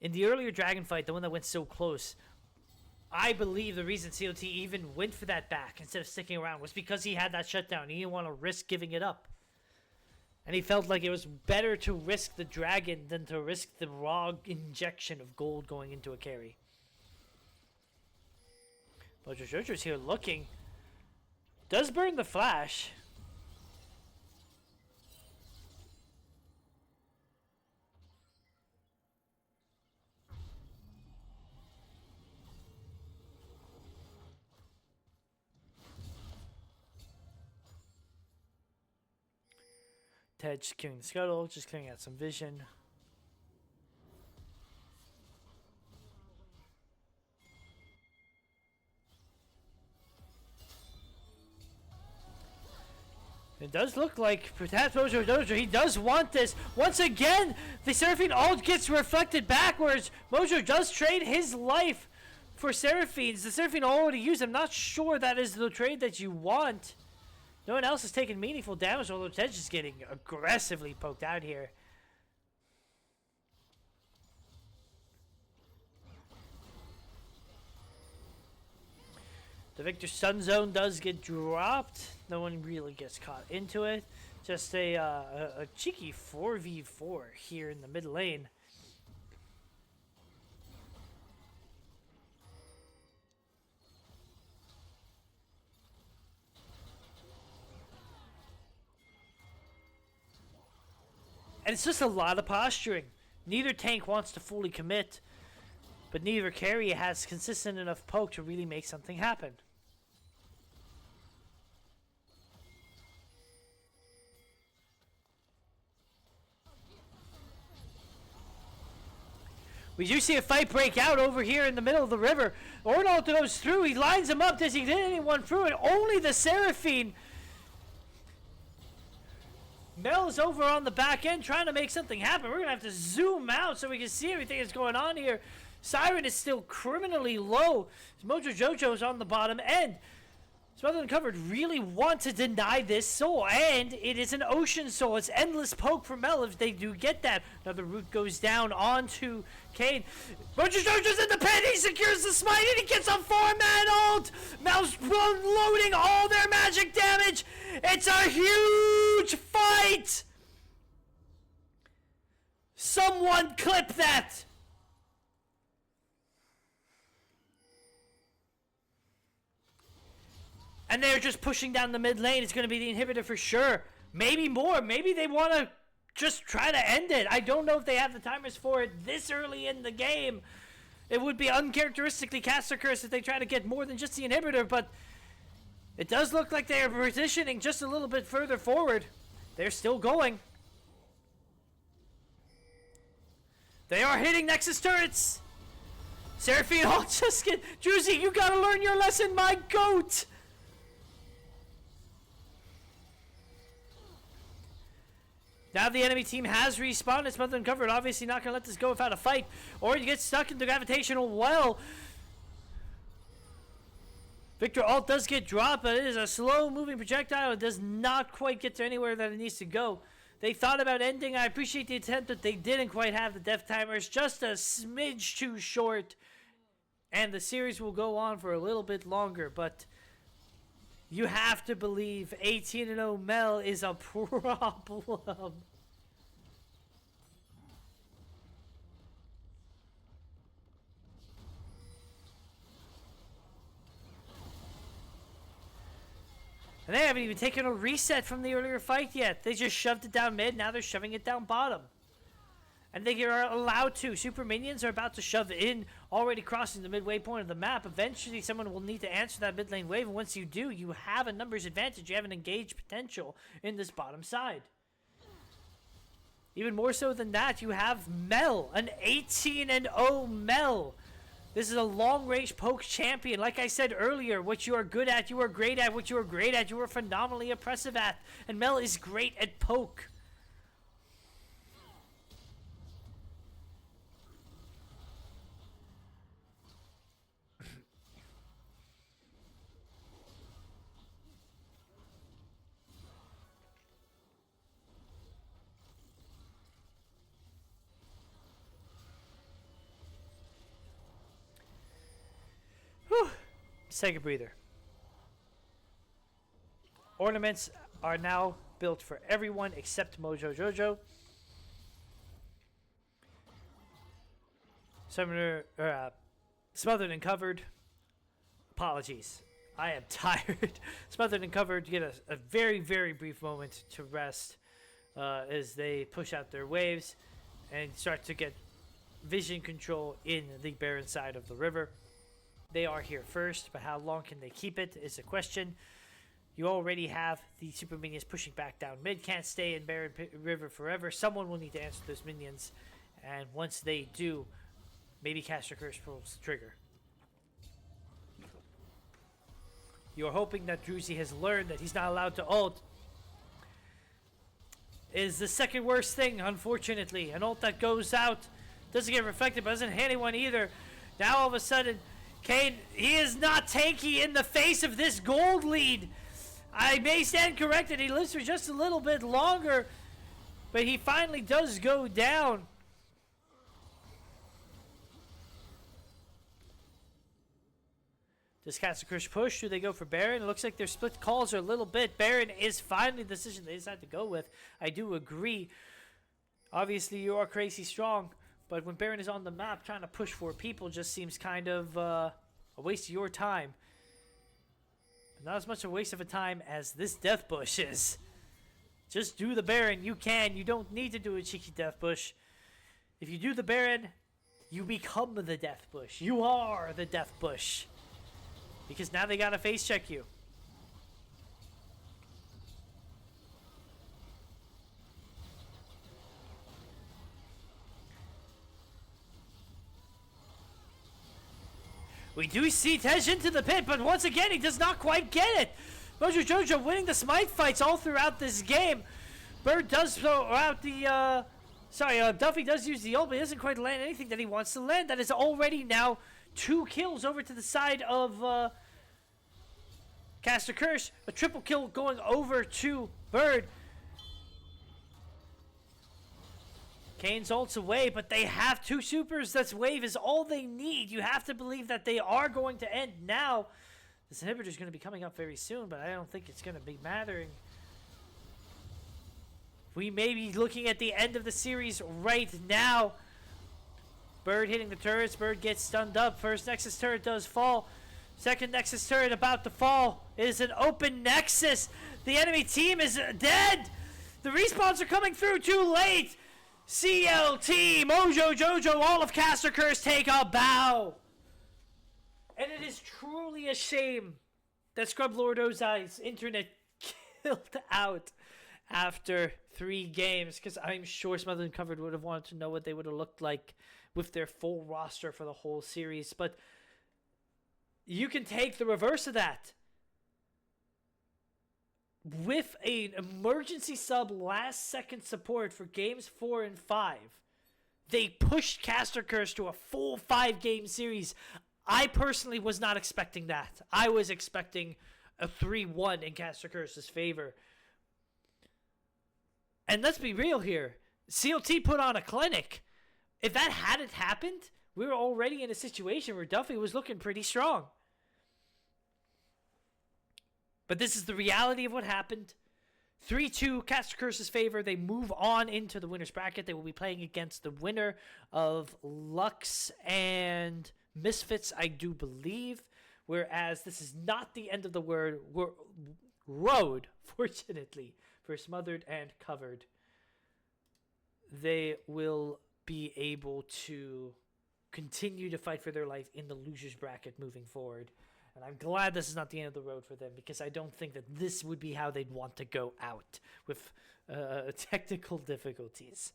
In the earlier Dragon fight, the one that went so close, I believe the reason CLT even went for that back instead of sticking around was because he had that shutdown. He didn't want to risk giving it up. And he felt like it was better to risk the Dragon than to risk the raw injection of gold going into a carry. But Jojo's here looking. Does burn the flash. Ted securing the scuttle, just clearing out some vision. It does look like perhaps Mojo Dojo, he does want this. Once again, the Seraphine ult gets reflected backwards. Mojo does trade his life for Seraphines. The Seraphine already used. I'm not sure that is the trade that you want. No one else has taken meaningful damage, although Ted's just getting aggressively poked out here. The Victor Stun Zone does get dropped. No one really gets caught into it. Just a cheeky 4v4 here in the mid lane. And it's just a lot of posturing. Neither tank wants to fully commit, but neither carry has consistent enough poke to really make something happen. We do see a fight break out over here in the middle of the river. Ornalt goes through. He lines him up. Does he get anyone through it? Only the Seraphine. Mel is over on the back end trying to make something happen. We're going to have to zoom out so we can see everything that's going on here. Siren is still criminally low. Mojo Jojo's on the bottom end. Smothered and Covered really want to deny this soul, and it is an ocean soul. It's endless poke for Mel if they do get that. Another root goes down onto Kane. Mojo Jojo's in the pen. He secures the smite, and he gets a 4-man ult. Mel's loading all their magic damage. It's a huge fight. Someone clip that. And they're just pushing down the mid lane. It's going to be the inhibitor for sure. Maybe more. Maybe they want to just try to end it. I don't know if they have the timers for it this early in the game. It would be uncharacteristically Caster Curse if they try to get more than just the inhibitor, but it does look like they are positioning just a little bit further forward. They're still going. They are hitting Nexus turrets. Seraphine, oh, just get... Druzy, you gotta learn your lesson, my goat! Now the enemy team has respawned. It's Smothered and Covered. Obviously not going to let this go without a fight. Or you get stuck in the gravitational well. Victor ult does get dropped, but it is a slow-moving projectile. It does not quite get to anywhere that it needs to go. They thought about ending. I appreciate the attempt, but they didn't quite have the death timers. Just a smidge too short. And the series will go on for a little bit longer, but... You have to believe 18-0 Mel is a problem. And they haven't even taken a reset from the earlier fight yet. They just shoved it down mid, now they're shoving it down bottom. And they are allowed to. Super minions are about to shove in, already crossing the midway point of the map. Eventually, someone will need to answer that mid lane wave. And once you do, you have a numbers advantage. You have an engaged potential in this bottom side. Even more so than that, you have Mel, an 18-0 Mel. This is a long-range poke champion. Like I said earlier, what you are good at, you are great at. What you are great at, you are phenomenally oppressive at. And Mel is great at poke. Whew. Let's take a breather. Ornaments are now built for everyone except Mojo Jojo. Summoner, Smothered and Covered. Apologies. I am tired. Smothered and Covered get a very, very brief moment to rest as they push out their waves and start to get vision control in the barren side of the river. They are here first, but how long can they keep it is a question. You already have the super minions pushing back down mid. Can't stay in barren river forever. Someone will need to answer those minions. And once they do, maybe Caster Curse pulls the trigger. You're hoping that Druzy has learned that he's not allowed to ult. Is the second worst thing, unfortunately. An ult that goes out doesn't get reflected, but doesn't hit anyone either. Now all of a sudden... Kane, he is not tanky in the face of this gold lead. I may stand corrected. He lives for just a little bit longer. But he finally does go down. Does Katsukirsch push? Do they go for Baron? It looks like their split calls are a little bit. Baron is finally the decision they decide to go with. I do agree. Obviously, you are crazy strong, but when Baron is on the map trying to push 4 people just seems kind of a waste of your time. But not as much a waste of a time as this Death Bush is. Just do the Baron. You can. You don't need to do a cheeky Death Bush. If you do the Baron, you become the Death Bush. You are the Death Bush. Because now they gotta face check you. We do see Tej into the pit, but once again, he does not quite get it. Mojo Jojo winning the Smite fights all throughout this game. Bird does throw out the, Duffy does use the ult, but he doesn't quite land anything that he wants to land. That is already now 2 kills over to the side of, Katsukirsch. A triple kill going over to Bird. Kane's ult's away, but they have 2 supers. That's wave is all they need. You have to believe that they are going to end now. This inhibitor is going to be coming up very soon, but I don't think it's going to be mattering. We may be looking at the end of the series right now. Bird hitting the turrets. Bird gets stunned up. First Nexus turret does fall. Second Nexus turret about to fall. It is an open Nexus. The enemy team is dead. The respawns are coming through too late. CLT, Mojo Jojo, all of Katsukirsch take a bow. And it is truly a shame that Scrub Lord Ozai's internet killed out after 3 games, because I'm sure Smothered and Covered would have wanted to know what they would have looked like with their full roster for the whole series. But you can take the reverse of that. With an emergency sub last second support for games 4 and 5, they pushed Katsukirsch to a full 5-game series. I personally was not expecting that. I was expecting a 3-1 in Katsukirsch's favor. And let's be real here. CLT put on a clinic. If that hadn't happened, we were already in a situation where Duffy was looking pretty strong. But this is the reality of what happened. 3-2, Katsukirsch's favor. They move on into the winner's bracket. They will be playing against the winner of Lux and Misfits, I do believe. Whereas this is not the end of the road, fortunately, for Smothered and Covered. They will be able to continue to fight for their life in the loser's bracket moving forward. And I'm glad this is not the end of the road for them, because I don't think that this would be how they'd want to go out with technical difficulties.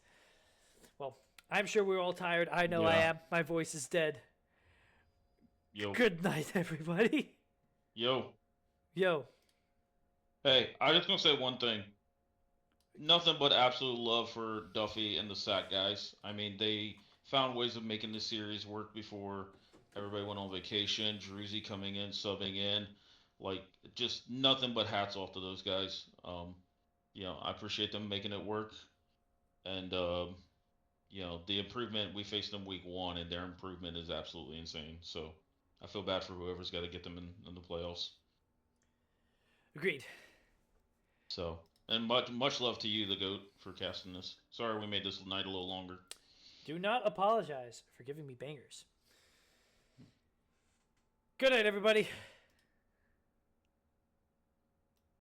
Well, I'm sure we're all tired. I know I am. My voice is dead. Yo. Good night, everybody. Yo. Hey, I just gonna say one thing. Nothing but absolute love for Duffy and the SAC guys. I mean, they found ways of making the series work before everybody went on vacation. Druzy coming in, subbing in. Like, just nothing but hats off to those guys. I appreciate them making it work. And, the improvement we faced in week 1, and their improvement is absolutely insane. So, I feel bad for whoever's got to get them in the playoffs. Agreed. So, and much love to you, the GOAT, for casting this. Sorry we made this night a little longer. Do not apologize for giving me bangers. Good night, everybody.